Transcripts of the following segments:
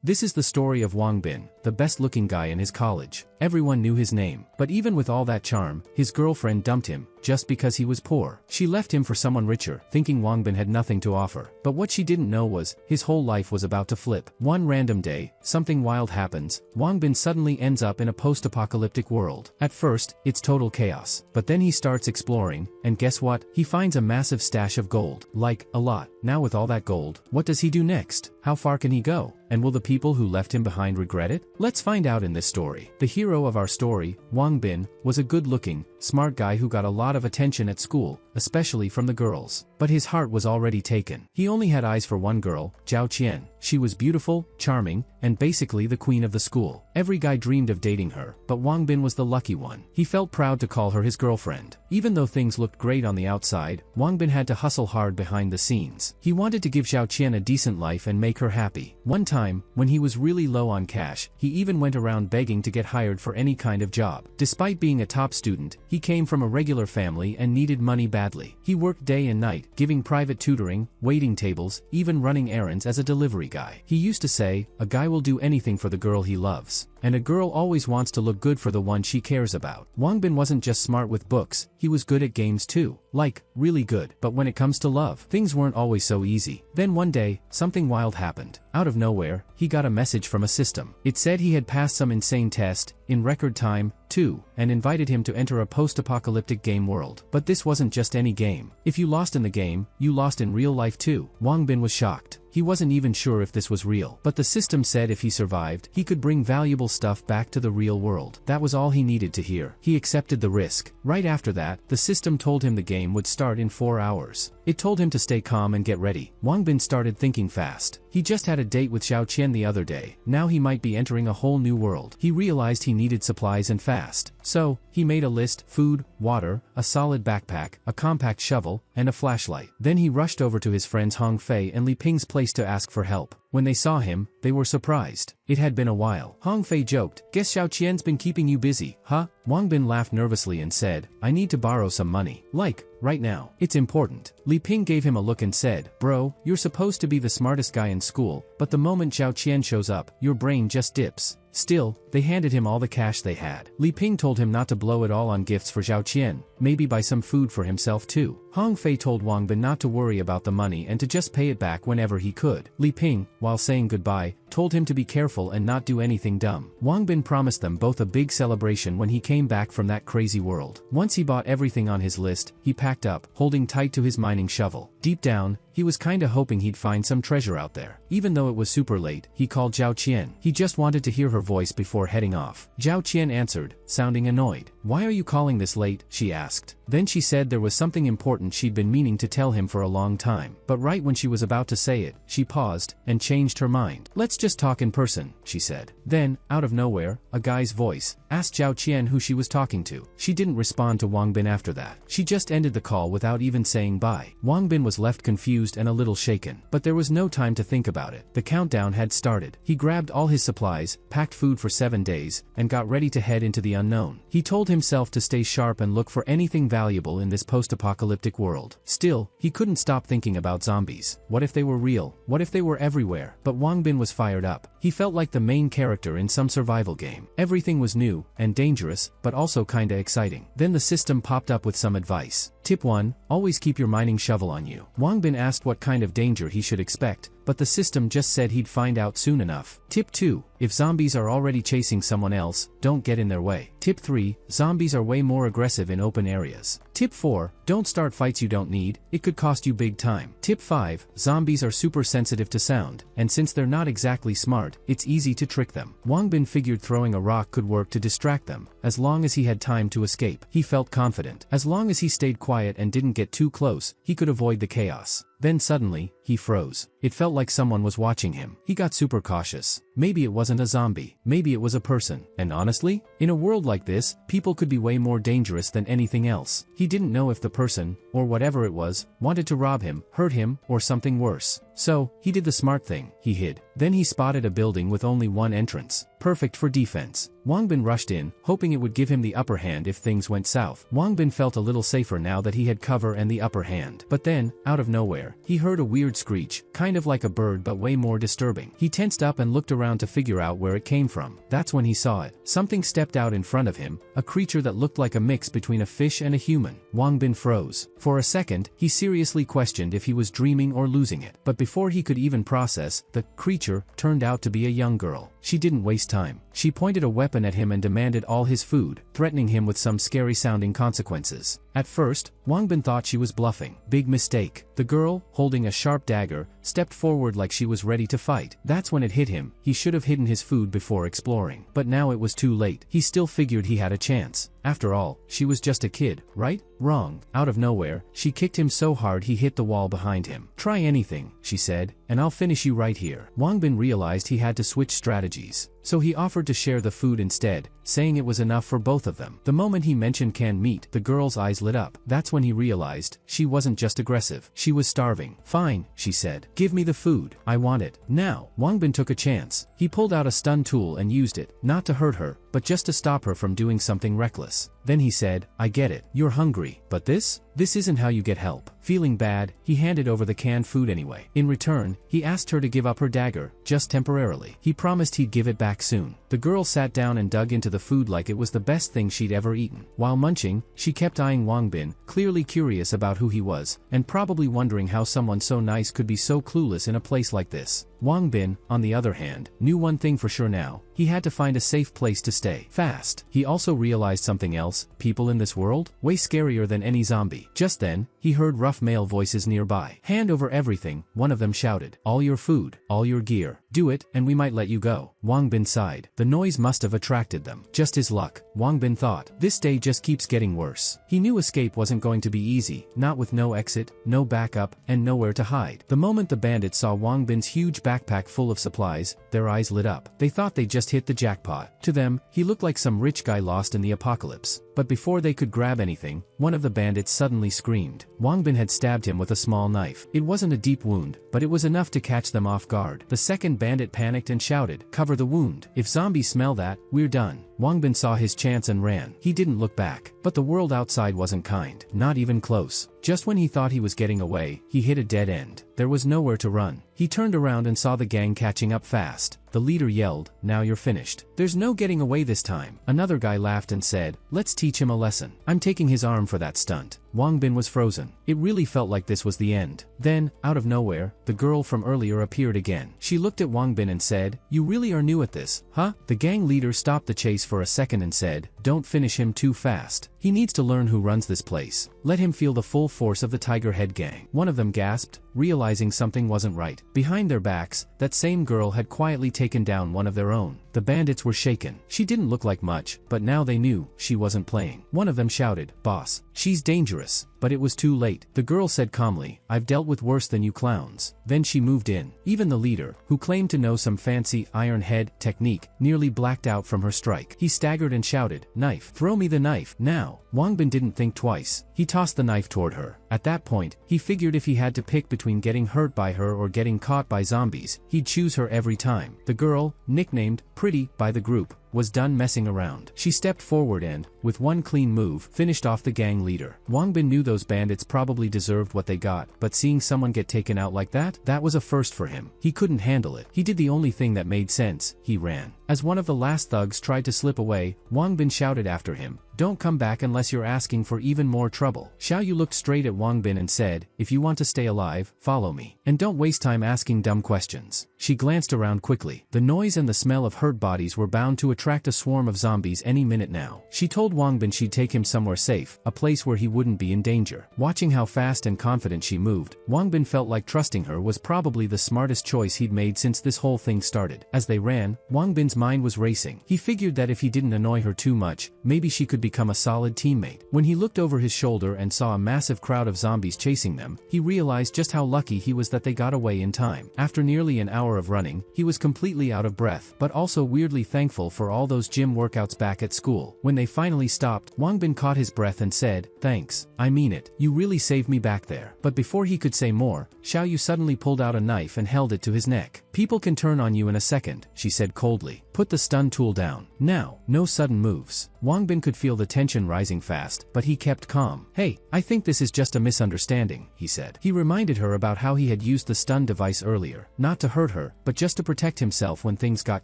This is the story of Wang Bin, the best-looking guy in his college. Everyone knew his name, but even with all that charm, his girlfriend dumped him, just because he was poor. She left him for someone richer, thinking Wang Bin had nothing to offer. But what she didn't know was, his whole life was about to flip. One random day, something wild happens. Wang Bin suddenly ends up in a post-apocalyptic world. At first, it's total chaos. But then he starts exploring, and guess what? He finds a massive stash of gold. Like, a lot. Now with all that gold, what does he do next? How far can he go? And will the people who left him behind regret it? Let's find out in this story. The hero of our story, Wang Bin, was a good-looking, smart guy who got a lot of attention at school, especially from the girls. But his heart was already taken. He only had eyes for one girl, Zhao Qian. She was beautiful, charming, and basically the queen of the school. Every guy dreamed of dating her, but Wang Bin was the lucky one. He felt proud to call her his girlfriend. Even though things looked great on the outside, Wang Bin had to hustle hard behind the scenes. He wanted to give Zhao Qian a decent life and make her happy. One time, when he was really low on cash, he even went around begging to get hired for any kind of job. Despite being a top student, he came from a regular family and needed money badly. He worked day and night, giving private tutoring, waiting tables, even running errands as a delivery guy. He used to say, "A guy will do anything for the girl he loves. And a girl always wants to look good for the one she cares about." Wang Bin wasn't just smart with books, he was good at games too. Like, really good. But when it comes to love, things weren't always so easy. Then one day, something wild happened. Out of nowhere, he got a message from a system. It said he had passed some insane test, in record time, too, and invited him to enter a post-apocalyptic game world. But this wasn't just any game. If you lost in the game, you lost in real life too. Wang Bin was shocked. He wasn't even sure if this was real. But the system said if he survived, he could bring valuable stuff back to the real world. That was all he needed to hear. He accepted the risk. Right after that, the system told him the game would start in 4 hours. It told him to stay calm and get ready. Wang Bin started thinking fast. He just had a date with Zhao Qian the other day. Now he might be entering a whole new world. He realized he needed supplies and fast. So, he made a list: food, water, a solid backpack, a compact shovel, and a flashlight. Then he rushed over to his friends Hong Fei and Li Ping's place to ask for help. When they saw him, they were surprised. It had been a while. Hong Fei joked, "Guess Zhao Qian's been keeping you busy, huh?" Wang Bin laughed nervously and said, "I need to borrow some money. Like, right now. It's important." Li Ping gave him a look and said, "Bro, you're supposed to be the smartest guy in school, but the moment Zhao Qian shows up, your brain just dips." Still, they handed him all the cash they had. Li Ping told him not to blow it all on gifts for Zhao Qian, maybe buy some food for himself too. Hong Fei told Wang Bin not to worry about the money and to just pay it back whenever he could. Li Ping, while saying goodbye, told him to be careful and not do anything dumb. Wang Bin promised them both a big celebration when he came back from that crazy world. Once he bought everything on his list, he packed up, holding tight to his mining shovel. Deep down, he was kinda hoping he'd find some treasure out there. Even though it was super late, he called Zhao Qian. He just wanted to hear her voice before heading off. Zhao Qian answered, sounding annoyed. "Why are you calling this late?" she asked. Then she said there was something important she'd been meaning to tell him for a long time. But right when she was about to say it, she paused and changed her mind. "Let's just talk in person," she said. Then, out of nowhere, a guy's voice asked Zhao Qian who she was talking to. She didn't respond to Wang Bin after that. She just ended the call without even saying bye. Wang Bin was left confused and a little shaken. But there was no time to think about it. The countdown had started. He grabbed all his supplies, packed food for 7 days, and got ready to head into the unknown. He told himself to stay sharp and look for anything valuable in this post-apocalyptic world. Still, he couldn't stop thinking about zombies. What if they were real? What if they were everywhere? But Wang Bin was fired up. He felt like the main character in some survival game. Everything was new and dangerous, but also kinda exciting. Then the system popped up with some advice. Tip 1, always keep your mining shovel on you. Wang Bin asked what kind of danger he should expect, but the system just said he'd find out soon enough. Tip 2, if zombies are already chasing someone else, don't get in their way. Tip 3, zombies are way more aggressive in open areas. Tip 4, don't start fights you don't need, it could cost you big time. Tip 5, zombies are super sensitive to sound, and since they're not exactly smart, it's easy to trick them. Wang Bin figured throwing a rock could work to distract them, as long as he had time to escape. He felt confident. As long as he stayed quiet and didn't get too close, he could avoid the chaos. Then suddenly, he froze. It felt like someone was watching him. He got super cautious. Maybe it wasn't a zombie. Maybe it was a person. And honestly, in a world like this, people could be way more dangerous than anything else. He didn't know if the person, or whatever it was, wanted to rob him, hurt him, or something worse. So, he did the smart thing. He hid. Then he spotted a building with only one entrance. Perfect for defense. Wang Bin rushed in, hoping it would give him the upper hand if things went south. Wang Bin felt a little safer now that he had cover and the upper hand. But then, out of nowhere, there, he heard a weird screech, kind of like a bird but way more disturbing. He tensed up and looked around to figure out where it came from. That's when he saw it. Something stepped out in front of him, a creature that looked like a mix between a fish and a human. Wang Bin froze. For a second, he seriously questioned if he was dreaming or losing it. But before he could even process, the creature turned out to be a young girl. She didn't waste time. She pointed a weapon at him and demanded all his food, threatening him with some scary-sounding consequences. At first, Wang Bin thought she was bluffing. Big mistake. The girl, holding a sharp dagger, stepped forward like she was ready to fight. That's when it hit him. He should have hidden his food before exploring. But now it was too late. He still figured he had a chance. After all, she was just a kid, right? Wrong. Out of nowhere, she kicked him so hard he hit the wall behind him. Try anything, she said, and I'll finish you right here. Wang Bin realized he had to switch strategies. So he offered to share the food instead, saying it was enough for both of them. The moment he mentioned canned meat, the girl's eyes lit up. That's when he realized she wasn't just aggressive. She was starving. Fine, she said. Give me the food. I want it. Now, Wang Bin took a chance. He pulled out a stun tool and used it, not to hurt her, but just to stop her from doing something reckless. Then he said, I get it. You're hungry. But this isn't how you get help. Feeling bad, he handed over the canned food anyway. In return, he asked her to give up her dagger, just temporarily. He promised he'd give it back soon. The girl sat down and dug into the food like it was the best thing she'd ever eaten. While munching, she kept eyeing Wang Bin, clearly curious about who he was, and probably wondering how someone so nice could be so clueless in a place like this. Wang Bin, on the other hand, knew one thing for sure now. He had to find a safe place to stay. Fast. He also realized something else. People in this world? Way scarier than any zombie. Just then, he heard rough male voices nearby. Hand over everything, one of them shouted. All your food, all your gear. Do it, and we might let you go. Wang Bin sighed. The noise must have attracted them. Just his luck, Wang Bin thought. This day just keeps getting worse. He knew escape wasn't going to be easy, not with no exit, no backup, and nowhere to hide. The moment the bandits saw Wang Bin's huge backpack full of supplies, their eyes lit up. They thought they just hit the jackpot. To them, he looked like some rich guy lost in the apocalypse. But before they could grab anything, one of the bandits suddenly screamed. Wang Bin had stabbed him with a small knife. It wasn't a deep wound, but it was enough to catch them off guard. The second bandit panicked and shouted, "Cover the wound. If zombies smell that, we're done." Wang Bin saw his chance and ran. He didn't look back. But the world outside wasn't kind. Not even close. Just when he thought he was getting away, he hit a dead end. There was nowhere to run. He turned around and saw the gang catching up fast. The leader yelled, "Now you're finished. There's no getting away this time." Another guy laughed and said, "Let's teach him a lesson." I'm taking his arm for that stunt. Wang Bin was frozen. It really felt like this was the end. Then, out of nowhere, the girl from earlier appeared again. She looked at Wang Bin and said, "You really are new at this, huh?" The gang leader stopped the chase for a second and said, "Don't finish him too fast. He needs to learn who runs this place. Let him feel the full force of the Tiger Head gang." One of them gasped, realizing something wasn't right. Behind their backs, that same girl had quietly taken down one of their own. The bandits were shaken. She didn't look like much, but now they knew she wasn't playing. One of them shouted, "Boss, she's dangerous." But it was too late. The girl said calmly, "I've dealt with worse than you clowns." Then she moved in. Even the leader, who claimed to know some fancy iron head technique, nearly blacked out from her strike. He staggered and shouted, "Knife! Throw me the knife, now!" Wang Bin didn't think twice. He tossed the knife toward her. At that point, he figured if he had to pick between getting hurt by her or getting caught by zombies, he'd choose her every time. The girl, nicknamed Pretty by the group, was done messing around. She stepped forward and, with one clean move, finished off the gang leader. Wang Bin knew those bandits probably deserved what they got, but seeing someone get taken out like that was a first for him. He couldn't handle it. He did the only thing that made sense. He ran. As one of the last thugs tried to slip away, Wang Bin shouted after him, "Don't come back unless you're asking for even more trouble." Xiao Yu looked straight at Wang Bin and said, "If you want to stay alive, follow me. And don't waste time asking dumb questions." She glanced around quickly. The noise and the smell of hurt bodies were bound to attract a swarm of zombies any minute now. She told Wang Bin she'd take him somewhere safe, a place where he wouldn't be in danger. Watching how fast and confident she moved, Wang Bin felt like trusting her was probably the smartest choice he'd made since this whole thing started. As they ran, Wang Bin's mind was racing. He figured that if he didn't annoy her too much, maybe she could become a solid teammate. When he looked over his shoulder and saw a massive crowd of zombies chasing them, he realized just how lucky he was that they got away in time. After nearly an hour of running, he was completely out of breath, but also weirdly thankful for all those gym workouts back at school. When they finally stopped, Wang Bin caught his breath and said, "Thanks. I mean it. You really saved me back there." But before he could say more, Xiao Yu suddenly pulled out a knife and held it to his neck. People can turn on you in a second, she said coldly. Put the stun tool down. Now, no sudden moves. Wang Bin could feel the tension rising fast, but he kept calm. Hey, I think this is just a misunderstanding, he said. He reminded her about how he had used the stun device earlier, not to hurt her, but just to protect himself when things got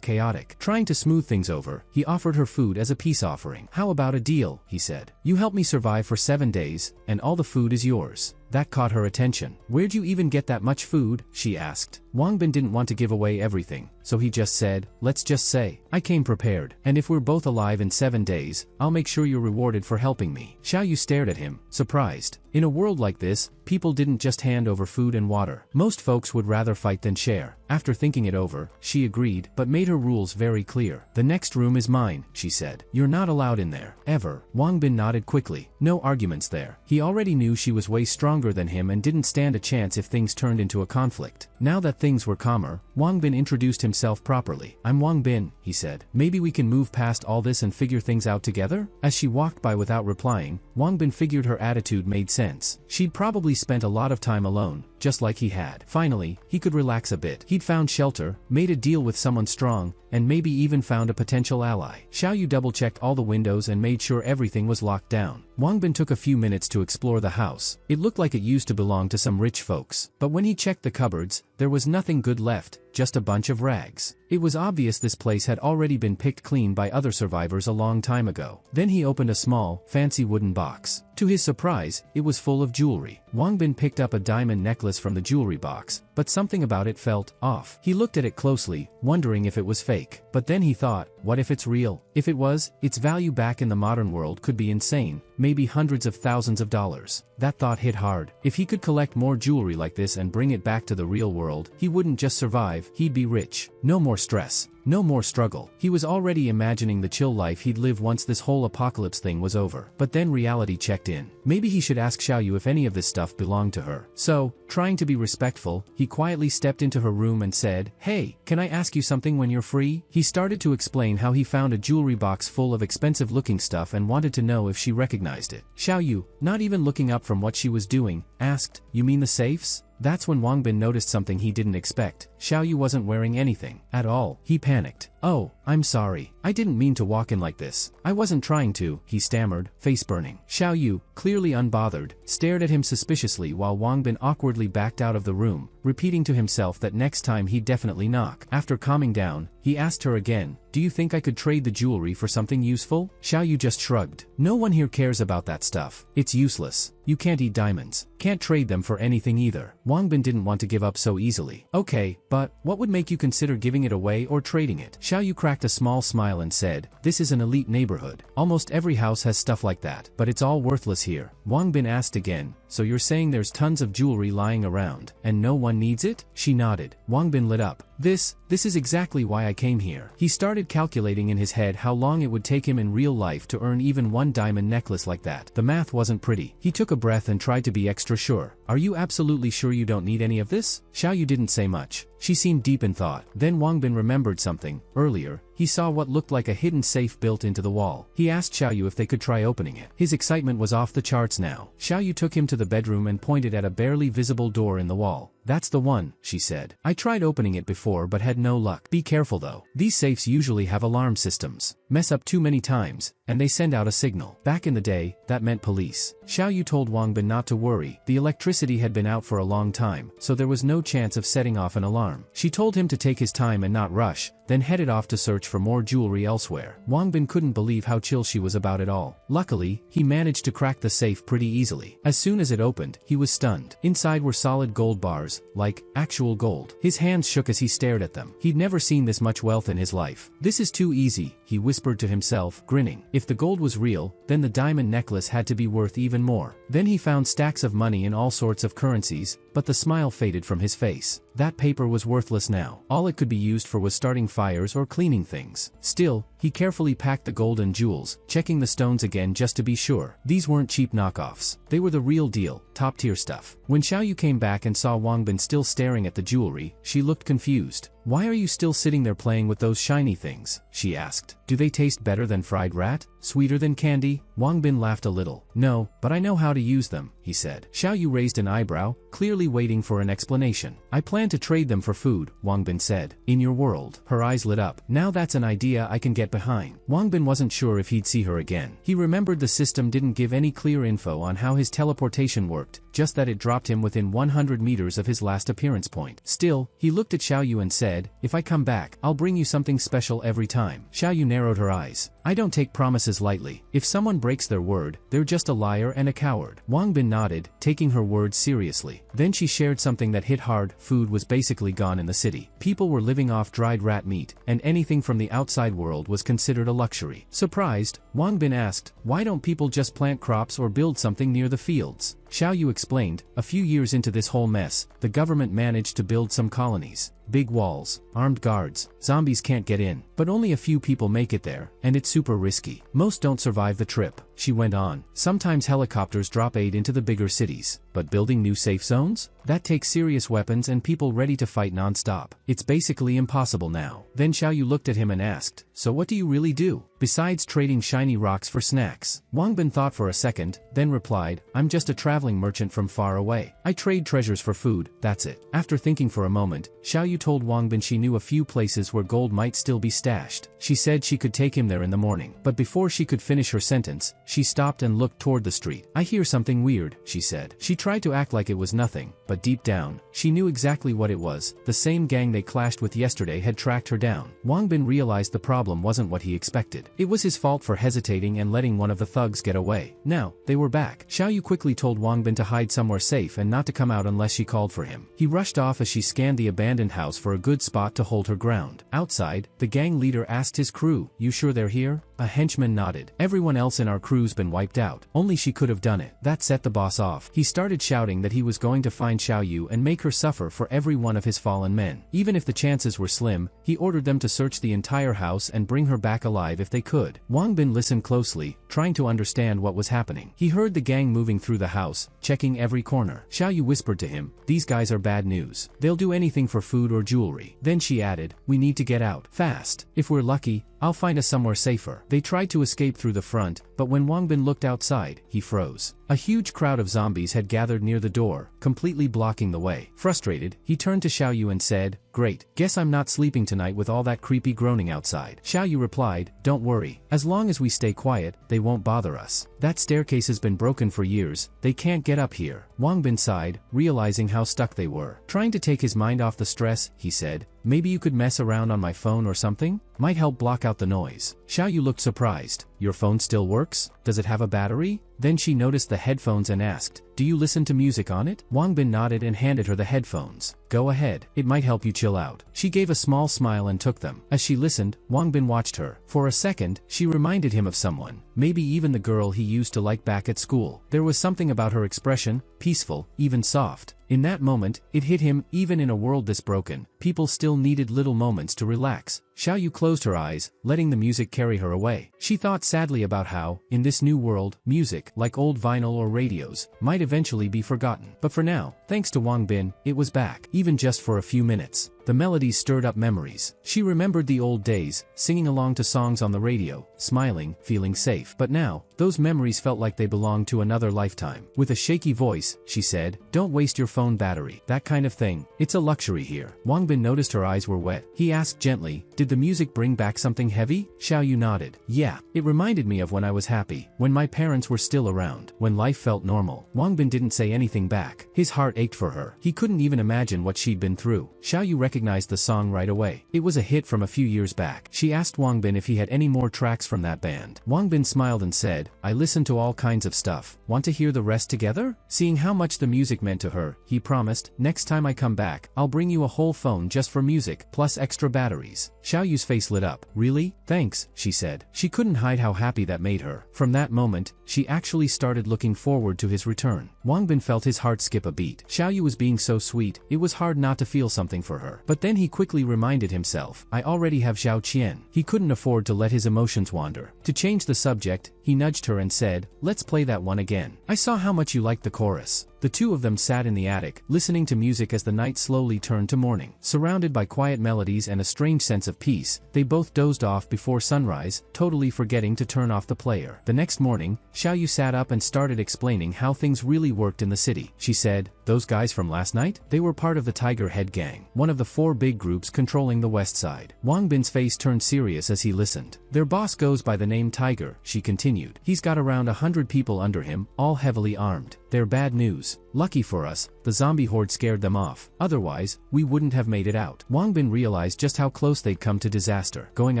chaotic. Trying to smooth things over, he offered her food as a peace offering. How about a deal, he said. You help me survive for 7 days, and all the food is yours. That caught her attention. Where'd you even get that much food? She asked. Wang Bin didn't want to give away everything, so he just said, let's just say, I came prepared, and if we're both alive in 7 days, I'll make sure you're rewarded for helping me. Xiao Yu stared at him, surprised. In a world like this, people didn't just hand over food and water. Most folks would rather fight than share. After thinking it over, she agreed, but made her rules very clear. The next room is mine, she said. You're not allowed in there. Ever. Wang Bin nodded quickly. No arguments there. He already knew she was way stronger than him and didn't stand a chance if things turned into a conflict. Now that things were calmer, Wang Bin introduced himself properly. I'm Wang Bin, he said. Maybe we can move past all this and figure things out together? As she walked by without replying, Wang Bin figured her attitude made sense. She'd probably spent a lot of time alone, just like he had. Finally, he could relax a bit. He'd found shelter, made a deal with someone strong, and maybe even found a potential ally. Xiao Yu double-checked all the windows and made sure everything was locked down. Wang Bin took a few minutes to explore the house. It looked like it used to belong to some rich folks. But when he checked the cupboards, there was nothing good left, just a bunch of rags. It was obvious this place had already been picked clean by other survivors a long time ago. Then he opened a small, fancy wooden box. To his surprise, it was full of jewelry. Wang Bin picked up a diamond necklace from the jewelry box, but something about it felt off. He looked at it closely, wondering if it was fake. But then he thought, what if it's real? If it was, its value back in the modern world could be insane, maybe hundreds of thousands of dollars. That thought hit hard. If he could collect more jewelry like this and bring it back to the real world, he wouldn't just survive, he'd be rich. No more stress. No more struggle. He was already imagining the chill life he'd live once this whole apocalypse thing was over. But then reality checked in. Maybe he should ask Xiao Yu if any of this stuff belonged to her. So, trying to be respectful, he quietly stepped into her room and said, Hey, can I ask you something when you're free? He started to explain how he found a jewelry box full of expensive-looking stuff and wanted to know if she recognized it. Xiao Yu, not even looking up from what she was doing, asked, You mean the safes? That's when Wang Bin noticed something he didn't expect. Xiao Yu wasn't wearing anything at all. He panicked. Oh, I'm sorry. I didn't mean to walk in like this. I wasn't trying to, he stammered, face burning. Xiao Yu, clearly unbothered, stared at him suspiciously while Wang Bin awkwardly backed out of the room, repeating to himself that next time he'd definitely knock. After calming down, he asked her again, Do you think I could trade the jewelry for something useful? Xiao Yu just shrugged. No one here cares about that stuff. It's useless. You can't eat diamonds. Can't trade them for anything either. Wang Bin didn't want to give up so easily. Okay, but what would make you consider giving it away or trading it? Xiao Yu cracked a small smile and said, This is an elite neighborhood. Almost every house has stuff like that, but it's all worthless here. Wang Bin asked again, So you're saying there's tons of jewelry lying around, and no one needs it? She nodded. Wang Bin lit up. This is exactly why I came here. He started calculating in his head how long it would take him in real life to earn even one diamond necklace like that. The math wasn't pretty. He took a breath and tried to be extra sure. Are you absolutely sure you don't need any of this? Xiao Yu didn't say much. She seemed deep in thought. Then Wang Bin remembered something. Earlier, he saw what looked like a hidden safe built into the wall. He asked Xiao Yu if they could try opening it. His excitement was off the charts now. Xiao Yu took him to the bedroom and pointed at a barely visible door in the wall. That's the one, she said. I tried opening it before but had no luck. Be careful though. These safes usually have alarm systems. Mess up too many times, and they send out a signal. Back in the day, that meant police. Xiao Yu told Wang Bin not to worry. The electricity had been out for a long time, so there was no chance of setting off an alarm. She told him to take his time and not rush, then headed off to search for more jewelry elsewhere. Wang Bin couldn't believe how chill she was about it all. Luckily, he managed to crack the safe pretty easily. As soon as it opened, he was stunned. Inside were solid gold bars, like actual gold. His hands shook as he stared at them. He'd never seen this much wealth in his life. This is too easy, he whispered to himself, grinning. If the gold was real, then the diamond necklace had to be worth even more. Then he found stacks of money in all sorts of currencies, but the smile faded from his face. That paper was worthless now. All it could be used for was starting fires or cleaning things. Still, he carefully packed the gold and jewels, checking the stones again just to be sure. These weren't cheap knockoffs. They were the real deal, top-tier stuff. When Xiao Yu came back and saw Wang Bin still staring at the jewelry, she looked confused. Why are you still sitting there playing with those shiny things? She asked. Do they taste better than fried rat? Sweeter than candy? Wang Bin laughed a little. No, but I know how to use them. he said. Xiao Yu raised an eyebrow, clearly waiting for an explanation. I plan to trade them for food, Wang Bin said. In your world. Her eyes lit up. Now that's an idea I can get behind. Wang Bin wasn't sure if he'd see her again. He remembered the system didn't give any clear info on how his teleportation worked, just that it dropped him within 100 meters of his last appearance point. Still, he looked at Xiao Yu and said, if I come back, I'll bring you something special every time. Xiao Yu narrowed her eyes. I don't take promises lightly. If someone breaks their word, they're just a liar and a coward. Wang Bin nodded, taking her words seriously. Then she shared something that hit hard. Food was basically gone in the city. People were living off dried rat meat, and anything from the outside world was considered a luxury. Surprised, Wang Bin asked, why don't people just plant crops or build something near the fields? Xiao Yu explained, a few years into this whole mess, the government managed to build some colonies. Big walls, armed guards, zombies can't get in, but only a few people make it there, and it's super risky. Most don't survive the trip, she went on. Sometimes helicopters drop aid into the bigger cities, but building new safe zones? That takes serious weapons and people ready to fight non-stop. It's basically impossible now. Then Xiao Yu looked at him and asked, so what do you really do? Besides trading shiny rocks for snacks? Wang Bin thought for a second, then replied, I'm just a traveling merchant from far away. I trade treasures for food, that's it. After thinking for a moment, Xiao Yu told Wang Bin she knew a few places where gold might still be stashed. She said she could take him there in the morning. But before she could finish her sentence, she stopped and looked toward the street. I hear something weird, she said. She tried to act like it was nothing, but deep down, she knew exactly what it was. The same gang they clashed with yesterday had tracked her down. Wang Bin realized the problem wasn't what he expected. It was his fault for hesitating and letting one of the thugs get away. Now, they were back. Xiao Yu quickly told Wang Bin to hide somewhere safe and not to come out unless she called for him. He rushed off as she scanned the abandoned house for a good spot to hold her ground. Outside, the gang leader asked his crew, you sure they're here? A henchman nodded. Everyone else in our crew's been wiped out. Only she could have done it. That set the boss off. He started shouting that he was going to find Xiao Yu and make her suffer for every one of his fallen men. Even if the chances were slim, he ordered them to search the entire house and bring her back alive if they could. Wang Bin listened closely, trying to understand what was happening. He heard the gang moving through the house, checking every corner. Xiao Yu whispered to him, these guys are bad news. They'll do anything for food or jewelry. Then she added, we need to get out. Fast. If we're lucky, I'll find us somewhere safer. They tried to escape through the front, but when Wang Bin looked outside, he froze. A huge crowd of zombies had gathered near the door, completely blocking the way. Frustrated, he turned to Xiao Yu and said, great, guess I'm not sleeping tonight with all that creepy groaning outside. Xiao Yu replied, don't worry, as long as we stay quiet, they won't bother us. That staircase has been broken for years, they can't get up here. Wang Bin sighed, realizing how stuck they were. Trying to take his mind off the stress, he said, maybe you could mess around on my phone or something? Might help block out the noise. Xiao Yu looked surprised. Your phone still works? Does it have a battery? Then she noticed the headphones and asked, do you listen to music on it? Wang Bin nodded and handed her the headphones. Go ahead, it might help you chill out. She gave a small smile and took them. As she listened, Wang Bin watched her. For a second, she reminded him of someone, maybe even the girl he used to like back at school. There was something about her expression, peaceful, even soft. In that moment, it hit him, even in a world this broken, people still needed little moments to relax. Xiao Yu closed her eyes, letting the music carry her away. She thought sadly about how, in this new world, music, like old vinyl or radios, might eventually be forgotten. But for now, thanks to Wang Bin, it was back, even just for a few minutes. The melodies stirred up memories. She remembered the old days, singing along to songs on the radio, smiling, feeling safe. But now, those memories felt like they belonged to another lifetime. With a shaky voice, she said, don't waste your phone battery. That kind of thing. It's a luxury here. Wang Bin noticed her eyes were wet. He asked gently, did the music bring back something heavy? Xiao Yu nodded. Yeah, it reminded me of when I was happy, when my parents were still around, when life felt normal. Wang Bin didn't say anything back. His heart ached for her. He couldn't even imagine what she'd been through. Xiao Yu recognized the song right away. It was a hit from a few years back. She asked Wang Bin if he had any more tracks from that band. Wang Bin smiled and said, I listen to all kinds of stuff. Want to hear the rest together? Seeing how much the music meant to her, he promised, next time I come back, I'll bring you a whole phone just for music, plus extra batteries. Xiao Yu's face lit up. Really? Thanks, she said. She couldn't hide how happy that made her. From that moment, she actually started looking forward to his return. Wang Bin felt his heart skip a beat. Xiao Yu was being so sweet, it was hard not to feel something for her. But then he quickly reminded himself, I already have Xiao Qian. He couldn't afford to let his emotions wander. To change the subject, he nudged her and said, let's play that one again. I saw how much you liked the chorus. The two of them sat in the attic, listening to music as the night slowly turned to morning. Surrounded by quiet melodies and a strange sense of peace, they both dozed off before sunrise, totally forgetting to turn off the player. The next morning, Xiaoyu sat up and started explaining how things really worked in the city. She said, "Those guys from last night? They were part of the Tiger Head Gang, one of the 4 big groups controlling the west side." Wang Bin's face turned serious as he listened. "Their boss goes by the name Tiger," she continued. "He's got around 100 people under him, all heavily armed. They're bad news. Lucky for us, the zombie horde scared them off. Otherwise, we wouldn't have made it out." Wang Bin realized just how close they'd come to disaster. Going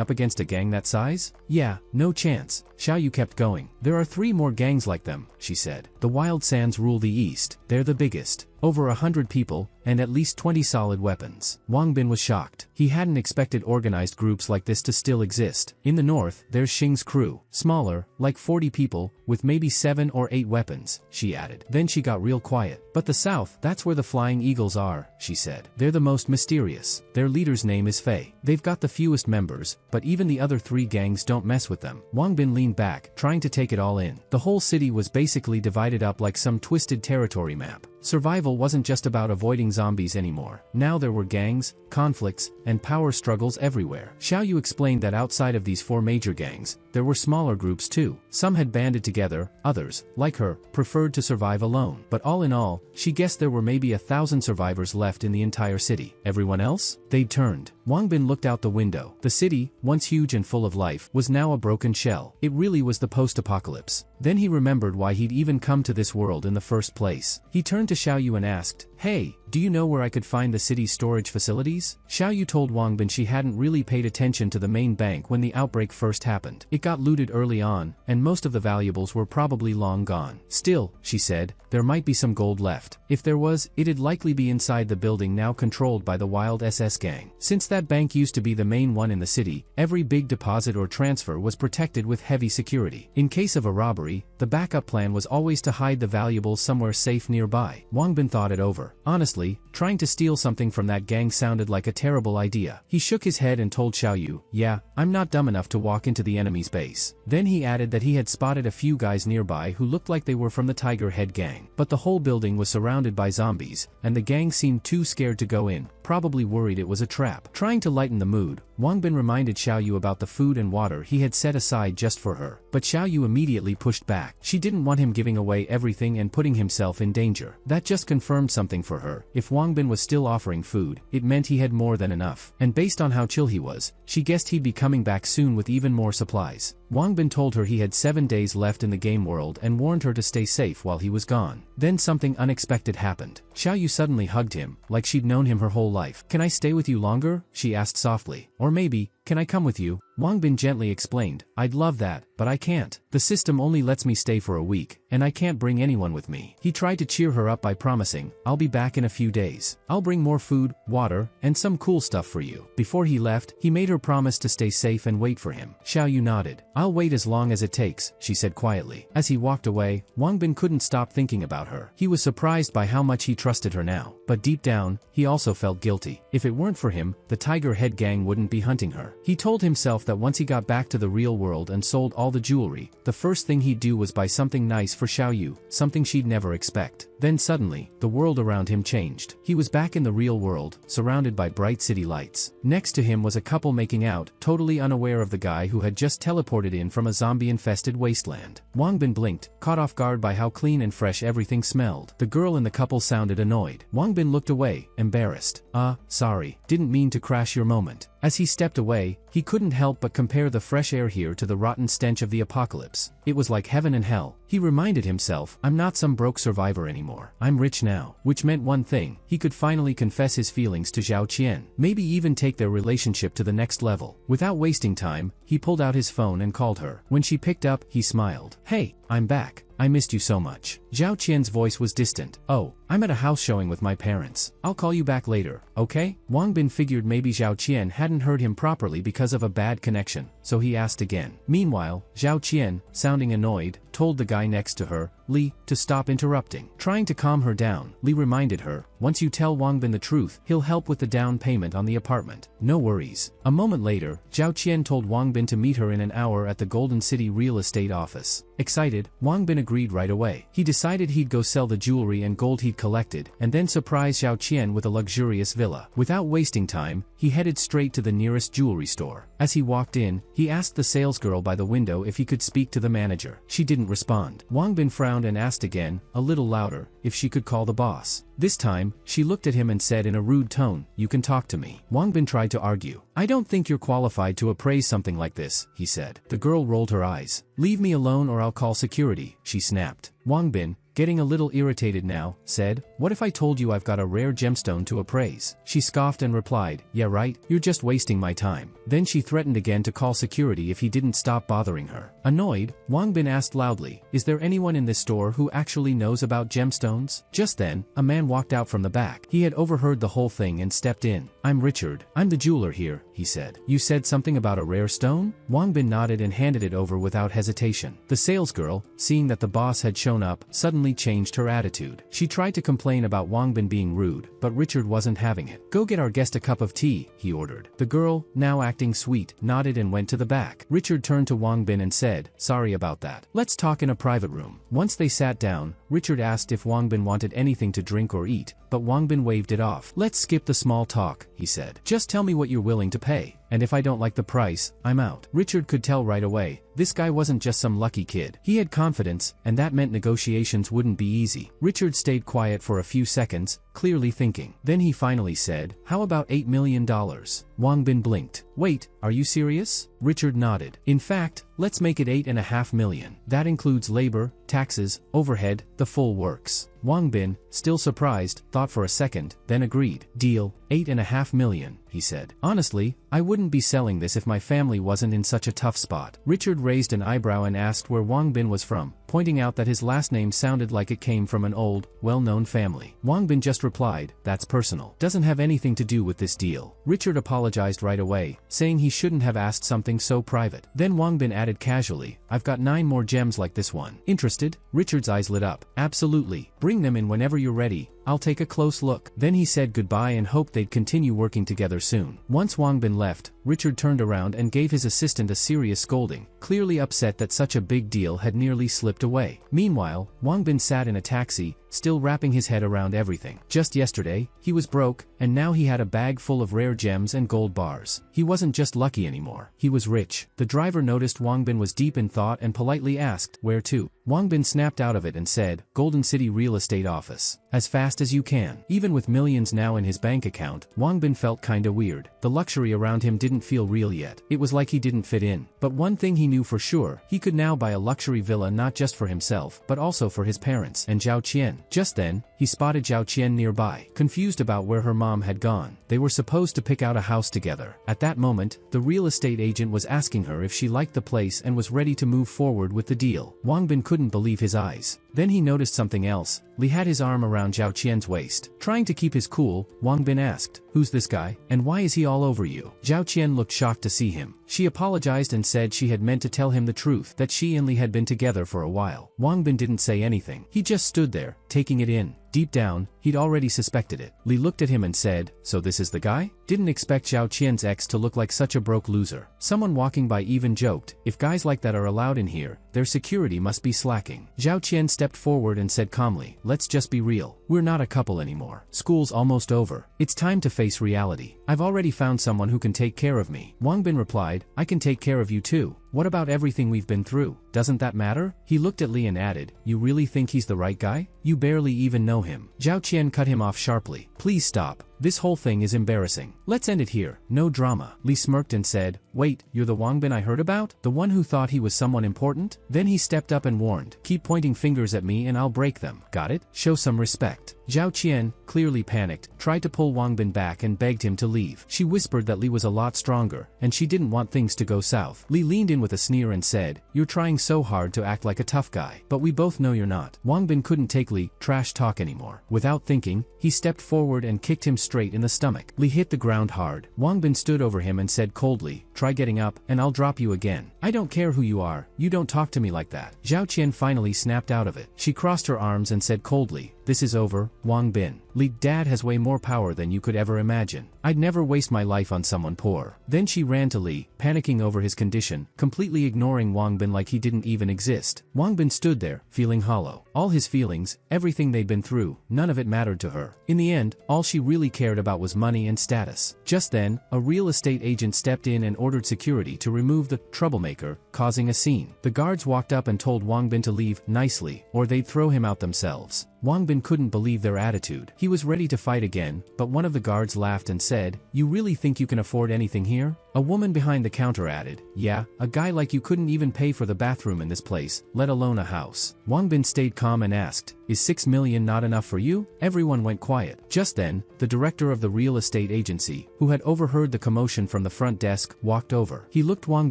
up against a gang that size? Yeah, no chance. Xiaoyu kept going. "There are 3 more gangs like them," she said. "The Wild Sands rule the east. They're the biggest. Over 100 people, and at least 20 solid weapons." Wang Bin was shocked. He hadn't expected organized groups like this to still exist. "In the north, there's Xing's crew. Smaller, like 40 people, with maybe 7 or 8 weapons," she added. Then she got real quiet. "But the south, that's where the Flying Eagles are," she said. "They're the most mysterious. Their leader's name is Fei. They've got the fewest members, but even the other 3 gangs don't mess with them." Wang Bin leaned back, trying to take it all in. The whole city was basically divided up like some twisted territory map. Survival wasn't just about avoiding zombies anymore. Now there were gangs, conflicts, and power struggles everywhere. Xiaoyu explained that outside of these 4 major gangs, there were smaller groups too. Some had banded together, others, like her, preferred to survive alone. But all in all, she guessed there were maybe 1,000 survivors left in the entire city. Everyone else? They'd turned. Wang Bin looked out the window. The city, once huge and full of life, was now a broken shell. It really was the post-apocalypse. Then he remembered why he'd even come to this world in the first place. He turned to Xiaoyu and asked, "Hey, do you know where I could find the city's storage facilities?" Xiaoyu told Wang Bin she hadn't really paid attention to the main bank when the outbreak first happened. It got looted early on, and most of the valuables were probably long gone. "Still," she said, "there might be some gold left. If there was, it'd likely be inside the building now controlled by the Wild SS gang. Since that bank used to be the main one in the city, every big deposit or transfer was protected with heavy security. In case of a robbery, the backup plan was always to hide the valuables somewhere safe nearby." Wang Bin thought it over. Honestly, trying to steal something from that gang sounded like a terrible idea. He shook his head and told Xiaoyu, "Yeah, I'm not dumb enough to walk into the enemy's base." Then he added that he had spotted a few guys nearby who looked like they were from the Tiger Head gang. But the whole building was surrounded by zombies, and the gang seemed too scared to go in, probably worried it was a trap. Trying to lighten the mood, Wang Bin reminded Xiaoyu about the food and water he had set aside just for her. But Xiaoyu immediately pushed back. She didn't want him giving away everything and putting himself in danger. That just confirmed something for her. If Wang Bin was still offering food, it meant he had more than enough. And based on how chill he was, she guessed he'd be coming back soon with even more supplies. Wang Bin told her he had 7 days left in the game world and warned her to stay safe while he was gone. Then something unexpected happened. Xiaoyu suddenly hugged him, like she'd known him her whole life. "Can I stay with you longer?" she asked softly. "Or maybe, can I come with you?" Wang Bin gently explained, "I'd love that, but I can't. The system only lets me stay for a week, and I can't bring anyone with me." He tried to cheer her up by promising, "I'll be back in a few days. I'll bring more food, water, and some cool stuff for you." Before he left, he made her promise to stay safe and wait for him. Xiaoyu nodded. "I'll wait as long as it takes," she said quietly. As he walked away, Wang Bin couldn't stop thinking about her. He was surprised by how much he trusted her now. But deep down, he also felt guilty. If it weren't for him, the Tiger Head gang wouldn't be hunting her. He told himself that once he got back to the real world and sold all the jewelry, the first thing he'd do was buy something nice for Xiaoyu, something she'd never expect. Then suddenly, the world around him changed. He was back in the real world, surrounded by bright city lights. Next to him was a couple making out, totally unaware of the guy who had just teleported in from a zombie-infested wasteland. Wang Bin blinked, caught off guard by how clean and fresh everything smelled. The girl in the couple sounded annoyed. Wang Bin looked away, embarrassed. Sorry, didn't mean to crash your moment." As he stepped away, he couldn't help but compare the fresh air here to the rotten stench of the apocalypse. It was like heaven and hell. He reminded himself, "I'm not some broke survivor anymore. I'm rich now." Which meant one thing, he could finally confess his feelings to Zhao Qian, maybe even take their relationship to the next level. Without wasting time, he pulled out his phone and called her. When she picked up, he smiled. "Hey, I'm back. I missed you so much." Zhao Qian's voice was distant. "Oh, I'm at a house showing with my parents. I'll call you back later, okay?" Wang Bin figured maybe Zhao Qian hadn't heard him properly because of a bad connection, so he asked again. Meanwhile, Zhao Qian, sounding annoyed, told the guy next to her, Li, to stop interrupting. Trying to calm her down, Li reminded her, once you tell Wangbin the truth, he'll help with the down payment on the apartment. No worries. A moment later, Zhao Qian told Wangbin to meet her in an hour at the Golden City real estate office. Excited, Wangbin agreed right away. He decided he'd go sell the jewelry and gold he'd collected, and then surprise Zhao Qian with a luxurious villa. Without wasting time, he headed straight to the nearest jewelry store. As he walked in, he asked the salesgirl by the window if he could speak to the manager. She didn't respond. Wangbin frowned and asked again, a little louder, if she could call the boss. This time, she looked at him and said in a rude tone, you can talk to me. Wangbin tried to argue. I don't think you're qualified to appraise something like this, he said. The girl rolled her eyes. Leave me alone or I'll call security, she snapped. Wangbin, getting a little irritated now, said, what if I told you I've got a rare gemstone to appraise? She scoffed and replied, yeah right, you're just wasting my time. Then she threatened again to call security if he didn't stop bothering her. Annoyed, Wangbin asked loudly, is there anyone in this store who actually knows about gemstones? Just then, a man walked out from the back. He had overheard the whole thing and stepped in. I'm Richard. I'm the jeweler here, he said. You said something about a rare stone? Wangbin nodded and handed it over without hesitation. The salesgirl, seeing that the boss had shown up, suddenly changed her attitude. She tried to complain about Wangbin being rude, but Richard wasn't having it. Go get our guest a cup of tea, he ordered. The girl, now acting sweet, nodded and went to the back. Richard turned to Wangbin and said, sorry about that. Let's talk in a private room. Once they sat down, Richard asked if Wangbin wanted anything to drink or eat, but Wangbin waved it off. Let's skip the small talk, he said. Just tell me what you're willing to pay. And if I don't like the price, I'm out. Richard could tell right away, this guy wasn't just some lucky kid. He had confidence, and that meant negotiations wouldn't be easy. Richard stayed quiet for a few seconds, clearly thinking. Then he finally said, how about $8 million? Wangbin blinked. Wait, are you serious? Richard nodded. In fact, let's make it $8.5 million. That includes labor, taxes, overhead, the full works. Wangbin, still surprised, thought for a second, then agreed. Deal, $8.5 million, he said. Honestly, I wouldn't be selling this if my family wasn't in such a tough spot. Richard raised an eyebrow and asked where Wangbin was from, pointing out that his last name sounded like it came from an old, well-known family. Wangbin just replied, that's personal. Doesn't have anything to do with this deal. Richard apologized right away, saying he shouldn't have asked something so private. Then Wangbin added casually, I've got 9 more gems like this one. Interested? Richard's eyes lit up. Absolutely. Bring them in whenever you're ready. I'll take a close look. Then he said goodbye and hoped they'd continue working together soon. Once Wangbin left, Richard turned around and gave his assistant a serious scolding, clearly upset that such a big deal had nearly slipped away. Meanwhile, Wangbin sat in a taxi, still wrapping his head around everything. Just yesterday, he was broke, and now he had a bag full of rare gems and gold bars. He wasn't just lucky anymore. He was rich. The driver noticed Wangbin was deep in thought and politely asked, where to? Wangbin snapped out of it and said, Golden City real estate office. As fast as you can. Even with millions now in his bank account, Wangbin felt kinda weird. The luxury around him didn't feel real yet. It was like he didn't fit in. But one thing he knew for sure, he could now buy a luxury villa not just for himself, but also for his parents and Zhao Qian. Just then, he spotted Zhao Qian nearby, confused about where her mom had gone. They were supposed to pick out a house together. At that moment, the real estate agent was asking her if she liked the place and was ready to move forward with the deal. Wangbin couldn't believe his eyes. Then he noticed something else. Li had his arm around Zhao Qian's waist. Trying to keep his cool, Wangbin asked, who's this guy, and why is he all over you? Zhao Qian looked shocked to see him. She apologized and said she had meant to tell him the truth, that she and Li had been together for a while. Wangbin didn't say anything. He just stood there, taking it in. Deep down, he'd already suspected it. Li looked at him and said, so this is the guy? Didn't expect Zhao Qian's ex to look like such a broke loser. Someone walking by even joked, if guys like that are allowed in here, their security must be slacking. Zhao Qian stepped forward and said calmly, let's just be real. We're not a couple anymore. School's almost over. It's time to face reality. I've already found someone who can take care of me. Wangbin replied, I can take care of you too. What about everything we've been through? Doesn't that matter? He looked at Li and added, you really think he's the right guy? You barely even know him. Zhao Qian cut him off sharply. Please stop. This whole thing is embarrassing. Let's end it here. No drama. Li smirked and said, wait, you're the Wangbin I heard about? The one who thought he was someone important? Then he stepped up and warned, keep pointing fingers at me and I'll break them. Got it? Show some respect. Zhao Qian, clearly panicked, tried to pull Wangbin back and begged him to leave. She whispered that Li was a lot stronger, and she didn't want things to go south. Li leaned in with a sneer and said, you're trying so hard to act like a tough guy, but we both know you're not. Wangbin couldn't take Li trash talk anymore. Without thinking, he stepped forward and kicked him straight straight in the stomach. Li hit the ground hard. Wang Bin stood over him and said coldly, "Try getting up, and I'll drop you again. I don't care who you are, you don't talk to me like that." Zhao Qian finally snapped out of it. She crossed her arms and said coldly, "This is over, Wang Bin. Li, Dad has way more power than you could ever imagine. I'd never waste my life on someone poor." Then she ran to Li, panicking over his condition, completely ignoring Wang Bin like he didn't even exist. Wang Bin stood there, feeling hollow. All his feelings, everything they'd been through, none of it mattered to her. In the end, all she really cared about was money and status. Just then, a real estate agent stepped in and ordered security to remove the troublemaker, causing a scene. The guards walked up and told Wang Bin to leave nicely, or they'd throw him out themselves. Wang Bin couldn't believe their attitude. He was ready to fight again, but one of the guards laughed and said, "You really think you can afford anything here?" A woman behind the counter added, "Yeah, a guy like you couldn't even pay for the bathroom in this place, let alone a house." Wang Bin stayed calm and asked, "Is 6 million not enough for you?" Everyone went quiet. Just then, the director of the real estate agency, who had overheard the commotion from the front desk, walked over. He looked Wang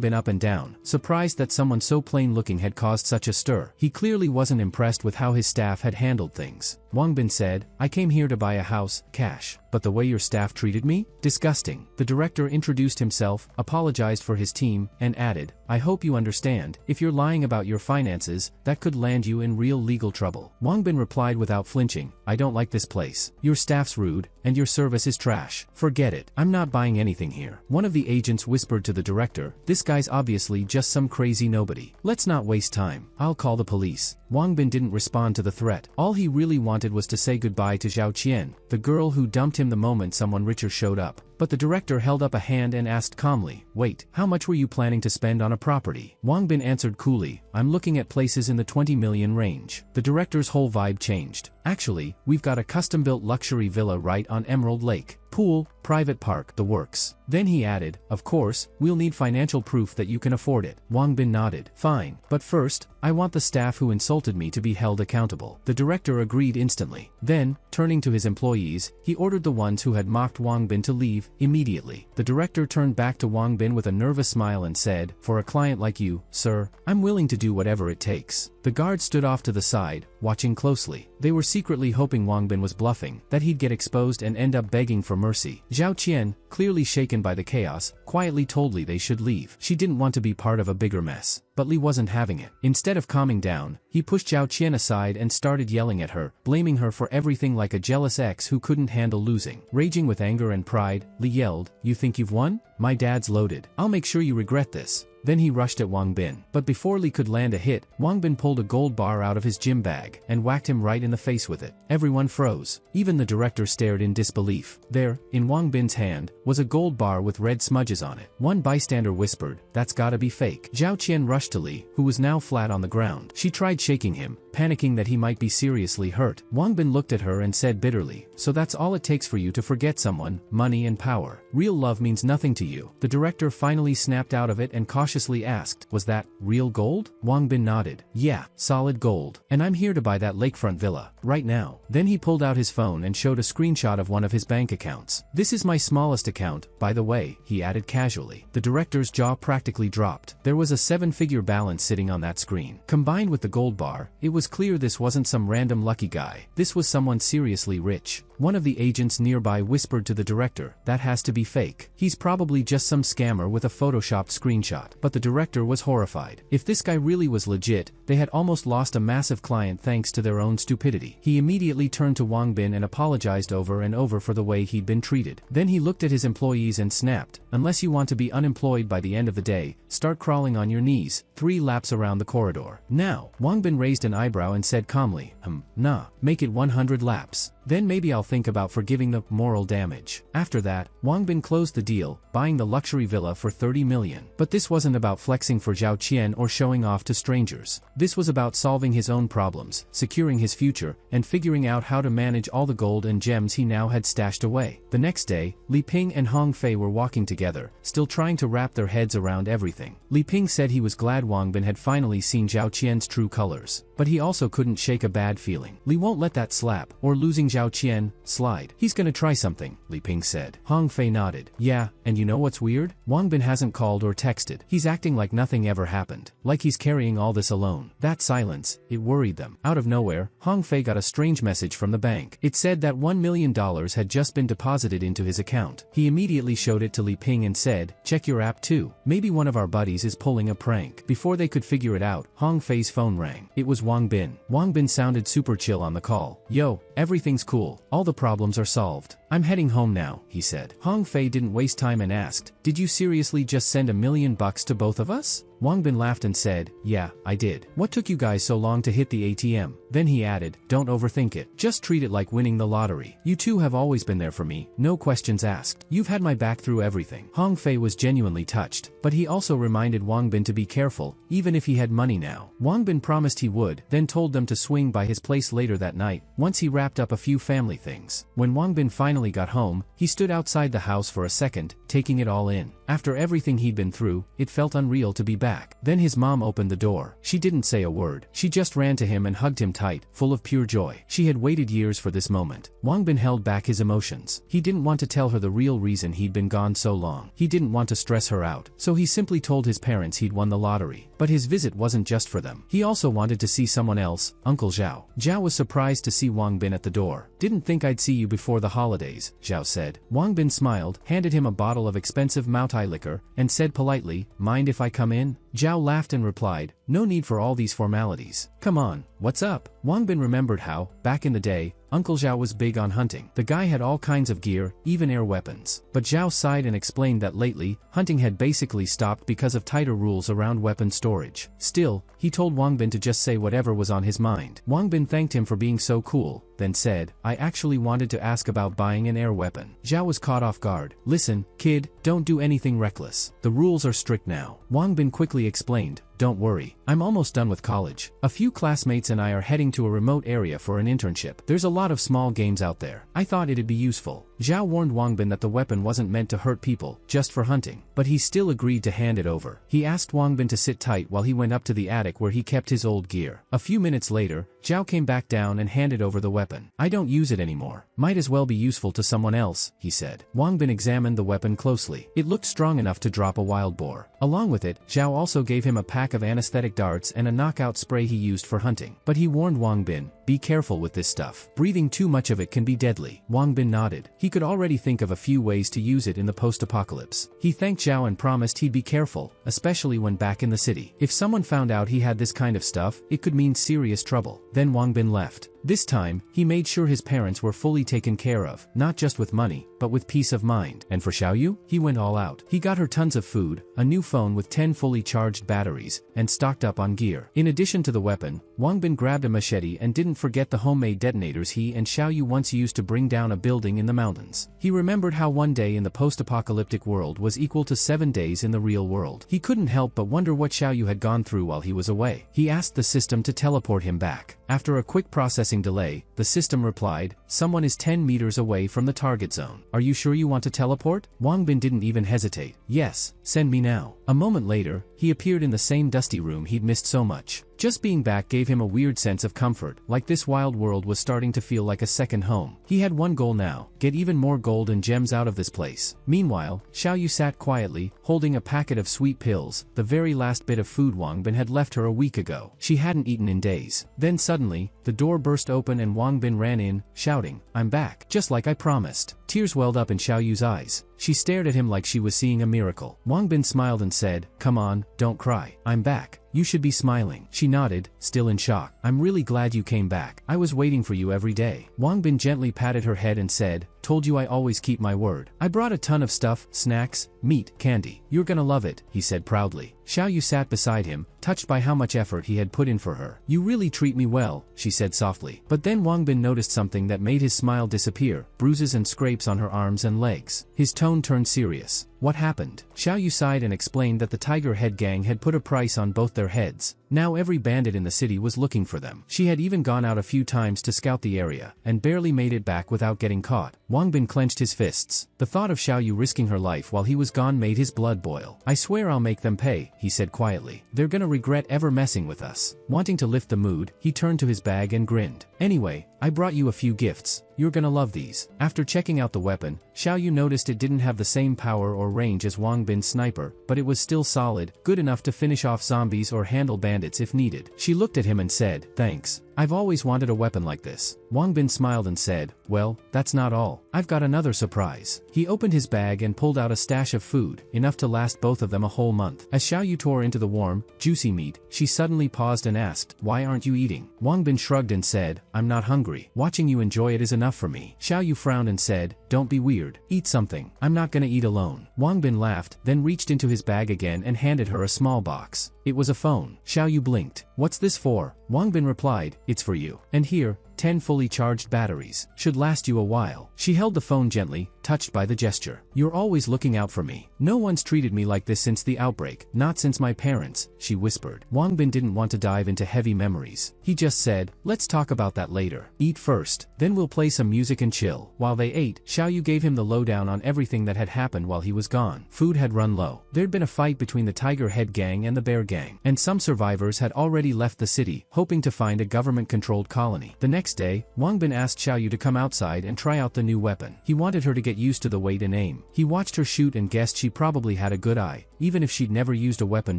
Bin up and down, surprised that someone so plain-looking had caused such a stir. He clearly wasn't impressed with how his staff had handled things. Wang Bin said, "I came here to buy a house, cash. But the way your staff treated me? Disgusting." The director introduced himself, apologized for his team, and added, "I hope you understand, if you're lying about your finances, that could land you in real legal trouble." Wang Bin replied without flinching, "I don't like this place. Your staff's rude, and your service is trash. Forget it. I'm not buying anything here." One of the agents whispered to the director, "This guy's obviously just some crazy nobody. Let's not waste time. I'll call the police." Wang Bin didn't respond to the threat. All he really wanted was to say goodbye to Zhao Qian, the girl who dumped him the moment someone richer showed up. But the director held up a hand and asked calmly, "Wait, how much were you planning to spend on a property?" Wang Bin answered coolly, "I'm looking at places in the 20 million range." The director's whole vibe changed. "Actually, we've got a custom-built luxury villa right on Emerald Lake. Pool, private park, the works." Then he added, "Of course, we'll need financial proof that you can afford it." Wang Bin nodded. "Fine, but first, I want the staff who insulted me to be held accountable." The director agreed instantly. Then, turning to his employees, he ordered the ones who had mocked Wang Bin to leave immediately. The director turned back to Wang Bin with a nervous smile and said, "For a client like you, sir, I'm willing to do whatever it takes." The guards stood off to the side, watching closely. They were secretly hoping Wang Bin was bluffing, that he'd get exposed and end up begging for mercy. Zhao Qian, clearly shaken by the chaos, quietly told Li they should leave. She didn't want to be part of a bigger mess. But Li wasn't having it. Instead of calming down, he pushed Zhao Qian aside and started yelling at her, blaming her for everything like a jealous ex who couldn't handle losing. Raging with anger and pride, Li yelled, "You think you've won? My dad's loaded. I'll make sure you regret this." Then he rushed at Wang Bin. But before Li could land a hit, Wang Bin pulled a gold bar out of his gym bag and whacked him right in the face with it. Everyone froze. Even the director stared in disbelief. There, in Wang Bin's hand, was a gold bar with red smudges on it. One bystander whispered, "That's gotta be fake." Zhao Qian rushed to Li, who was now flat on the ground. She tried shaking him, panicking that he might be seriously hurt. Wang Bin looked at her and said bitterly, "So that's all it takes for you to forget someone, money and power. Real love means nothing to you." The director finally snapped out of it and cautiously asked, "Was that real gold?" Wang Bin nodded. "Yeah, solid gold. And I'm here to buy that lakefront villa, right now." Then he pulled out his phone and showed a screenshot of one of his bank accounts. "This is my smallest account, by the way," he added casually. The director's jaw practically dropped. There was a 7-figure balance sitting on that screen. Combined with the gold bar, it was clear this wasn't some random lucky guy. This was someone seriously rich. One of the agents nearby whispered to the director, "That has to be fake. He's probably just some scammer with a photoshopped screenshot." But the director was horrified. If this guy really was legit, they had almost lost a massive client thanks to their own stupidity. He immediately turned to Wang Bin and apologized over and over for the way he'd been treated. Then he looked at his employees and snapped, "Unless you want to be unemployed by the end of the day, start crawling on your knees, 3 laps around the corridor." Now, Wang Bin raised an eyebrow and said calmly, Nah, make it 100 laps. Then maybe I'll think about forgiving the moral damage." After that, Wang Bin closed the deal, buying the luxury villa for 30 million. But this wasn't about flexing for Zhao Qian or showing off to strangers. This was about solving his own problems, securing his future, and figuring out how to manage all the gold and gems he now had stashed away. The next day, Li Ping and Hong Fei were walking together, still trying to wrap their heads around everything. Li Ping said he was glad Wang Bin had finally seen Zhao Qian's true colors. But he also couldn't shake a bad feeling. Li won't let that slap, or losing Zhao Zhao Qian, slide. He's gonna try something, Li Ping said. Hong Fei nodded. Yeah, and you know what's weird? Wang Bin hasn't called or texted. He's acting like nothing ever happened. Like he's carrying all this alone. That silence, it worried them. Out of nowhere, Hong Fei got a strange message from the bank. It said that $1 million had just been deposited into his account. He immediately showed it to Li Ping and said, check your app too. Maybe one of our buddies is pulling a prank. Before they could figure it out, Hong Fei's phone rang. It was Wang Bin. Wang Bin sounded super chill on the call. Yo, everything's cool. All the problems are solved. I'm heading home now, he said. Hong Fei didn't waste time and asked, did you seriously just send $1 million to both of us? Wang Bin laughed and said, yeah, I did. What took you guys so long to hit the ATM? Then he added, don't overthink it. Just treat it like winning the lottery. You two have always been there for me, no questions asked. You've had my back through everything. Hong Fei was genuinely touched, but he also reminded Wang Bin to be careful, even if he had money now. Wang Bin promised he would, then told them to swing by his place later that night, once he wrapped up a few family things. When Wang Bin finally got home, he stood outside the house for a second, taking it all in. After everything he'd been through, it felt unreal to be back. Then his mom opened the door. She didn't say a word. She just ran to him and hugged him tight, full of pure joy. She had waited years for this moment. Wang Bin held back his emotions. He didn't want to tell her the real reason he'd been gone so long. He didn't want to stress her out, so he simply told his parents he'd won the lottery. But his visit wasn't just for them. He also wanted to see someone else, Uncle Zhao. Zhao was surprised to see Wang Bin at the door. Didn't think I'd see you before the holidays, Zhao said. Wang Bin smiled, handed him a bottle of expensive Maotai liquor, and said politely, mind if I come in? Zhao laughed and replied, no need for all these formalities. Come on, what's up? Wang Bin remembered how, back in the day, Uncle Zhao was big on hunting. The guy had all kinds of gear, even air weapons. But Zhao sighed and explained that lately, hunting had basically stopped because of tighter rules around weapon storage. Still, he told Wang Bin to just say whatever was on his mind. Wang Bin thanked him for being so cool, then said, I actually wanted to ask about buying an air weapon. Zhao was caught off guard. Listen, kid, don't do anything reckless. The rules are strict now. Wang Bin quickly explained, don't worry, I'm almost done with college. A few classmates and I are heading to a remote area for an internship. There's a lot of small games out there. I thought it'd be useful. Zhao warned Wang Bin that the weapon wasn't meant to hurt people, just for hunting. But he still agreed to hand it over. He asked Wang Bin to sit tight while he went up to the attic where he kept his old gear. A few minutes later, Zhao came back down and handed over the weapon. I don't use it anymore. Might as well be useful to someone else, he said. Wang Bin examined the weapon closely. It looked strong enough to drop a wild boar. Along with it, Zhao also gave him a pack of anesthetic darts and a knockout spray he used for hunting. But he warned Wang Bin, be careful with this stuff. Breathing too much of it can be deadly. Wang Bin nodded. He could already think of a few ways to use it in the post-apocalypse. He thanked Zhao and promised he'd be careful, especially when back in the city. If someone found out he had this kind of stuff, it could mean serious trouble. Then Wang Bin left. This time, he made sure his parents were fully taken care of, not just with money, but with peace of mind. And for Xiaoyu, he went all out. He got her tons of food, a new phone with 10 fully charged batteries, and stocked up on gear. In addition to the weapon, Wang Bin grabbed a machete and didn't forget the homemade detonators he and Xiaoyu once used to bring down a building in the mountains. He remembered how one day in the post-apocalyptic world was equal to 7 days in the real world. He couldn't help but wonder what Xiaoyu had gone through while he was away. He asked the system to teleport him back. After a quick processing delay, the system replied, someone is 10 meters away from the target zone. Are you sure you want to teleport? Wang Bin didn't even hesitate. Yes, send me now. A moment later, he appeared in the same dusty room he'd missed so much. Just being back gave him a weird sense of comfort, like this wild world was starting to feel like a second home. He had one goal now, get even more gold and gems out of this place. Meanwhile, Xiaoyu sat quietly, holding a packet of sweet pills, the very last bit of food Wang Bin had left her a week ago. She hadn't eaten in days. Then suddenly, the door burst open and Wang Bin ran in, shouting, I'm back, just like I promised. Tears welled up in Xiaoyu's eyes. She stared at him like she was seeing a miracle. Wang Bin smiled and said, come on, don't cry. I'm back. You should be smiling. She nodded, still in shock. I'm really glad you came back. I was waiting for you every day. Wang Bin gently patted her head and said, told you I always keep my word. I brought a ton of stuff, snacks, meat, candy. You're gonna love it, he said proudly. Xiaoyu sat beside him, touched by how much effort he had put in for her. You really treat me well, she said softly. But then Wang Bin noticed something that made his smile disappear, bruises and scrapes on her arms and legs. His tone turned serious. What happened? Xiao Yu sighed and explained that the Tiger Head gang had put a price on both their heads. Now every bandit in the city was looking for them. She had even gone out a few times to scout the area, and barely made it back without getting caught. Wang Bin clenched his fists. The thought of Xiao Yu risking her life while he was gone made his blood boil. I swear I'll make them pay, he said quietly. They're gonna regret ever messing with us. Wanting to lift the mood, he turned to his bag and grinned. Anyway, I brought you a few gifts. You're gonna love these. After checking out the weapon, Xiao Yu noticed it didn't have the same power or range as Wang Bin's sniper, but it was still solid, good enough to finish off zombies or handle bandits if needed. She looked at him and said, "Thanks. I've always wanted a weapon like this." Wang Bin smiled and said, "Well, that's not all. I've got another surprise." He opened his bag and pulled out a stash of food, enough to last both of them a whole month. As Xiao Yu tore into the warm, juicy meat, she suddenly paused and asked, "Why aren't you eating?" Wang Bin shrugged and said, "I'm not hungry. Watching you enjoy it is enough for me." Xiao Yu frowned and said, "Don't be weird. Eat something. I'm not gonna eat alone." Wang Bin laughed, then reached into his bag again and handed her a small box. It was a phone. Xiao Yu blinked. "What's this for?" Wang Bin replied, "It's for you. And here, 10 fully charged batteries. Should last you a while." She held the phone gently, touched by the gesture. "You're always looking out for me. No one's treated me like this since the outbreak, not since my parents," she whispered. Wang Bin didn't want to dive into heavy memories. He just said, "Let's talk about that later. Eat first, then we'll play some music and chill." While they ate, Xiao Yu gave him the lowdown on everything that had happened while he was gone. Food had run low. There'd been a fight between the Tiger Head gang and the Bear gang, and some survivors had already left the city, hoping to find a government-controlled colony. The next day, Wang Bin asked Xiao Yu to come outside and try out the new weapon. He wanted her to get used to the weight and aim. He watched her shoot and guessed she probably had a good eye, even if she'd never used a weapon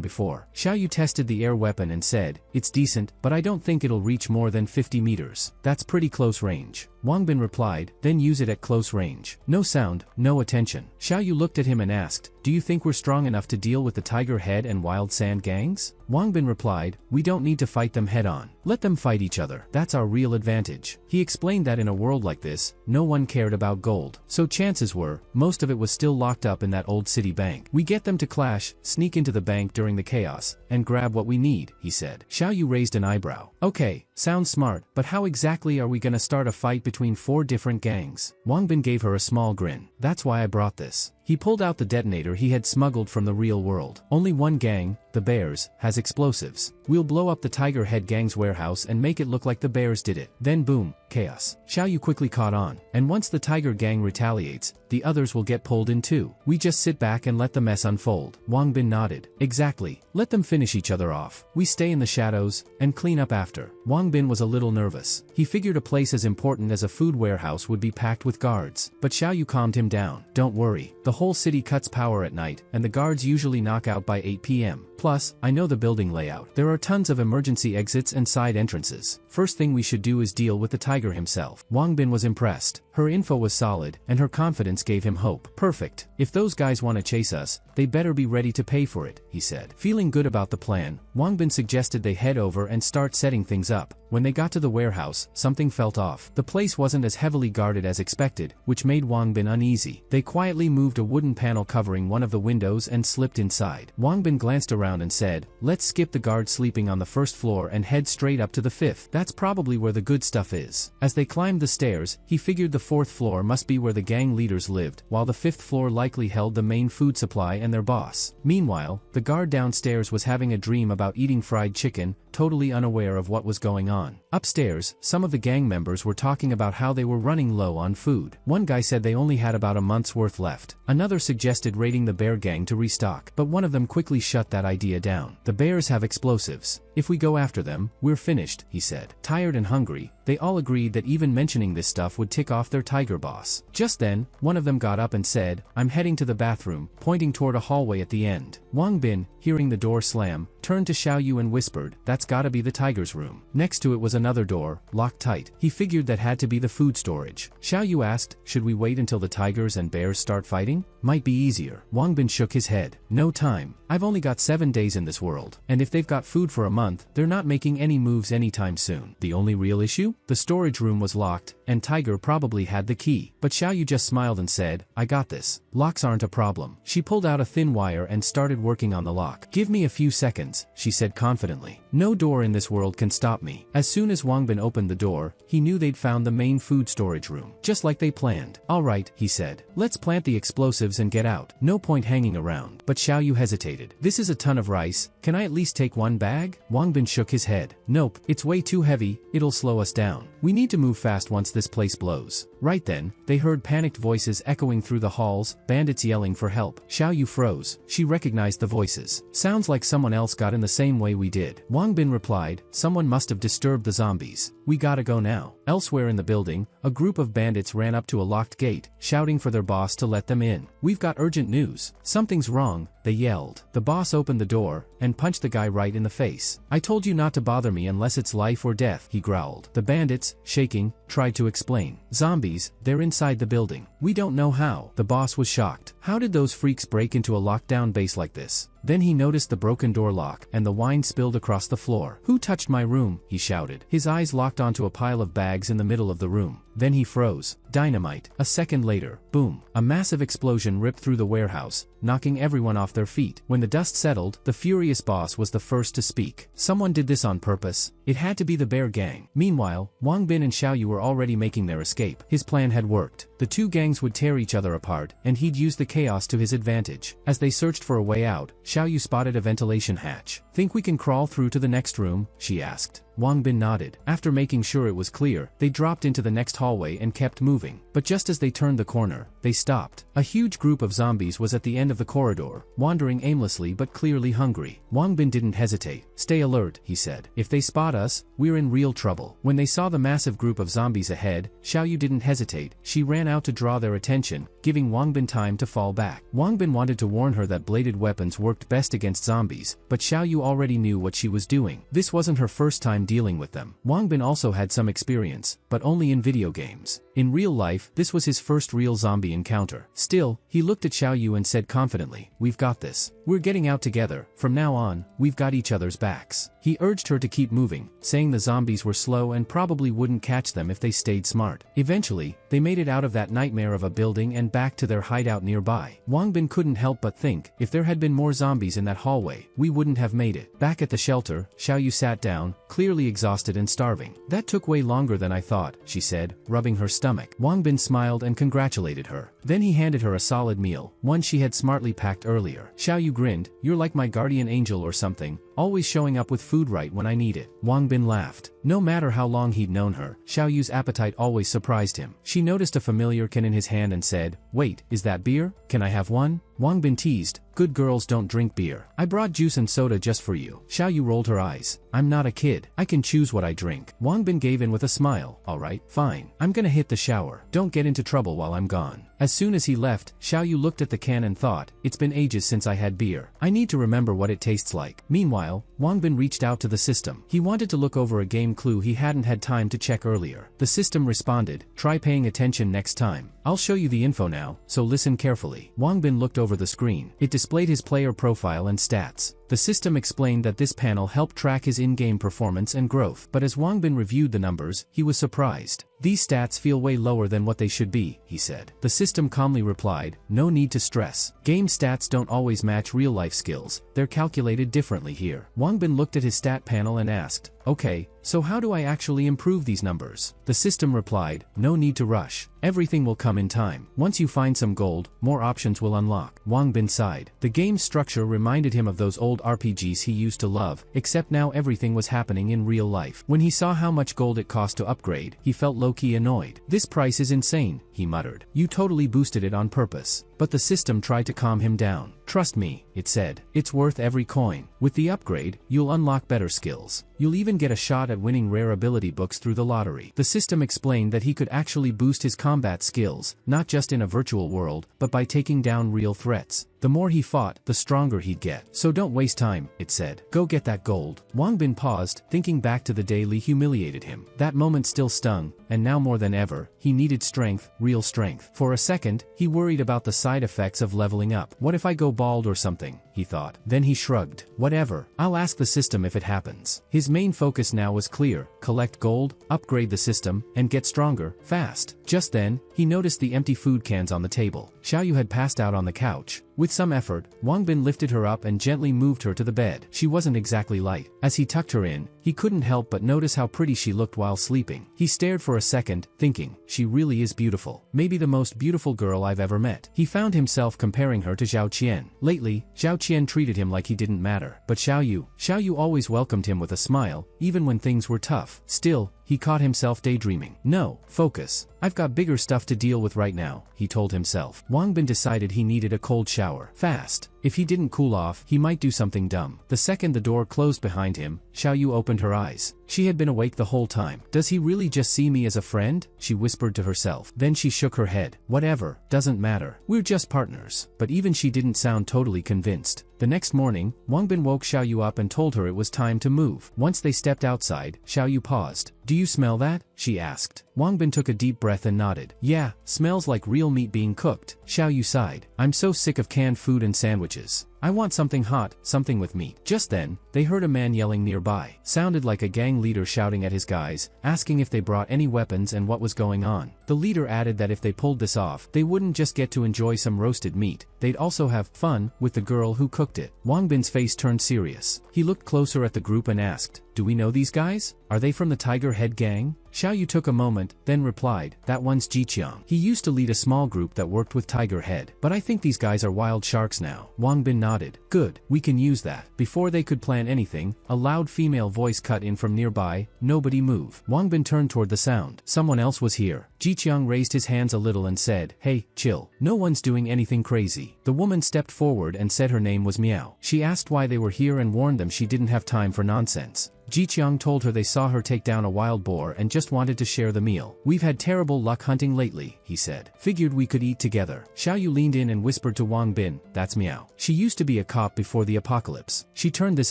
before. Xiao Yu tested the air weapon and said, "It's decent, but I don't think it'll reach more than 50 meters. That's pretty close range." Wang Bin replied, "Then use it at close range." No sound, no attention. Xiao Yu looked at him and asked, "Do you think we're strong enough to deal with the Tiger Head and Wild Sand gangs?" Wang Bin replied, "We don't need to fight them head on. Let them fight each other. That's our real advantage." He explained that in a world like this, no one cared about gold. So chances were, most of it was still locked up in that old city bank. "We get them to clash, sneak into the bank during the chaos, and grab what we need," he said. Xiao Yu raised an eyebrow. "Okay, sounds smart, but how exactly are we gonna start a fight between 4 different gangs?" Wang Bin gave her a small grin. "That's why I brought this." He pulled out the detonator he had smuggled from the real world. "Only one gang, the Bears, has explosives. We'll blow up the Tiger Head gang's warehouse and make it look like the Bears did it. Then boom, chaos." Xiao Yu quickly caught on. "And once the Tiger gang retaliates, the others will get pulled in too. We just sit back and let the mess unfold." Wang Bin nodded. "Exactly. Let them finish each other off. We stay in the shadows, and clean up after." Wang Bin was a little nervous. He figured a place as important as a food warehouse would be packed with guards. But Xiao Yu calmed him down. "Don't worry. The whole city cuts power at night, and the guards usually knock out by 8 p.m. Plus, I know the building layout. There are tons of emergency exits and side entrances. First thing we should do is deal with the tiger himself." Wang Bin was impressed. Her info was solid, and her confidence gave him hope. "Perfect. If those guys want to chase us, they better be ready to pay for it," he said. Feeling good about the plan, Wang Bin suggested they head over and start setting things up. When they got to the warehouse, something felt off. The place wasn't as heavily guarded as expected, which made Wang Bin uneasy. They quietly moved a wooden panel covering one of the windows and slipped inside. Wang Bin glanced around and said, "Let's skip the guard sleeping on the first floor and head straight up to the 5th. That's probably where the good stuff is." As they climbed the stairs, he figured the 4th floor must be where the gang leaders lived, while the 5th floor likely held the main food supply and their boss. Meanwhile, the guard downstairs was having a dream about eating fried chicken, totally unaware of what was going on. Upstairs, some of the gang members were talking about how they were running low on food. One guy said they only had about a month's worth left. Another suggested raiding the bear gang to restock, but one of them quickly shut that idea down. "The bears have explosives. If we go after them, we're finished," he said. Tired and hungry, they all agreed that even mentioning this stuff would tick off their tiger boss. Just then, one of them got up and said, "I'm heading to the bathroom," pointing toward a hallway at the end. Wang Bin, hearing the door slam, turned to Xiao Yu and whispered, "That's gotta be the tiger's room." Next to it was another door, locked tight. He figured that had to be the food storage. Xiao Yu asked, "Should we wait until the tigers and bears start fighting? Might be easier." Wang Bin shook his head. "No time. I've only got 7 days in this world, and if they've got food for a month, they're not making any moves anytime soon. The only real issue? you? The storage room was locked, and Tiger probably had the key. But Xiaoyu just smiled and said, I got this. Locks aren't a problem. She pulled out a thin wire and started working on the lock. Give me a few seconds, she said confidently. No door in this world can stop me. As soon as Wang Bin opened the door, he knew they'd found the main food storage room. Just like they planned. Alright, he said. Let's plant the explosives and get out. No point hanging around. But Xiaoyu hesitated. This is a ton of rice. Can I at least take one bag? Wang Bin shook his head. Nope, it's way too heavy. It'll slow us down. We need to move fast once this place blows. Right then, they heard panicked voices echoing through the halls, bandits yelling for help. Xiaoyu froze. She recognized the voices. Sounds like someone else got in the same way we did. Wang Bin replied, someone must have disturbed the zombies. We gotta go now. Elsewhere in the building, a group of bandits ran up to a locked gate, shouting for their boss to let them in. We've got urgent news. Something's wrong, they yelled. The boss opened the door, and punched the guy right in the face. I told you not to bother me unless it's life or death, he growled. The bandits, shaking, tried to explain. Zombies, they're inside the building. We don't know how. The boss was shocked. How did those freaks break into a lockdown base like this? Then he noticed the broken door lock, and the wine spilled across the floor. Who touched my room? He shouted. His eyes locked onto a pile of bags in the middle of the room. Then he froze. Dynamite. A second later, boom. A massive explosion ripped through the warehouse, knocking everyone off their feet. When the dust settled, the furious boss was the first to speak. Someone did this on purpose. It had to be the bear gang. Meanwhile, Wang Bin and Xiaoyu were already making their escape. His plan had worked. The two gangs would tear each other apart, and he'd use the chaos to his advantage. As they searched for a way out, Xiaoyu spotted a ventilation hatch. Think we can crawl through to the next room? She asked. Wang Bin nodded. After making sure it was clear, they dropped into the next hallway and kept moving. But just as they turned the corner, they stopped. A huge group of zombies was at the end of the corridor, wandering aimlessly but clearly hungry. Wang Bin didn't hesitate. Stay alert, he said. If they spot us, we're in real trouble. When they saw the massive group of zombies ahead, Xiaoyu didn't hesitate. She ran out to draw their attention, giving Wang Bin time to fall back. Wang Bin wanted to warn her that bladed weapons worked best against zombies, but Xiaoyu already knew what she was doing. This wasn't her first time dealing with them. Wang Bin also had some experience, but only in video games. In real life, this was his first real zombie encounter. Still, he looked at Xiaoyu and said confidently, we've got this. We're getting out together. From now on, we've got each other's backs. He urged her to keep moving, saying the zombies were slow and probably wouldn't catch them if they stayed smart. Eventually, they made it out of that nightmare of a building and back to their hideout nearby. Wang Bin couldn't help but think, if there had been more zombies in that hallway, we wouldn't have made it. Back at the shelter, Xiaoyu sat down, clearly exhausted and starving. That took way longer than I thought, she said, rubbing her stomach. Wang Bin smiled and congratulated her. Then he handed her a solid meal, one she had smartly packed earlier. Xiaoyu grinned, you're like my guardian angel or something, always showing up with food right when I need it. Wang Bin laughed. No matter how long he'd known her, Xiaoyu's appetite always surprised him. She noticed a familiar can in his hand and said, wait, is that beer? Can I have one? Wang Bin teased, good girls don't drink beer. I brought juice and soda just for you. Xiaoyu rolled her eyes. I'm not a kid. I can choose what I drink. Wang Bin gave in with a smile. Alright, fine. I'm gonna hit the shower. Don't get into trouble while I'm gone. As soon as he left, Xiaoyu looked at the can and thought, it's been ages since I had beer. I need to remember what it tastes like. Meanwhile, Wang Bin reached out to the system. He wanted to look over a game clue he hadn't had time to check earlier. The system responded, try paying attention next time. I'll show you the info now, so listen carefully. Wang Bin looked over the screen. It displayed his player profile and stats. The system explained that this panel helped track his in-game performance and growth. But as Wang Bin reviewed the numbers, he was surprised. These stats feel way lower than what they should be, he said. The system calmly replied, no need to stress. Game stats don't always match real-life skills. They're calculated differently here. Wang Bin looked at his stat panel and asked, okay, so how do I actually improve these numbers? The system replied, no need to rush. Everything will come in time. Once you find some gold, more options will unlock. Wang Bin sighed. The game's structure reminded him of those old RPGs he used to love, except now everything was happening in real life. When he saw how much gold it cost to upgrade, he felt low-key annoyed. This price is insane, he muttered. You totally boosted it on purpose. But the system tried to calm him down. Trust me, it said. It's worth every coin. With the upgrade, you'll unlock better skills. You'll even get a shot at winning rare ability books through the lottery. The system explained that he could actually boost his combat skills, not just in a virtual world, but by taking down real threats. The more he fought, the stronger he'd get. So don't waste time, it said. Go get that gold. Wang Bin paused, thinking back to the day Li humiliated him. That moment still stung, and now more than ever, he needed strength, real strength. For a second, he worried about the side effects of leveling up. What if I go bald or something, he thought. Then he shrugged. Whatever, I'll ask the system if it happens. His main focus now was clear: collect gold, upgrade the system, and get stronger, fast. Just then, he noticed the empty food cans on the table. Xiaoyu had passed out on the couch. With some effort, Wang Bin lifted her up and gently moved her to the bed. She wasn't exactly light. As he tucked her in, he couldn't help but notice how pretty she looked while sleeping. He stared for a second, thinking, she really is beautiful. Maybe the most beautiful girl I've ever met. He found himself comparing her to Zhao Qian. Lately, Zhao Qian treated him like he didn't matter. But Xiaoyu always welcomed him with a smile, even when things were tough. Still, he caught himself daydreaming. No, focus. I've got bigger stuff to deal with right now, he told himself. Wang Bin decided he needed a cold shower. Fast. If he didn't cool off, he might do something dumb. The second the door closed behind him, Xiaoyu opened her eyes. She had been awake the whole time. Does he really just see me as a friend? She whispered to herself. Then she shook her head. Whatever, doesn't matter. We're just partners. But even she didn't sound totally convinced. The next morning, Wang Bin woke Xiaoyu up and told her it was time to move. Once they stepped outside, Xiaoyu paused. Do you smell that? She asked. Wang Bin took a deep breath and nodded. Yeah, smells like real meat being cooked. Xiaoyu sighed. I'm so sick of canned food and sandwiches. I want something hot, something with meat. Just then, they heard a man yelling nearby. Sounded like a gang leader shouting at his guys, asking if they brought any weapons and what was going on. The leader added that if they pulled this off, they wouldn't just get to enjoy some roasted meat, they'd also have fun with the girl who cooked it. Wang Bin's face turned serious. He looked closer at the group and asked, do we know these guys? Are they from the Tiger Head gang? Xiaoyu took a moment, then replied, that one's Jiqiang. He used to lead a small group that worked with Tiger Head. But I think these guys are wild sharks now. Wang Bin nodded. Good, we can use that. Before they could plan anything, a loud female voice cut in from nearby. Nobody move. Wang Bin turned toward the sound. Someone else was here. Jiqiang raised his hands a little and said, hey, chill. No one's doing anything crazy. The woman stepped forward and said her name was Miao. She asked why they were here and warned them she didn't have time for nonsense. Jiqiang told her they saw her take down a wild boar and just wanted to share the meal. We've had terrible luck hunting lately, he said. Figured we could eat together. Xiaoyu leaned in and whispered to Wang Bin, that's Miao. She used to be a cop before the apocalypse. She turned this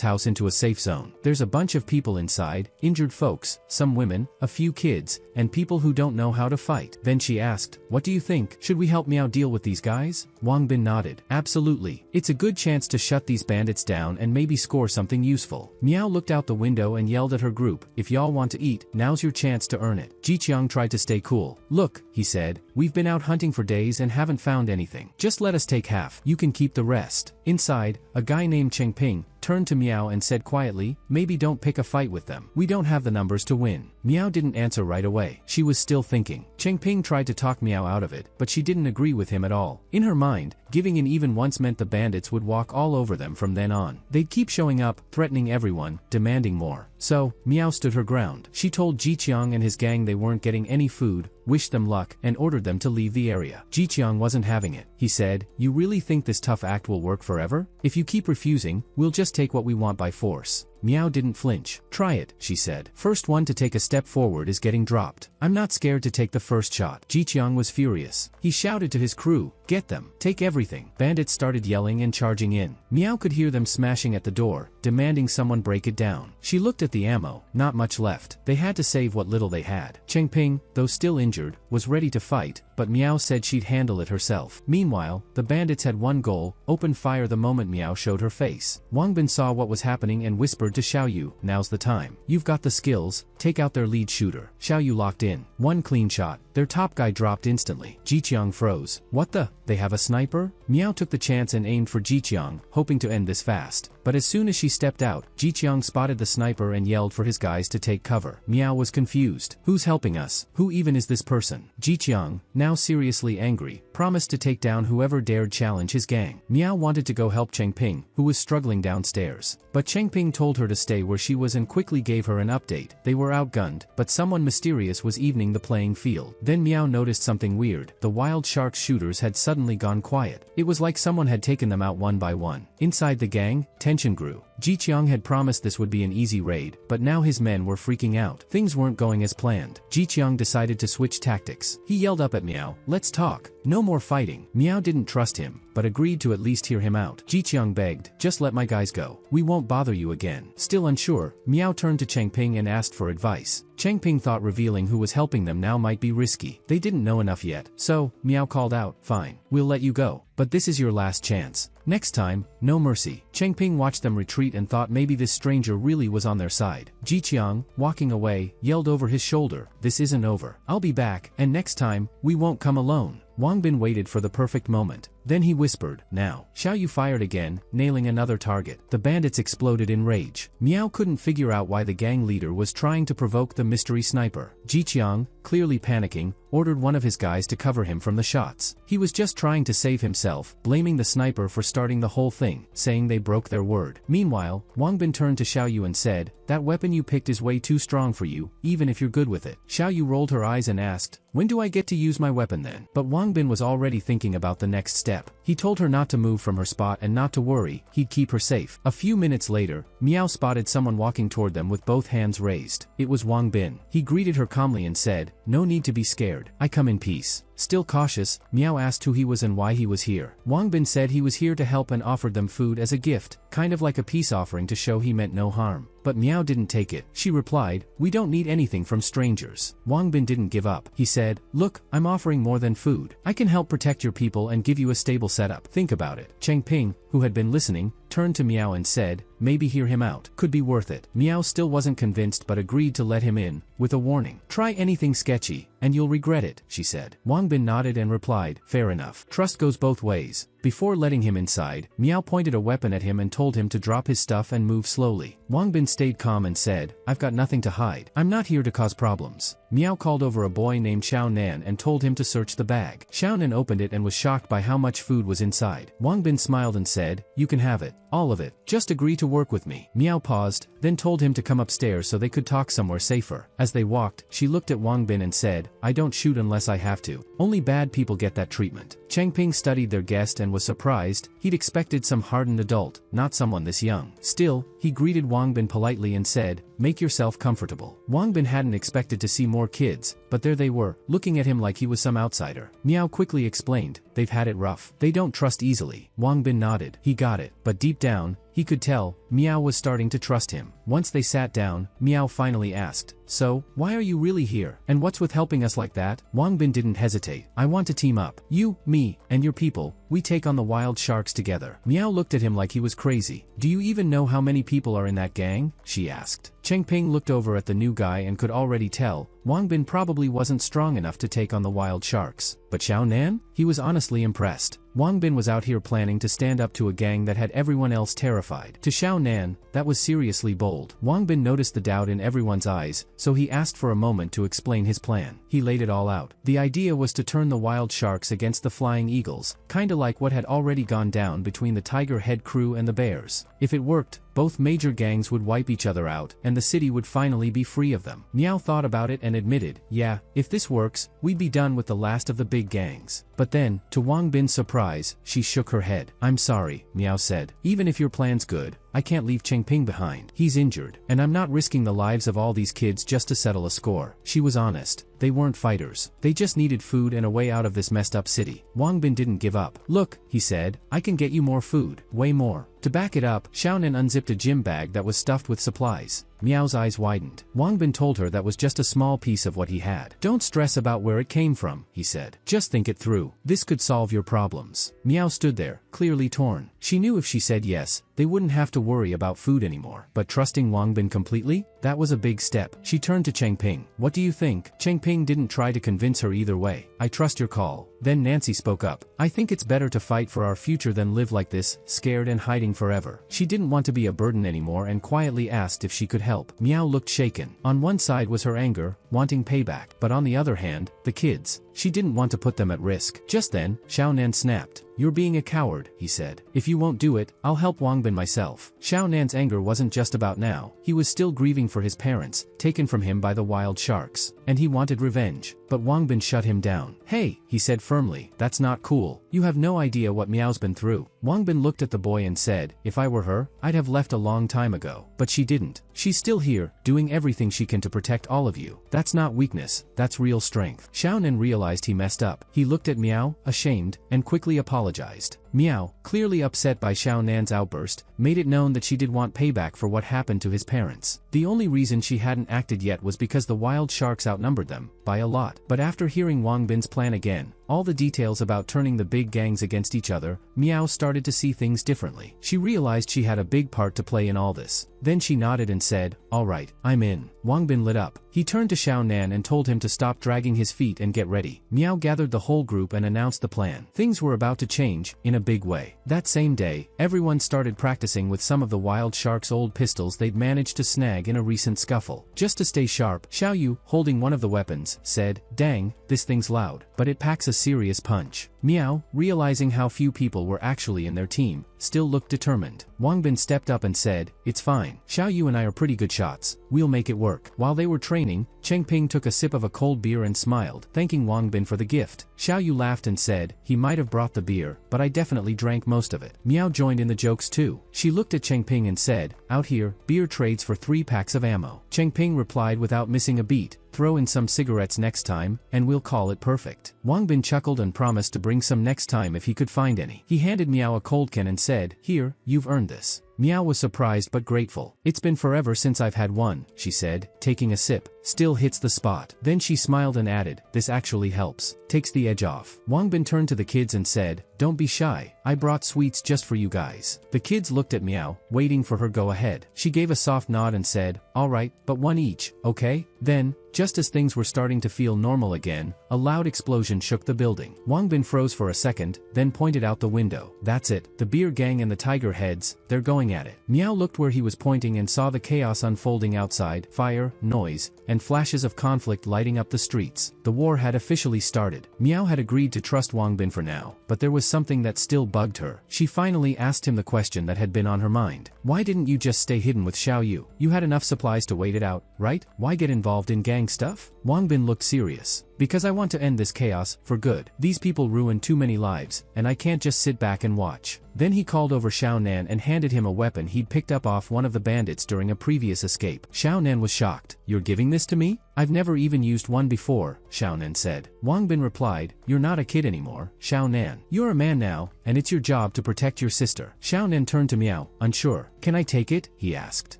house into a safe zone. There's a bunch of people inside, injured folks, some women, a few kids, and people who don't know how to fight. Then she asked, what do you think? Should we help Miao deal with these guys? Wang Bin nodded. Absolutely. It's a good chance to shut these bandits down and maybe score something useful. Miao looked out the window and yelled at her group, if y'all want to eat, now's your chance to earn it. Jiqiang tried to stay cool. Look, he said, we've been out hunting for days and haven't found anything. Just let us take half. You can keep the rest. Inside, a guy named Chengping turned to Miao and said quietly, maybe don't pick a fight with them. We don't have the numbers to win. Miao didn't answer right away. She was still thinking. Chengping tried to talk Miao out of it, but she didn't agree with him at all. In her mind, giving in even once meant the bandits would walk all over them from then on. They'd keep showing up, threatening everyone, demanding more. So, Miao stood her ground. She told Jiqiang and his gang they weren't getting any food, wished them luck, and ordered them to leave the area. Jiqiang wasn't having it. He said, you really think this tough act will work forever? If you keep refusing, we'll just take what we want by force. Miao didn't flinch. Try it, she said. First one to take a step forward is getting dropped. I'm not scared to take the first shot. Jiqiang was furious. He shouted to his crew, get them, take everything. Bandits started yelling and charging in. Miao could hear them smashing at the door, demanding someone break it down. She looked at the ammo, not much left. They had to save what little they had. Chengping, though still injured, was ready to fight, but Miao said she'd handle it herself. Meanwhile, the bandits had one goal, open fire the moment Miao showed her face. Wang Bin saw what was happening and whispered to Xiaoyu, now's the time. You've got the skills, take out their lead shooter. Xiaoyu locked in. One clean shot. Their top guy dropped instantly. Jiqiang froze. What the? They have a sniper? Miao took the chance and aimed for Jiqiang, hoping to end this fast. But as soon as she stepped out, Jiqiang spotted the sniper and yelled for his guys to take cover. Miao was confused. Who's helping us? Who even is this person? Jiqiang, now seriously angry, promised to take down whoever dared challenge his gang. Miao wanted to go help Chengping, who was struggling downstairs. But Chengping told her to stay where she was and quickly gave her an update. They were outgunned, but someone mysterious was evening the playing field. Then Miao noticed something weird. The wild shark shooters had suddenly gone quiet. It was like someone had taken them out one by one. Inside the gang, tension grew. Jiqiang had promised this would be an easy raid, but now his men were freaking out. Things weren't going as planned. Jiqiang decided to switch tactics. He yelled up at Miao, "Let's talk. No more fighting." Miao didn't trust him, but agreed to at least hear him out. Jiqiang begged, "Just let my guys go. We won't bother you again." Still unsure, Miao turned to Changping and asked for advice. Changping thought revealing who was helping them now might be risky. They didn't know enough yet, so Miao called out, "Fine, we'll let you go. But this is your last chance. Next time, no mercy." Changping watched them retreat and thought maybe this stranger really was on their side. Jiqiang, walking away, yelled over his shoulder, "This isn't over. I'll be back, and next time, we won't come alone." Wang Bin waited for the perfect moment. Then he whispered, "Now." Xiao Yu fired again, nailing another target. The bandits exploded in rage. Miao couldn't figure out why the gang leader was trying to provoke the mystery sniper. Jiqiang, clearly panicking, ordered one of his guys to cover him from the shots. He was just trying to save himself, blaming the sniper for starting the whole thing, saying they broke their word. Meanwhile, Wang Bin turned to Xiao Yu and said, "That weapon you picked is way too strong for you, even if you're good with it." Xiao Yu rolled her eyes and asked, "When do I get to use my weapon then?" But Wang Bin was already thinking about the next step. He told her not to move from her spot and not to worry, he'd keep her safe. A few minutes later, Miao spotted someone walking toward them with both hands raised. It was Wang Bin. He greeted her calmly and said, "No need to be scared. I come in peace." Still cautious, Miao asked who he was and why he was here. Wang Bin said he was here to help and offered them food as a gift, kind of like a peace offering to show he meant no harm. But Miao didn't take it. She replied, "We don't need anything from strangers." Wang Bin didn't give up. He said, "Look, I'm offering more than food. I can help protect your people and give you a stable setup. Think about it." Changping, who had been listening, turned to Miao and said, "Maybe hear him out. Could be worth it." Miao still wasn't convinced but agreed to let him in, with a warning. "Try anything sketchy, and you'll regret it," she said. Wang Bin nodded and replied, "Fair enough. Trust goes both ways." Before letting him inside, Miao pointed a weapon at him and told him to drop his stuff and move slowly. Wang Bin stayed calm and said, "I've got nothing to hide. I'm not here to cause problems." Miao called over a boy named Xiao Nan and told him to search the bag. Xiao Nan opened it and was shocked by how much food was inside. Wang Bin smiled and said, "You can have it. All of it. Just agree to work with me." Miao paused, then told him to come upstairs so they could talk somewhere safer. As they walked, she looked at Wang Bin and said, "I don't shoot unless I have to. Only bad people get that treatment." Changping studied their guest and was surprised. He'd expected some hardened adult, not someone this young. Still, he greeted Wang Bin politely and said, "Make yourself comfortable." Wang Bin hadn't expected to see more kids, but there they were, looking at him like he was some outsider. Miao quickly explained, "They've had it rough. They don't trust easily." Wang Bin nodded. He got it. But deep down, he could tell, Miao was starting to trust him. Once they sat down, Miao finally asked, "So, why are you really here? And what's with helping us like that?" Wang Bin didn't hesitate. "I want to team up. You, me, and your people. We take on the wild sharks together." Miao looked at him like he was crazy. "Do you even know how many people are in that gang?" she asked. Changping looked over at the new guy and could already tell, Wang Bin probably wasn't strong enough to take on the wild sharks. But Xiao Nan? He was honestly impressed. Wang Bin was out here planning to stand up to a gang that had everyone else terrified. To Xiao Nan, that was seriously bold. Wang Bin noticed the doubt in everyone's eyes, so he asked for a moment to explain his plan. He laid it all out. The idea was to turn the wild sharks against the flying eagles, kinda like what had already gone down between the Tiger Head crew and the bears. If it worked, both major gangs would wipe each other out, and the city would finally be free of them. Miao thought about it and admitted, "Yeah, if this works, we'd be done with the last of the big gangs." But then, to Wang Bin's surprise, she shook her head. "I'm sorry," Miao said. "Even if your plan's good, I can't leave Changping behind. He's injured, and I'm not risking the lives of all these kids just to settle a score." She was honest. They weren't fighters. They just needed food and a way out of this messed up city. Wang Bin didn't give up. "Look," he said, "I can get you more food. Way more." To back it up, Xiaonan unzipped a gym bag that was stuffed with supplies. Miao's eyes widened. Wang Bin told her that was just a small piece of what he had. "Don't stress about where it came from," he said. "Just think it through. This could solve your problems." Miao stood there, clearly torn. She knew if she said yes, they wouldn't have to worry about food anymore. But trusting Wang Bin completely? That was a big step. She turned to Changping. "What do you think?" Changping didn't try to convince her either way. "I trust your call." Then Nancy spoke up. "I think it's better to fight for our future than live like this, scared and hiding forever." She didn't want to be a burden anymore and quietly asked if she could help. Miao looked shaken. On one side was her anger, wanting payback, but on the other hand, the kids. She didn't want to put them at risk. Just then, Xiao Nan snapped. "You're being a coward," he said. "If you won't do it, I'll help Wangbin myself." Xiao Nan's anger wasn't just about now. He was still grieving for his parents, taken from him by the wild sharks. And he wanted revenge. But Wangbin shut him down. "Hey," he said firmly, "that's not cool. You have no idea what Meow's been through." Wangbin looked at the boy and said, "If I were her, I'd have left a long time ago." But she didn't. She's still here, doing everything she can to protect all of you. That's not weakness, that's real strength. Xiao Nan realized he messed up. He looked at Meow, ashamed, and quickly apologized. Meow, clearly upset by Xiao Nan's outburst, made it known that she did want payback for what happened to his parents. The only reason she hadn't acted yet was because the wild sharks outnumbered them, by a lot. But after hearing Wangbin's plan again, all the details about turning the big gangs against each other, Meow started to see things differently. She realized she had a big part to play in all this. Then she nodded and said, "All right, I'm in." Wangbin lit up. He turned to Xiao Nan and told him to stop dragging his feet and get ready. Meow gathered the whole group and announced the plan. Things were about to change, in a big way. That same day, everyone started practicing with some of the wild sharks' old pistols they'd managed to snag in a recent scuffle. Just to stay sharp, Xiao Yu, holding one of the weapons, said, "Dang, this thing's loud, but it packs a serious punch." Meow, realizing how few people were actually in their team, still looked determined. Wangbin stepped up and said, "It's fine. Xiao Yu and I are pretty good shots. We'll make it work." While they were training, Chengping took a sip of a cold beer and smiled, thanking Wangbin for the gift. Xiao Yu laughed and said, "He might have brought the beer, but I definitely drank most of it." Meow joined in the jokes too. She looked at Chengping and said, "Out here, beer trades for 3 packs of ammo." Chengping replied without missing a beat, "Throw in some cigarettes next time, and we'll call it perfect." Wangbin chuckled and promised to bring some next time if he could find any. He handed Meow a cold can and said, "Here, you've earned this." Meow was surprised but grateful. "It's been forever since I've had one," she said, taking a sip. "Still hits the spot." Then she smiled and added, "This actually helps. Takes the edge off." Wangbin turned to the kids and said, "Don't be shy. I brought sweets just for you guys." The kids looked at Meow, waiting for her go ahead. She gave a soft nod and said, "All right, but one each, okay?" Then, just as things were starting to feel normal again, a loud explosion shook the building. Wangbin froze for a second, then pointed out the window. "That's it, the beer gang and the tiger heads, they're going at it." Meow looked where he was pointing and saw the chaos unfolding outside, fire, noise, and flashes of conflict lighting up the streets. The war had officially started. Meow had agreed to trust Wangbin for now, but there was something that still bugged her. She finally asked him the question that had been on her mind. "Why didn't you just stay hidden with Xiao Yu? You had enough supplies to wait it out, right? Why get involved in gang stuff?" Wangbin looked serious. "Because I want to end this chaos, for good. These people ruin too many lives, and I can't just sit back and watch." Then he called over Xiao Nan and handed him a weapon he'd picked up off one of the bandits during a previous escape. Xiao Nan was shocked. "You're giving this to me? I've never even used one before," Xiao Nan said. Wangbin replied, "You're not a kid anymore, Xiao Nan. You're a man now, and it's your job to protect your sister." Xiao Nan turned to Meow, unsure. "Can I take it?" he asked.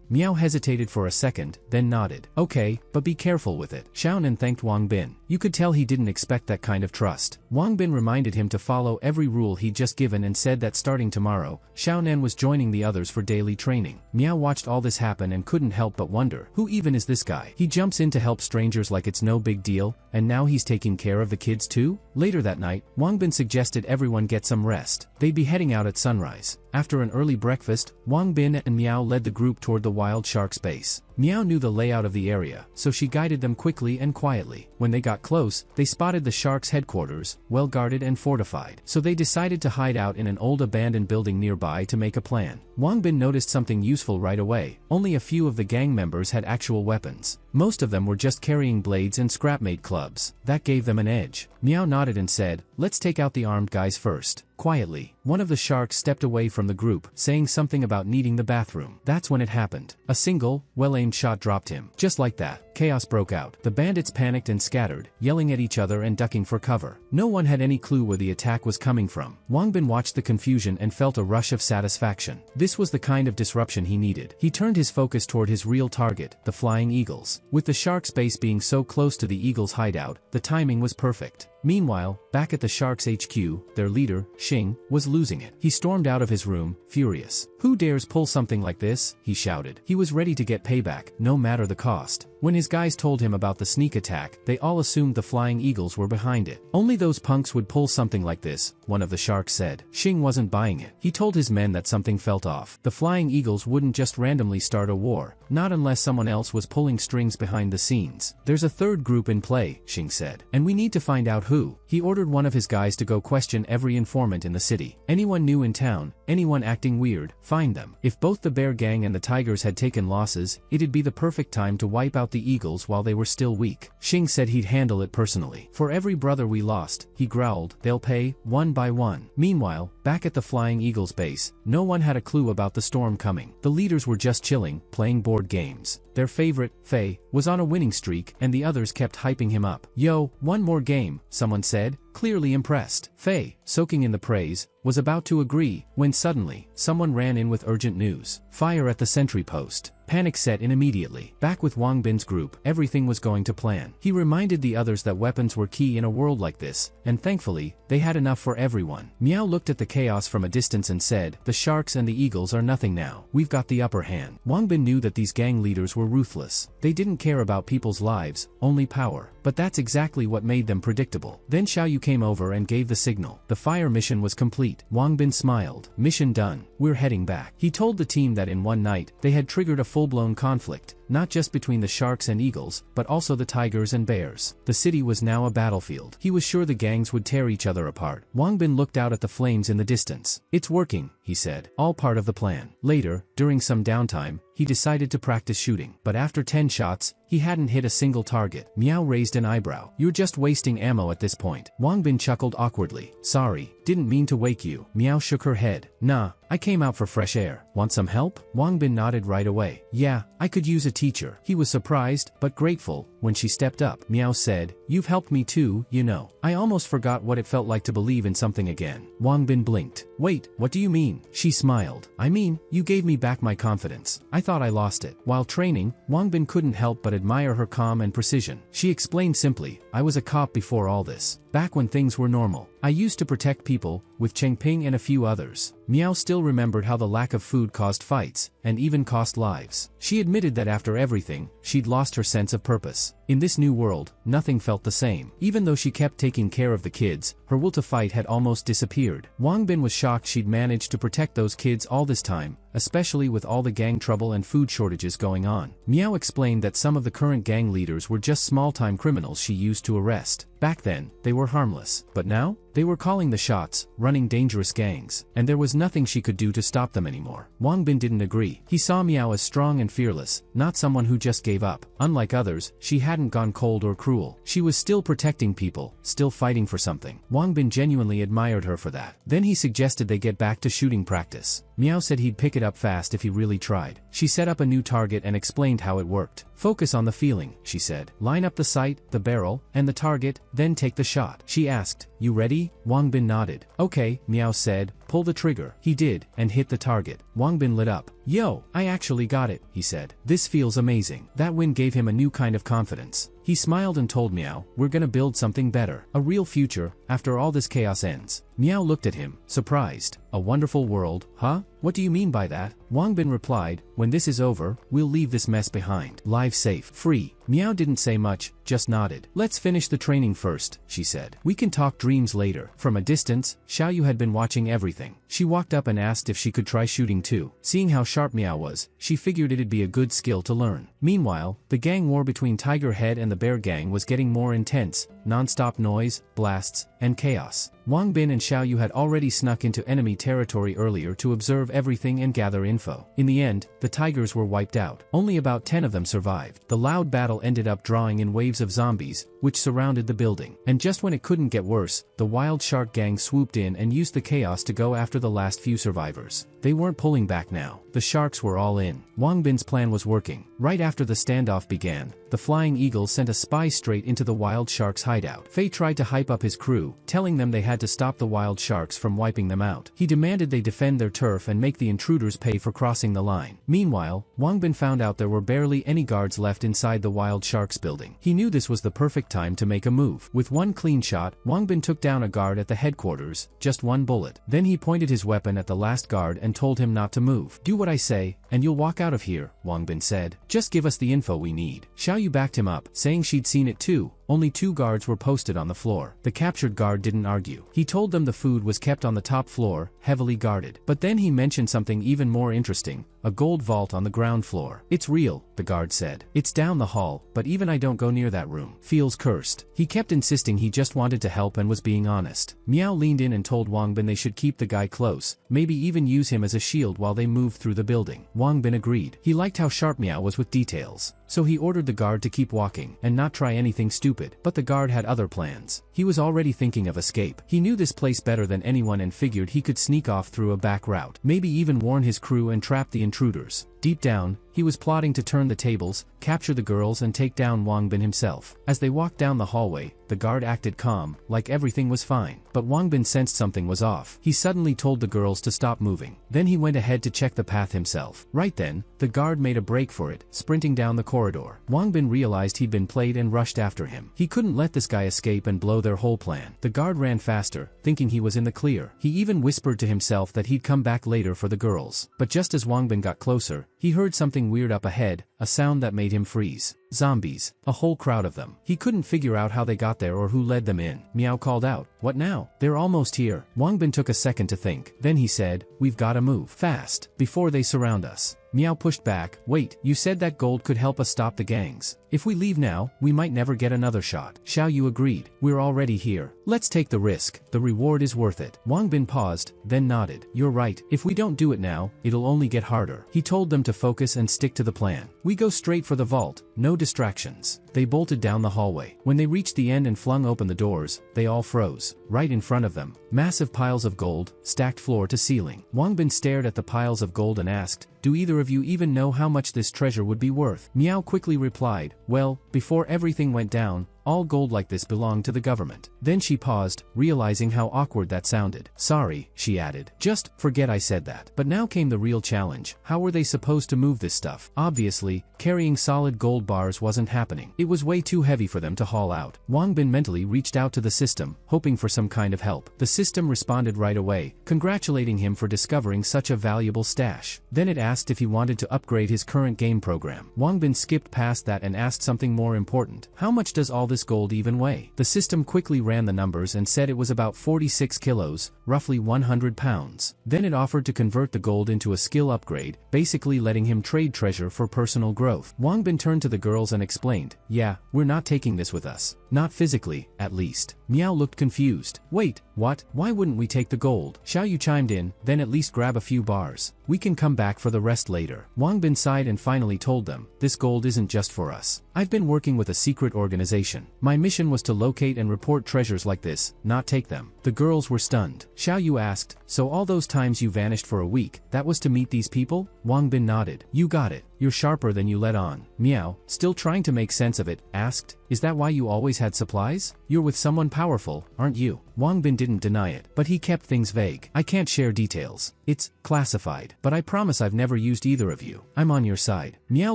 Meow hesitated for a second, then nodded. "Okay, but be careful with it." Xiao Nan thanked Wangbin. You could tell he didn't expect that kind of trust. Wangbin reminded him to follow every rule he'd just given and said that starting tomorrow, Xiao Nan was joining the others for daily training. Meow watched all this happen and couldn't help but wonder, who even is this guy? He jumps in to help strangers like it's no big deal, and now he's taking care of the kids too? Later that night, Wangbin suggested everyone get some rest. They'd be heading out at sunrise. After an early breakfast, Wangbin and Meow led the group toward the wild shark's base. Meow knew the layout of the area, so she guided them quickly and quietly. When they got close, they spotted the shark's headquarters, well guarded and fortified. So they decided to hide out in an old abandoned building nearby to make a plan. Wangbin noticed something useful right away. Only a few of the gang members had actual weapons. Most of them were just carrying blades and scrapmade clubs. That gave them an edge. Meow nodded and said, "Let's take out the armed guys first." Quietly, one of the sharks stepped away from the group, saying something about needing the bathroom. That's when it happened. A single, well-aimed shot dropped him. Just like that, chaos broke out. The bandits panicked and scattered, yelling at each other and ducking for cover. No one had any clue where the attack was coming from. Wangbin watched the confusion and felt a rush of satisfaction. This was the kind of disruption he needed. He turned his focus toward his real target, the flying eagles. With the shark's base being so close to the eagles' hideout, the timing was perfect. Meanwhile, back at the Sharks HQ, their leader, Xing, was losing it. He stormed out of his room, furious. "Who dares pull something like this?" he shouted. He was ready to get payback, no matter the cost. When his guys told him about the sneak attack, they all assumed the flying eagles were behind it. "Only those punks would pull something like this," one of the sharks said. Xing wasn't buying it. He told his men that something felt off. The flying eagles wouldn't just randomly start a war, not unless someone else was pulling strings behind the scenes. "There's a third group in play," Xing said, "and we need to find out who." He ordered one of his guys to go question every informant in the city. Anyone new in town, anyone acting weird, find them. If both the bear gang and the tigers had taken losses, it'd be the perfect time to wipe out the eagles while they were still weak. Xing said he'd handle it personally. "For every brother we lost," he growled, "they'll pay, one by one." Meanwhile, back at the Flying Eagles base, no one had a clue about the storm coming. The leaders were just chilling, playing board games. Their favorite, Fei, was on a winning streak, and the others kept hyping him up. "Yo, one more game," someone said, clearly impressed. Fei, soaking in the praise, was about to agree, when suddenly, someone ran in with urgent news. "Fire at the sentry post." Panic set in immediately. Back with Wang Bin's group, everything was going to plan. He reminded the others that weapons were key in a world like this, and thankfully, they had enough for everyone. Miao looked at the chaos from a distance and said, "The sharks and the eagles are nothing now. We've got the upper hand." Wang Bin knew that these gang leaders were ruthless. They didn't care about people's lives, only power. But that's exactly what made them predictable. Then Xiaoyu came over and gave the signal. The fire mission was complete. Wang Bin smiled. "Mission done. We're heading back." He told the team that in one night, they had triggered a full-blown conflict, not just between the sharks and eagles, but also the tigers and bears. The city was now a battlefield. He was sure the gangs would tear each other apart. Wang Bin looked out at the flames in the distance. "It's working," he said. "All part of the plan." Later, during some downtime, he decided to practice shooting. But after 10 shots, he hadn't hit a single target. Miao raised an eyebrow. "You're just wasting ammo at this point." Wang Bin chuckled awkwardly. "Sorry, didn't mean to wake you." Miao shook her head. "Nah, I came out for fresh air. Want some help?" Wang Bin nodded right away. "Yeah, I could use a teacher." He was surprised, but grateful, when she stepped up. Miao said, "You've helped me too, you know. I almost forgot what it felt like to believe in something again." Wang Bin blinked. "Wait, what do you mean?" She smiled. "I mean, you gave me back my confidence. I thought I lost it." While training, Wang Bin couldn't help but admire her calm and precision. She explained simply, "I was a cop before all this. Back when things were normal. I used to protect people, with Chengping and a few others." Miao still remembered how the lack of food caused fights, and even cost lives. She admitted that after everything, she'd lost her sense of purpose. In this new world, nothing felt the same. Even though she kept taking care of the kids, her will to fight had almost disappeared. Wang Bin was shocked she'd managed to protect those kids all this time, especially with all the gang trouble and food shortages going on. Miao explained that some of the current gang leaders were just small-time criminals she used to arrest. Back then, they were harmless. But now? They were calling the shots, running dangerous gangs, and there was nothing she could do to stop them anymore. Wang Bin didn't agree. He saw Miao as strong and fearless, not someone who just gave up. Unlike others, she hadn't gone cold or cruel. She was still protecting people, still fighting for something. Wang Bin genuinely admired her for that. Then he suggested they get back to shooting practice. Miao said he'd pick it up fast if he really tried. She set up a new target and explained how it worked. "Focus on the feeling," she said. "Line up the sight, the barrel, and the target, then take the shot." She asked, "You ready?" Wang Bin nodded. "Okay," Miao said. "Pull the trigger." He did, and hit the target. Wang Bin lit up. "Yo, I actually got it," he said. "This feels amazing." That win gave him a new kind of confidence. He smiled and told Miao, "We're gonna build something better. A real future, after all this chaos ends." Miao looked at him, surprised. "A wonderful world, huh? What do you mean by that?" Wang Bin replied, "When this is over, we'll leave this mess behind. Live safe, free." Miao didn't say much, just nodded. "Let's finish the training first," she said. "We can talk dreams later." From a distance, Xiaoyu had been watching everything. She walked up and asked if she could try shooting too. Seeing how sharp Miao was, she figured it'd be a good skill to learn. Meanwhile, the gang war between Tiger Head and the Bear Gang was getting more intense, non-stop noise, blasts, and chaos. Wang Bin and Xiaoyu had already snuck into enemy territory earlier to observe everything and gather info. In the end, the tigers were wiped out. Only about 10 of them survived. The loud battle ended up drawing in waves of zombies, which surrounded the building. And just when it couldn't get worse, the wild shark gang swooped in and used the chaos to go after the last few survivors. They weren't pulling back now. The sharks were all in. Wang Bin's plan was working. Right after the standoff began, the Flying Eagle sent a spy straight into the wild sharks' hideout. Fei tried to hype up his crew, telling them they had to stop the wild sharks from wiping them out. He demanded they defend their turf and make the intruders pay for crossing the line. Meanwhile, Wang Bin found out there were barely any guards left inside the wild sharks building. He knew this was the perfect time to make a move. With one clean shot, Wang Bin took down a guard at the headquarters, just one bullet. Then he pointed his weapon at the last guard and told him not to move. "Do what I say, and you'll walk out of here," Wang Bin said. "Just give us the info we need." Xiao Yu backed him up, saying she'd seen it too. Only 2 guards were posted on the floor. The captured guard didn't argue. He told them the food was kept on the top floor, heavily guarded. But then he mentioned something even more interesting, a gold vault on the ground floor. "It's real," the guard said. "It's down the hall, but even I don't go near that room." Feels cursed. He kept insisting he just wanted to help and was being honest. Miao leaned in and told Wang Bin they should keep the guy close, maybe even use him as a shield while they moved through the building. Wang Bin agreed. He liked how sharp Miao was with details. So he ordered the guard to keep walking and not try anything stupid. But the guard had other plans. He was already thinking of escape. He knew this place better than anyone and figured he could sneak off through a back route. Maybe even warn his crew and trap the intruders. Deep down, he was plotting to turn the tables, capture the girls and take down Wang Bin himself. As they walked down the hallway, the guard acted calm, like everything was fine. But Wang Bin sensed something was off. He suddenly told the girls to stop moving. Then he went ahead to check the path himself. Right then, the guard made a break for it, sprinting down the corridor. Wang Bin realized he'd been played and rushed after him. He couldn't let this guy escape and blow their whole plan. The guard ran faster, thinking he was in the clear. He even whispered to himself that he'd come back later for the girls. But just as Wang Bin got closer, he heard something weird up ahead, a sound that made him freeze. Zombies. A whole crowd of them. He couldn't figure out how they got there or who led them in. Miao called out, "What now?" "They're almost here." Wang Bin took a second to think. Then he said, "We've gotta move fast, before they surround us." Miao pushed back. "Wait, you said that gold could help us stop the gangs. If we leave now, we might never get another shot." Xiao Yu agreed. "We're already here. Let's take the risk. The reward is worth it." Wang Bin paused, then nodded. "You're right. If we don't do it now, it'll only get harder." He told them to focus and stick to the plan. "We go straight for the vault, no distractions." They bolted down the hallway. When they reached the end and flung open the doors, they all froze. Right in front of them, massive piles of gold, stacked floor to ceiling. Wang Bin stared at the piles of gold and asked, "Do either of you even know how much this treasure would be worth?" Miao quickly replied, "Well, before everything went down, all gold like this belonged to the government." Then she paused, realizing how awkward that sounded. "Sorry," she added. "Just forget I said that." But now came the real challenge. How were they supposed to move this stuff? Obviously, carrying solid gold bars wasn't happening. It was way too heavy for them to haul out. Wang Bin mentally reached out to the system, hoping for some kind of help. The system responded right away, congratulating him for discovering such a valuable stash. Then it asked if he wanted to upgrade his current game program. Wang Bin skipped past that and asked something more important. "How much does all this gold even weigh?" The system quickly ran the numbers and said it was about 46 kilos, roughly 100 pounds. Then it offered to convert the gold into a skill upgrade, basically letting him trade treasure for personal growth. Wang Bin turned to the girls and explained, "Yeah, we're not taking this with us. Not physically, at least." Miao looked confused. "Wait, what? Why wouldn't we take the gold?" Xiao Yu chimed in, "Then at least grab a few bars. We can come back for the rest later." Wang Bin sighed and finally told them, "This gold isn't just for us. I've been working with a secret organization. My mission was to locate and report treasures like this, not take them." The girls were stunned. Xiao Yu asked, "So all those times you vanished for a week, that was to meet these people?" Wang Bin nodded. "You got it. You're sharper than you let on." Miao, still trying to make sense of it, asked, "Is that why you always had supplies? You're with someone powerful, aren't you?" Wang Bin didn't deny it, but he kept things vague. "I can't share details. It's classified. But I promise I've never used either of you. I'm on your side." Miao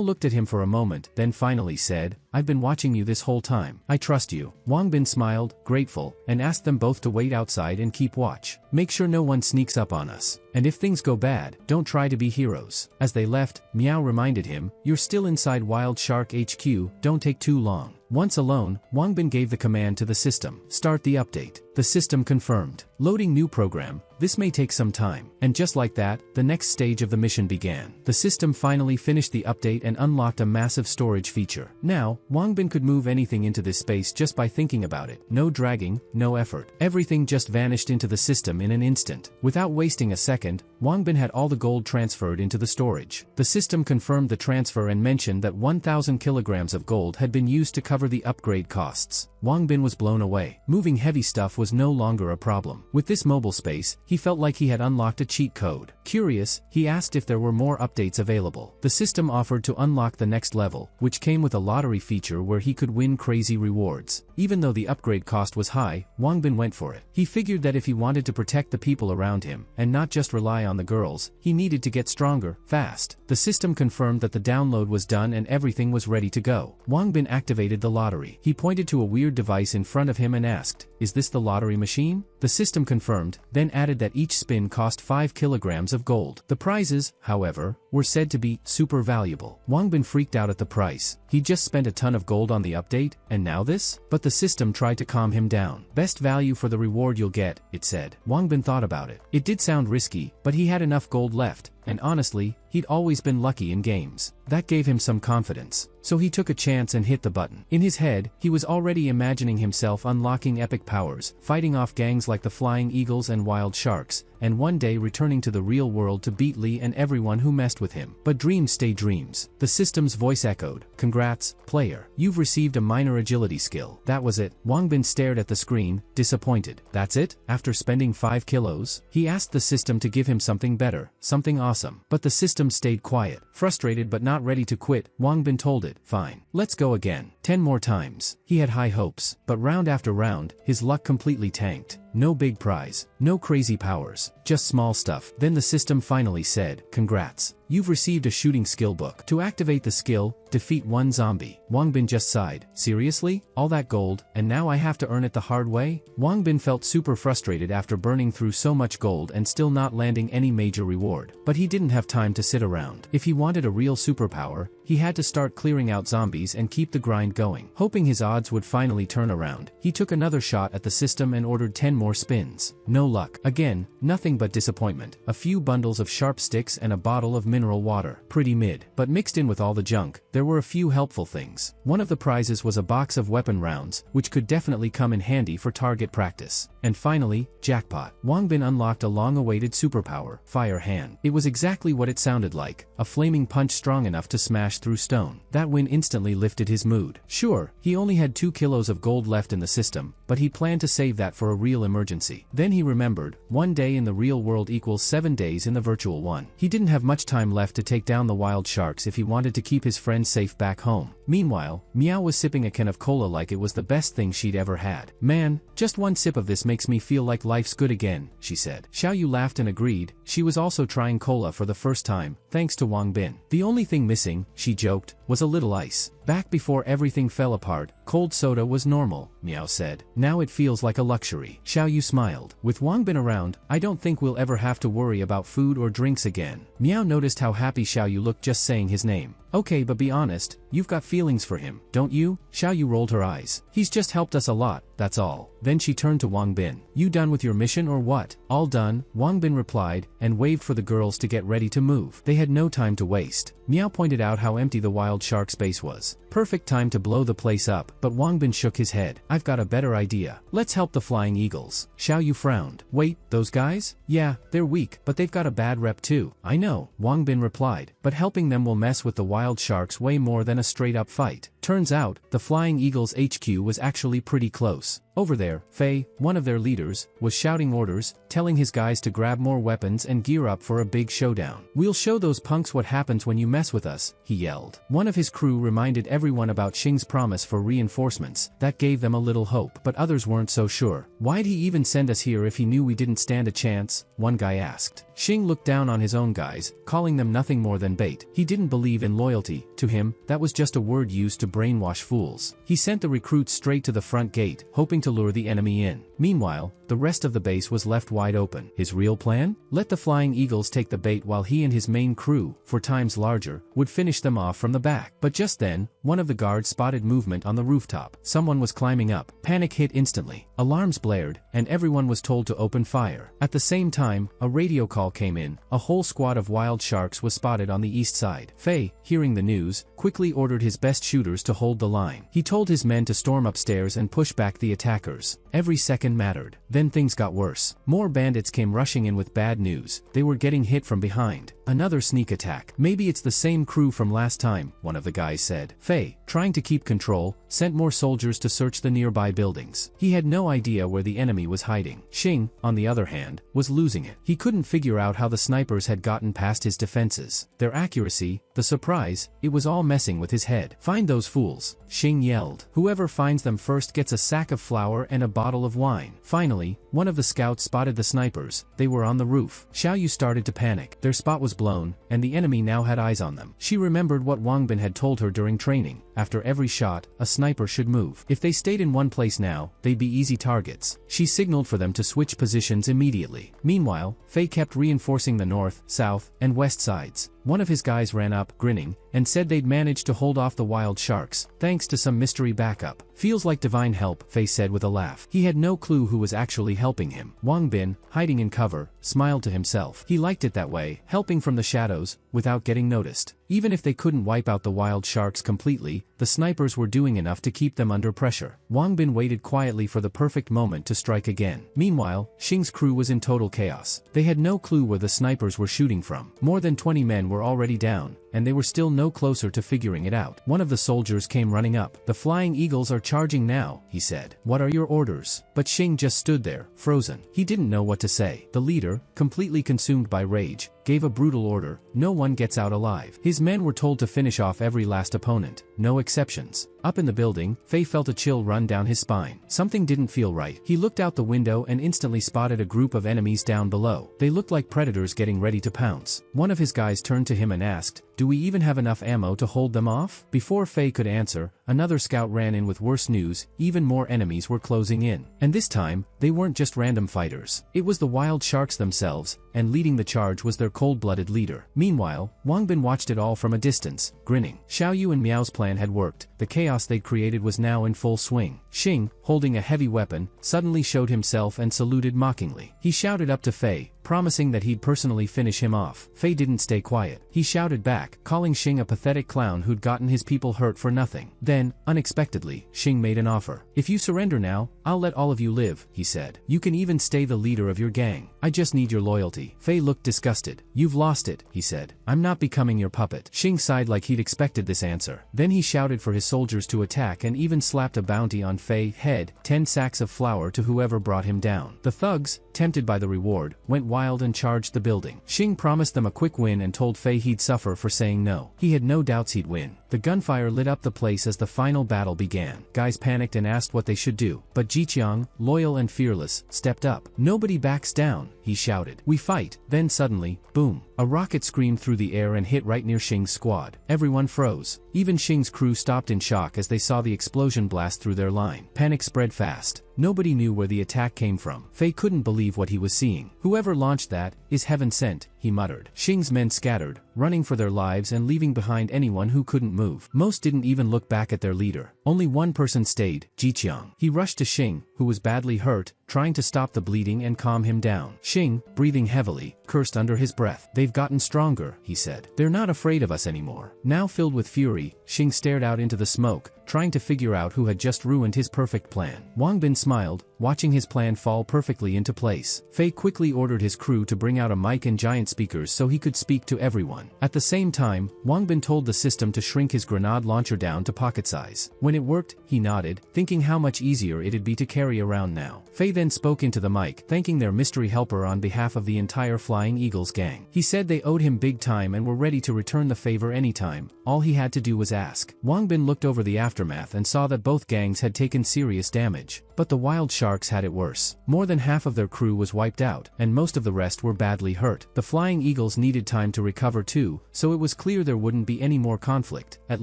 looked at him for a moment, then finally said, "I've been watching you this whole time. I trust you." Wang Bin smiled, grateful, and asked them both to wait outside and keep watch. "Make sure no one sneaks up on us. And if things go bad, don't try to be heroes." As they left, Miao reminded him, "You're still inside Wild Shark HQ, don't take too long." Once alone, Wang Bin gave the command to the system, "Start the update." The system confirmed. "Loading new program. This may take some time." And just like that, the next stage of the mission began. The system finally finished the update and unlocked a massive storage feature. Now, Wang Bin could move anything into this space just by thinking about it. No dragging, no effort. Everything just vanished into the system in an instant. Without wasting a second, Wang Bin had all the gold transferred into the storage. The system confirmed the transfer and mentioned that 1,000 kilograms of gold had been used to cover the upgrade costs. Wang Bin was blown away. Moving heavy stuff was no longer a problem. With this mobile space, he felt like he had unlocked a cheat code. Curious, he asked if there were more updates available. The system offered to unlock the next level, which came with a lottery feature where he could win crazy rewards. Even though the upgrade cost was high, Wang Bin went for it. He figured that if he wanted to protect the people around him, and not just rely on the girls, he needed to get stronger, fast. The system confirmed that the download was done and everything was ready to go. Wang Bin activated the lottery. He pointed to a weird device in front of him and asked, "Is this the lottery machine?" The system confirmed, then added that each spin cost 5 kilograms of gold. The prizes, however, were said to be super valuable. Wang Bin freaked out at the price. He just spent a ton of gold on the update, and now this? But the system tried to calm him down. Best value for the reward you'll get, it said. Wang Bin thought about it. It did sound risky, but he had enough gold left, and honestly, he'd always been lucky in games. That gave him some confidence. So he took a chance and hit the button. In his head, he was already imagining himself unlocking epic powers, fighting off gangs like the Flying Eagles and Wild Sharks, and one day returning to the real world to beat Lee and everyone who messed with him. But dreams stay dreams. The system's voice echoed, "Congrats, player. You've received a minor agility skill." That was it. Wang Bin stared at the screen, disappointed. That's it? After spending 5 kilos? He asked the system to give him something better, something awesome. But the system stayed quiet. Frustrated but not ready to quit, Wang Bin told it, "Fine. Let's go again. 10 more times." He had high hopes, but round after round, his luck completely tanked. No big prize, no crazy powers, just small stuff. Then the system finally said, "Congrats. You've received a shooting skill book. To activate the skill, defeat one zombie." Wang Bin just sighed. Seriously? All that gold, and now I have to earn it the hard way? Wang Bin felt super frustrated after burning through so much gold and still not landing any major reward. But he didn't have time to sit around. If he wanted a real superpower, he had to start clearing out zombies and keep the grind going. Hoping his odds would finally turn around, he took another shot at the system and ordered 10 more spins. No luck. Again, nothing but disappointment. A few bundles of sharp sticks and a bottle of mineral water. Pretty mid. But mixed in with all the junk, there were a few helpful things. One of the prizes was a box of weapon rounds, which could definitely come in handy for target practice. And finally, jackpot. Wang Bin unlocked a long-awaited superpower, Fire Hand. It was exactly what it sounded like, a flaming punch strong enough to smash through stone. That win instantly lifted his mood. Sure, he only had 2 kilos of gold left in the system, but he planned to save that for a real emergency. Then he remembered, 1 day in the real world equals 7 days in the virtual one. He didn't have much time left to take down the wild sharks if he wanted to keep his friends safe back home. Meanwhile, Meow was sipping a can of cola like it was the best thing she'd ever had. "Man, just one sip of this makes me feel like life's good again," she said. Xiaoyu laughed and agreed. She was also trying cola for the first time, thanks to Wang Bin. The only thing missing, she joked, was a little ice. "Back before everything fell apart, cold soda was normal," Meow said. "Now it feels like a luxury." Xiaoyu smiled. "With Wang Bin around, I don't think we'll ever have to worry about food or drinks again." Meow noticed how happy Xiaoyu looked just saying his name. "Okay, but be honest, you've got feelings for him, don't you?" Xiaoyu rolled her eyes. "He's just helped us a lot, that's all." Then she turned to Wang Bin. "You done with your mission or what?" "All done," Wang Bin replied, and waved for the girls to get ready to move. They had no time to waste. Meow pointed out how empty the wild shark space was. Perfect time to blow the place up, but Wang Bin shook his head. "I've got a better idea. Let's help the Flying Eagles." Xiaoyu frowned. "Wait, those guys? Yeah, they're weak, but they've got a bad rep too." "I know," Wang Bin replied, "but helping them will mess with the wild sharks way more than a straight-up fight." Turns out, the Flying Eagles HQ was actually pretty close. Over there, Fei, one of their leaders, was shouting orders, telling his guys to grab more weapons and gear up for a big showdown. "We'll show those punks what happens when you mess with us," he yelled. One of his crew reminded everyone about Xing's promise for reinforcements. That gave them a little hope, but others weren't so sure. "Why'd he even send us here if he knew we didn't stand a chance?" one guy asked. Xing looked down on his own guys, calling them nothing more than bait. He didn't believe in loyalty. To him, that was just a word used to brainwash fools. He sent the recruits straight to the front gate, hoping to lure the enemy in. Meanwhile, the rest of the base was left wide open. His real plan? Let the Flying Eagles take the bait while he and his main crew, 4 times larger, would finish them off from the back. But just then, one of the guards spotted movement on the rooftop. Someone was climbing up. Panic hit instantly. Alarms blared, and everyone was told to open fire. At the same time, a radio call came in. A whole squad of wild sharks was spotted on the east side. Fei, hearing the news, quickly ordered his best shooters to hold the line. He told his men to storm upstairs and push back the attackers. Every second mattered. Then things got worse. More bandits came rushing in with bad news. They were getting hit from behind. Another sneak attack. Maybe it's the same crew from last time, one of the guys said. Fei, trying to keep control, sent more soldiers to search the nearby buildings. He had no idea where the enemy was hiding. Xing, on the other hand, was losing it. He couldn't figure out how the snipers had gotten past his defenses. Their accuracy, the surprise, it was all messing with his head. Find those fools, Xing yelled. Whoever finds them first gets a sack of flour and a bottle of wine. Finally, one of the scouts spotted the snipers. They were on the roof. Xiaoyu started to panic. Their spot was blown, and the enemy now had eyes on them. She remembered what Wangbin had told her during training. After every shot, a sniper should move. If they stayed in one place now, they'd be easy targets. She signaled for them to switch positions immediately. Meanwhile, Fei kept reinforcing the north, south, and west sides. One of his guys ran up, grinning, and said they'd managed to hold off the wild sharks, thanks to some mystery backup. Feels like divine help, Fei said with a laugh. He had no clue who was actually helping him. Wangbin, hiding in cover, smiled to himself. He liked it that way, helping from the shadows, without getting noticed. Even if they couldn't wipe out the wild sharks completely, the snipers were doing enough to keep them under pressure. Wangbin waited quietly for the perfect moment to strike again. Meanwhile, Xing's crew was in total chaos. They had no clue where the snipers were shooting from. More than 20 men were already down, and they were still no closer to figuring it out. One of the soldiers came running up. "The flying eagles are charging now," he said. "What are your orders?" But Xing just stood there, frozen. He didn't know what to say. The leader, completely consumed by rage, gave a brutal order: no one gets out alive. His men were told to finish off every last opponent, no exceptions. Up in the building, Fei felt a chill run down his spine. Something didn't feel right. He looked out the window and instantly spotted a group of enemies down below. They looked like predators getting ready to pounce. One of his guys turned to him and asked, "Do we even have enough ammo to hold them off?" Before Fei could answer, another scout ran in with worse news: even more enemies were closing in. And this time, they weren't just random fighters. It was the wild sharks themselves, and leading the charge was their cold-blooded leader. Meanwhile, Wangbin watched it all from a distance, grinning. Xiaoyu and Miao's plan had worked. The chaos they'd created was now in full swing. Xing, holding a heavy weapon, suddenly showed himself and saluted mockingly. He shouted up to Fei, promising that he'd personally finish him off. Fei didn't stay quiet. He shouted back, calling Xing a pathetic clown who'd gotten his people hurt for nothing. Then, unexpectedly, Xing made an offer. "If you surrender now, I'll let all of you live," he said. "You can even stay the leader of your gang. I just need your loyalty." Fei looked disgusted. "You've lost it," he said. "I'm not becoming your puppet." Xing sighed like he'd expected this answer. Then he shouted for his soldiers to attack and even slapped a bounty on Fei's head: 10 sacks of flour to whoever brought him down. The thugs, tempted by the reward, went wild and charged the building. Xing promised them a quick win and told Fei he'd suffer for saying no. He had no doubts he'd win. The gunfire lit up the place as the final battle began. Guys panicked and asked what they should do, but Jiqiang, loyal and fearless, stepped up. "Nobody backs down," he shouted. "We fight." Then suddenly, boom! A rocket screamed through the air and hit right near Xing's squad. Everyone froze. Even Xing's crew stopped in shock as they saw the explosion blast through their line. Panic spread fast. Nobody knew where the attack came from. Fei couldn't believe what he was seeing. "Whoever launched that is heaven sent," he muttered. Xing's men scattered, running for their lives and leaving behind anyone who couldn't move. Most didn't even look back at their leader. Only one person stayed: Jiqiang. He rushed to Xing, who was badly hurt, trying to stop the bleeding and calm him down. Xing, breathing heavily, cursed under his breath. "They've gotten stronger," he said. "They're not afraid of us anymore." Now filled with fury, Xing stared out into the smoke, trying to figure out who had just ruined his perfect plan. Wangbin smiled, watching his plan fall perfectly into place. Fei quickly ordered his crew to bring out a mic and giant speakers so he could speak to everyone. At the same time, Wangbin told the system to shrink his grenade launcher down to pocket size. When it worked, he nodded, thinking how much easier it'd be to carry around now. Fei then spoke into the mic, thanking their mystery helper on behalf of the entire Flying Eagles gang. He said they owed him big time and were ready to return the favor anytime. All he had to do was ask. Wangbin looked over the aftermath and saw that both gangs had taken serious damage. But the wild sharks had it worse. More than half of their crew was wiped out, and most of the rest were badly hurt. The Flying Eagles needed time to recover too, so it was clear there wouldn't be any more conflict, at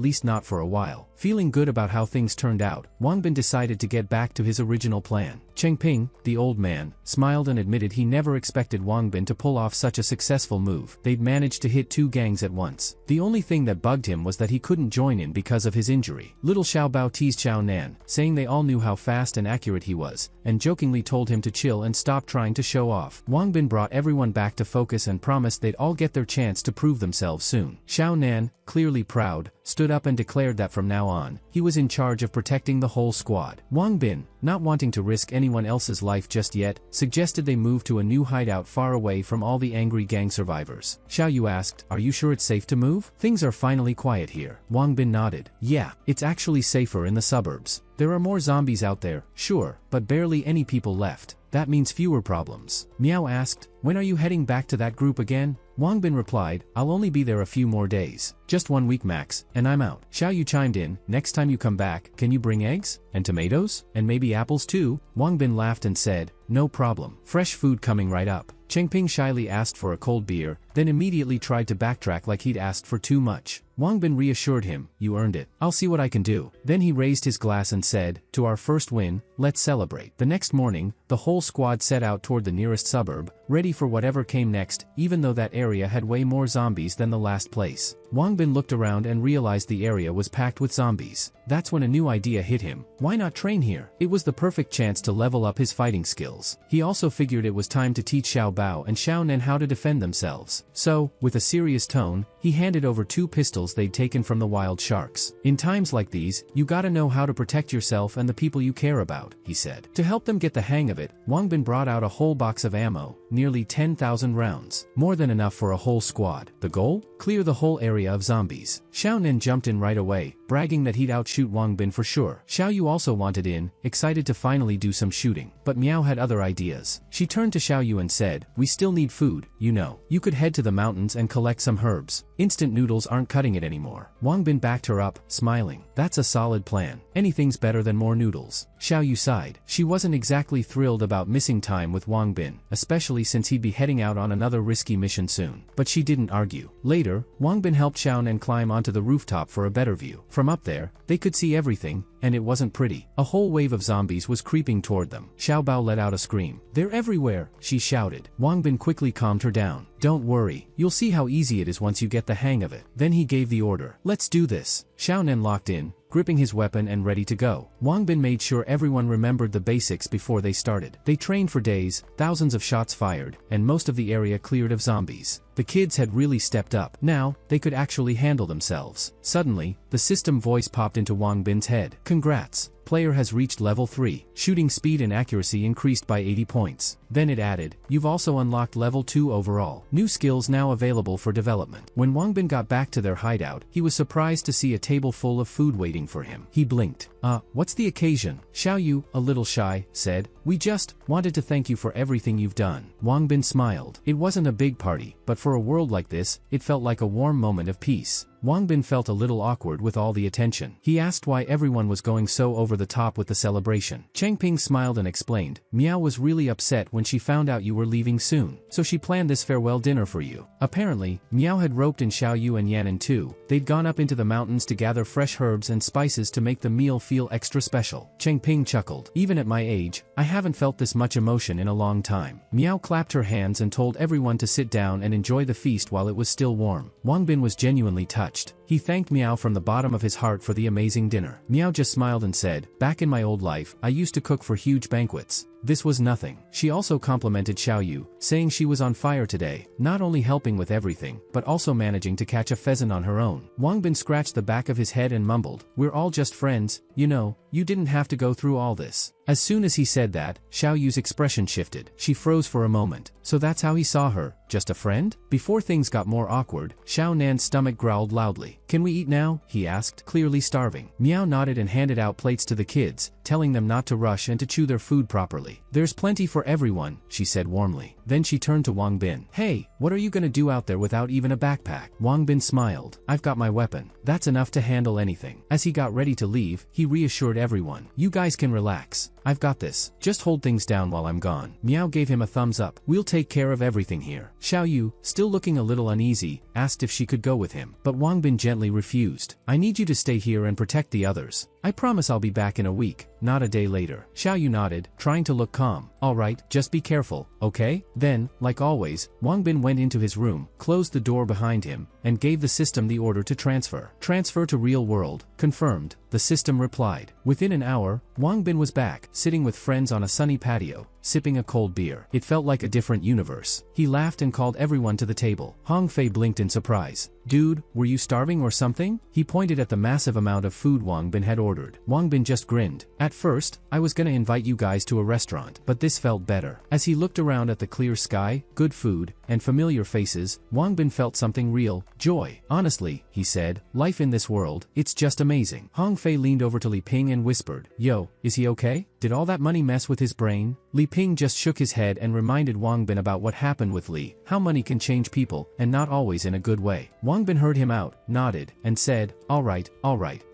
least not for a while. Feeling good about how things turned out, Wangbin decided to get back to his original plan. Chengping, the old man, smiled and admitted he never expected Wangbin to pull off such a successful move. They'd managed to hit 2 gangs at once. The only thing that bugged him was that he couldn't join in because of his injury. Little Xiaobao teased Xiao Nan, saying they all knew how fast and accurate he was, and jokingly told him to chill and stop trying to show off. Wangbin brought everyone back to focus and promised they'd all get their chance to prove themselves soon. Xiao Nan, clearly proud, stood up and declared that from now on, he was in charge of protecting the whole squad. Wang Bin, not wanting to risk anyone else's life just yet, suggested they move to a new hideout far away from all the angry gang survivors. Xiao Yu asked, "Are you sure it's safe to move? Things are finally quiet here." Wang Bin nodded. "Yeah, it's actually safer in the suburbs. There are more zombies out there, sure, but barely any people left. That means fewer problems." Miao asked, "When are you heading back to that group again?" Wang Bin replied, "I'll only be there a few more days. Just 1 week max, and I'm out." Xiao Yu chimed in, "Next time you come back, can you bring eggs? And tomatoes? And maybe apples too?" Wang Bin laughed and said, "No problem. Fresh food coming right up." Chengping shyly asked for a cold beer, then immediately tried to backtrack like he'd asked for too much. Wang Bin reassured him, "You earned it. I'll see what I can do." Then he raised his glass and said, "To our first win, let's celebrate." The next morning, the whole squad set out toward the nearest suburb, ready for whatever came next, even though that area had way more zombies than the last place. Wang Bin looked around and realized the area was packed with zombies. That's when a new idea hit him. Why not train here? It was the perfect chance to level up his fighting skills. He also figured it was time to teach Xiao Bao and Xiao Nen how to defend themselves. So, with a serious tone, he handed over 2 pistols they'd taken from the wild sharks. "In times like these, you gotta know how to protect yourself and the people you care about," he said. To help them get the hang of it, Wang Bin brought out a whole box of ammo, nearly 10,000 rounds. More than enough for a whole squad. The goal? Clear the whole area of zombies. Xiao Nen jumped in right away, bragging that he'd outshoot Wang Bin for sure. Xiao Yu also wanted in, excited to finally do some shooting. But Miao had other ideas. She turned to Xiao Yu and said, "We still need food, you know. You could head to the mountains and collect some herbs. Instant noodles aren't cutting it anymore." Wang Bin backed her up, smiling. "That's a solid plan. Anything's better than more noodles." Xiao Yu sighed. She wasn't exactly thrilled about missing time with Wang Bin, especially since he'd be heading out on another risky mission soon. But she didn't argue. Later, Wang Bin helped Xiao Nen climb onto the rooftop for a better view. From up there, they could see everything, and it wasn't pretty. A whole wave of zombies was creeping toward them. Xiao Bao let out a scream. "They're everywhere," she shouted. Wang Bin quickly calmed her down. "Don't worry, you'll see how easy it is once you get the hang of it." Then he gave the order. "Let's do this." Xiao Nen locked in, gripping his weapon and ready to go. Wang Bin made sure everyone remembered the basics before they started. They trained for days, thousands of shots fired, and most of the area cleared of zombies. The kids had really stepped up. Now, they could actually handle themselves. Suddenly, the system voice popped into Wang Bin's head. "Congrats. Player has reached level 3. Shooting speed and accuracy increased by 80 points. Then it added, "You've also unlocked level 2 overall. New skills now available for development." When Wang Bin got back to their hideout, he was surprised to see a table full of food waiting for him. He blinked. What's the occasion?" Xiao Yu, a little shy, said, "We just wanted to thank you for everything you've done." Wang Bin smiled. It wasn't a big party, but for a world like this, it felt like a warm moment of peace. Wang Bin felt a little awkward with all the attention. He asked why everyone was going so over the top with the celebration. Chengping smiled and explained, "Miao was really upset when she found out you were leaving soon, so she planned this farewell dinner for you." Apparently, Miao had roped in Xiao Yu and Yanan too. They'd gone up into the mountains to gather fresh herbs and spices to make the meal feel extra special. Chengping chuckled. "Even at my age, I haven't felt this much emotion in a long time." Miao clapped her hands and told everyone to sit down and enjoy the feast while it was still warm. Wang Bin was genuinely touched. He thanked Miao from the bottom of his heart for the amazing dinner. Miao just smiled and said, "Back in my old life, I used to cook for huge banquets. This was nothing." She also complimented Xiao Yu, saying she was on fire today, not only helping with everything, but also managing to catch a pheasant on her own. Wang Bin scratched the back of his head and mumbled, "We're all just friends, you know, you didn't have to go through all this." As soon as he said that, Xiao Yu's expression shifted. She froze for a moment. So that's how he saw her, just a friend? Before things got more awkward, Xiao Nan's stomach growled loudly. "Can we eat now?" he asked, clearly starving. Miao nodded and handed out plates to the kids, telling them not to rush and to chew their food properly. "There's plenty for everyone," she said warmly. Then she turned to Wang Bin. "Hey, what are you gonna do out there without even a backpack?" Wang Bin smiled. "I've got my weapon. That's enough to handle anything." As he got ready to leave, he reassured everyone. "You guys can relax. I've got this. Just hold things down while I'm gone." Miao gave him a thumbs up. "We'll take care of everything here." Xiao Yu, still looking a little uneasy, asked if she could go with him. But Wang Bin gently refused. "I need you to stay here and protect the others. I promise I'll be back in a week, not a day later." Xiao Yu nodded, trying to look calm. "All right, just be careful, okay?" Then, like always, Wang Bin went into his room, closed the door behind him, and gave the system the order to transfer. "Transfer to real world, confirmed," the system replied. Within an hour, Wang Bin was back, sitting with friends on a sunny patio, sipping a cold beer. It felt like a different universe. He laughed and called everyone to the table. Hong Fei blinked in surprise. dude, were you starving or something? He pointed at the massive amount of food Wang Bin had ordered. Wang Bin just grinned. At first, I was gonna invite you guys to a restaurant, but this felt better. As he looked around at the clear sky, good food, and familiar faces, Wang Bin felt something real, joy. Honestly, he said, life in this world, it's just amazing. Hong Fei leaned over to Li Ping and whispered, yo, is he okay? Did all that money mess with his brain? Li Ping just shook his head and reminded Wang Bin about what happened with Li, how money can change people, and not always in a good way. Wang Bin heard him out, nodded, and said, alright,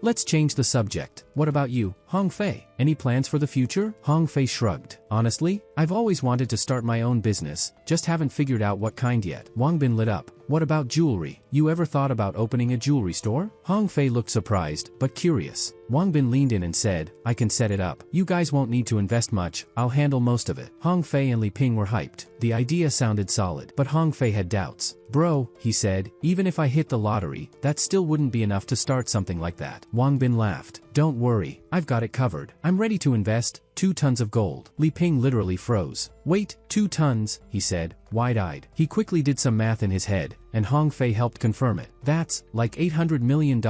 let's change the subject. What about you, Hong Fei? Any plans for the future? Hong Fei shrugged. Honestly, I've always wanted to start my own business, just haven't figured out what kind yet. Wang Bin lit up. What about jewelry? You ever thought about opening a jewelry store? Hong Fei looked surprised, but curious. Wang Bin leaned in and said, I can set it up. You guys won't need to invest much, I'll handle most of it. Hong Fei and Li Ping were hyped. The idea sounded solid, but Hong Fei had doubts. Bro, he said, even if I hit the lottery, that still wouldn't be enough to start something like that. Wang Bin laughed. Don't worry, I've got it covered. I'm ready to invest 2 tons of gold. Li Ping literally froze. Wait, 2 tons, he said, wide-eyed. He quickly did some math in his head, and Hong Fei helped confirm it. That's like $800 million,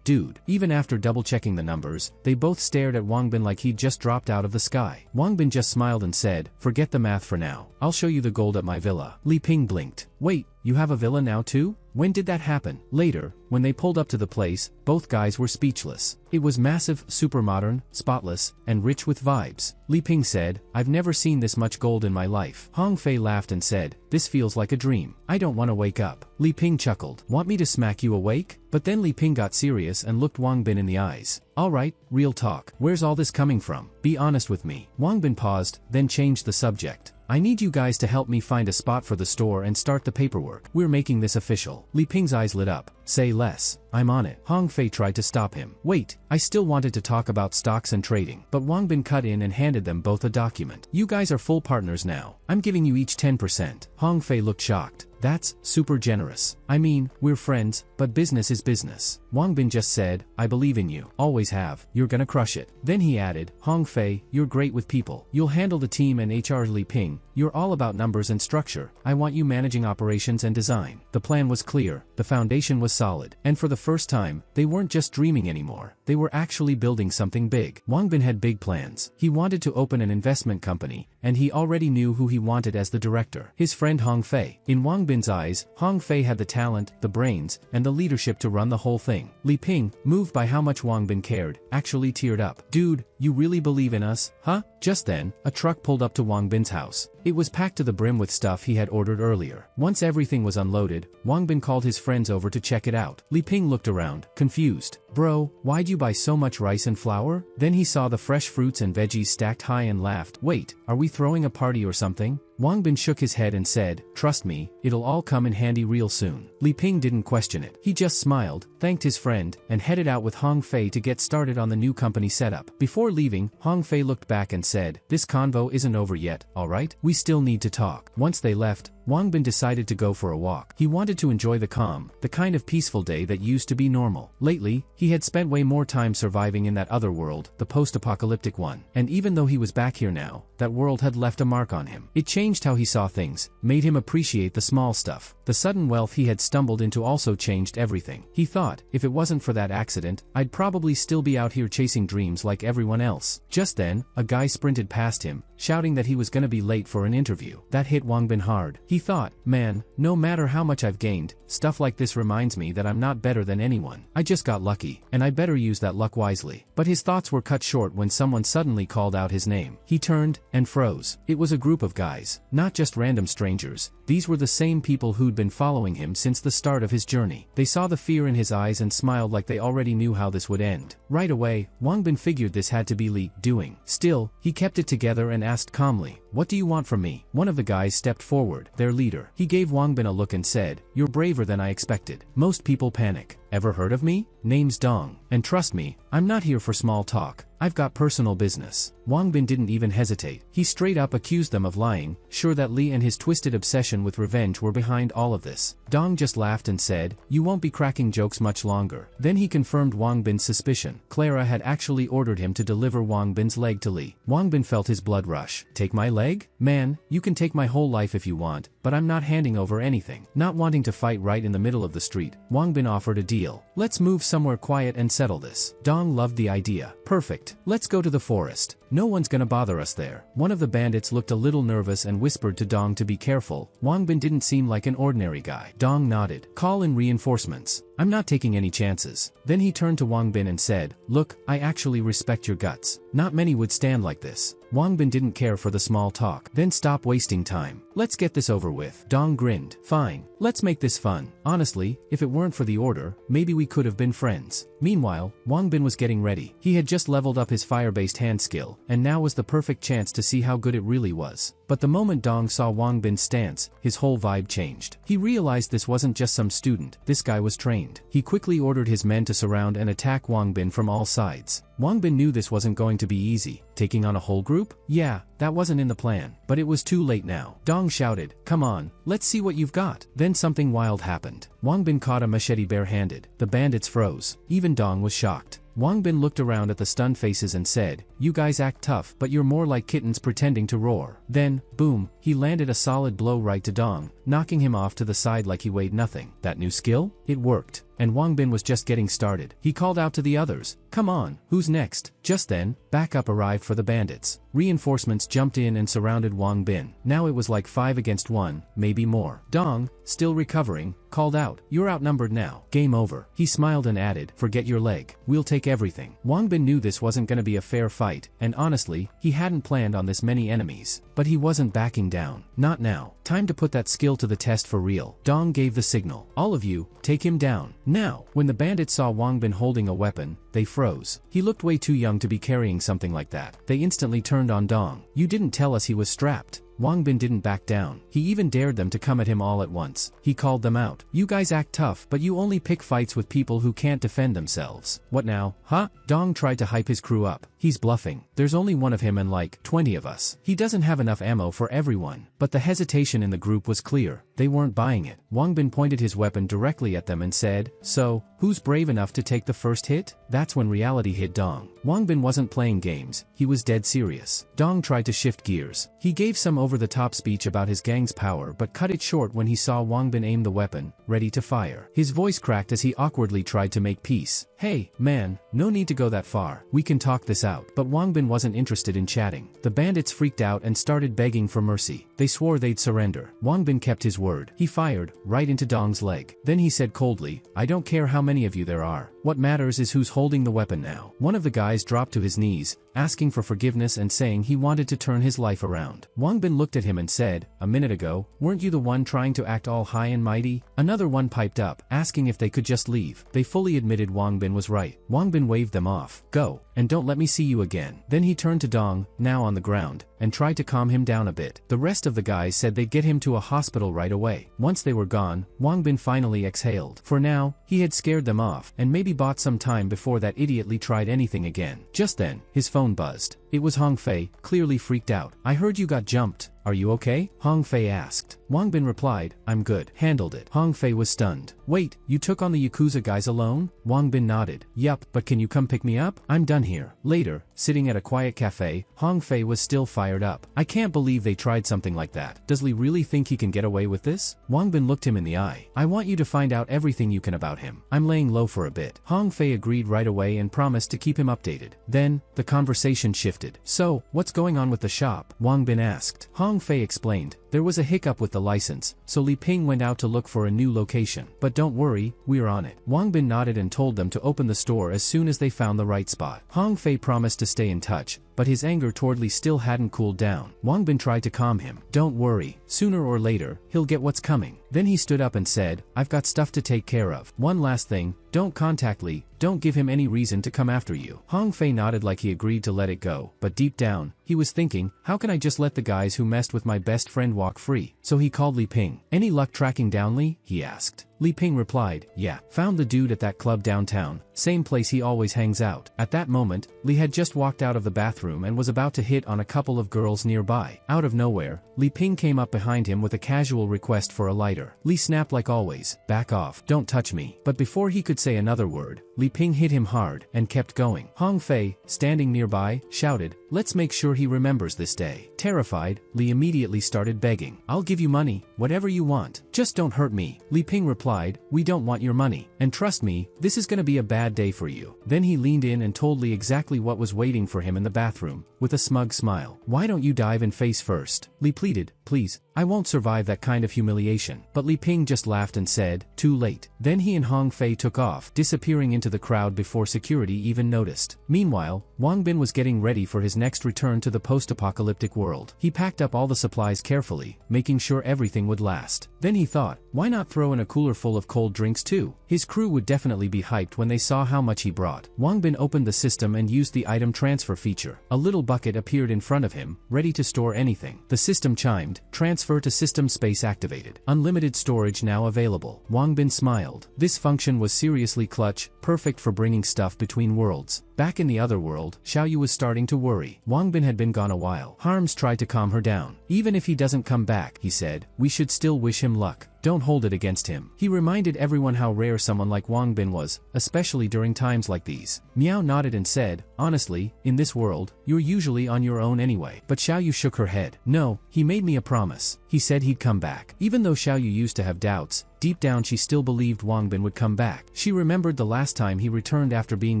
dude. Even after double-checking the numbers, they both stared at Wang Bin like he'd just dropped out of the sky. Wang Bin just smiled and said, forget the math for now. I'll show you the gold at my villa. Li Ping blinked. Wait, you have a villa now too? When did that happen? Later, when they pulled up to the place, both guys were speechless. It was massive, super modern, spotless, and rich with vibes. Li Ping said, I've never seen this much gold in my life. Hong Fei laughed and said, this feels like a dream. I don't want to wake up. Li Ping chuckled. Want me to smack you awake? But then Li Ping got serious and looked Wang Bin in the eyes. Alright, real talk. Where's all this coming from? Be honest with me. Wang Bin paused, then changed the subject. I need you guys to help me find a spot for the store and start the paperwork. We're making this official. Li Ping's eyes lit up. Say less. I'm on it. Hong Fei tried to stop him. Wait, I still wanted to talk about stocks and trading, but Wang Bin cut in and handed them both a document. You guys are full partners now. I'm giving you each 10%. Hong Fei looked shocked. That's super generous. I mean, we're friends, but business is business. Wang Bin just said, I believe in you. Always have. You're gonna crush it. Then he added, Hong Fei, you're great with people. You'll handle the team and HR. Li Ping, you're all about numbers and structure. I want you managing operations and design. The plan was clear. The foundation was solid. And for the first time, they weren't just dreaming anymore. They were actually building something big. Wang Bin had big plans. He wanted to open an investment company, and he already knew who he wanted as the director. His friend Hong Fei. In Wang Bin's eyes, Hong Fei had the talent, the brains, and the leadership to run the whole thing. Li Ping, moved by how much Wang Bin cared, actually teared up. Dude, you really believe in us, huh? Just then, a truck pulled up to Wang Bin's house. It was packed to the brim with stuff he had ordered earlier. Once everything was unloaded, Wang Bin called his friends over to check it out. Li Ping looked around, confused. Bro, why'd you buy so much rice and flour? Then he saw the fresh fruits and veggies stacked high and laughed. Wait, are we throwing a party or something? Wang Bin shook his head and said, trust me, it'll all come in handy real soon. Li Ping didn't question it. He just smiled, thanked his friend, and headed out with Hong Fei to get started on the new company setup. Before leaving, Hong Fei looked back and said, this convo isn't over yet, alright? We still need to talk. Once they left, Wang Bin decided to go for a walk. He wanted to enjoy the calm, the kind of peaceful day that used to be normal. Lately, he had spent way more time surviving in that other world, the post-apocalyptic one. And even though he was back here now, that world had left a mark on him. It changed how he saw things, made him appreciate the small stuff. The sudden wealth he had stumbled into also changed everything. He thought, if it wasn't for that accident, I'd probably still be out here chasing dreams like everyone else. Just then, a guy sprinted past him, shouting that he was gonna be late for an interview. That hit Wang Bin hard. He thought, man, no matter how much I've gained, stuff like this reminds me that I'm not better than anyone. I just got lucky, and I better use that luck wisely. But his thoughts were cut short when someone suddenly called out his name. He turned, and froze. It was a group of guys, not just random strangers. These were the same people who'd been following him since the start of his journey. They saw the fear in his eyes and smiled like they already knew how this would end. Right away, Wang Bin figured this had to be Li doing. Still, he kept it together and asked calmly, what do you want from me? One of the guys stepped forward, their leader. He gave Wang Bin a look and said, you're braver than I expected. Most people panic. ever heard of me? Name's Dong. And trust me, I'm not here for small talk. I've got personal business. Wang Bin didn't even hesitate. He straight up accused them of lying, sure that Li and his twisted obsession with revenge were behind all of this. Dong just laughed and said, "You won't be cracking jokes much longer." Then he confirmed Wang Bin's suspicion. Clara had actually ordered him to deliver Wang Bin's leg to Li. Wang Bin felt his blood rush. "Take my leg? Man, you can take my whole life if you want, but I'm not handing over anything." Not wanting to fight right in the middle of the street, Wang Bin offered a deal. "Let's move somewhere quiet and settle this." Dong loved the idea. "Perfect. Let's go to the forest. No one's gonna bother us there." One of the bandits looked a little nervous and whispered to Dong to be careful. Wang Bin didn't seem like an ordinary guy. Dong nodded. "Call in reinforcements. I'm not taking any chances." Then he turned to Wang Bin and said, "Look, I actually respect your guts. Not many would stand like this." Wang Bin didn't care for the small talk. "Then stop wasting time. Let's get this over with." Dong grinned. "Fine. Let's make this fun. Honestly, if it weren't for the order, maybe we could have been friends." Meanwhile, Wang Bin was getting ready. He had just leveled up his fire-based hand skill, and now was the perfect chance to see how good it really was. But the moment Dong saw Wang Bin's stance, his whole vibe changed. He realized this wasn't just some student, this guy was trained. He quickly ordered his men to surround and attack Wang Bin from all sides. Wang Bin knew this wasn't going to be easy. Taking on a whole group? Yeah, that wasn't in the plan. But it was too late now. Dong shouted, "Come on, let's see what you've got." Then something wild happened. Wang Bin caught a machete bare-handed. The bandits froze. Even Dong was shocked. Wang Bin looked around at the stunned faces and said, "You guys act tough, but you're more like kittens pretending to roar." Then, boom, he landed a solid blow right to Dong, knocking him off to the side like he weighed nothing. That new skill? It worked. And Wang Bin was just getting started. He called out to the others, "Come on, who's next?" Just then, backup arrived for the bandits. Reinforcements jumped in and surrounded Wang Bin. Now it was like 5 against 1, maybe more. Dong, still recovering, called out, "You're outnumbered now. Game over." He smiled and added, "Forget your leg. We'll take everything." Wang Bin knew this wasn't gonna be a fair fight, and honestly, he hadn't planned on this many enemies. But he wasn't backing down. Not now. Time to put that skill to the test for real. Dong gave the signal. "All of you, take him down. Now." When the bandits saw Wang Bin holding a weapon, they froze. He looked way too young to be carrying something like that. They instantly turned on Dong. "You didn't tell us he was strapped." Wang Bin didn't back down. He even dared them to come at him all at once. He called them out. "You guys act tough, but you only pick fights with people who can't defend themselves. What now, huh?" Dong tried to hype his crew up. "He's bluffing. There's only one of him and like 20 of us. He doesn't have enough ammo for everyone." But the hesitation in the group was clear. They weren't buying it. Wang Bin pointed his weapon directly at them and said, "So, who's brave enough to take the first hit?" That's when reality hit Dong. Wang Bin wasn't playing games. He was dead serious. Dong tried to shift gears. He gave some over-the-top speech about his gang's power but cut it short when he saw Wang Bin aim the weapon, ready to fire. His voice cracked as he awkwardly tried to make peace. "Hey, man, no need to go that far. We can talk this out." But Wang Bin wasn't interested in chatting. The bandits freaked out and started begging for mercy. They swore they'd surrender. Wang Bin kept his word. He fired, right into Dong's leg. Then he said coldly, "I don't care how many of you there are. What matters is who's holding the weapon now." One of the guys dropped to his knees, asking for forgiveness and saying he wanted to turn his life around. Wang Bin looked at him and said, "A minute ago, weren't you the one trying to act all high and mighty?" Another one piped up, asking if they could just leave. They fully admitted Wang Bin was right. Wang Bin waved them off. "Go, and don't let me see you again." Then he turned to Dong, now on the ground, and tried to calm him down a bit. The rest of the guys said they'd get him to a hospital right away. Once they were gone, Wang Bin finally exhaled. For now, he had scared them off, and maybe bought some time before that idiot Li tried anything again. Just then, his phone buzzed. It was Hong Fei, clearly freaked out. "I heard you got jumped. Are you okay?" Hong Fei asked. Wang Bin replied, "I'm good. Handled it." Hong Fei was stunned. "Wait, you took on the Yakuza guys alone?" Wang Bin nodded. "Yup, but can you come pick me up? I'm done here." Later, sitting at a quiet cafe, Hong Fei was still fired up. "I can't believe they tried something like that. Does Li really think he can get away with this?" Wang Bin looked him in the eye. "I want you to find out everything you can about him. I'm laying low for a bit." Hong Fei agreed right away and promised to keep him updated. Then, the conversation shifted. "So, what's going on with the shop?" Wang Bin asked. Hong Fei explained, "There was a hiccup with the license, so Li Ping went out to look for a new location. But don't worry, we're on it." Wang Bin nodded and told them to open the store as soon as they found the right spot. Hong Fei promised to stay in touch, but his anger toward Li still hadn't cooled down. Wang Bin tried to calm him. "Don't worry, sooner or later, he'll get what's coming." Then he stood up and said, "I've got stuff to take care of. One last thing, don't contact Li, don't give him any reason to come after you." Hong Fei nodded like he agreed to let it go, but deep down, he was thinking, how can I just let the guys who messed with my best friend walk free? So he called Li Ping. "Any luck tracking down Li?" he asked. Li Ping replied, yeah, found the dude at that club downtown, same place he always hangs out. At that moment, Li had just walked out of the bathroom and was about to hit on a couple of girls nearby. Out of nowhere, Li Ping came up behind him with a casual request for a lighter. Li snapped like always, back off, don't touch me. But before he could say another word, Li Ping hit him hard and kept going. Hong Fei, standing nearby, shouted, let's make sure he remembers this day. Terrified, Li immediately started begging. I'll give you money, whatever you want, just don't hurt me. Li Ping replied, we don't want your money, and trust me, this is gonna be a bad day for you. Then he leaned in and told Li exactly what was waiting for him in the bathroom, with a smug smile. Why don't you dive in face first? Li pleaded, please, I won't survive that kind of humiliation. But Li Ping just laughed and said, too late. Then he and Hong Fei took off, disappearing into the crowd before security even noticed. Meanwhile, Wang Bin was getting ready for his next return to the post-apocalyptic world. He packed up all the supplies carefully, making sure everything would last. Then he thought, why not throw in a cooler full of cold drinks too? His crew would definitely be hyped when they saw how much he brought. Wang Bin opened the system and used the item transfer feature. A little bucket appeared in front of him, ready to store anything. The system chimed, transfer to system space activated. Unlimited storage now available. Wang Bin smiled. This function was seriously clutch, perfect for bringing stuff between worlds. Back in the other world, Xiaoyu was starting to worry. Wang Bin had been gone a while. Harms tried to calm her down. Even if he doesn't come back, he said, we should still wish him luck. Don't hold it against him. He reminded everyone how rare someone like Wang Bin was, especially during times like these. Miao nodded and said, honestly, in this world, you're usually on your own anyway. But Xiaoyu shook her head. No, he made me a promise. He said he'd come back. Even though Xiaoyu used to have doubts, deep down she still believed Wang Bin would come back. She remembered the last time he returned after being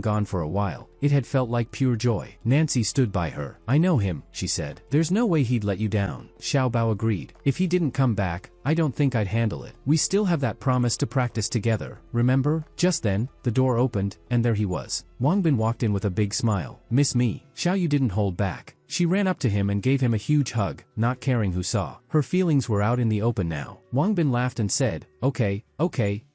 gone for a while. It had felt like pure joy. Nancy stood by her. I know him, she said. There's no way he'd let you down. Xiao Bao agreed. If he didn't come back, I don't think I'd handle it. We still have that promise to practice together, remember? Just then, the door opened, and there he was. Wang Bin walked in with a big smile. Miss me. Xiaoyu didn't hold back. She ran up to him and gave him a huge hug, not caring who saw. Her feelings were out in the open now. Wang Bin laughed and said, okay,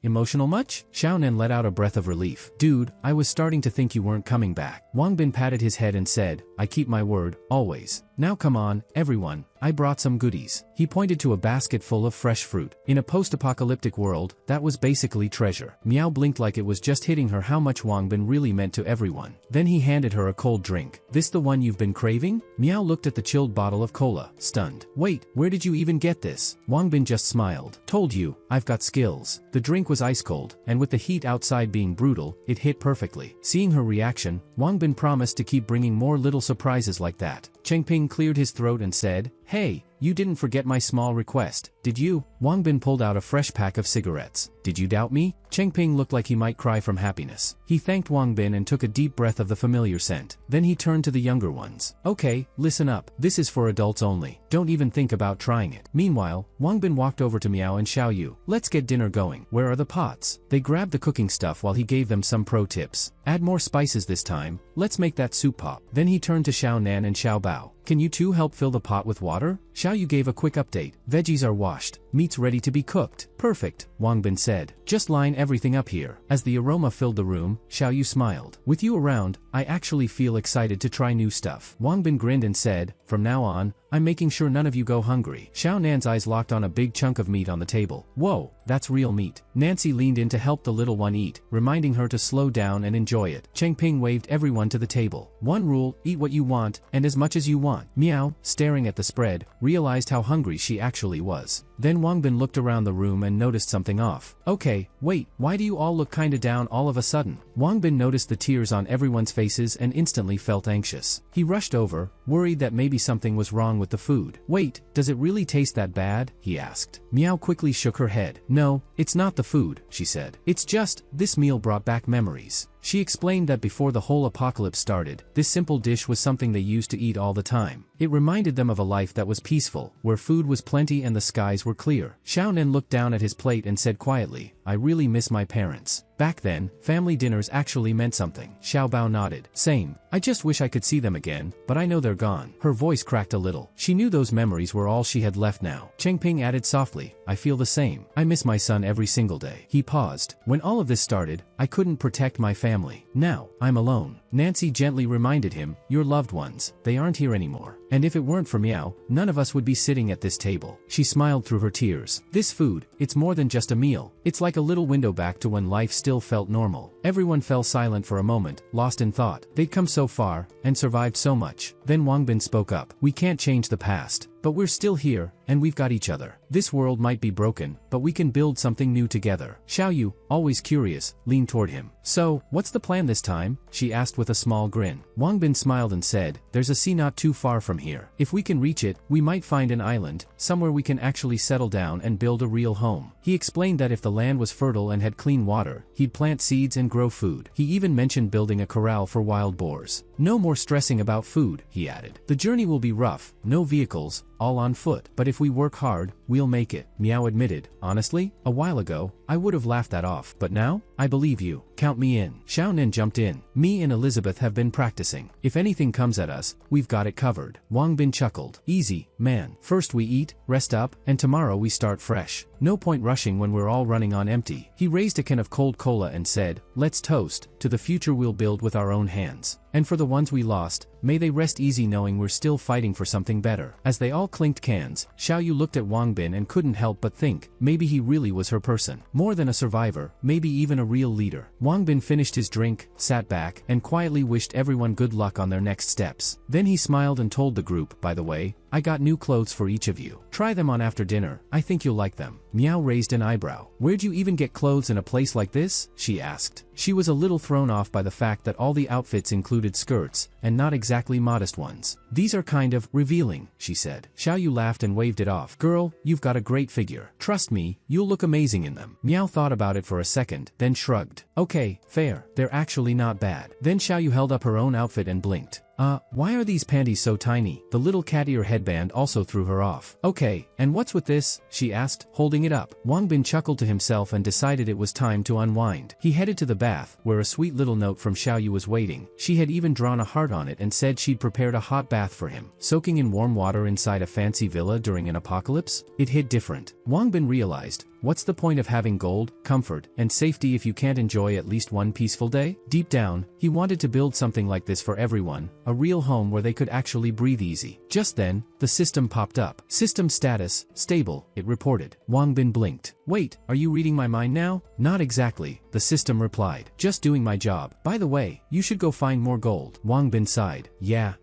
emotional much? Xiaonan let out a breath of relief. Dude, I was starting to think you weren't coming back. Wang Bin patted his head and said, I keep my word, always. Now come on, everyone, I brought some goodies. He pointed to a basket full of fresh fruit. In a post-apocalyptic world, that was basically treasure. Miao blinked like it was just hitting her how much Wang Bin really meant to everyone. Then he handed her a cold drink. This the one you've been craving? Miao looked at the chilled bottle of cola, stunned. Wait, where did you even get this? Wang Bin just smiled. Told you, I've got skills. The drink was ice cold, and with the heat outside being brutal, it hit perfectly. Seeing her reaction, Wang Bin promised to keep bringing more little surprises like that. Chengping cleared his throat and said, hey, you didn't forget my small request, did you? Wang Bin pulled out a fresh pack of cigarettes. Did you doubt me? Chengping looked like he might cry from happiness. He thanked Wang Bin and took a deep breath of the familiar scent. Then he turned to the younger ones. Okay, listen up. This is for adults only. Don't even think about trying it. Meanwhile, Wang Bin walked over to Miao and Xiaoyu. Let's get dinner going. Where are the pots? They grabbed the cooking stuff while he gave them some pro tips. Add more spices this time. Let's make that soup pop. Then he turned to Xiao Nan and Xiao Bao. Can you two help fill the pot with water? Xiaoyu gave a quick update. Veggies are washed. Meat's ready to be cooked. Perfect, Wang Bin said. Just line everything up here. As the aroma filled the room, Xiaoyu smiled. With you around, I actually feel excited to try new stuff. Wang Bin grinned and said, from now on, I'm making sure none of you go hungry. Xiao Nan's eyes locked on a big chunk of meat on the table. Whoa, that's real meat. Nancy leaned in to help the little one eat, reminding her to slow down and enjoy it. Chengping waved everyone to the table. One rule, eat what you want, and as much as you want. Miao, staring at the spread, realized how hungry she actually was. Then Wang Bin looked around the room and noticed something off. Okay, wait, why do you all look kinda down all of a sudden? Wang Bin noticed the tears on everyone's faces and instantly felt anxious. He rushed over, worried that maybe something was wrong with the food. Wait, does it really taste that bad? He asked. Miao quickly shook her head. No, it's not the food, she said. It's just, this meal brought back memories. She explained that before the whole apocalypse started, this simple dish was something they used to eat all the time. It reminded them of a life that was peaceful, where food was plenty and the skies were clear. Xiaonan looked down at his plate and said quietly, I really miss my parents. Back then, family dinners actually meant something. Xiao Bao nodded. Same. I just wish I could see them again, but I know they're gone. Her voice cracked a little. She knew those memories were all she had left now. Chengping added softly, I feel the same. I miss my son every single day. He paused. When all of this started, I couldn't protect my family. Now, I'm alone. Nancy gently reminded him, your loved ones, they aren't here anymore. and if it weren't for Meow, none of us would be sitting at this table. She smiled through her tears. This food, it's more than just a meal. It's like a little window back to when life still felt normal. Everyone fell silent for a moment, lost in thought. They'd come so far, and survived so much. Then Wangbin spoke up. We can't change the past, but we're still here, and we've got each other. This world might be broken, but we can build something new together. Xiaoyu, always curious, leaned toward him. So, what's the plan this time? She asked with a small grin. Wangbin smiled and said, there's a sea not too far from here. If we can reach it, we might find an island, somewhere we can actually settle down and build a real home. He explained that if the land was fertile and had clean water, he'd plant seeds and grow food. He even mentioned building a corral for wild boars. No more stressing about food, he added. The journey will be rough, no vehicles, all on foot. But if we work hard, we'll make it, Meow admitted. Honestly, a while ago, I would have laughed that off. But now, I believe you. Count me in. Xiaonan jumped in. Me and Elizabeth have been practicing. If anything comes at us, we've got it covered. Wangbin chuckled. Easy, man. First we eat, rest up, and tomorrow we start fresh. No point rushing when we're all running on empty. He raised a can of cold cola and said, let's toast to the future we'll build with our own hands. And for the ones we lost, may they rest easy knowing we're still fighting for something better. As they all clinked cans, Xiaoyu looked at Wangbin and couldn't help but think, maybe he really was her person. More than a survivor, maybe even a real leader. Wangbin finished his drink, sat back, and quietly wished everyone good luck on their next steps. Then he smiled and told the group, by the way, I got new clothes for each of you. Try them on after dinner, I think you'll like them. Meow raised an eyebrow. Where'd you even get clothes in a place like this? She asked. She was a little thrown off by the fact that all the outfits included skirts, and not exactly modest ones. These are kind of revealing, she said. Xiaoyu laughed and waved it off. Girl, you've got a great figure. Trust me, you'll look amazing in them. Meow thought about it for a second, then shrugged. Okay, fair, they're actually not bad. Then Xiaoyu held up her own outfit and blinked. Why are these panties so tiny? The little cat ear headband also threw her off. Okay, and what's with this? She asked, holding it up. Wangbin chuckled to himself and decided it was time to unwind. He headed to the bath, where a sweet little note from Xiaoyu was waiting. She had even drawn a heart on it and said she'd prepared a hot bath for him. Soaking in warm water inside a fancy villa during an apocalypse? It hit different. Wangbin realized, what's the point of having gold, comfort, and safety if you can't enjoy at least one peaceful day? Deep down, he wanted to build something like this for everyone, a real home where they could actually breathe easy. Just then, the system popped up. System status, stable, it reported. Wangbin blinked. Wait, are you reading my mind now? Not exactly, the system replied. Just doing my job. By the way, you should go find more gold. Wangbin sighed. Yeah,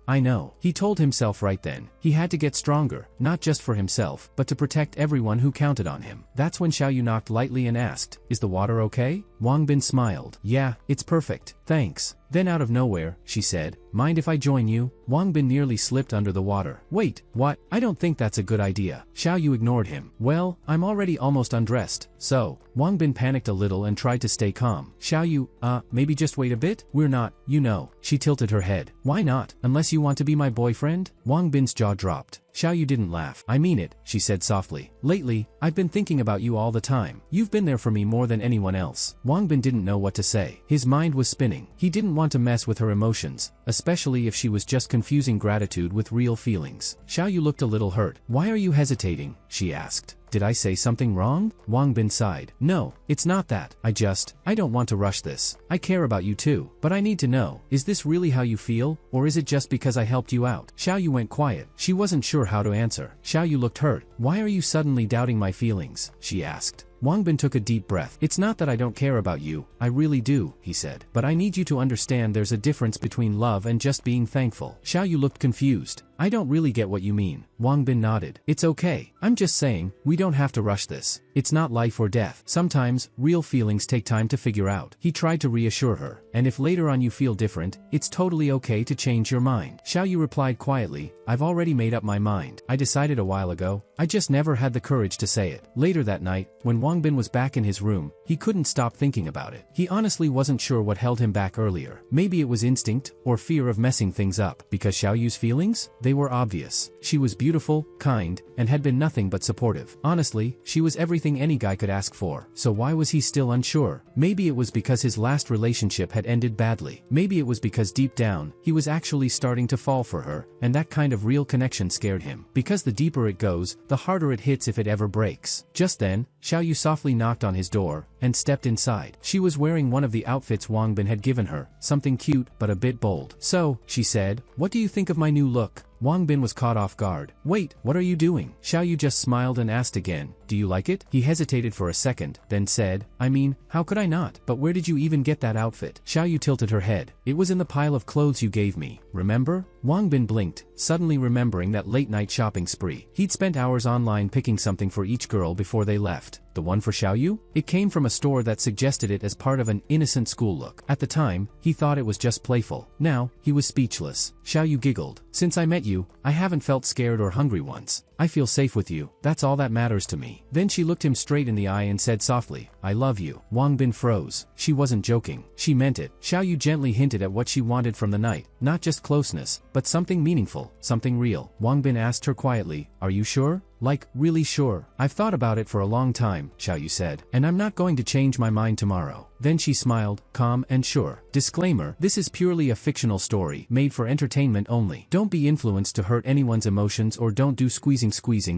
I know. He told himself right then. He had to get stronger, not just for himself, but to protect everyone who counted on him. That's when Xiaoyu knocked lightly and asked, is the water okay? Wangbin smiled. Yeah, it's perfect, thanks. Then out of nowhere, she said, mind if I join you? Wangbin nearly slipped under the water. Wait, what? I don't think that's a good idea. Xiaoyu ignored him. Well, I'm already almost undressed, so. Wangbin panicked a little and tried to stay calm. Xiaoyu, maybe just wait a bit? We're not, you know. She tilted her head. Why not? Unless you want to be my boyfriend? Wangbin's jaw dropped. Xiaoyu didn't laugh. I mean it, she said softly. Lately, I've been thinking about you all the time. You've been there for me more than anyone else. Wangbin didn't know what to say. His mind was spinning. He didn't want to mess with her emotions, especially if she was just confusing gratitude with real feelings. Xiaoyu looked a little hurt. Why are you hesitating? She asked. Did I say something wrong? Wangbin sighed. No, it's not that. I don't want to rush this. I care about you too. But I need to know, is this really how you feel, or is it just because I helped you out? Xiaoyu went quiet. She wasn't sure how to answer. Xiaoyu looked hurt. Why are you suddenly doubting my feelings? She asked. Wangbin took a deep breath. It's not that I don't care about you, I really do, he said. But I need you to understand there's a difference between love and just being thankful. Xiaoyu looked confused. I don't really get what you mean. Wangbin nodded. It's okay. I'm just saying, we don't have to rush this. It's not life or death. Sometimes, real feelings take time to figure out. He tried to reassure her. And if later on you feel different, it's totally okay to change your mind. Xiaoyu replied quietly, I've already made up my mind. I decided a while ago. I just never had the courage to say it. Later that night, when Wangbin was back in his room, he couldn't stop thinking about it. He honestly wasn't sure what held him back earlier. Maybe it was instinct, or fear of messing things up. Because Xiaoyu's feelings? They were obvious. She was beautiful, kind, and had been nothing but supportive. Honestly, she was everything any guy could ask for. So why was he still unsure? Maybe it was because his last relationship had ended badly. Maybe it was because deep down, he was actually starting to fall for her, and that kind of real connection scared him. Because the deeper it goes, the harder it hits if it ever breaks. Just then, Xiaoyu softly knocked on his door, and stepped inside. She was wearing one of the outfits Wang Bin had given her, something cute but a bit bold. "So," she said, "what do you think of my new look?" Wang Bin was caught off guard. "Wait, what are you doing?" Xiao Yu just smiled and asked again, "Do you like it?" He hesitated for a second, then said, "I mean, how could I not? But where did you even get that outfit?" Xiao Yu tilted her head. "It was in the pile of clothes you gave me, remember?" Wang Bin blinked, suddenly remembering that late-night shopping spree. He'd spent hours online picking something for each girl before they left. The one for Xiao Yu? It came from a store that suggested it as part of an innocent school look. At the time, he thought it was just playful. Now, he was speechless. Xiao Yu giggled. "Since I met you, I haven't felt scared or hungry once. I feel safe with you. That's all that matters to me." Then she looked him straight in the eye and said softly, "I love you." Wang Bin froze. She wasn't joking. She meant it. Xiao Yu gently hinted at what she wanted from the night. Not just closeness, but something meaningful, something real. Wang Bin asked her quietly, "Are you sure? Like, really sure?" "I've thought about it for a long time," Xiao Yu said, "and I'm not going to change my mind tomorrow." Then she smiled, calm and sure. Disclaimer: this is purely a fictional story, made for entertainment only. Don't be influenced to hurt anyone's emotions or don't do squeezing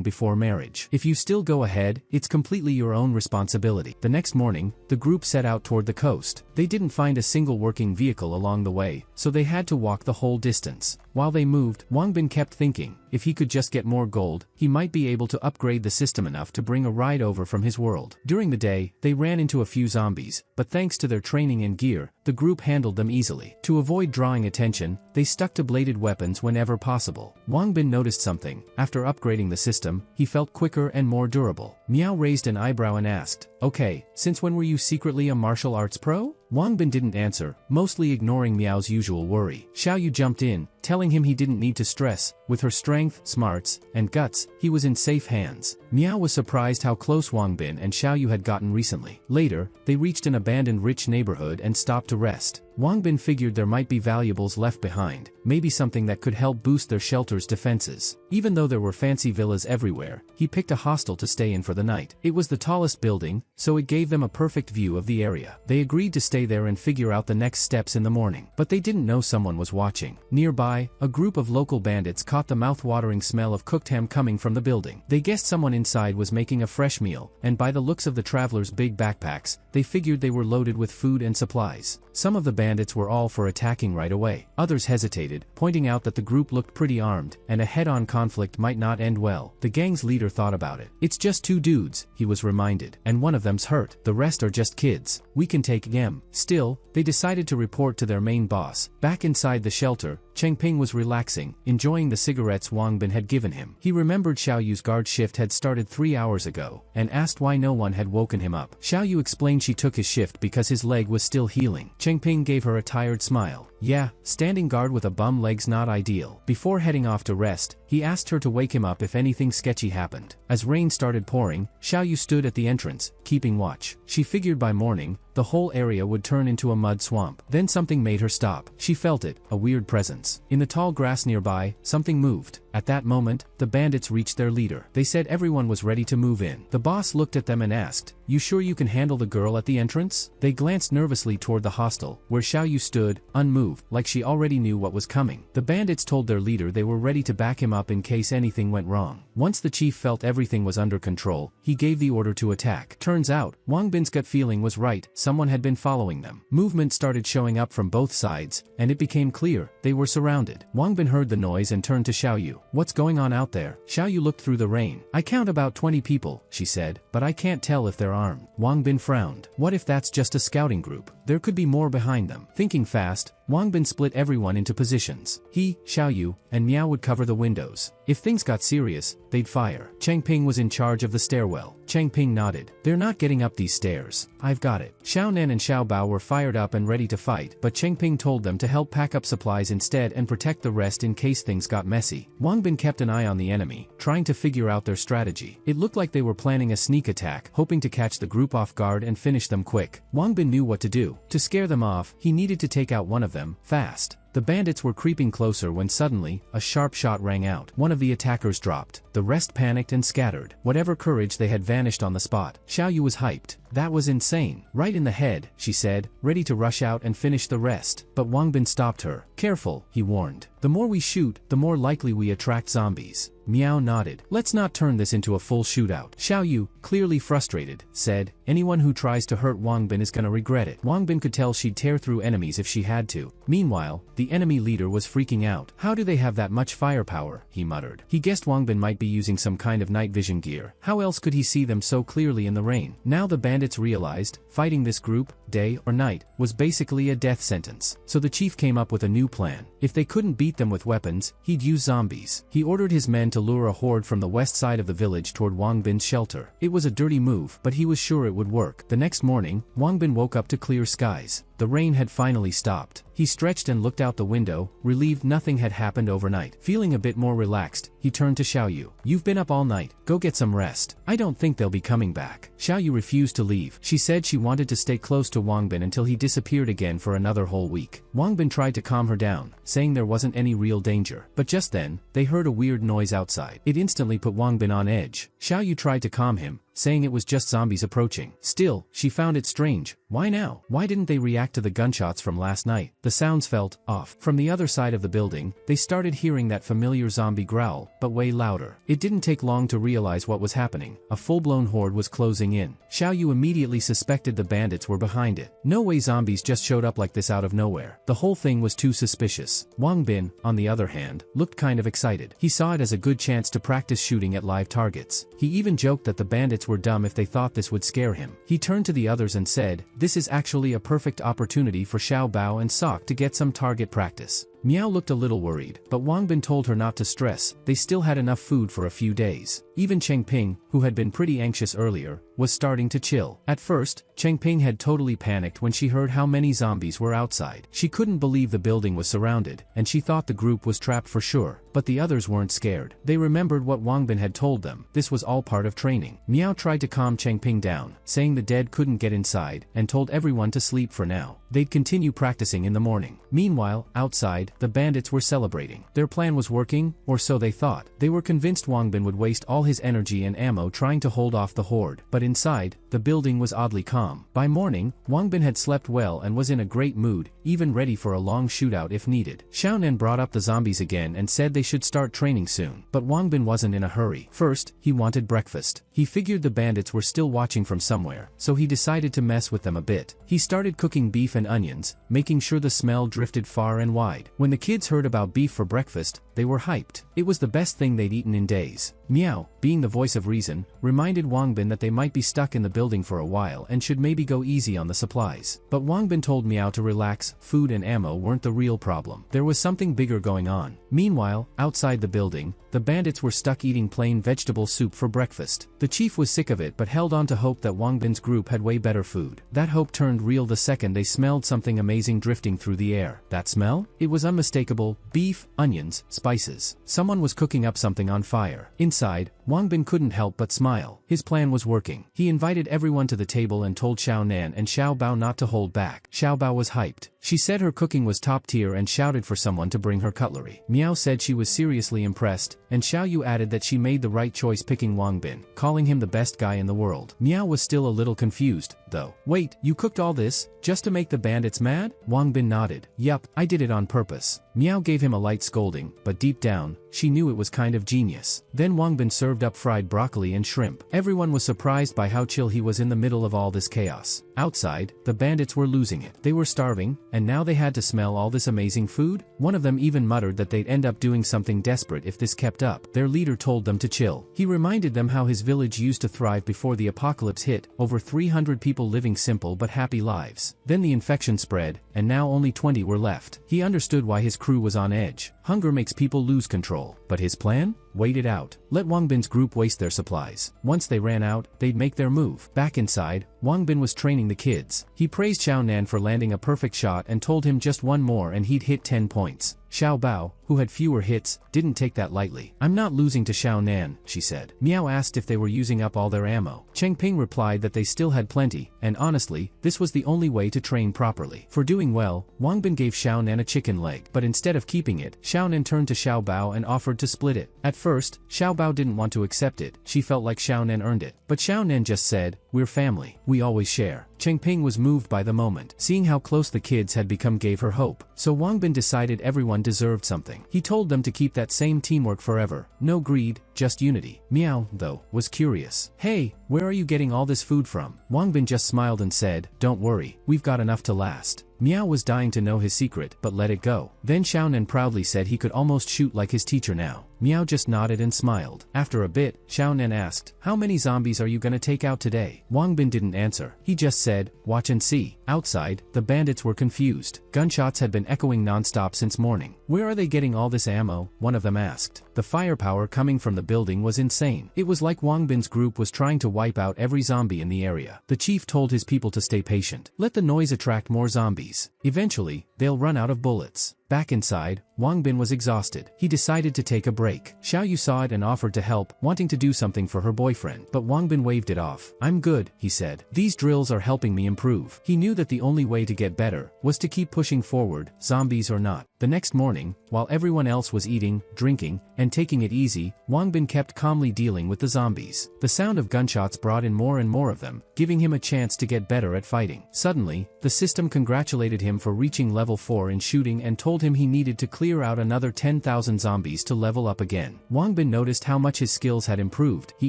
before marriage. If you still go ahead, it's completely your own responsibility. The next morning, the group set out toward the coast. They didn't find a single working vehicle along the way, so they had to walk the whole distance. While they moved, Wang Bin kept thinking, if he could just get more gold, he might be able to upgrade the system enough to bring a ride over from his world. During the day, they ran into a few zombies, but thanks to their training and gear, the group handled them easily. To avoid drawing attention, they stuck to bladed weapons whenever possible. Wang Bin noticed something. After upgrading the system, he felt quicker and more durable. Miao raised an eyebrow and asked, "Okay, since when were you secretly a martial arts pro?" Wang Bin didn't answer, mostly ignoring Miao's usual worry. Xiao Yu jumped in, telling him he didn't need to stress. With her strength, smarts, and guts, he was in safe hands. Miao was surprised how close Wang Bin and Xiao Yu had gotten recently. Later, they reached an abandoned rich neighborhood and stopped to rest. Wang Bin figured there might be valuables left behind, maybe something that could help boost their shelter's defenses. Even though there were fancy villas everywhere, he picked a hostel to stay in for the night. It was the tallest building, so it gave them a perfect view of the area. They agreed to stay there and figure out the next steps in the morning. But they didn't know someone was watching. Nearby, a group of local bandits caught the mouth-watering smell of cooked ham coming from the building. They guessed someone inside was making a fresh meal, and by the looks of the travelers' big backpacks, they figured they were loaded with food and supplies. Some of the bandits were all for attacking right away. Others hesitated, pointing out that the group looked pretty armed, and a head-on conflict might not end well. The gang's leader thought about it. "It's just 2 dudes, he was reminded, "and one of them's hurt. The rest are just kids. We can take them." Still, they decided to report to their main boss. Back inside the shelter, Chengping was relaxing, enjoying the cigarettes Wang Bin had given him. He remembered Xiao Yu's guard shift had started 3 hours ago, and asked why no one had woken him up. Xiao Yu explained she took his shift because his leg was still healing. Chengping gave her a tired smile. "Yeah, standing guard with a bum leg's not ideal." Before heading off to rest, he asked her to wake him up if anything sketchy happened. As rain started pouring, Xiao Yu stood at the entrance, keeping watch. She figured by morning, the whole area would turn into a mud swamp. Then something made her stop. She felt it, a weird presence. In the tall grass nearby, something moved. At that moment, the bandits reached their leader. They said everyone was ready to move in. The boss looked at them and asked, "You sure you can handle the girl at the entrance?" They glanced nervously toward the hostel, where Xiao Yu stood, unmoved, like she already knew what was coming. The bandits told their leader they were ready to back him up in case anything went wrong. Once the chief felt everything was under control, he gave the order to attack. Turns out, Wang Bin's gut feeling was right. Someone had been following them. Movement started showing up from both sides, and it became clear they were surrounded. Wang Bin heard the noise and turned to Xiao Yu. "What's going on out there?" Xiao Yu looked through the rain. "I count about 20 people," she said, "but I can't tell if they're armed." Wang Bin frowned. What if that's just a scouting group? There could be more behind them. Thinking fast, Wang Bin split everyone into positions. He, Xiao Yu, and Miao would cover the windows. If things got serious, they'd fire. Chengping was in charge of the stairwell. Chengping nodded. "They're not getting up these stairs. I've got it." Xiao Nen and Xiao Bao were fired up and ready to fight, but Chengping told them to help pack up supplies instead and protect the rest in case things got messy. Wang Bin kept an eye on the enemy, trying to figure out their strategy. It looked like they were planning a sneak attack, hoping to catch the group off guard and finish them quick. Wang Bin knew what to do. To scare them off, he needed to take out one of them, fast. The bandits were creeping closer when suddenly, a sharp shot rang out. One of the attackers dropped. The rest panicked and scattered. Whatever courage they had vanished on the spot. Xiao Yu was hyped. That was insane. Right in the head, she said, ready to rush out and finish the rest. But Wangbin stopped her. Careful, he warned. The more we shoot, the more likely we attract zombies. Meow nodded. Let's not turn this into a full shootout. Xiaoyu, clearly frustrated, said, anyone who tries to hurt Wangbin is gonna regret it. Wangbin could tell she'd tear through enemies if she had to. Meanwhile, the enemy leader was freaking out. How do they have that much firepower? He muttered. He guessed Wangbin might be using some kind of night vision gear. How else could he see them so clearly in the rain? Now the bandits realized, fighting this group, day or night, was basically a death sentence. So the chief came up with a new plan. If they couldn't beat them with weapons, he'd use zombies. He ordered his men to lure a horde from the west side of the village toward Wangbin's shelter. It was a dirty move, but he was sure it would work. The next morning, Wangbin woke up to clear skies. The rain had finally stopped. He stretched and looked out the window, relieved nothing had happened overnight. Feeling a bit more relaxed, he turned to Xiaoyu. You've been up all night, go get some rest. I don't think they'll be coming back. Xiaoyu refused to leave. She said she wanted to stay close to Wangbin until he disappeared again for another whole week. Wangbin tried to calm her down, saying there wasn't any real danger. But just then, they heard a weird noise outside. It instantly put Wangbin on edge. Xiaoyu tried to calm him, saying it was just zombies approaching. Still, she found it strange. Why now? Why didn't they react to the gunshots from last night? The sounds felt off. From the other side of the building, they started hearing that familiar zombie growl, but way louder. It didn't take long to realize what was happening. A full-blown horde was closing in. Xiaoyu immediately suspected the bandits were behind it. No way zombies just showed up like this out of nowhere. The whole thing was too suspicious. Wangbin, on the other hand, looked kind of excited. He saw it as a good chance to practice shooting at live targets. He even joked that the bandits were dumb if they thought this would scare him. He turned to the others and said, this is actually a perfect opportunity for Xiao Bao and Sok to get some target practice. Meow looked a little worried, but Wangbin told her not to stress, they still had enough food for a few days. Even Chengping, who had been pretty anxious earlier, was starting to chill. At first, Chengping had totally panicked when she heard how many zombies were outside. She couldn't believe the building was surrounded, and she thought the group was trapped for sure. But the others weren't scared. They remembered what Wangbin had told them. This was all part of training. Meow tried to calm Chengping down, saying the dead couldn't get inside, and told everyone to sleep for now. They'd continue practicing in the morning. Meanwhile, outside, the bandits were celebrating. Their plan was working, or so they thought. They were convinced Wangbin would waste all his energy and ammo trying to hold off the horde. But inside, the building was oddly calm. By morning, Wangbin had slept well and was in a great mood, even ready for a long shootout if needed. Xiaonan brought up the zombies again and said they should start training soon. But Wangbin wasn't in a hurry. First, he wanted breakfast. He figured the bandits were still watching from somewhere, so he decided to mess with them a bit. He started cooking beef and onions, making sure the smell drifted far and wide. When the kids heard about beef for breakfast, they were hyped. It was the best thing they'd eaten in days. Meow, being the voice of reason, reminded Wangbin that they might be stuck in the building for a while and should maybe go easy on the supplies. But Wangbin told Meow to relax, food and ammo weren't the real problem. There was something bigger going on. Meanwhile, outside the building, the bandits were stuck eating plain vegetable soup for breakfast. The chief was sick of it but held on to hope that Wangbin's group had way better food. That hope turned real the second they smelled something amazing drifting through the air. That smell? It was unmistakable: beef, onions, spices. Someone was cooking up something on fire. Inside, Wangbin couldn't help but smile. His plan was working. He invited everyone to the table and told Xiaonan and Xiao Bao not to hold back. Xiao Bao was hyped. She said her cooking was top tier and shouted for someone to bring her cutlery. Meow said she was seriously impressed, and Xiaoyu added that she made the right choice picking Wangbin, calling him the best guy in the world. Meow was still a little confused, though. Wait, you cooked all this, just to make the bandits mad? Wangbin nodded. Yup, I did it on purpose. Meow gave him a light scolding, but deep down, she knew it was kind of genius. Then Wangbin served up fried broccoli and shrimp. Everyone was surprised by how chill he was in the middle of all this chaos. Outside, the bandits were losing it. They were starving, and now they had to smell all this amazing food? One of them even muttered that they'd end up doing something desperate if this kept up. Their leader told them to chill. He reminded them how his village used to thrive before the apocalypse hit, over 300 people living simple but happy lives. Then the infection spread, and now only 20 were left. He understood why his crew was on edge. Hunger makes people lose control. But his plan? Wait it out. Let Wangbin's group waste their supplies. Once they ran out, they'd make their move. Back inside, Wangbin was training the kids. He praised Xiaonan for landing a perfect shot and told him just one more and he'd hit 10 points. Xiao Bao, who had fewer hits, didn't take that lightly. I'm not losing to Xiao Nan, she said. Miao asked if they were using up all their ammo. Cheng Ping replied that they still had plenty, and honestly, this was the only way to train properly. For doing well, Wang Bin gave Xiao Nan a chicken leg, but instead of keeping it, Xiao Nan turned to Xiao Bao and offered to split it. At first, Xiao Bao didn't want to accept it. She felt like Xiao Nan earned it. But Xiao Nan just said, "We're family. We always share." Cheng Ping was moved by the moment. Seeing how close the kids had become gave her hope. So Wang Bin decided everyone deserved something. He told them to keep that same teamwork forever. No greed, just unity. Miao, though, was curious. "Hey, where are you getting all this food from?" Wang Bin just smiled and said, "Don't worry, we've got enough to last." Miao was dying to know his secret, but let it go. Then Xiaonan proudly said he could almost shoot like his teacher now. Miao just nodded and smiled. After a bit, Xiaonan asked, "How many zombies are you gonna take out today?" Wang Bin didn't answer. He just said, "Watch and see." Outside, the bandits were confused. Gunshots had been echoing non-stop since morning. "Where are they getting all this ammo?" one of them asked. The firepower coming from the building was insane. It was like Wang Bin's group was trying to wipe out every zombie in the area. The chief told his people to stay patient. Let the noise attract more zombies. Eventually, they'll run out of bullets. Back inside, Wang Bin was exhausted. He decided to take a break. Xiao Yu saw it and offered to help, wanting to do something for her boyfriend. But Wang Bin waved it off. "I'm good," he said. "These drills are helping me improve." He knew that the only way to get better was to keep pushing forward, zombies or not. The next morning, while everyone else was eating, drinking, and taking it easy, Wang Bin kept calmly dealing with the zombies. The sound of gunshots brought in more and more of them, giving him a chance to get better at fighting. Suddenly, the system congratulated him for reaching level 4 in shooting and told him he needed to clear out another 10,000 zombies to level up again. Wang Bin noticed how much his skills had improved. He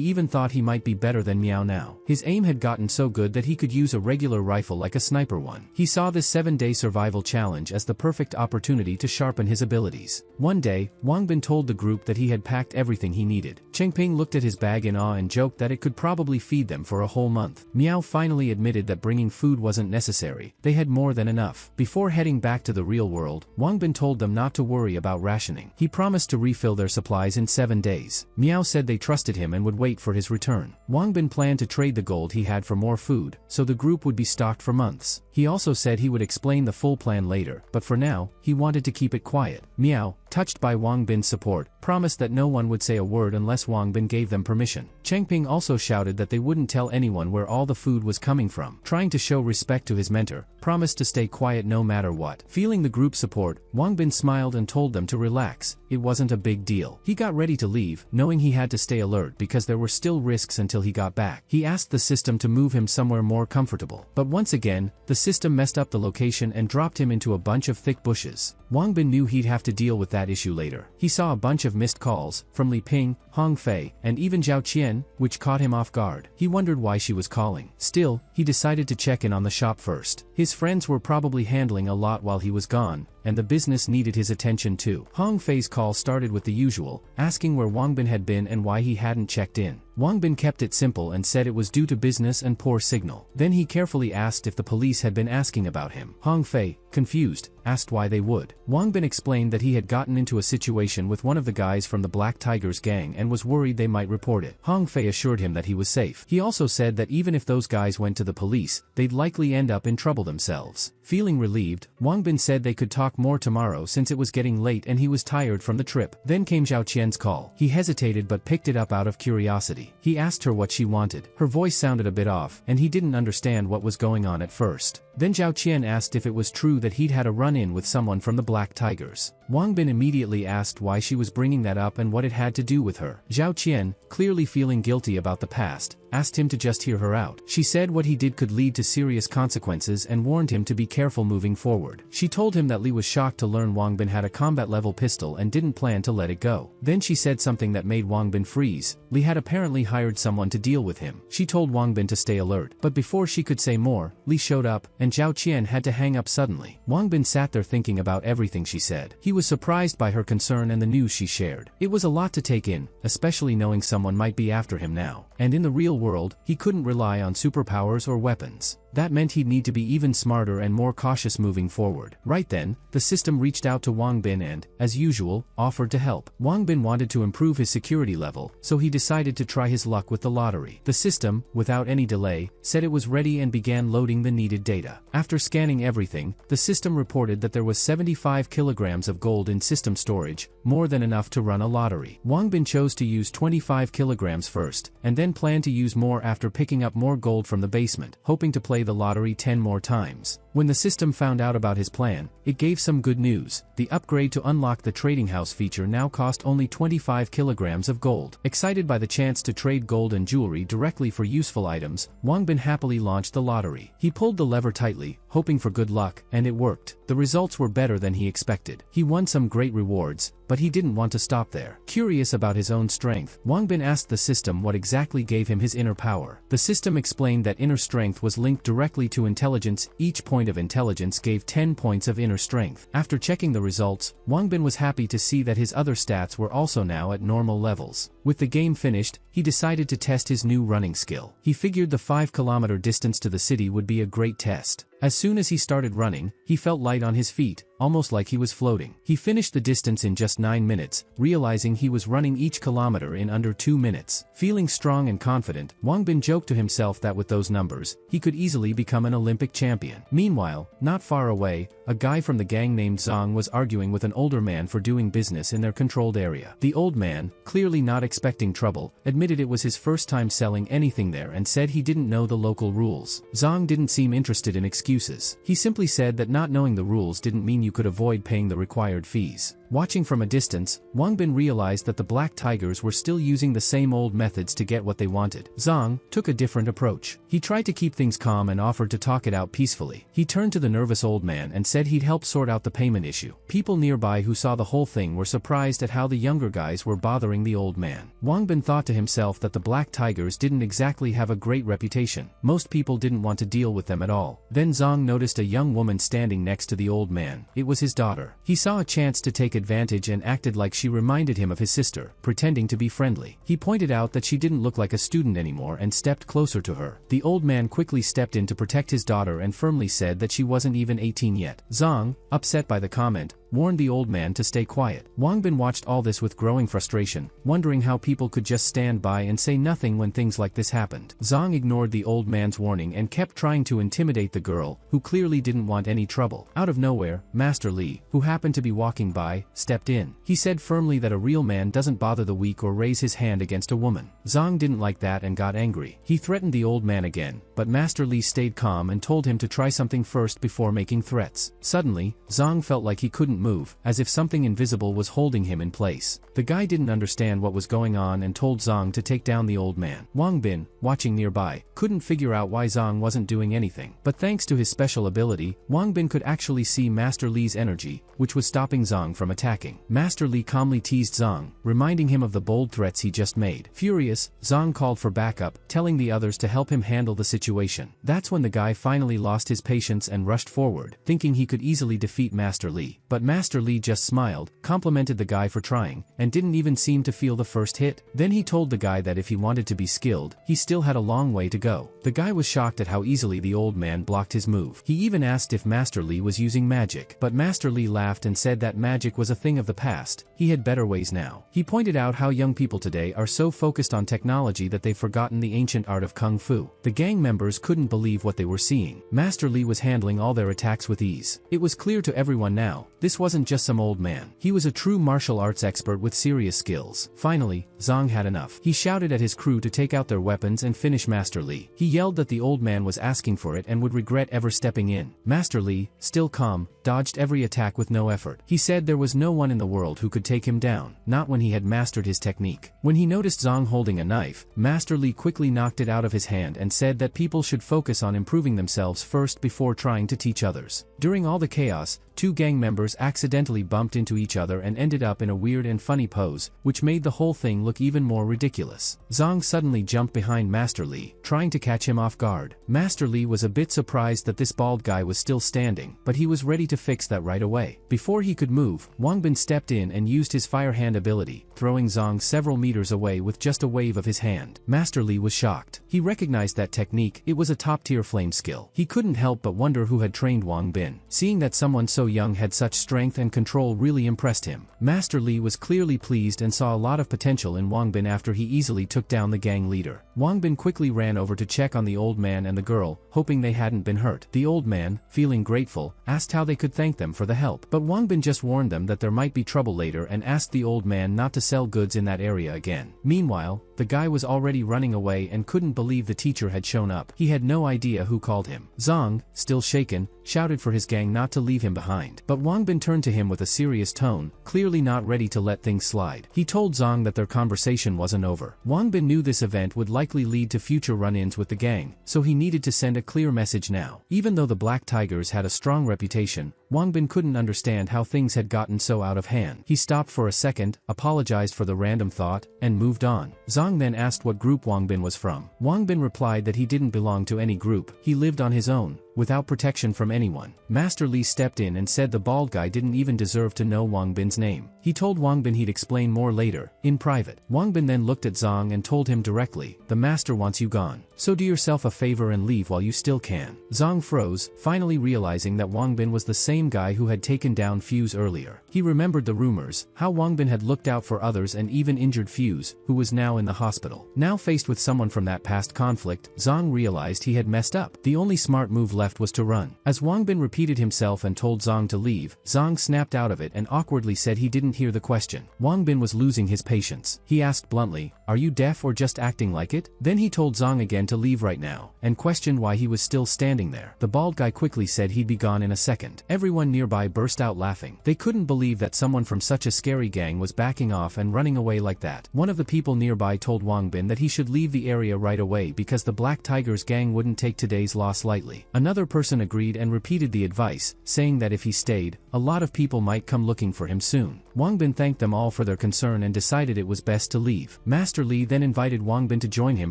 even thought he might be better than Miao now. His aim had gotten so good that he could use a regular rifle like a sniper one. He saw this 7-day survival challenge as the perfect opportunity to sharpen his abilities. One day, Wang Bin told the group that he had packed everything he needed. Cheng Ping looked at his bag in awe and joked that it could probably feed them for a whole month. Miao finally admitted that bringing food wasn't necessary. They had more than enough. Before heading back to the real world, Wang Bin told them not to worry about rationing. He promised to refill their supplies in 7 days. Miao said they trusted him and would wait for his return. Wang Bin planned to trade the gold he had for more food, so the group would be stocked for months. He also said he would explain the full plan later, but for now, he wanted to keep it quiet. Miao, touched by Wang Bin's support, promised that no one would say a word unless Wang Bin gave them permission. Cheng Ping also shouted that they wouldn't tell anyone where all the food was coming from. Trying to show respect to his mentor, promised to stay quiet no matter what. Feeling the group's support, Wang Bin smiled and told them to relax. It wasn't a big deal. He got ready to leave, knowing he had to stay alert because there were still risks until he got back. He asked the system to move him somewhere more comfortable. But once again, the system messed up the location and dropped him into a bunch of thick bushes. Wang Bin knew he'd have to deal with that issue later. He saw a bunch of missed calls, from Li Ping, Hong Fei, and even Zhao Qian, which caught him off guard. He wondered why she was calling. Still, he decided to check in on the shop first. His friends were probably handling a lot while he was gone, and the business needed his attention too. Hong Fei's call started with the usual, asking where Wang Bin had been and why he hadn't checked in. Wang Bin kept it simple and said it was due to business and poor signal. Then he carefully asked if the police had been asking about him. Hong Fei, confused, asked why they would. Wang Bin explained that he had gotten into a situation with one of the guys from the Black Tigers gang and was worried they might report it. Hong Fei assured him that he was safe. He also said that even if those guys went to the police, they'd likely end up in trouble themselves. Feeling relieved, Wang Bin said they could talk more tomorrow since it was getting late and he was tired from the trip. Then came Zhao Qian's call. He hesitated but picked it up out of curiosity. He asked her what she wanted. Her voice sounded a bit off, and he didn't understand what was going on at first. Then Zhao Qian asked if it was true that he'd had a run-in with someone from the Black Tigers. Wang Bin immediately asked why she was bringing that up and what it had to do with her. Zhao Qian, clearly feeling guilty about the past, asked him to just hear her out. She said what he did could lead to serious consequences and warned him to be careful moving forward. She told him that Li was shocked to learn Wang Bin had a combat-level pistol and didn't plan to let it go. Then she said something that made Wang Bin freeze. Li had apparently hired someone to deal with him. She told Wang Bin to stay alert. But before she could say more, Li showed up, and Zhao Qian had to hang up suddenly. Wang Bin sat there thinking about everything she said. He was surprised by her concern and the news she shared. It was a lot to take in, especially knowing someone might be after him now. and in the real world, he couldn't rely on superpowers or weapons. That meant he'd need to be even smarter and more cautious moving forward. Right then, the system reached out to Wang Bin and, as usual, offered to help. Wang Bin wanted to improve his security level, so he decided to try his luck with the lottery. The system, without any delay, said it was ready and began loading the needed data. After scanning everything, the system reported that there was 75 kilograms of gold in system storage, more than enough to run a lottery. Wang Bin chose to use 25 kilograms first, and then planned to use more after picking up more gold from the basement, hoping to play the lottery 10 more times. When the system found out about his plan, it gave some good news. The upgrade to unlock the trading house feature now cost only 25 kilograms of gold. Excited by the chance to trade gold and jewelry directly for useful items, Wang Bin happily launched the lottery. He pulled the lever tightly, hoping for good luck, and it worked. The results were better than he expected. He won some great rewards, but he didn't want to stop there. Curious about his own strength, Wang Bin asked the system what exactly gave him his inner power. The system explained that inner strength was linked directly to intelligence. Each point of intelligence gave 10 points of inner strength. After checking the results, Wang Bin was happy to see that his other stats were also now at normal levels. With the game finished, he decided to test his new running skill. He figured the 5-kilometer distance to the city would be a great test. As soon as he started running, he felt light on his feet, almost like he was floating. He finished the distance in just 9 minutes, realizing he was running each kilometer in under 2 minutes. Feeling strong and confident, Wang Bin joked to himself that with those numbers, he could easily become an Olympic champion. Meanwhile, not far away, a guy from the gang named Zhang was arguing with an older man for doing business in their controlled area. The old man, clearly not expecting trouble, admitted it was his first time selling anything there and said he didn't know the local rules. Zhang didn't seem interested in excuses. He simply said that not knowing the rules didn't mean you could avoid paying the required fees. Watching from a distance, Wang Bin realized that the Black Tigers were still using the same old methods to get what they wanted. Zhang took a different approach. He tried to keep things calm and offered to talk it out peacefully. He turned to the nervous old man and said he'd help sort out the payment issue. People nearby who saw the whole thing were surprised at how the younger guys were bothering the old man. Wang Bin thought to himself that the Black Tigers didn't exactly have a great reputation. Most people didn't want to deal with them at all. Then Zhang noticed a young woman standing next to the old man. It was his daughter. He saw a chance to take advantage and acted like she reminded him of his sister, pretending to be friendly. He pointed out that she didn't look like a student anymore and stepped closer to her. The old man quickly stepped in to protect his daughter and firmly said that she wasn't even 18 yet. Zhang, upset by the comment, warned the old man to stay quiet. Wang Bin watched all this with growing frustration, wondering how people could just stand by and say nothing when things like this happened. Zhang ignored the old man's warning and kept trying to intimidate the girl, who clearly didn't want any trouble. Out of nowhere, Master Li, who happened to be walking by, stepped in. He said firmly that a real man doesn't bother the weak or raise his hand against a woman. Zhang didn't like that and got angry. He threatened the old man again, but Master Li stayed calm and told him to try something first before making threats. Suddenly, Zhang felt like he couldn't move, as if something invisible was holding him in place. The guy didn't understand what was going on and told Zhang to take down the old man. Wang Bin, watching nearby, couldn't figure out why Zhang wasn't doing anything. But thanks to his special ability, Wang Bin could actually see Master Li's energy, which was stopping Zhang from attacking. Master Li calmly teased Zhang, reminding him of the bold threats he just made. Furious, Zhang called for backup, telling the others to help him handle the situation. That's when the guy finally lost his patience and rushed forward, thinking he could easily defeat Master Li. But Master Li just smiled, complimented the guy for trying, and didn't even seem to feel the first hit. Then he told the guy that if he wanted to be skilled, he still had a long way to go. The guy was shocked at how easily the old man blocked his move. He even asked if Master Li was using magic, but Master Li laughed and said that magic was a thing of the past. He had better ways now. He pointed out how young people today are so focused on technology that they've forgotten the ancient art of Kung Fu. The gang members couldn't believe what they were seeing. Master Li was handling all their attacks with ease. It was clear to everyone now, this wasn't just some old man. He was a true martial arts expert with serious skills. Finally, Zhang had enough. He shouted at his crew to take out their weapons and finish Master Li. He yelled that the old man was asking for it and would regret ever stepping in. Master Li, still calm, dodged every attack with no effort. He said there was no one in the world who could take him down, not when he had mastered his technique. When he noticed Zhang holding a knife, Master Li quickly knocked it out of his hand and said that people should focus on improving themselves first before trying to teach others. During all the chaos, two gang members accidentally bumped into each other and ended up in a weird and funny pose, which made the whole thing look even more ridiculous. Zong suddenly jumped behind Master Li, trying to catch him off guard. Master Li was a bit surprised that this bald guy was still standing, but he was ready to fix that right away. Before he could move, Wangbin stepped in and used his fire hand ability, throwing Zong several meters away with just a wave of his hand. Master Li was shocked. He recognized that technique. It was a top-tier flame skill. He couldn't help but wonder who had trained Wangbin. Seeing that someone so young had such strength and control really impressed him. Master Li was clearly pleased and saw a lot of potential in Wangbin after he easily took down the gang leader. Wangbin quickly ran over to check on the old man and the girl, hoping they hadn't been hurt. The old man, feeling grateful, asked how they could thank them for the help. But Wangbin just warned them that there might be trouble later and asked the old man not to sell goods in that area again. Meanwhile, the guy was already running away and couldn't believe the teacher had shown up. He had no idea who called him. Zong, still shaken, shouted for his gang not to leave him behind. But Wangbin turned to him with a serious tone, clearly not ready to let things slide. He told Zong that their conversation wasn't over. Wangbin knew this event would likely lead to future run-ins with the gang, so he needed to send a clear message now. Even though the Black Tigers had a strong reputation, Wangbin couldn't understand how things had gotten so out of hand. He stopped for a second, apologized for the random thought, and moved on. Zong then asked what group Wangbin was from. Wangbin replied that he didn't belong to any group. He lived on his own, without protection from anyone. Master Li stepped in and said the bald guy didn't even deserve to know Wangbin's name. He told Wangbin he'd explain more later, in private. Wangbin then looked at Zong and told him directly, "The master wants you gone. So do yourself a favor and leave while you still can." Zong froze, finally realizing that Wangbin was the same guy who had taken down Fuse earlier. He remembered the rumors, how Wangbin had looked out for others and even injured Fuse, who was now in the hospital. Now faced with someone from that past conflict, Zong realized he had messed up. The only smart move left was to run. As Wangbin repeated himself and told Zong to leave, Zong snapped out of it and awkwardly said he didn't hear the question. Wangbin was losing his patience. He asked bluntly, "Are you deaf or just acting like it?" Then he told Zong again to leave right now, and questioned why he was still standing there. The bald guy quickly said he'd be gone in a second. Everyone nearby burst out laughing. They couldn't believe that someone from such a scary gang was backing off and running away like that. One of the people nearby told Wangbin that he should leave the area right away because the Black Tigers gang wouldn't take today's loss lightly. Another person agreed and repeated the advice, saying that if he stayed, a lot of people might come looking for him soon. Wangbin thanked them all for their concern and decided it was best to leave. Master Li then invited Wangbin to join him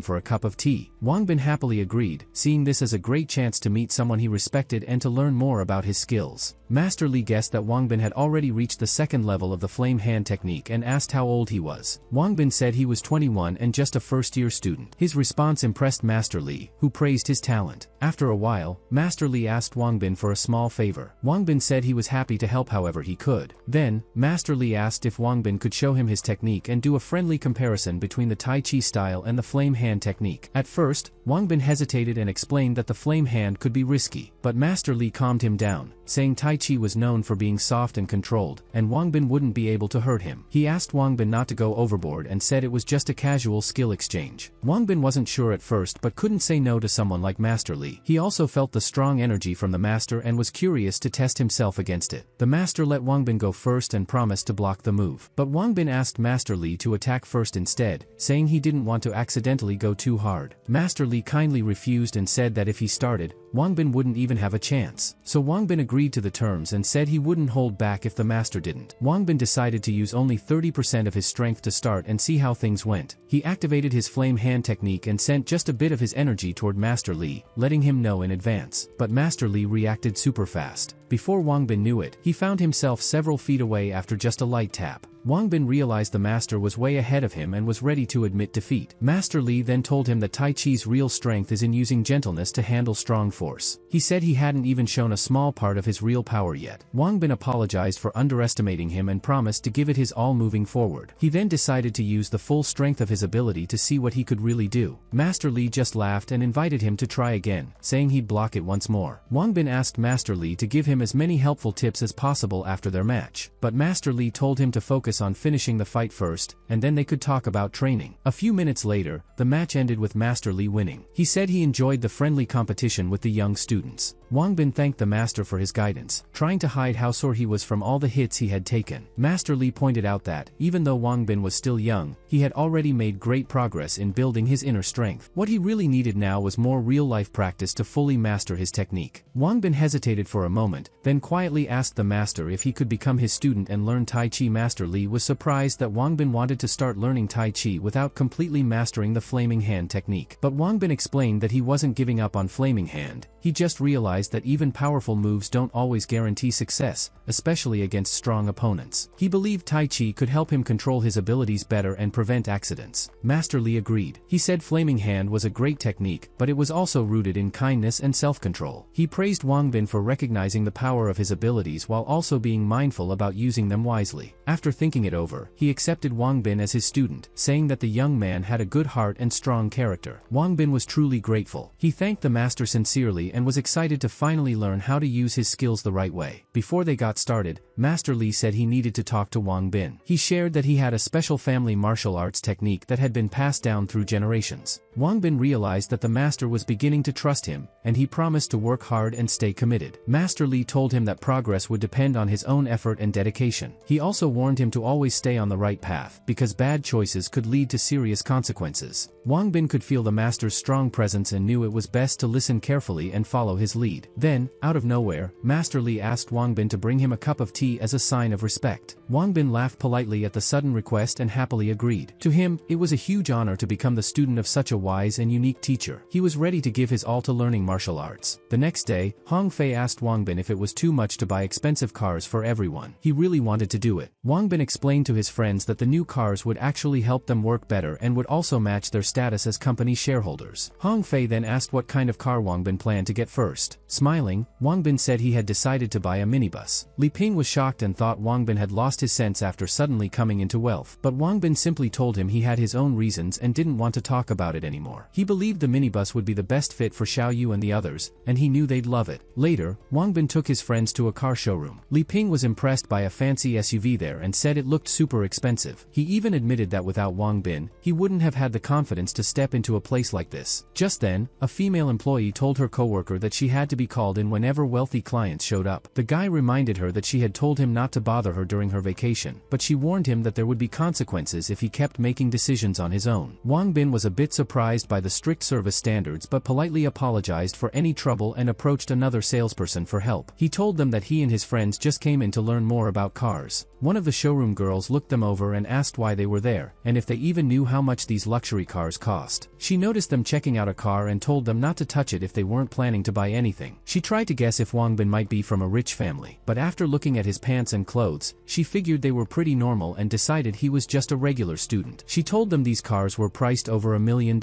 for a cup of tea. Wangbin happily agreed, seeing this as a great chance to meet someone he respected and to learn more about his skills. Master Li guessed that Wangbin had already reached the second level of the flame hand technique and asked how old he was. Wangbin said he was 21 and just a first-year student. His response impressed Master Li, who praised his talent. After a while, Master Li asked Wangbin for a small favor. Wangbin said he was happy to help however he could. Then, Master Li asked if Wangbin could show him his technique and do a friendly comparison between the Tai Chi style and the flame hand technique. At first, Wangbin hesitated and explained that the flame hand could be risky, but Master Li calmed him down, saying Tai Chi was known for being soft and controlled, and Wangbin wouldn't be able to hurt him. He asked Wangbin not to go overboard and said it was just a casual skill exchange. Wangbin wasn't sure at first but couldn't say no to someone like Master Li. He also felt the strong energy from the master and was curious to test himself against it. The master let Wangbin go first and promised to block the move. But Wangbin asked Master Li to attack first instead, saying he didn't want to accidentally go too hard. Master Li kindly refused and said that if he started, Wangbin wouldn't even have a chance. So Wangbin agreed to the terms and said he wouldn't hold back if the master didn't. Wangbin decided to use only 30% of his strength to start and see how things went. He activated his flame hand technique and sent just a bit of his energy toward Master Li, letting him know in advance. But Master Li reacted super fast. Before Wangbin knew it, he found himself several feet away after just a light tap. Wangbin realized the master was way ahead of him and was ready to admit defeat. Master Li then told him that Tai Chi's real strength is in using gentleness to handle strong force. He said he hadn't even shown a small part of his real power yet. Wangbin apologized for underestimating him and promised to give it his all moving forward. He then decided to use the full strength of his ability to see what he could really do. Master Li just laughed and invited him to try again, saying he'd block it once more. Wangbin asked Master Li to give him as many helpful tips as possible after their match, but Master Li told him to focus on finishing the fight first, and then they could talk about training. A few minutes later, the match ended with Master Li winning. He said he enjoyed the friendly competition with the young students. Wang Bin thanked the master for his guidance, trying to hide how sore he was from all the hits he had taken. Master Li pointed out that, even though Wang Bin was still young, he had already made great progress in building his inner strength. What he really needed now was more real-life practice to fully master his technique. Wang Bin hesitated for a moment, then quietly asked the master if he could become his student and learn Tai Chi. Master Li was surprised that Wang Bin wanted to start learning Tai Chi without completely mastering the flaming hand technique. But Wang Bin explained that he wasn't giving up on flaming hand, he just realized that even powerful moves don't always guarantee success, especially against strong opponents. He believed Tai Chi could help him control his abilities better and prevent accidents. Master Li agreed. He said flaming hand was a great technique, but it was also rooted in kindness and self-control. He praised Wang Bin for recognizing the power of his abilities while also being mindful about using them wisely. After thinking it over, he accepted Wang Bin as his student, saying that the young man had a good heart and strong character. Wang Bin was truly grateful. He thanked the master sincerely and was excited to finally learn how to use his skills the right way. Before they got started, Master Li said he needed to talk to Wang Bin. He shared that he had a special family martial arts technique that had been passed down through generations. Wang Bin realized that the master was beginning to trust him, and he promised to work hard and stay committed. Master Li told him that progress would depend on his own effort and dedication. He also warned him to always stay on the right path, because bad choices could lead to serious consequences. Wang Bin could feel the master's strong presence and knew it was best to listen carefully and follow his lead. Then, out of nowhere, Master Li asked Wang Bin to bring him a cup of tea as a sign of respect. Wang Bin laughed politely at the sudden request and happily agreed. To him, it was a huge honor to become the student of such a wise and unique teacher. He was ready to give his all to learning martial arts. The next day, Hong Fei asked Wang Bin if it was too much to buy expensive cars for everyone. He really wanted to do it. Wang Bin explained to his friends that the new cars would actually help them work better and would also match their status as company shareholders. Hong Fei then asked what kind of car Wang Bin planned to get first. Smiling, Wang Bin said he had decided to buy a minibus. Li Ping was shocked and thought Wang Bin had lost his sense after suddenly coming into wealth. But Wang Bin simply told him he had his own reasons and didn't want to talk about it anymore. He believed the minibus would be the best fit for Xiao Yu and the others, and he knew they'd love it. Later, Wang Bin took his friends to a car showroom. Li Ping was impressed by a fancy SUV there and said it looked super expensive. He even admitted that without Wang Bin, he wouldn't have had the confidence to step into a place like this. Just then, a female employee told her coworker that she had to be called in whenever wealthy clients showed up. The guy reminded her that she had told him not to bother her during her vacation, but she warned him that there would be consequences if he kept making decisions on his own. Wang Bin was a bit surprised by the strict service standards but politely apologized for any trouble and approached another salesperson for help. He told them that he and his friends just came in to learn more about cars. One of the showroom girls looked them over and asked why they were there, and if they even knew how much these luxury cars cost. She noticed them checking out a car and told them not to touch it if they weren't planning to buy anything. She tried to guess if Wang Bin might be from a rich family, but after looking at his pants and clothes, she figured they were pretty normal and decided he was just a regular student. She told them these cars were priced over $1 million.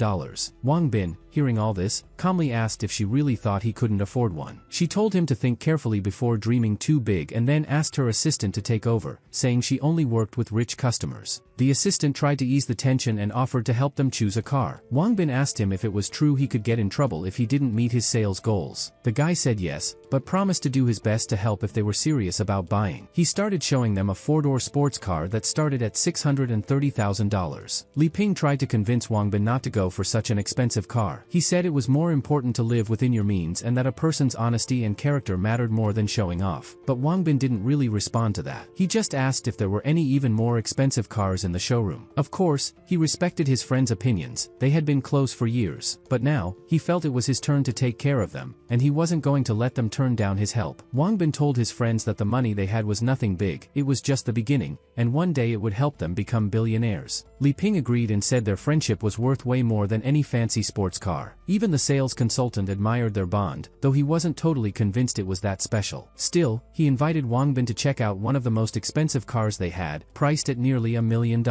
Wang Bin, hearing all this, calmly asked if she really thought he couldn't afford one. She told him to think carefully before dreaming too big and then asked her assistant to take over, saying she only worked with rich customers. The assistant tried to ease the tension and offered to help them choose a car. Wang Bin asked him if it was true he could get in trouble if he didn't meet his sales goals. The guy said yes, but promised to do his best to help if they were serious about buying. He started showing them a four-door sports car that started at $630,000. Li Ping tried to convince Wang Bin not to go for such an expensive car. He said it was more important to live within your means and that a person's honesty and character mattered more than showing off. But Wang Bin didn't really respond to that. He just asked if there were any even more expensive cars in the showroom. Of course, he respected his friends' opinions. They had been close for years. But now, he felt it was his turn to take care of them, and he wasn't going to let them turn down his help. Wang Bin told his friends that the money they had was nothing big, it was just the beginning, and one day it would help them become billionaires. Li Ping agreed and said their friendship was worth way more than any fancy sports car. Even the sales consultant admired their bond, though he wasn't totally convinced it was that special. Still, he invited Wang Bin to check out one of the most expensive cars they had, priced at nearly $1 million.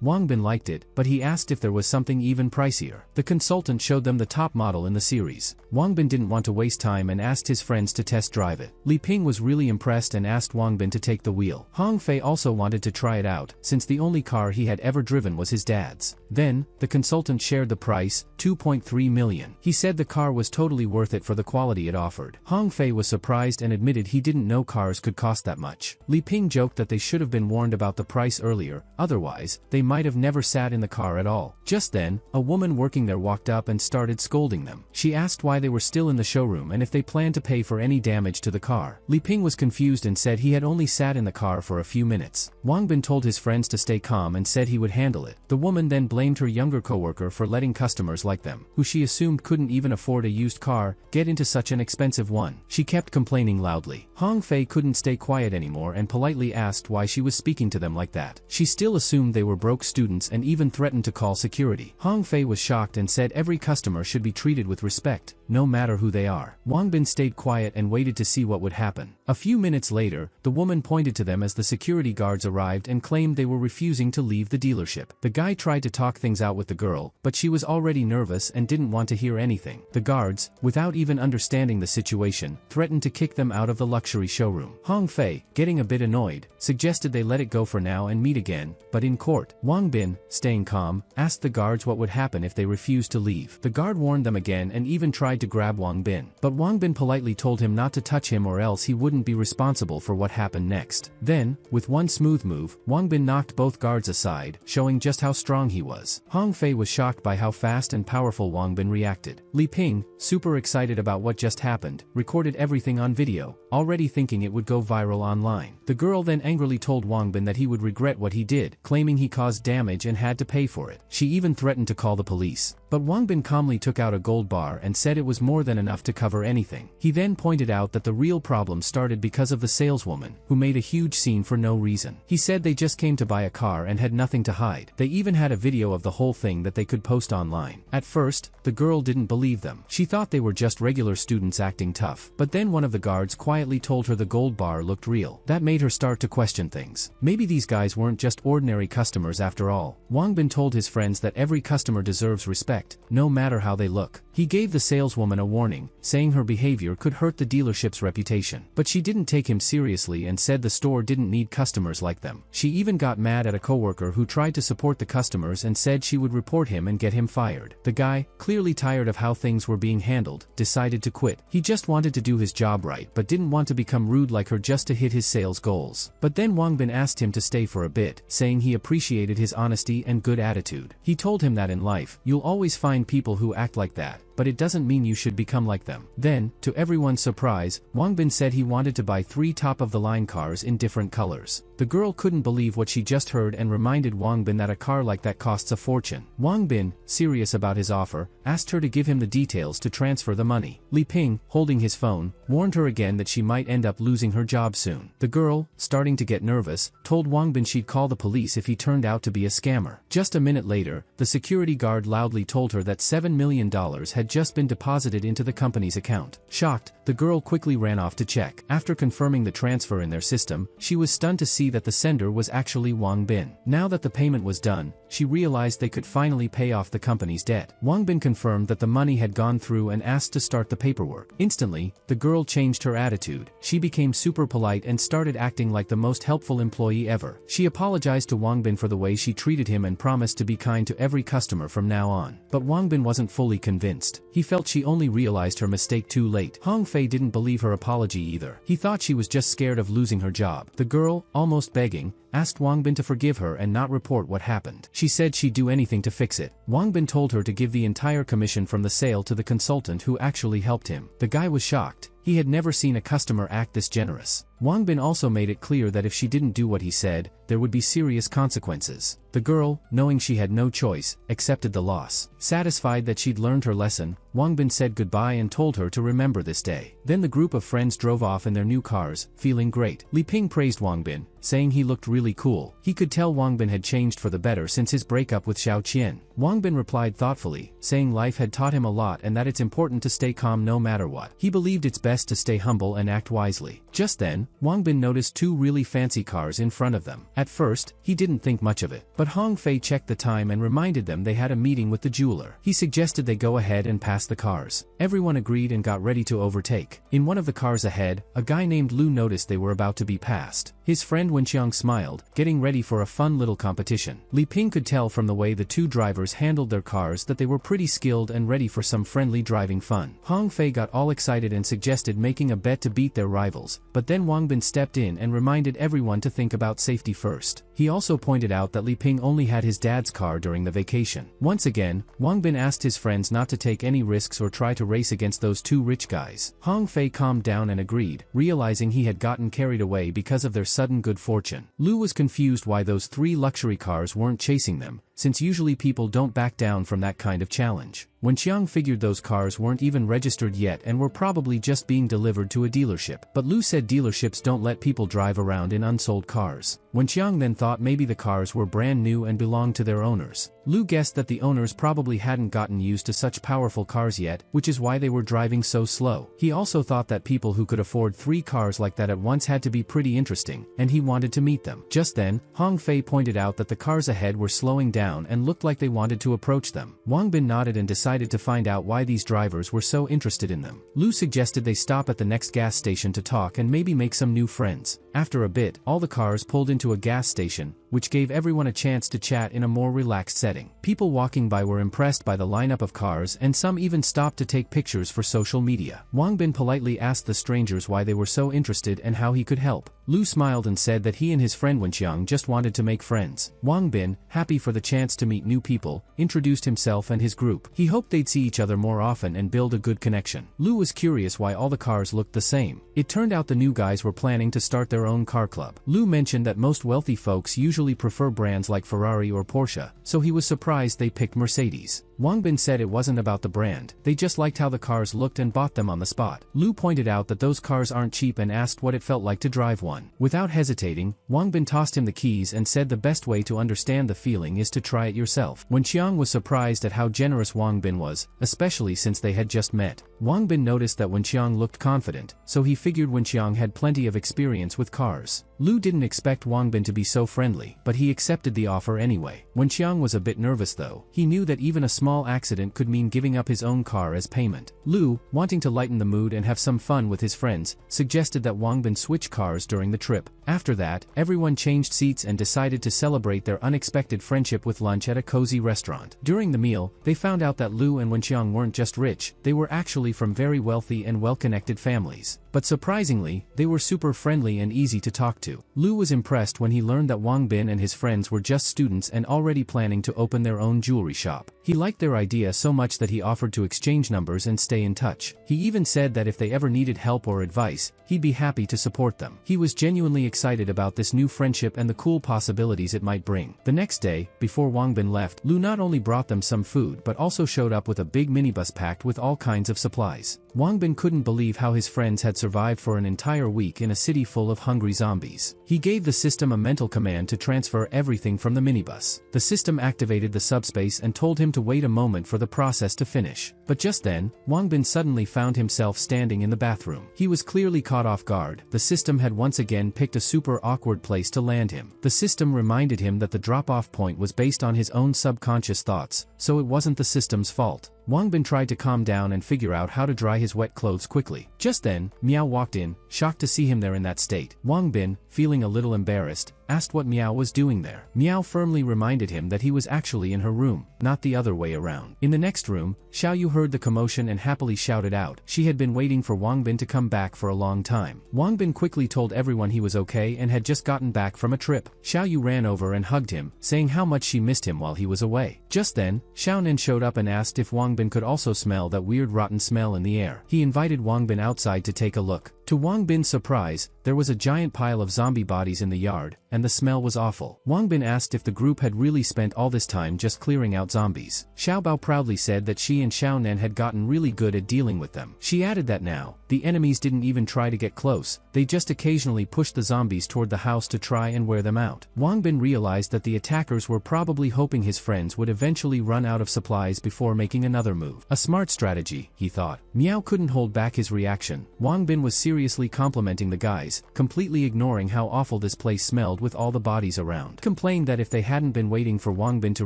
Wang Bin liked it, but he asked if there was something even pricier. The consultant showed them the top model in the series. Wang Bin didn't want to waste time and asked his friends to test drive it. Li Ping was really impressed and asked Wang Bin to take the wheel. Hong Fei also wanted to try it out, since the only car he had ever driven was his dad's. Then, the consultant shared the price, $2.3 million. He said the car was totally worth it for the quality it offered. Hong Fei was surprised and admitted he didn't know cars could cost that much. Li Ping joked that they should have been warned about the price earlier, otherwise otherwise, they might have never sat in the car at all. Just then, a woman working there walked up and started scolding them. She asked why they were still in the showroom and if they planned to pay for any damage to the car. Li Ping was confused and said he had only sat in the car for a few minutes. Wang Bin told his friends to stay calm and said he would handle it. The woman then blamed her younger coworker for letting customers like them, who she assumed couldn't even afford a used car, get into such an expensive one. She kept complaining loudly. Hong Fei couldn't stay quiet anymore and politely asked why she was speaking to them like that. She still assumed they were broke students and even threatened to call security. Hong Fei was shocked and said every customer should be treated with respect, no matter who they are. Wang Bin stayed quiet and waited to see what would happen. A few minutes later, the woman pointed to them as the security guards arrived and claimed they were refusing to leave the dealership. The guy tried to talk things out with the girl, but she was already nervous and didn't want to hear anything. The guards, without even understanding the situation, threatened to kick them out of the luxury showroom. Hong Fei, getting a bit annoyed, suggested they let it go for now and meet again, but in court. Wang Bin, staying calm, asked the guards what would happen if they refused to leave. The guard warned them again and even tried to grab Wang Bin, but Wang Bin politely told him not to touch him or else he wouldn't be responsible for what happened next. Then, with one smooth move, Wang Bin knocked both guards aside, showing just how strong he was. Hong Fei was shocked by how fast and powerful Wang Bin reacted. Li Ping, super excited about what just happened, recorded everything on video, already thinking it would go viral online. The girl then angrily told Wang Bin that he would regret what he did, claiming he caused damage and had to pay for it. She even threatened to call the police. But Wang Bin calmly took out a gold bar and said it was more than enough to cover anything. He then pointed out that the real problem started because of the saleswoman, who made a huge scene for no reason. He said they just came to buy a car and had nothing to hide. They even had a video of the whole thing that they could post online. At first, the girl didn't believe them. She thought they were just regular students acting tough. But then one of the guards quietly told her the gold bar looked real. That made her start to question things. Maybe these guys weren't just ordinary customers after all. Wang Bin told his friends that every customer deserves respect, no matter how they look. He gave the saleswoman a warning, saying her behavior could hurt the dealership's reputation. But she didn't take him seriously and said the store didn't need customers like them. She even got mad at a coworker who tried to support the customers and said she would report him and get him fired. The guy, clearly tired of how things were being handled, decided to quit. He just wanted to do his job right but didn't want to become rude like her just to hit his sales goals. But then Wang Bin asked him to stay for a bit, saying he appreciated his honesty and good attitude. He told him that in life, you'll always find people who act like that, but it doesn't mean you should become like them. Then, to everyone's surprise, Wang Bin said he wanted to buy 3 top-of-the-line cars in different colors. The girl couldn't believe what she just heard and reminded Wang Bin that a car like that costs a fortune. Wang Bin, serious about his offer, asked her to give him the details to transfer the money. Li Ping, holding his phone, warned her again that she might end up losing her job soon. The girl, starting to get nervous, told Wang Bin she'd call the police if he turned out to be a scammer. Just a minute later, the security guard loudly told her that $7 million had just been deposited into the company's account. Shocked, the girl quickly ran off to check. After confirming the transfer in their system, she was stunned to see that the sender was actually Wang Bin. Now that the payment was done, she realized they could finally pay off the company's debt. Wang Bin confirmed that the money had gone through and asked to start the paperwork. Instantly, the girl changed her attitude. She became super polite and started acting like the most helpful employee ever. She apologized to Wang Bin for the way she treated him and promised to be kind to every customer from now on. But Wang Bin wasn't fully convinced. He felt she only realized her mistake too late. Hong Fei didn't believe her apology either. He thought she was just scared of losing her job. The girl, almost begging, asked Wang Bin to forgive her and not report what happened. She said she'd do anything to fix it. Wang Bin told her to give the entire commission from the sale to the consultant who actually helped him. The guy was shocked. He had never seen a customer act this generous. Wang Bin also made it clear that if she didn't do what he said, there would be serious consequences. The girl, knowing she had no choice, accepted the loss. Satisfied that she'd learned her lesson, Wang Bin said goodbye and told her to remember this day. Then the group of friends drove off in their new cars, feeling great. Li Ping praised Wang Bin, saying he looked really cool. He could tell Wang Bin had changed for the better since his breakup with Xiao Qian. Wang Bin replied thoughtfully, saying life had taught him a lot and that it's important to stay calm no matter what. He believed it's best to stay humble and act wisely. Just then, Wang Bin noticed 2 really fancy cars in front of them. At first, he didn't think much of it, but Hong Fei checked the time and reminded them they had a meeting with the jeweler. He suggested they go ahead and pass the cars. Everyone agreed and got ready to overtake. In one of the cars ahead, a guy named Lu noticed they were about to be passed. His friend Wenqiang smiled, getting ready for a fun little competition. Li Ping could tell from the way the 2 drivers handled their cars that they were pretty skilled and ready for some friendly driving fun. Hong Fei got all excited and suggested making a bet to beat their rivals, but then Wang Bin stepped in and reminded everyone to think about safety first. He also pointed out that Li Ping only had his dad's car during the vacation. Once again, Wang Bin asked his friends not to take any risks or try to race against those two rich guys. Hong Fei calmed down and agreed, realizing he had gotten carried away because of their sudden good fortune. Lu was confused why those 3 luxury cars weren't chasing them, since usually people don't back down from that kind of challenge. When Chiang figured those cars weren't even registered yet and were probably just being delivered to a dealership. But Lu said dealerships don't let people drive around in unsold cars. When Chiang then thought maybe the cars were brand new and belonged to their owners. Lu guessed that the owners probably hadn't gotten used to such powerful cars yet, which is why they were driving so slow. He also thought that people who could afford 3 cars like that at once had to be pretty interesting, and he wanted to meet them. Just then, Hong Fei pointed out that the cars ahead were slowing down and looked like they wanted to approach them. Wang Bin nodded and decided to find out why these drivers were so interested in them. Lu suggested they stop at the next gas station to talk and maybe make some new friends. After a bit, all the cars pulled into a gas station, which gave everyone a chance to chat in a more relaxed setting. People walking by were impressed by the lineup of cars and some even stopped to take pictures for social media. Wang Bin politely asked the strangers why they were so interested and how he could help. Lu smiled and said that he and his friend Wenxiang just wanted to make friends. Wang Bin, happy for the chance to meet new people, introduced himself and his group. He hoped they'd see each other more often and build a good connection. Lu was curious why all the cars looked the same. It turned out the new guys were planning to start their own car club. Lu mentioned that most wealthy folks usually prefer brands like Ferrari or Porsche, so he was surprised they picked Mercedes. Wang Bin said it wasn't about the brand, they just liked how the cars looked and bought them on the spot. Lu pointed out that those cars aren't cheap and asked what it felt like to drive one. Without hesitating, Wang Bin tossed him the keys and said the best way to understand the feeling is to try it yourself. When Chiang was surprised at how generous Wang Bin was, especially since they had just met. Wang Bin noticed that Wen Qiang looked confident, so he figured Wen Qiang had plenty of experience with cars. Lu didn't expect Wang Bin to be so friendly, but he accepted the offer anyway. Wen Qiang was a bit nervous though. He knew that even a small accident could mean giving up his own car as payment. Lu, wanting to lighten the mood and have some fun with his friends, suggested that Wang Bin switch cars during the trip. After that, everyone changed seats and decided to celebrate their unexpected friendship with lunch at a cozy restaurant. During the meal, they found out that Lu and Wen Qiang weren't just rich, they were actually from very wealthy and well-connected families. But surprisingly, they were super friendly and easy to talk to. Lu was impressed when he learned that Wang Bin and his friends were just students and already planning to open their own jewelry shop. He liked their idea so much that he offered to exchange numbers and stay in touch. He even said that if they ever needed help or advice, he'd be happy to support them. He was genuinely excited about this new friendship and the cool possibilities it might bring. The next day, before Wang Bin left, Lu not only brought them some food but also showed up with a big minibus packed with all kinds of supplies. Wang Bin couldn't believe how his friends had survived for an entire week in a city full of hungry zombies. He gave the system a mental command to transfer everything from the minibus. The system activated the subspace and told him to wait a moment for the process to finish. But just then, Wang Bin suddenly found himself standing in the bathroom. He was clearly caught off guard. The system had once again picked a super awkward place to land him. The system reminded him that the drop-off point was based on his own subconscious thoughts, so it wasn't the system's fault. Wang Bin tried to calm down and figure out how to dry his wet clothes quickly. Just then, Miao walked in, shocked to see him there in that state. Wang Bin, feeling a little embarrassed, asked what Miao was doing there. Miao firmly reminded him that he was actually in her room, not the other way around. In the next room, Xiaoyu heard the commotion and happily shouted out. She had been waiting for Wang Bin to come back for a long time. Wang Bin quickly told everyone he was okay and had just gotten back from a trip. Xiaoyu ran over and hugged him, saying how much she missed him while he was away. Just then, Xiaonan showed up and asked if Wang Bin could also smell that weird rotten smell in the air. He invited Wang Bin outside to take a look. To Wang Bin's surprise, there was a giant pile of zombie bodies in the yard, and the smell was awful. Wang Bin asked if the group had really spent all this time just clearing out zombies. Xiao Bao proudly said that she and Xiao Nen had gotten really good at dealing with them. She added that now, the enemies didn't even try to get close, they just occasionally pushed the zombies toward the house to try and wear them out. Wang Bin realized that the attackers were probably hoping his friends would eventually run out of supplies before making another move. A smart strategy, he thought. Miao couldn't hold back his reaction. Wang Bin was seriously complimenting the guys, completely ignoring how awful this place smelled with all the bodies around. Complained that if they hadn't been waiting for Wang Bin to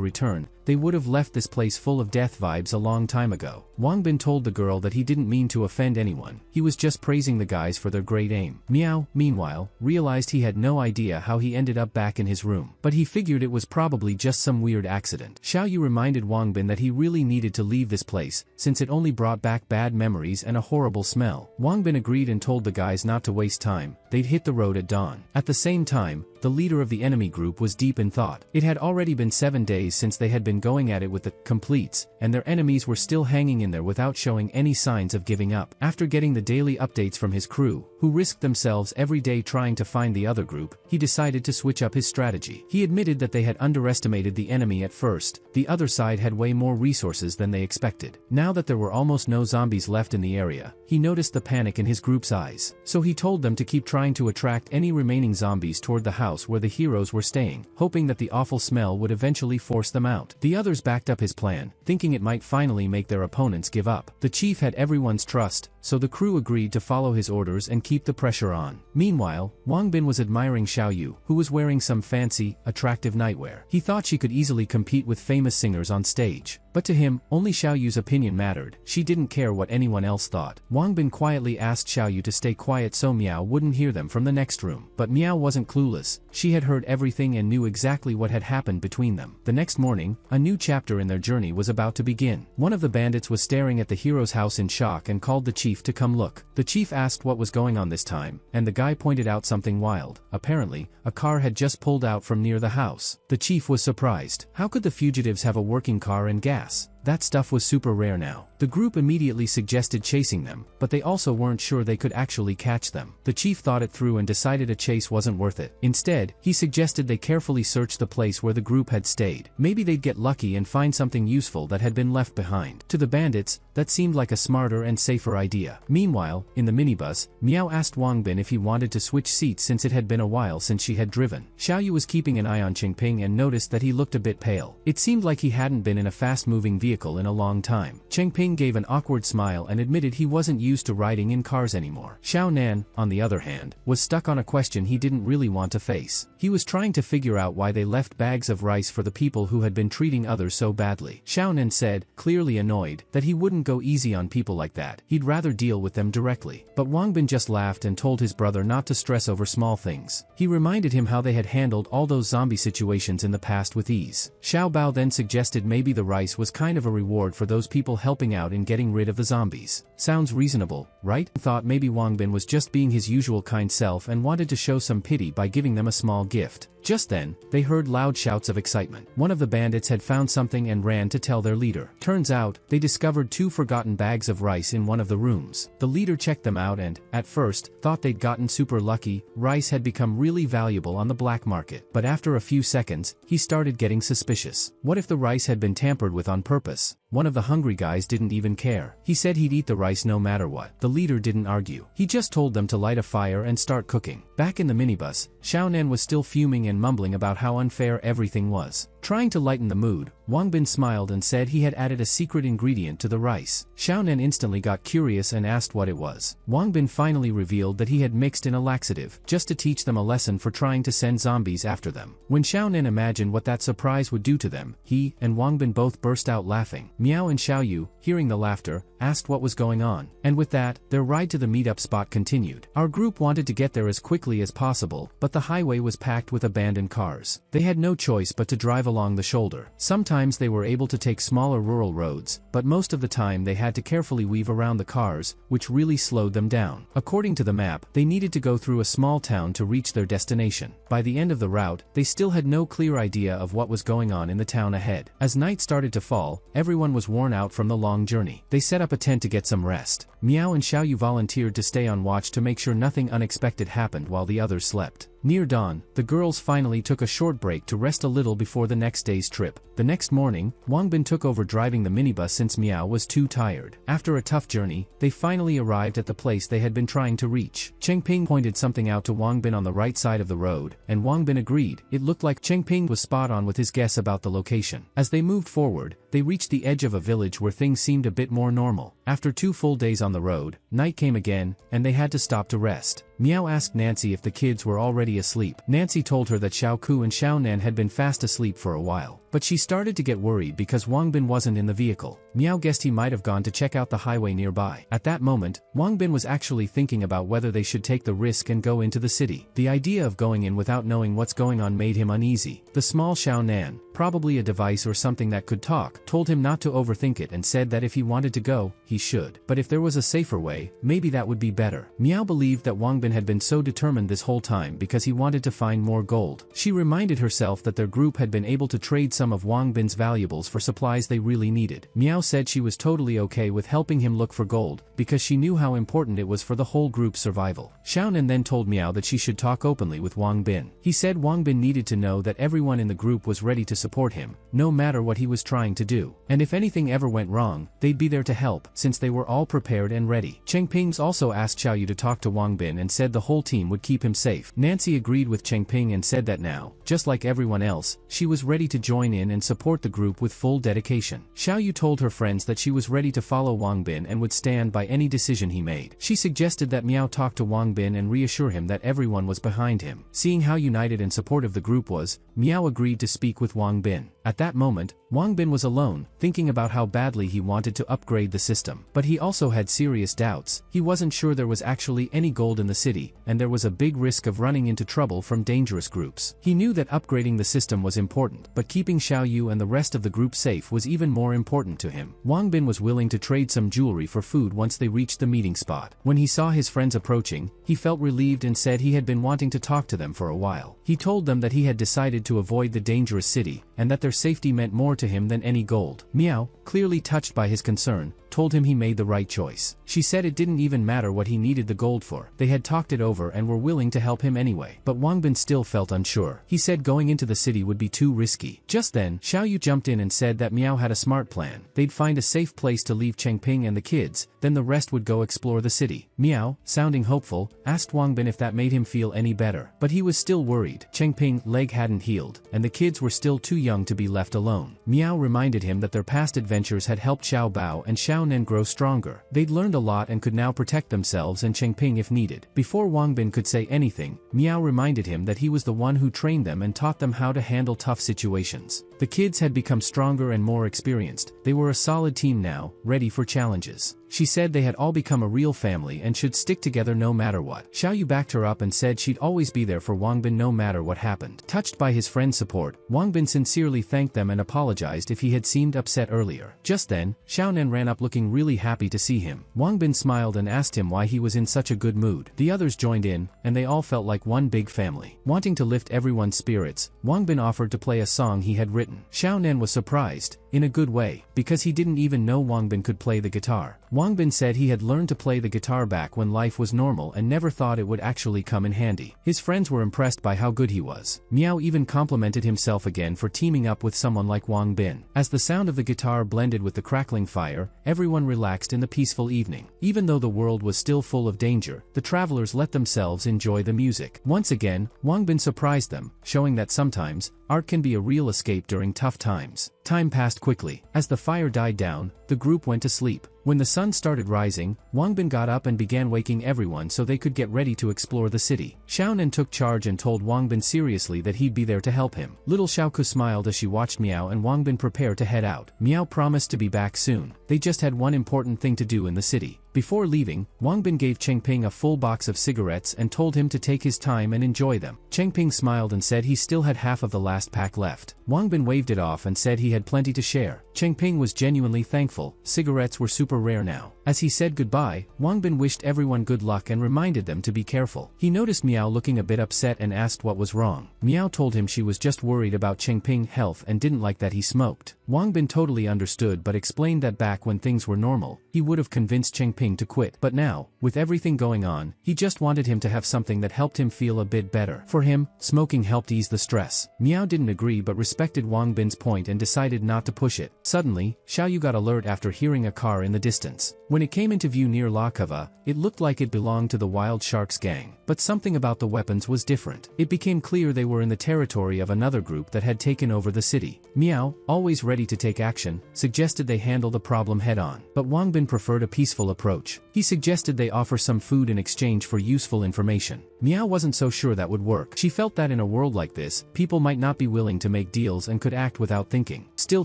return, they would have left this place full of death vibes a long time ago. Wang Bin told the girl that he didn't mean to offend anyone, he was just praising the guys for their great aim. Miao, meanwhile, realized he had no idea how he ended up back in his room, but he figured it was probably just some weird accident. Xiaoyu reminded Wang Bin that he really needed to leave this place, since it only brought back bad memories and a horrible smell. Wang Bin agreed and told told the guys not to waste time, they'd hit the road at dawn. At the same time, the leader of the enemy group was deep in thought. It had already been 7 days since they had been going at it with the completes, and their enemies were still hanging in there without showing any signs of giving up. After getting the daily updates from his crew, who risked themselves every day trying to find the other group, he decided to switch up his strategy. He admitted that they had underestimated the enemy at first. The other side had way more resources than they expected. Now that there were almost no zombies left in the area, he noticed the panic in his group's eyes. So he told them to keep trying to attract any remaining zombies toward the house where the heroes were staying, hoping that the awful smell would eventually force them out. The others backed up his plan, thinking it might finally make their opponents give up. The chief had everyone's trust, so the crew agreed to follow his orders and keep the pressure on. Meanwhile, Wang Bin was admiring Xiao Yu, who was wearing some fancy, attractive nightwear. He thought she could easily compete with famous singers on stage. But to him, only Xiao Yu's opinion mattered. She didn't care what anyone else thought. Wang Bin quietly asked Xiao Yu to stay quiet so Miao wouldn't hear them from the next room. But Miao wasn't clueless. She had heard everything and knew exactly what had happened between them. The next morning, a new chapter in their journey was about to begin. One of the bandits was staring at the hero's house in shock and called the chief to come look. The chief asked what was going on this time, and the guy pointed out something wild. Apparently, a car had just pulled out from near the house. The chief was surprised. How could the fugitives have a working car and gas? That stuff was super rare now. The group immediately suggested chasing them, but they also weren't sure they could actually catch them. The chief thought it through and decided a chase wasn't worth it. Instead, he suggested they carefully search the place where the group had stayed. Maybe they'd get lucky and find something useful that had been left behind. To the bandits, that seemed like a smarter and safer idea. Meanwhile, in the minibus, Miao asked Wang Bin if he wanted to switch seats since it had been a while since she had driven. Xiao Yu was keeping an eye on Chengping and noticed that he looked a bit pale. It seemed like he hadn't been in a fast-moving vehicle in a long time. Chengping gave an awkward smile and admitted he wasn't used to riding in cars anymore. Xiao Nan, on the other hand, was stuck on a question he didn't really want to face. He was trying to figure out why they left bags of rice for the people who had been treating others so badly. Xiao Nan said, clearly annoyed, that he wouldn't go easy on people like that. He'd rather deal with them directly. But Wang Bin just laughed and told his brother not to stress over small things. He reminded him how they had handled all those zombie situations in the past with ease. Xiao Bao then suggested maybe the rice was kind of a reward for those people helping out in getting rid of the zombies. Sounds reasonable, right? Thought maybe Wang Bin was just being his usual kind self and wanted to show some pity by giving them a small gift. Just then, they heard loud shouts of excitement. One of the bandits had found something and ran to tell their leader. Turns out, they discovered 2 forgotten bags of rice in one of the rooms. The leader checked them out and, at first, thought they'd gotten super lucky. Rice had become really valuable on the black market. But after a few seconds, he started getting suspicious. What if the rice had been tampered with on purpose? One of the hungry guys didn't even care. He said he'd eat the rice no matter what. The leader didn't argue. He just told them to light a fire and start cooking. Back in the minibus, Xiao Nan was still fuming and mumbling about how unfair everything was. Trying to lighten the mood, Wang Bin smiled and said he had added a secret ingredient to the rice. Xiao Nan instantly got curious and asked what it was. Wang Bin finally revealed that he had mixed in a laxative, just to teach them a lesson for trying to send zombies after them. When Xiao Nan imagined what that surprise would do to them, he and Wang Bin both burst out laughing. Miao and Xiao Yu, hearing the laughter, asked what was going on. And with that, their ride to the meetup spot continued. Our group wanted to get there as quickly as possible, but the highway was packed with abandoned cars. They had no choice but to drive along the shoulder. Sometimes they were able to take smaller rural roads, but most of the time they had to carefully weave around the cars, which really slowed them down. According to the map, they needed to go through a small town to reach their destination. By the end of the route, they still had no clear idea of what was going on in the town ahead. As night started to fall, everyone was worn out from the long journey. They set up a tent to get some rest. Miao and Xiao Yu volunteered to stay on watch to make sure nothing unexpected happened while the others slept. Near dawn, the girls finally took a short break to rest a little before the next day's trip. The next morning, Wang Bin took over driving the minibus since Miao was too tired. After a tough journey, they finally arrived at the place they had been trying to reach. Chengping pointed something out to Wang Bin on the right side of the road, and Wang Bin agreed. It looked like Chengping was spot on with his guess about the location. As they moved forward, they reached the edge of a village where things seemed a bit more normal. After 2 full days on the road, night came again, and they had to stop to rest. Miao asked Nancy if the kids were already asleep. Nancy told her that Xiao Ku and Xiao Nan had been fast asleep for a while. but she started to get worried because Wangbin wasn't in the vehicle. Meow guessed he might have gone to check out the highway nearby. At that moment, Wangbin was actually thinking about whether they should take the risk and go into the city. The idea of going in without knowing what's going on made him uneasy. The small Xiao Nan, probably a device or something that could talk, told him not to overthink it and said that if he wanted to go, he should. But if there was a safer way, maybe that would be better. Meow believed that Wangbin had been so determined this whole time because he wanted to find more gold. She reminded herself that their group had been able to trade some of Wangbin's valuables for supplies they really needed. Meow said she was totally okay with helping him look for gold, because she knew how important it was for the whole group's survival. Xiaonan then told Meow that she should talk openly with Wangbin. He said Wangbin needed to know that everyone in the group was ready to support him, no matter what he was trying to do. And if anything ever went wrong, they'd be there to help, since they were all prepared and ready. Chengping also asked Xiaoyu to talk to Wangbin and said the whole team would keep him safe. Nancy agreed with Chengping and said that now, just like everyone else, she was ready to join in and support the group with full dedication. Xiaoyu told her friends that she was ready to follow Wangbin and would stand by any decision he made. She suggested that Meow talk to Wangbin and reassure him that everyone was behind him. Seeing how united and supportive the group was, Meow agreed to speak with Wangbin. At that moment, Wangbin was alone, thinking about how badly he wanted to upgrade the system. But he also had serious doubts. He wasn't sure there was actually any gold in the city, and there was a big risk of running into trouble from dangerous groups. He knew that upgrading the system was important, but keeping Xiaoyu and the rest of the group safe was even more important to him. Wangbin was willing to trade some jewelry for food once they reached the meeting spot. When he saw his friends approaching, he felt relieved and said he had been wanting to talk to them for a while. He told them that he had decided to avoid the dangerous city, and that their safety meant more to him than any gold. Meow, clearly touched by his concern, told him he made the right choice. She said it didn't even matter what he needed the gold for. They had talked it over and were willing to help him anyway. But Wangbin still felt unsure. He said going into the city would be too risky. Just then, Xiaoyu jumped in and said that Meow had a smart plan. They'd find a safe place to leave Chengping and the kids, then the rest would go explore the city. Meow, sounding hopeful, asked Wangbin if that made him feel any better. But he was still worried. Chengping's leg hadn't healed, and the kids were still too young to be left alone. Meow reminded him that their past adventures had helped Xiao Bao and Xiao Nen grow stronger. They'd learned a lot and could now protect themselves and Chengping if needed. Before Wangbin could say anything, Meow reminded him that he was the one who trained them and taught them how to handle tough situations. The kids had become stronger and more experienced. They were a solid team now, ready for challenges. She said they had all become a real family and should stick together no matter what. Xiaoyu backed her up and said she'd always be there for Wangbin no matter what happened. Touched by his friend's support, Wangbin sincerely thanked them and apologized if he had seemed upset earlier. Just then, Xiaonan ran up looking really happy to see him. Wangbin smiled and asked him why he was in such a good mood. The others joined in, and they all felt like one big family. Wanting to lift everyone's spirits, Wangbin offered to play a song he had written. Xiaonan was surprised, in a good way, because he didn't even know Wangbin could play the guitar. Wangbin said he had learned to play the guitar back when life was normal and never thought it would actually come in handy. His friends were impressed by how good he was. Meow even complimented himself again for teaming up with someone like Wangbin. As the sound of the guitar blended with the crackling fire, everyone relaxed in the peaceful evening. Even though the world was still full of danger, the travelers let themselves enjoy the music. Once again, Wangbin surprised them, showing that sometimes, art can be a real escape during tough times. Time passed quickly. As the fire died down, the group went to sleep. When the sun started rising, Wangbin got up and began waking everyone so they could get ready to explore the city. Xiaonan took charge and told Wangbin seriously that he'd be there to help him. Little Xiaoku smiled as she watched Meow and Wangbin prepare to head out. Meow promised to be back soon. They just had one important thing to do in the city. Before leaving, Wangbin gave Chengping a full box of cigarettes and told him to take his time and enjoy them. Chengping smiled and said he still had half of the last pack left. Wangbin waved it off and said he had plenty to share. Chengping was genuinely thankful. Cigarettes were super rare now. As he said goodbye, Wangbin wished everyone good luck and reminded them to be careful. He noticed Meow looking a bit upset and asked what was wrong. Meow told him she was just worried about Chengping's health and didn't like that he smoked. Wangbin totally understood but explained that back when things were normal, he would have convinced Chengping to quit. But now, with everything going on, he just wanted him to have something that helped him feel a bit better. For him, smoking helped ease the stress. Meow didn't agree but respected Wangbin's point and decided not to push it. Suddenly, Xiaoyu got alert after hearing a car in the distance. When When it came into view near Lakava, it looked like it belonged to the Wild Sharks gang. But something about the weapons was different. It became clear they were in the territory of another group that had taken over the city. Miao, always ready to take action, suggested they handle the problem head-on. But Wangbin preferred a peaceful approach. He suggested they offer some food in exchange for useful information. Miao wasn't so sure that would work. She felt that in a world like this, people might not be willing to make deals and could act without thinking. Still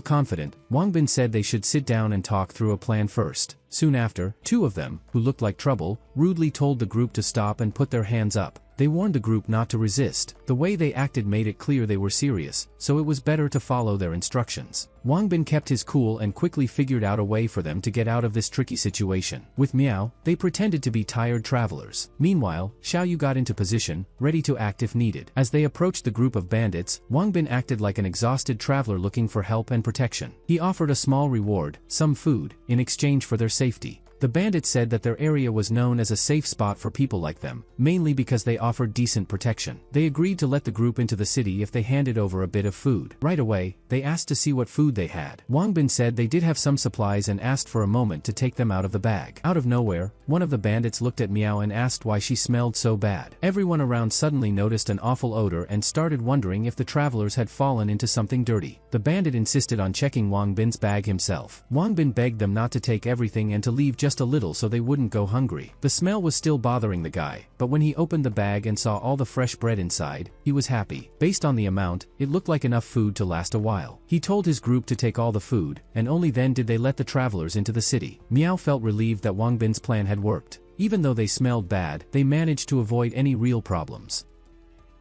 confident, Wangbin said they should sit down and talk through a plan first. Soon after, two of them, who looked like trouble, rudely told the group to stop and put their hands up. They warned the group not to resist. The way they acted made it clear they were serious, so it was better to follow their instructions. Wangbin kept his cool and quickly figured out a way for them to get out of this tricky situation. With Miao, they pretended to be tired travelers. Meanwhile, Xiaoyu got into position, ready to act if needed. As they approached the group of bandits, Wangbin acted like an exhausted traveler looking for help and protection. He offered a small reward, some food, in exchange for their safety. The bandits said that their area was known as a safe spot for people like them, mainly because they offered decent protection. They agreed to let the group into the city if they handed over a bit of food. Right away, they asked to see what food they had. Wangbin said they did have some supplies and asked for a moment to take them out of the bag. Out of nowhere, one of the bandits looked at Miao and asked why she smelled so bad. Everyone around suddenly noticed an awful odor and started wondering if the travelers had fallen into something dirty. The bandit insisted on checking Wangbin's bag himself. Wangbin begged them not to take everything and to leave just a little so they wouldn't go hungry. The smell was still bothering the guy, but when he opened the bag and saw all the fresh bread inside, he was happy. Based on the amount, it looked like enough food to last a while. He told his group to take all the food, and only then did they let the travelers into the city. Miao felt relieved that Wangbin's plan had worked. Even though they smelled bad, they managed to avoid any real problems.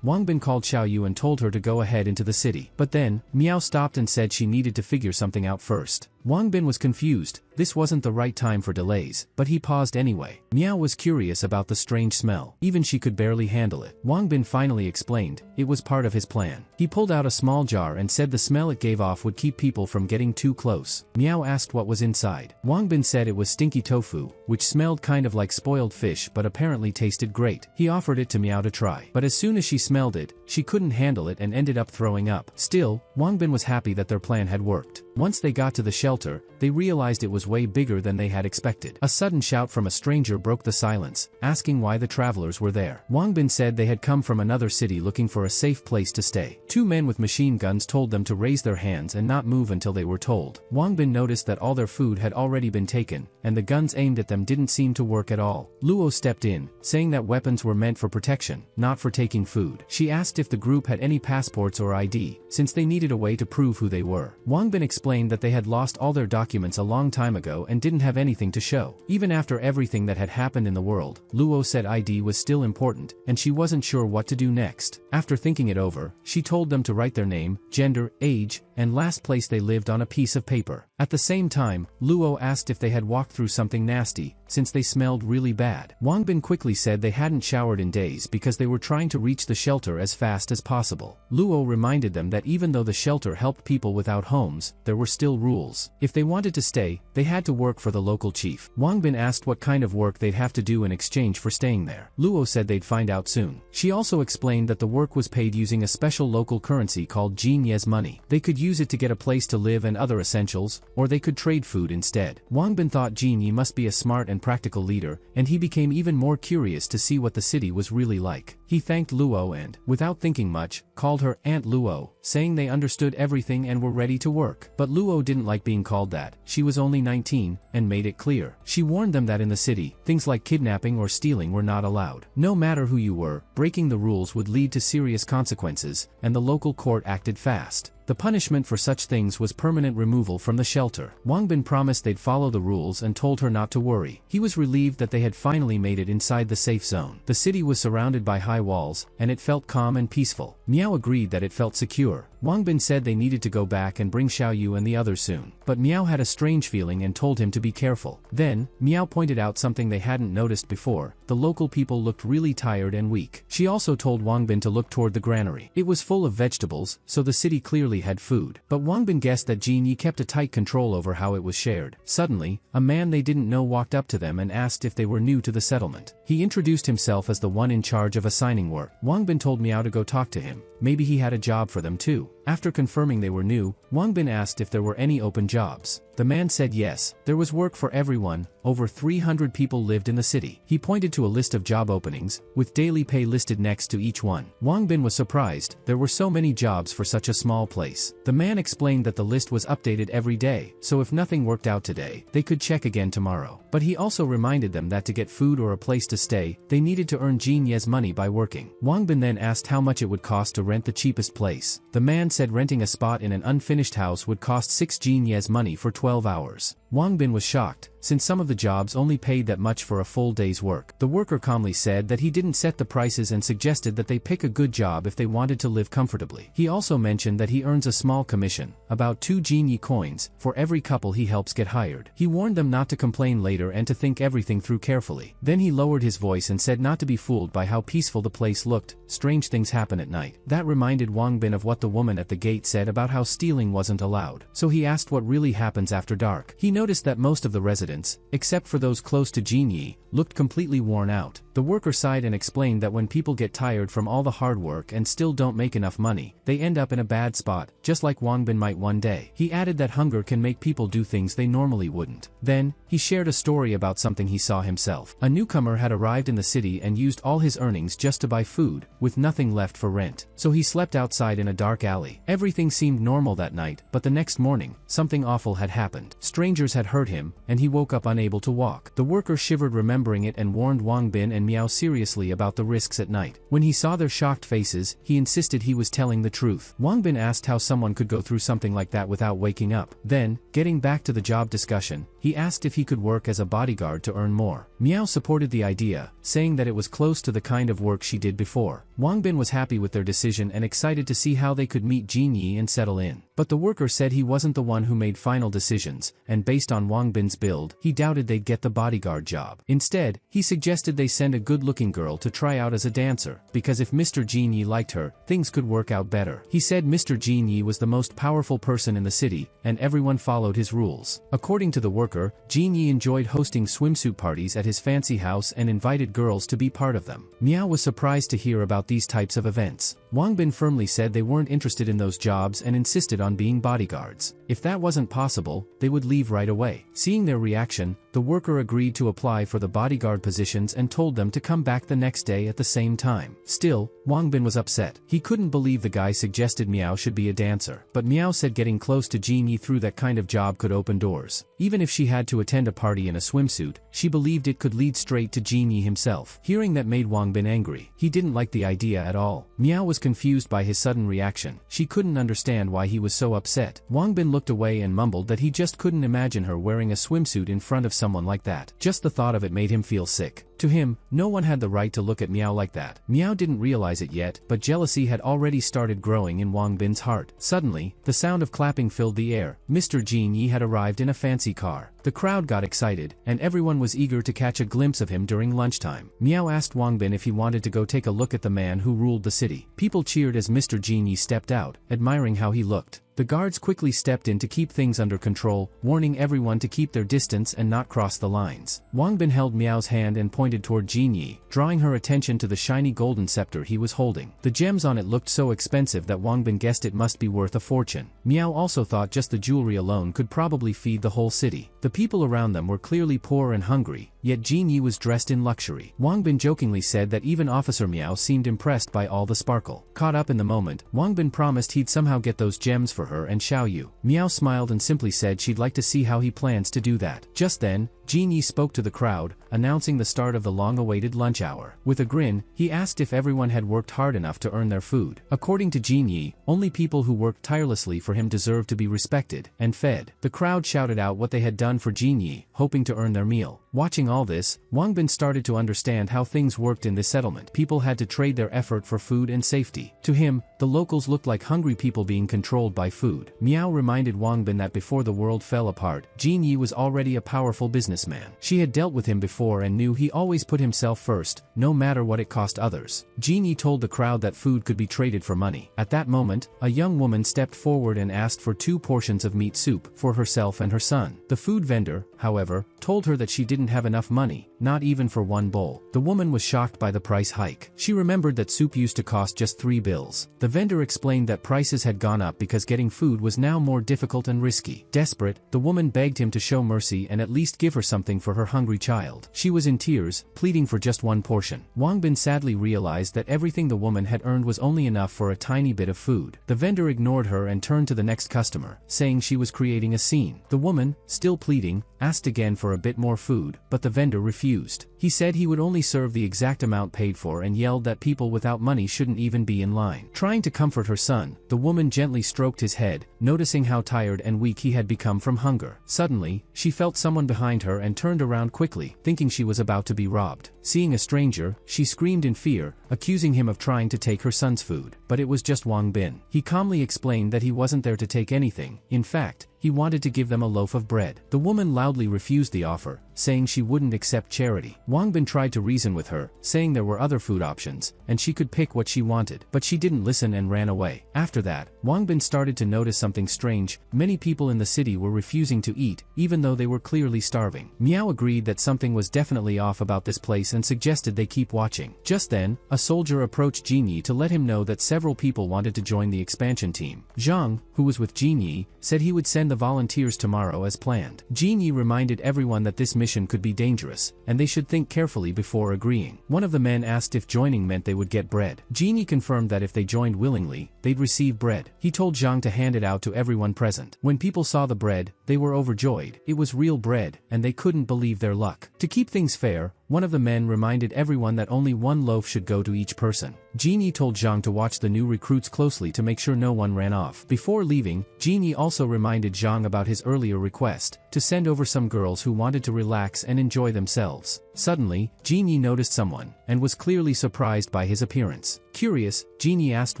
Wangbin called Xiaoyu and told her to go ahead into the city. But then, Miao stopped and said she needed to figure something out first. Wangbin was confused. This wasn't the right time for delays, but he paused anyway. Miao was curious about the strange smell. Even she could barely handle it. Wangbin finally explained, it was part of his plan. He pulled out a small jar and said the smell it gave off would keep people from getting too close. Miao asked what was inside. Wangbin said it was stinky tofu, which smelled kind of like spoiled fish but apparently tasted great. He offered it to Miao to try. But as soon as she smelled it, she couldn't handle it and ended up throwing up. Still, Wangbin was happy that their plan had worked. Once they got to the shelter, they realized it was way bigger than they had expected. A sudden shout from a stranger broke the silence, asking why the travelers were there. Wangbin said they had come from another city looking for a safe place to stay. Two men with machine guns told them to raise their hands and not move until they were told. Wangbin noticed that all their food had already been taken, and the guns aimed at them didn't seem to work at all. Luo stepped in, saying that weapons were meant for protection, not for taking food. She asked if the group had any passports or ID, since they needed a way to prove who they were. Wangbin explained that they had lost all their documents a long time ago and didn't have anything to show. Even after everything that had happened in the world, Luo said ID was still important, and she wasn't sure what to do next. After thinking it over, she told them to write their name, gender, age, and last place they lived on a piece of paper. At the same time, Luo asked if they had walked through something nasty, since they smelled really bad. Wangbin quickly said they hadn't showered in days because they were trying to reach the shelter as fast as possible. Luo reminded them that even though the shelter helped people without homes, there were still rules. If they wanted to stay, they had to work for the local chief. Wangbin asked what kind of work they'd have to do in exchange for staying there. Luo said they'd find out soon. She also explained that the work was paid using a special local currency called Jinye's money. They could use it to get a place to live and other essentials, or they could trade food instead. Wangbin thought Jinye must be a smart and practical leader, and he became even more curious to see what the city was really like. He thanked Luo and, without thinking much, called her Aunt Luo, saying they understood everything and were ready to work. But Luo didn't like being called that. She was only 19, and made it clear. She warned them that in the city, things like kidnapping or stealing were not allowed. No matter who you were, breaking the rules would lead to serious consequences, and the local court acted fast. The punishment for such things was permanent removal from the shelter. Wangbin promised they'd follow the rules and told her not to worry. He was relieved that they had finally made it inside the safe zone. The city was surrounded by high walls, and it felt calm and peaceful. Miao agreed that it felt secure. Wangbin said they needed to go back and bring Xiaoyu and the others soon. But Miao had a strange feeling and told him to be careful. Then, Miao pointed out something they hadn't noticed before. The local people looked really tired and weak. She also told Wangbin to look toward the granary. It was full of vegetables, so the city clearly had food. But Wangbin guessed that Jinye kept a tight control over how it was shared. Suddenly, a man they didn't know walked up to them and asked if they were new to the settlement. He introduced himself as the one in charge of assigning work. Wangbin told Miao to go talk to him. Maybe he had a job for them too. After confirming they were new, Wang Bin asked if there were any open jobs. The man said yes, there was work for everyone. Over 300 people lived in the city. He pointed to a list of job openings, with daily pay listed next to each one. Wang Bin was surprised, there were so many jobs for such a small place. The man explained that the list was updated every day, so if nothing worked out today, they could check again tomorrow. But he also reminded them that to get food or a place to stay, they needed to earn Jinye's money by working. Wang Bin then asked how much it would cost to rent the cheapest place. The man said renting a spot in an unfinished house would cost 6 Jinye's money for 12 hours. Wang Bin was shocked, since some of the jobs only paid that much for a full day's work. The worker calmly said that he didn't set the prices and suggested that they pick a good job if they wanted to live comfortably. He also mentioned that he earns a small commission, about 2 Jinye coins, for every couple he helps get hired. He warned them not to complain later and to think everything through carefully. Then he lowered his voice and said not to be fooled by how peaceful the place looked. Strange things happen at night. That reminded Wang Bin of what the woman at the gate said about how stealing wasn't allowed. So he asked what really happens after dark. He noticed that most of the residents, except for those close to Jinye, looked completely worn out. The worker sighed and explained that when people get tired from all the hard work and still don't make enough money, they end up in a bad spot, just like Wang Bin might one day. He added that hunger can make people do things they normally wouldn't. Then, he shared a story about something he saw himself. A newcomer had arrived in the city and used all his earnings just to buy food, with nothing left for rent. So he slept outside in a dark alley. Everything seemed normal that night, but the next morning, something awful had happened. Strangers had hurt him, and he woke up unable to walk. The worker shivered remembering it and warned Wang Bin and Miao seriously about the risks at night. When he saw their shocked faces, he insisted he was telling the truth. Wang Bin asked how someone could go through something like that without waking up. Then, getting back to the job discussion, he asked if he could work as a bodyguard to earn more. Miao supported the idea, saying that it was close to the kind of work she did before. Wang Bin was happy with their decision and excited to see how they could meet Jinye and settle in. But the worker said he wasn't the one who made final decisions, and based on Wang Bin's build, he doubted they'd get the bodyguard job. Instead, he suggested they send a good-looking girl to try out as a dancer, because if Mr. Jinye liked her, things could work out better. He said Mr. Jinye was the most powerful person in the city, and everyone followed his rules. According to the worker, Jinye enjoyed hosting swimsuit parties at his fancy house and invited girls to be part of them. Miao was surprised to hear about these types of events. Wang Bin firmly said they weren't interested in those jobs and insisted on being bodyguards. If that wasn't possible, they would leave right away. Seeing their reaction, the worker agreed to apply for the bodyguard positions and told them to come back the next day at the same time. Still, Wang Bin was upset. He couldn't believe the guy suggested Miao should be a dancer. But Miao said getting close to Jinye through that kind of job could open doors. Even if she had to attend a party in a swimsuit, she believed it could lead straight to Jinye himself. Hearing that made Wang Bin angry. He didn't like the idea at all. Miao was confused by his sudden reaction. She couldn't understand why he was so upset. Wang Bin looked away and mumbled that he just couldn't imagine her wearing a swimsuit in front of someone like that. Just the thought of it made him feel sick. To him, no one had the right to look at Miao like that. Miao didn't realize it yet, but jealousy had already started growing in Wang Bin's heart. Suddenly, the sound of clapping filled the air. Mr. Jinye had arrived in a fancy car. The crowd got excited, and everyone was eager to catch a glimpse of him during lunchtime. Miao asked Wang Bin if he wanted to go take a look at the man who ruled the city. People cheered as Mr. Jinye stepped out, admiring how he looked. The guards quickly stepped in to keep things under control, warning everyone to keep their distance and not cross the lines. Wang Bin held Miao's hand and pointed toward Jinye, drawing her attention to the shiny golden scepter he was holding. The gems on it looked so expensive that Wang Bin guessed it must be worth a fortune. Miao also thought just the jewelry alone could probably feed the whole city. The people around them were clearly poor and hungry, yet Jinye was dressed in luxury. Wang Bin jokingly said that even Officer Miao seemed impressed by all the sparkle. Caught up in the moment, Wang Bin promised he'd somehow get those gems for her and Xiao Yu. Miao smiled and simply said she'd like to see how he plans to do that. Just then, Jinye spoke to the crowd, announcing the start of the long-awaited lunch hour. With a grin, he asked if everyone had worked hard enough to earn their food. According to Jinye, only people who worked tirelessly for him deserved to be respected and fed. The crowd shouted out what they had done for Jinye, hoping to earn their meal. Watching all this, Wang Bin started to understand how things worked in this settlement. People had to trade their effort for food and safety. To him, the locals looked like hungry people being controlled by food. Miao reminded Wang Bin that before the world fell apart, Jin Yi was already a powerful businessman. She had dealt with him before and knew he always put himself first, no matter what it cost others. Jin Yi told the crowd that food could be traded for money. At that moment, a young woman stepped forward and asked for 2 portions of meat soup for herself and her son. The food vendor, however, told her that she didn't have enough money, not even for 1 bowl. The woman was shocked by the price hike. She remembered that soup used to cost just 3 bills. The vendor explained that prices had gone up because getting food was now more difficult and risky. Desperate, the woman begged him to show mercy and at least give her something for her hungry child. She was in tears, pleading for just 1 portion. Wang Bin sadly realized that everything the woman had earned was only enough for a tiny bit of food. The vendor ignored her and turned to the next customer, saying she was creating a scene. The woman, still pleading, asked again for a bit more food, but the vendor refused. He said he would only serve the exact amount paid for and yelled that people without money shouldn't even be in line. Trying to comfort her son, the woman gently stroked his head, noticing how tired and weak he had become from hunger. Suddenly, she felt someone behind her and turned around quickly, thinking she was about to be robbed. Seeing a stranger, she screamed in fear, accusing him of trying to take her son's food. But it was just Wang Bin. He calmly explained that he wasn't there to take anything. In fact, he wanted to give them a loaf of bread. The woman loudly refused the offer, saying she wouldn't accept charity. Wang Bin tried to reason with her, saying there were other food options, and she could pick what she wanted. But she didn't listen and ran away. After that, Wang Bin started to notice something strange. Many people in the city were refusing to eat, even though they were clearly starving. Miao agreed that something was definitely off about this place and suggested they keep watching. Just then, a soldier approached Jin Yi to let him know that several people wanted to join the expansion team. Zhang, who was with Jin Yi, said he would send the volunteers tomorrow as planned. Jin Yi reminded everyone that this mission could be dangerous, and they should think carefully before agreeing. One of the men asked if joining meant they would get bread. Jin Yi confirmed that if they joined willingly, they'd receive bread. He told Zhang to hand it out to everyone present. When people saw the bread, they were overjoyed. It was real bread, and they couldn't believe their luck. To keep things fair, one of the men reminded everyone that only 1 loaf should go to each person. Jin Yi told Zhang to watch the new recruits closely to make sure no one ran off. Before leaving, Jin Yi also reminded Zhang about his earlier request, to send over some girls who wanted to relax and enjoy themselves. Suddenly, Jin Yi noticed someone, and was clearly surprised by his appearance. Curious, Jin Yi asked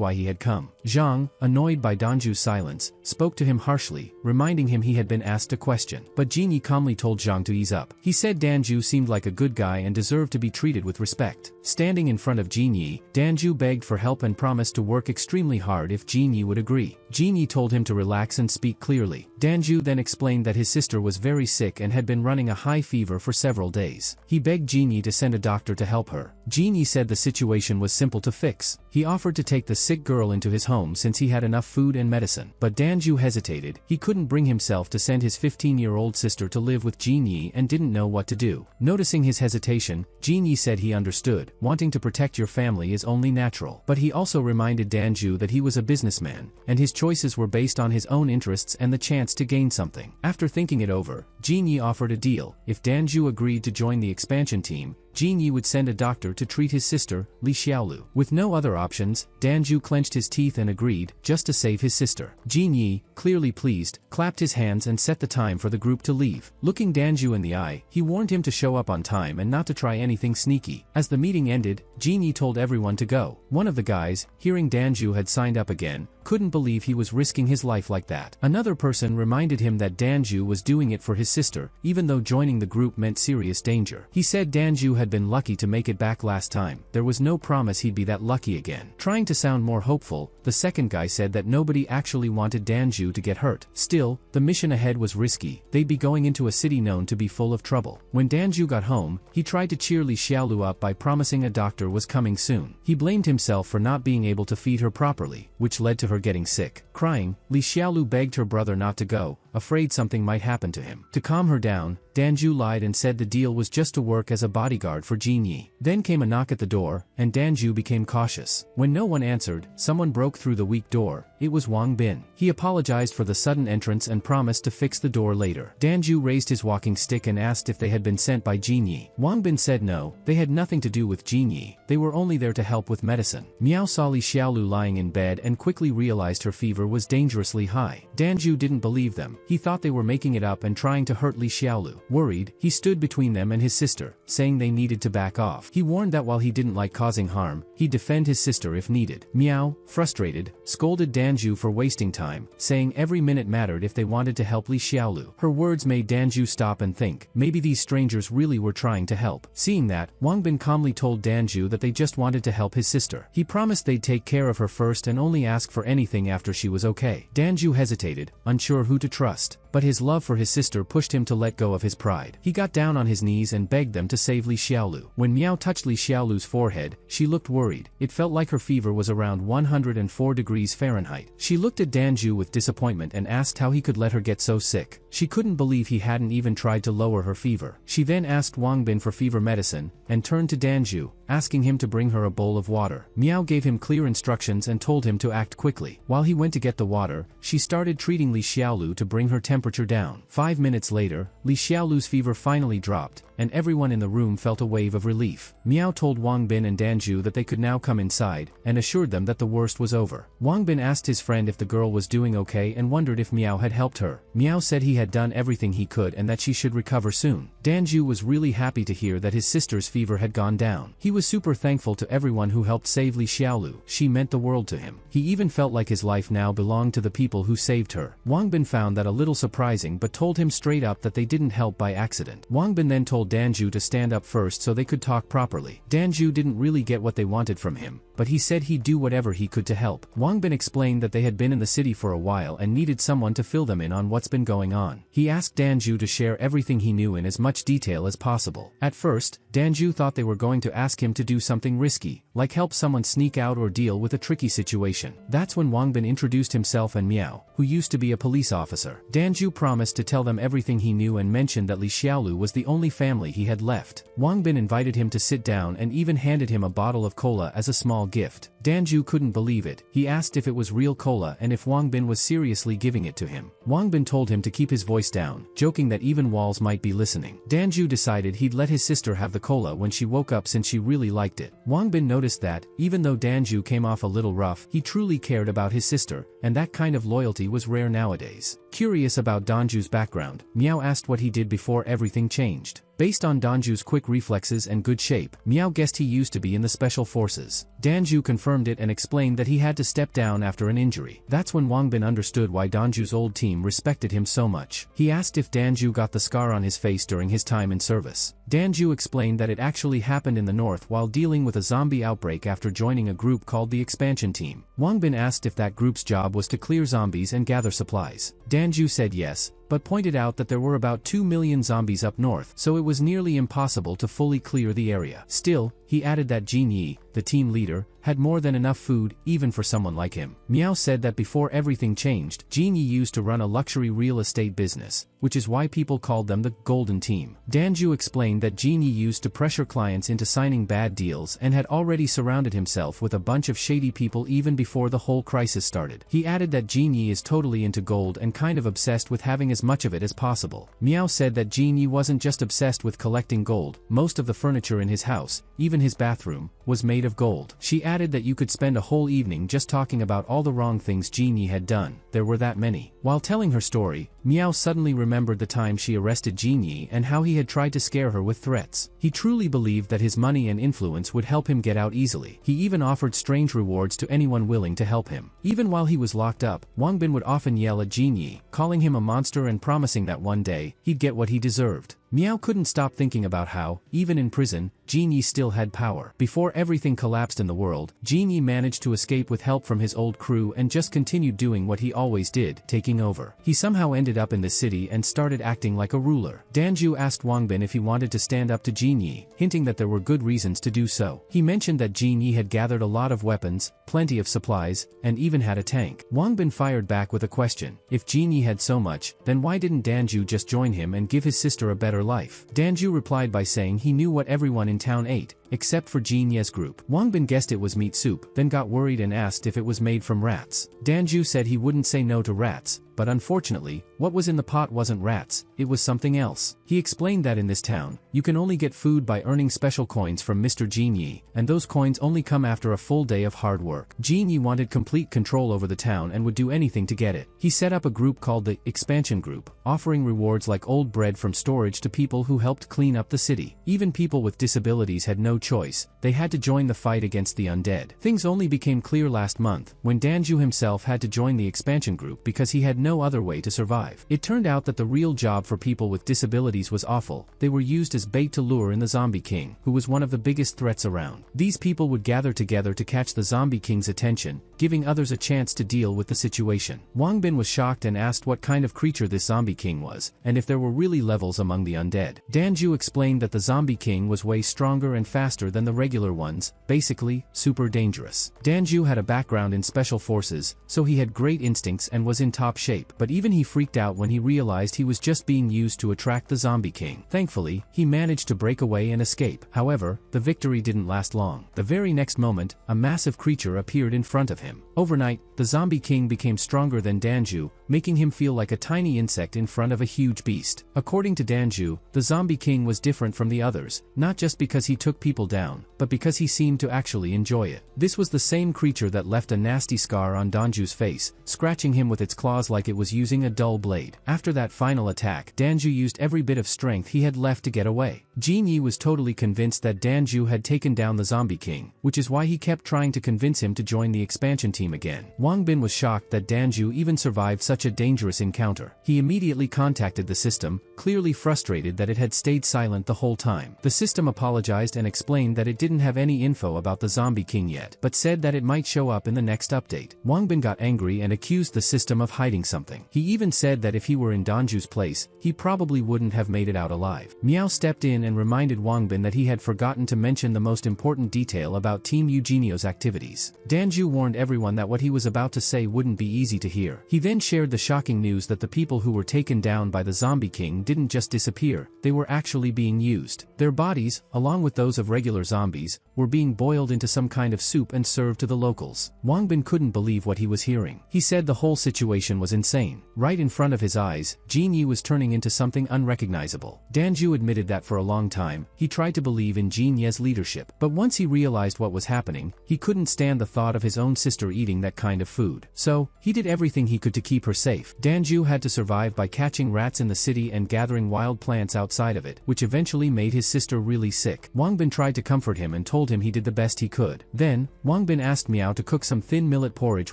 why he had come. Zhang, annoyed by Danju's silence, spoke to him harshly, reminding him he had been asked a question. But Jin Yi calmly told Zhang to ease up. He said Danju seemed like a good guy and deserved to be treated with respect. Standing in front of Jin Yi, Danju begged for help and promised to work extremely hard if Jin Yi would agree. Jin Yi told him to relax and speak clearly. Danju then explained that his sister was very sick and had been running a high fever for several days. He begged Jin Yi to send a doctor to help her. Jin Yi said the situation was simple to fix. He offered to take the sick girl into his home since he had enough food and medicine. But Danju hesitated. He couldn't bring himself to send his 15-year-old sister to live with Jin Yi and didn't know what to do. Noticing his hesitation, Jin Yi said he understood. Wanting to protect your family is only natural. But he also reminded Danju that he was a businessman, and his choices were based on his own interests and the chance to gain something. After thinking it over, Jin Yi offered a deal. If Danju agreed to join the expansion team, Jin Yi would send a doctor to treat his sister, Li Xiaolu. With no other options, Danju clenched his teeth and agreed, just to save his sister. Jin Yi, clearly pleased, clapped his hands and set the time for the group to leave. Looking Danju in the eye, he warned him to show up on time and not to try anything sneaky. As the meeting ended, Jin Yi told everyone to go. One of the guys, hearing Danju had signed up again, couldn't believe he was risking his life like that. Another person reminded him that Danju was doing it for his sister, even though joining the group meant serious danger. He said Danju had been lucky to make it back last time. There was no promise he'd be that lucky again. Trying to sound more hopeful, the second guy said that nobody actually wanted Danju to get hurt. Still, the mission ahead was risky. They'd be going into a city known to be full of trouble. When Danju got home, he tried to cheer Li Xiaolu up by promising a doctor was coming soon. He blamed himself for not being able to feed her properly, which led to her getting sick. Crying, Li Xiaolu begged her brother not to go, afraid something might happen to him. To calm her down, Danju lied and said the deal was just to work as a bodyguard for Jin Yi. Then came a knock at the door, and Danju became cautious. When no one answered, someone broke through the weak door. It was Wang Bin. He apologized for the sudden entrance and promised to fix the door later. Danju raised his walking stick and asked if they had been sent by Jin Yi. Wang Bin said no, they had nothing to do with Jin Yi. They were only there to help with medicine. Miao saw Li Xiaolu lying in bed and quickly realized her fever was dangerously high. Danju didn't believe them, he thought they were making it up and trying to hurt Li Xiaolu. Worried, he stood between them and his sister, saying they needed to back off. He warned that while he didn't like causing harm, he'd defend his sister if needed. Miao, frustrated, scolded Danju for wasting time, saying every minute mattered if they wanted to help Li Xiaolu. Her words made Danju stop and think, maybe these strangers really were trying to help. Seeing that, Wang Bin calmly told Danju that they just wanted to help his sister. He promised they'd take care of her first and only ask for anything after she was okay. Danju hesitated, unsure who to trust, but his love for his sister pushed him to let go of his pride. He got down on his knees and begged them to save Li Xiaolu. When Miao touched Li Xiaolu's forehead, she looked worried. It felt like her fever was around 104 degrees Fahrenheit. She looked at Danju with disappointment and asked how he could let her get so sick. She couldn't believe he hadn't even tried to lower her fever. She then asked Wang Bin for fever medicine, and turned to Danju, asking him to bring her a bowl of water. Miao gave him clear instructions and told him to act quickly. While he went to get the water, she started treating Li Xiaolu to bring her temperature down. 5 minutes later, Li Xiaolu's fever finally dropped, and everyone in the room felt a wave of relief. Miao told Wang Bin and Danju that they could now come inside, and assured them that the worst was over. Wang Bin asked his friend if the girl was doing okay and wondered if Miao had helped her. Miao said he had done everything he could and that she should recover soon. Danju was really happy to hear that his sister's fever had gone down. He was super thankful to everyone who helped save Li Xiaolu. She meant the world to him. He even felt like his life now belonged to the people who saved her. Wang Bin found that a little surprising but told him straight up that they didn't help by accident. Wang Bin then told Danju to stand up first so they could talk properly. Danju didn't really get what they wanted from him, but he said he'd do whatever he could to help. Wang Bin explained that they had been in the city for a while and needed someone to fill them in on what's been going on. He asked Danju to share everything he knew in as much detail as possible. At first, Danju thought they were going to ask him to do something risky, like help someone sneak out or deal with a tricky situation. That's when Wang Bin introduced himself and Miao, who used to be a police officer. Danju promised to tell them everything he knew and mentioned that Li Xiaolu was the only family he had left. Wang Bin invited him to sit down and even handed him a bottle of cola as a small gift. Danju couldn't believe it. He asked if it was real cola and if Wang Bin was seriously giving it to him. Wang Bin told him to keep his voice down, joking that even walls might be listening. Danju decided he'd let his sister have the cola when she woke up since she really liked it. Wang Bin noticed that, even though Danju came off a little rough, he truly cared about his sister, and that kind of loyalty was rare nowadays. Curious about Danju's background, Miao asked what he did before everything changed. Based on Danju's quick reflexes and good shape, Miao guessed he used to be in the special forces. Danju confirmed it and explained that he had to step down after an injury. That's when Wang Bin understood why Danju's old team respected him so much. He asked if Danju got the scar on his face during his time in service. Danju explained that it actually happened in the north while dealing with a zombie outbreak after joining a group called the Expansion Team. Wang Bin asked if that group's job was to clear zombies and gather supplies. Danju said yes, but pointed out that there were about 2 million zombies up north, so it was nearly impossible to fully clear the area. Still, he added that Jin Yi, the team leader, had more than enough food, even for someone like him. Miao said that before everything changed, Jin Yi used to run a luxury real estate business, which is why people called them the Golden Team. Danju explained that Jin Yi used to pressure clients into signing bad deals and had already surrounded himself with a bunch of shady people even before the whole crisis started. He added that Jin Yi is totally into gold and kind of obsessed with having as much of it as possible. Miao said that Jin Yi wasn't just obsessed with collecting gold. Most of the furniture in his house, even his bathroom, was made of gold. She added that you could spend a whole evening just talking about all the wrong things Jin Yi had done. There were that many. While telling her story, Miao suddenly remembered the time she arrested Jin Yi and how he had tried to scare her with threats. He truly believed that his money and influence would help him get out easily. He even offered strange rewards to anyone willing to help him. Even while he was locked up, Wang Bin would often yell at Jin Yi, calling him a monster and promising that one day, he'd get what he deserved. Miao couldn't stop thinking about how, even in prison, Jin Yi still had power. Before everything collapsed in the world, Jin Yi managed to escape with help from his old crew and just continued doing what he always did, taking over. He somehow ended up in the city and started acting like a ruler. Danju asked Wang Bin if he wanted to stand up to Jin Yi, hinting that there were good reasons to do so. He mentioned that Jin Yi had gathered a lot of weapons, plenty of supplies, and even had a tank. Wang Bin fired back with a question. If Jin Yi had so much, then why didn't Danju just join him and give his sister a better life? Danju replied by saying he knew what everyone in town ate, except for Jin Ye's group. Wang Bin guessed it was meat soup, then got worried and asked if it was made from rats. Danju said he wouldn't say no to rats, but unfortunately, what was in the pot wasn't rats, it was something else. He explained that in this town, you can only get food by earning special coins from Mr. Jinyi, and those coins only come after a full day of hard work. Jinyi wanted complete control over the town and would do anything to get it. He set up a group called the Expansion Group, offering rewards like old bread from storage to people who helped clean up the city. Even people with disabilities had no choice, they had to join the fight against the undead. Things only became clear last month, when Danju himself had to join the Expansion Group because he had no other way to survive. It turned out that the real job for people with disabilities was awful. They were used as bait to lure in the Zombie King, who was one of the biggest threats around. These people would gather together to catch the Zombie King's attention, giving others a chance to deal with the situation. Wang Bin was shocked and asked what kind of creature this Zombie King was, and if there were really levels among the undead. Danju explained that the Zombie King was way stronger and faster than the regular ones, basically, super dangerous. Danju had a background in special forces, so he had great instincts and was in top shape, but even he freaked out when he realized he was just being used to attract the Zombie King. Thankfully, he managed to break away and escape. However, the victory didn't last long. The very next moment, a massive creature appeared in front of him. Overnight, the Zombie King became stronger than Danju, making him feel like a tiny insect in front of a huge beast. According to Danju, the Zombie King was different from the others, not just because he took people down, but because he seemed to actually enjoy it. This was the same creature that left a nasty scar on Danju's face, scratching him with its claws like it was using a dull blade. After that final attack, Danju used every bit of strength he had left to get away. Jinyi was totally convinced that Danju had taken down the Zombie King, which is why he kept trying to convince him to join the expansion team again. Wang Bin was shocked that Danju even survived such a dangerous encounter. He immediately contacted the system, clearly frustrated that it had stayed silent the whole time. The system apologized and explained that it didn't have any info about the Zombie King yet, but said that it might show up in the next update. Wang Bin got angry and accused the system of hiding something. He even said that if he were in Danju's place, he probably wouldn't have made it out alive. Miao stepped in and reminded Wang Bin that he had forgotten to mention the most important detail about Team Eugenio's activities. Danju warned everyone that what he was about to say wouldn't be easy to hear. He then shared the shocking news that the people who were taken down by the Zombie King didn't just disappear, they were actually being used. Their bodies, along with those of regular zombies, were being boiled into some kind of soup and served to the locals. Wang Bin couldn't believe what he was hearing. He said the whole situation was insane. Right in front of his eyes, Jinyi was turning into something unrecognizable. Danju admitted that for a long time, he tried to believe in Jinyi's leadership, but once he realized what was happening, he couldn't stand the thought of his own sister eating that kind of food. So, he did everything he could to keep her safe. Danju had to survive by catching rats in the city and gathering wild plants outside of it, which eventually made his sister really sick. Wang Bin tried to comfort him and told him he did the best he could. Then, Wang Bin asked Miao to cook some thin millet porridge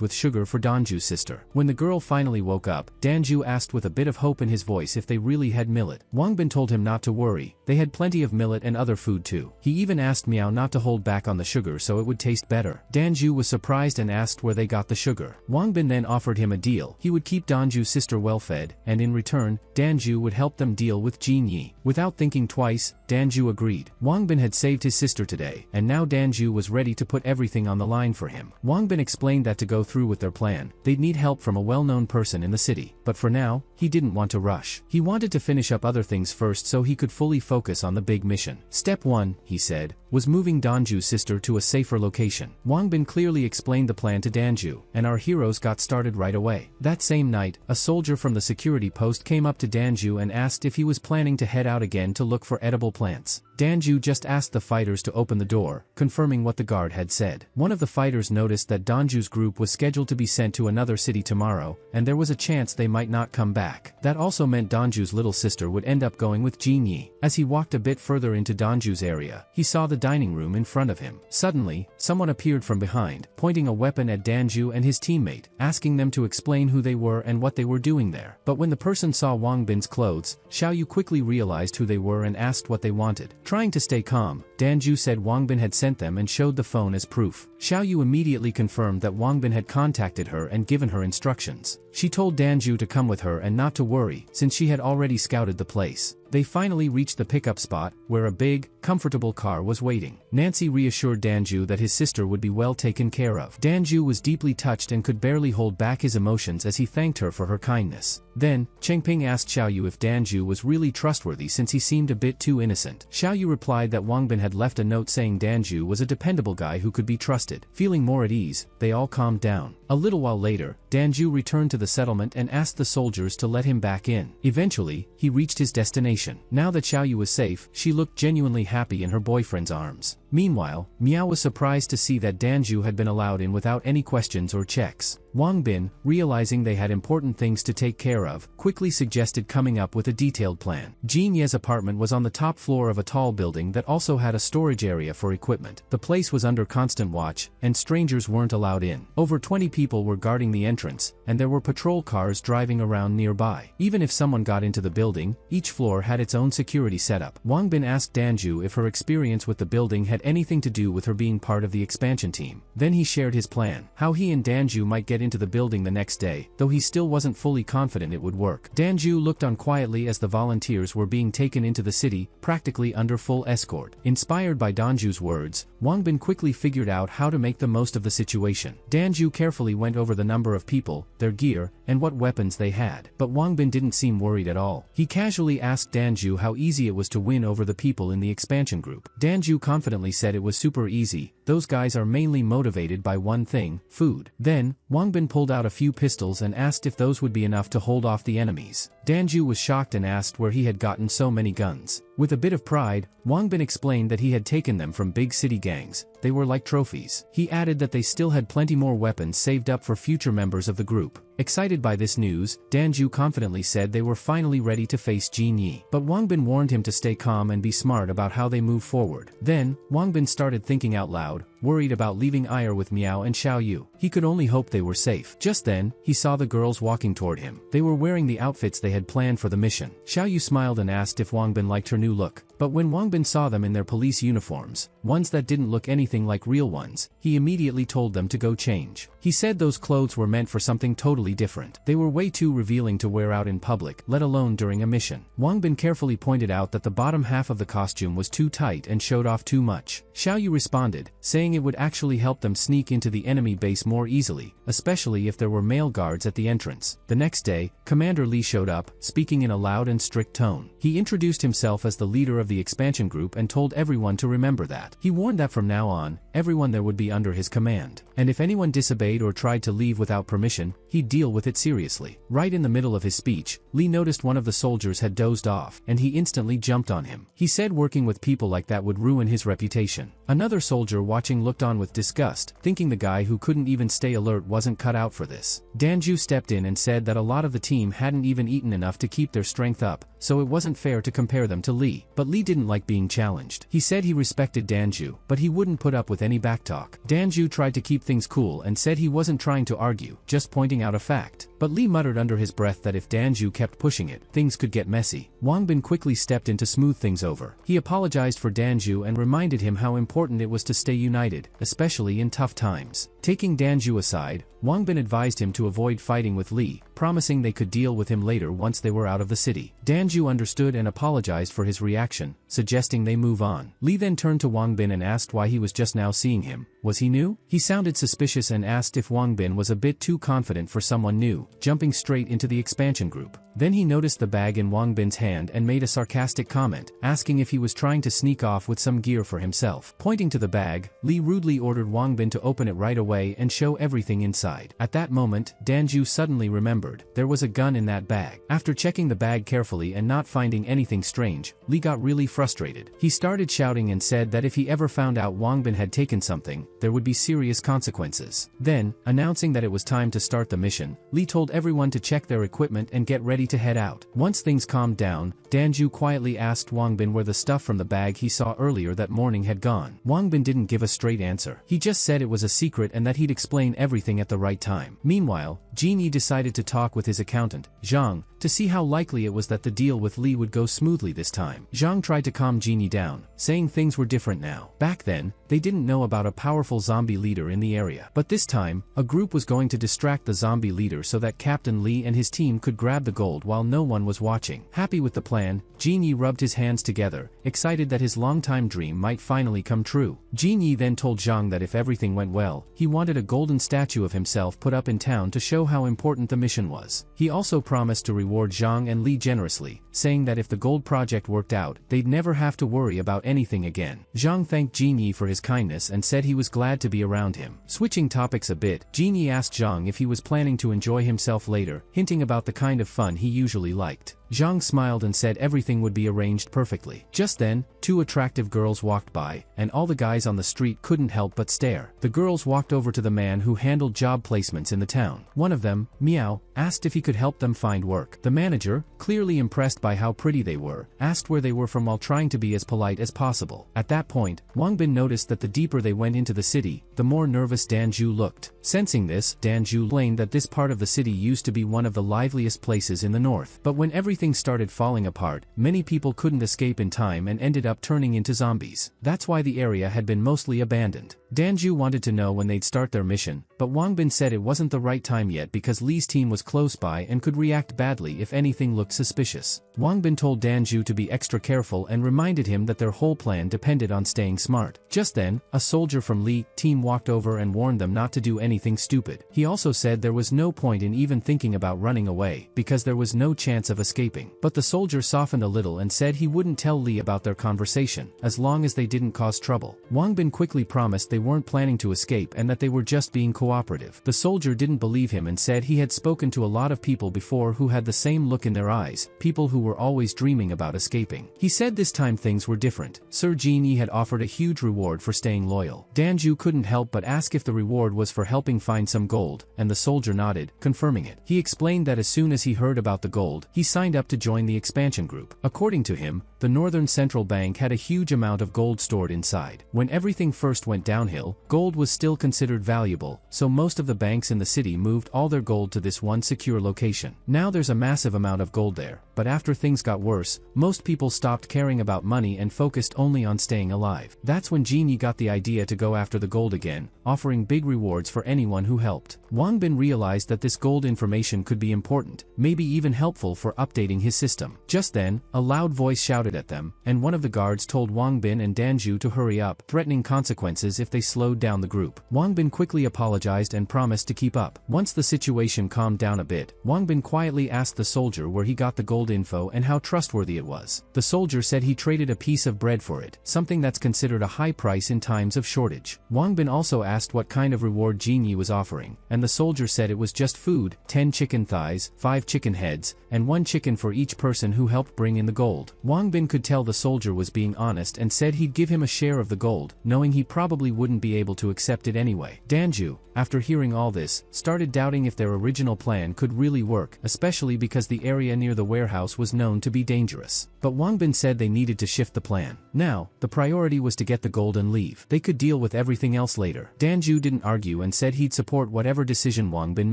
with sugar for Danju's sister. When the girl finally woke up, Danju asked with a bit of hope in his voice if they really had millet. Wang Bin told him not to worry, they had plenty of millet and other food too. He even asked Miao not to hold back on the sugar so it would taste better. Danju was surprised and asked where they got the sugar. Wang Bin then offered him a deal. He would keep Danju's sister well fed, and in return, Danju would help them deal with Jinyi. Without thinking twice, Danju agreed. Wang Bin had saved his sister today, and now Danju was ready to put everything on the line for him. Wang Bin explained that to go through with their plan, they'd need help from a well-known person in the city. But for now, he didn't want to rush. He wanted to finish up other things first so he could fully focus on the big mission. Step 1, he said, was moving Danju's sister to a safer location. Wang Bin clearly explained the plan to Danju, and our heroes got started right away. That same night, a soldier from the security post came up to Danju and asked if he was planning to head out again to look for edible plants. Danju just asked the fighters to open the door, confirming what the guard had said. One of the fighters noticed that Danju's group was scheduled to be sent to another city tomorrow, and there was a chance they might not come back. That also meant Danju's little sister would end up going with Jinyi. As he walked a bit further into Danju's area, he saw the dining room in front of him. Suddenly, someone appeared from behind, pointing a weapon at Danju and his teammate, asking them to explain who they were and what they were doing there. But when the person saw Wang Bin's clothes, Xiaoyu quickly realized who they were and asked what they wanted. Trying to stay calm, Danju said Wang Bin had sent them and showed the phone as proof. Xiaoyu immediately confirmed that Wang Bin had contacted her and given her instructions. She told Danju to come with her and not to worry, since she had already scouted the place. They finally reached the pickup spot, where a big, comfortable car was waiting. Nancy reassured Danju that his sister would be well taken care of. Danju was deeply touched and could barely hold back his emotions as he thanked her for her kindness. Then, Chengping asked Xiaoyu if Danju was really trustworthy since he seemed a bit too innocent. Xiaoyu replied that Wang Bin had left a note saying Danju was a dependable guy who could be trusted. Feeling more at ease, they all calmed down. A little while later, Danju returned to the settlement and asked the soldiers to let him back in. Eventually, he reached his destination. Now that Xiaoyu was safe, she looked genuinely happy in her boyfriend's arms. Meanwhile, Miao was surprised to see that Danju had been allowed in without any questions or checks. Wang Bin, realizing they had important things to take care of, quickly suggested coming up with a detailed plan. Jin Ye's apartment was on the top floor of a tall building that also had a storage area for equipment. The place was under constant watch, and strangers weren't allowed in. Over 20 people were guarding the entrance, and there were patrol cars driving around nearby. Even if someone got into the building, each floor had its own security setup. Wang Bin asked Danju if her experience with the building had anything to do with her being part of the expansion team. Then he shared his plan, how he and Danju might get into the building the next day, though he still wasn't fully confident it would work. Danju looked on quietly as the volunteers were being taken into the city, practically under full escort. Inspired by Danju's words, Wang Bin quickly figured out how to make the most of the situation. Danju carefully went over the number of people, their gear, and what weapons they had. But Wang Bin didn't seem worried at all. He casually asked Danju how easy it was to win over the people in the expansion group. Danju confidently said it was super easy. Those guys are mainly motivated by one thing, food. Then, Wang Bin pulled out a few pistols and asked if those would be enough to hold off the enemies. Danju was shocked and asked where he had gotten so many guns. With a bit of pride, Wang Bin explained that he had taken them from big city gangs. They were like trophies. He added that they still had plenty more weapons saved up for future members of the group. Excited by this news, Danju confidently said they were finally ready to face Jin Yi. But Wang Bin warned him to stay calm and be smart about how they move forward. Then, Wang Bin started thinking out loud, worried about leaving Ire with Miao and Xiaoyu. He could only hope they were safe. Just then, he saw the girls walking toward him. They were wearing the outfits they had planned for the mission. Xiaoyu smiled and asked if Wang Bin liked her new look. But when Wang Bin saw them in their police uniforms, ones that didn't look anything like real ones, he immediately told them to go change. He said those clothes were meant for something totally different. They were way too revealing to wear out in public, let alone during a mission. Wang Bin carefully pointed out that the bottom half of the costume was too tight and showed off too much. Xiaoyu responded, saying it would actually help them sneak into the enemy base more easily, especially if there were male guards at the entrance. The next day, Commander Li showed up, speaking in a loud and strict tone. He introduced himself as the leader of the expansion group and told everyone to remember that. He warned that from now on, everyone there would be under his command. And if anyone disobeyed or tried to leave without permission, he'd deal with it seriously. Right in the middle of his speech, Li noticed one of the soldiers had dozed off, and he instantly jumped on him. He said working with people like that would ruin his reputation. Another soldier watching looked on with disgust, thinking the guy who couldn't even stay alert wasn't cut out for this. Danju stepped in and said that a lot of the team hadn't even eaten enough to keep their strength up, so it wasn't fair to compare them to Li. But Li didn't like being challenged. He said he respected Danju, but he wouldn't put up with any backtalk. Danju tried to keep things cool and said he wasn't trying to argue, just pointing out a fact. But Li muttered under his breath that if Danju kept pushing it, things could get messy. Wang Bin quickly stepped in to smooth things over. He apologized for Danju and reminded him how important it was to stay united, especially in tough times. Taking Danju aside, Wang Bin advised him to avoid fighting with Li, promising they could deal with him later once they were out of the city. Danju understood and apologized for his reaction, suggesting they move on. Li then turned to Wang Bin and asked why he was just now seeing him. Was he new? He sounded suspicious and asked if Wang Bin was a bit too confident for someone new, jumping straight into the expansion group. Then he noticed the bag in Wang Bin's hand and made a sarcastic comment, asking if he was trying to sneak off with some gear for himself. Pointing to the bag, Li rudely ordered Wang Bin to open it right away and show everything inside. At that moment, Danju suddenly remembered there was a gun in that bag. After checking the bag carefully and not finding anything strange, Li got really frustrated. He started shouting and said that if he ever found out Wang Bin had taken something, there would be serious consequences. Then, announcing that it was time to start the mission, Li told everyone to check their equipment and get ready to head out. Once things calmed down, Danju quietly asked Wang Bin where the stuff from the bag he saw earlier that morning had gone. Wang Bin didn't give a straight answer. He just said it was a secret and that he'd explain everything at the right time. Meanwhile, Jin Yi decided to talk with his accountant, Zhang, to see how likely it was that the deal with Li would go smoothly this time. Zhang tried to calm Jin Yi down, saying things were different now. Back then, they didn't know about a powerful zombie leader in the area. But this time, a group was going to distract the zombie leader so that Captain Li and his team could grab the gold while no one was watching. Happy with the plan, Jin Yi rubbed his hands together, excited that his longtime dream might finally come true. Jin Yi then told Zhang that if everything went well, he wanted a golden statue of himself put up in town to show how important the mission was. He also promised to reward Zhang and Li generously, saying that if the gold project worked out, they'd never have to worry about anything again. Zhang thanked Jin Yi for his kindness and said he was glad to be around him. Switching topics a bit, Jin Yi asked Zhang if he was planning to enjoy himself later, hinting about the kind of fun he usually liked. Zhang smiled and said everything would be arranged perfectly. Just then, two attractive girls walked by, and all the guys on the street couldn't help but stare. The girls walked over to the man who handled job placements in the town. One of them, Miao, asked if he could help them find work. The manager, clearly impressed by how pretty they were, asked where they were from while trying to be as polite as possible. At that point, Wang Bin noticed that the deeper they went into the city, the more nervous Danju looked. Sensing this, Danju explained that this part of the city used to be one of the liveliest places in the north. But when everything started falling apart, many people couldn't escape in time and ended up turning into zombies. That's why the area had been mostly abandoned. Danju wanted to know when they'd start their mission, but Wang Bin said it wasn't the right time yet because Li's team was close by and could react badly if anything looked suspicious. Wang Bin told Danju to be extra careful and reminded him that their whole plan depended on staying smart. Just then, a soldier from Li's team walked over and warned them not to do anything stupid. He also said there was no point in even thinking about running away because there was no chance of escaping. But the soldier softened a little and said he wouldn't tell Li about their conversation, as long as they didn't cause trouble. Wang Bin quickly promised they weren't planning to escape and that they were just being cooperative. The soldier didn't believe him and said he had spoken to a lot of people before who had the same look in their eyes, people who were always dreaming about escaping. He said this time things were different. Sir Jin Yi had offered a huge reward for staying loyal. Danju couldn't help but ask if the reward was for helping find some gold, and the soldier nodded, confirming it. He explained that as soon as he heard about the gold, he signed up to join the expansion group. According to him, the Northern Central Bank had a huge amount of gold stored inside. When everything first went downhill, gold was still considered valuable, so most of the banks in the city moved all their gold to this one secure location. Now there's a massive amount of gold there, but after things got worse, most people stopped caring about money and focused only on staying alive. That's when Genie got the idea to go after the gold again, offering big rewards for anyone who helped. Wang Bin realized that this gold information could be important, maybe even helpful for updating his system. Just then, a loud voice shouted at them, and one of the guards told Wang Bin and Danju to hurry up, threatening consequences if they slowed down the group. Wang Bin quickly apologized and promised to keep up. Once the situation calmed down a bit, Wang Bin quietly asked the soldier where he got the gold info and how trustworthy it was. The soldier said he traded a piece of bread for it, something that's considered a high price in times of shortage. Wang Bin also asked what kind of reward Genie was offering, and the soldier said it was just food, 10 chicken thighs, 5 chicken heads, and 1 chicken for each person who helped bring in the gold. Wang Bin could tell the soldier was being honest and said he'd give him a share of the gold, knowing he probably wouldn't be able to accept it anyway. Danju, after hearing all this, started doubting if their original plan could really work, especially because the area near the warehouse was known to be dangerous. But Wang Bin said they needed to shift the plan. Now, the priority was to get the gold and leave. They could deal with everything else later. Danju didn't argue and said he'd support whatever decision Wang Bin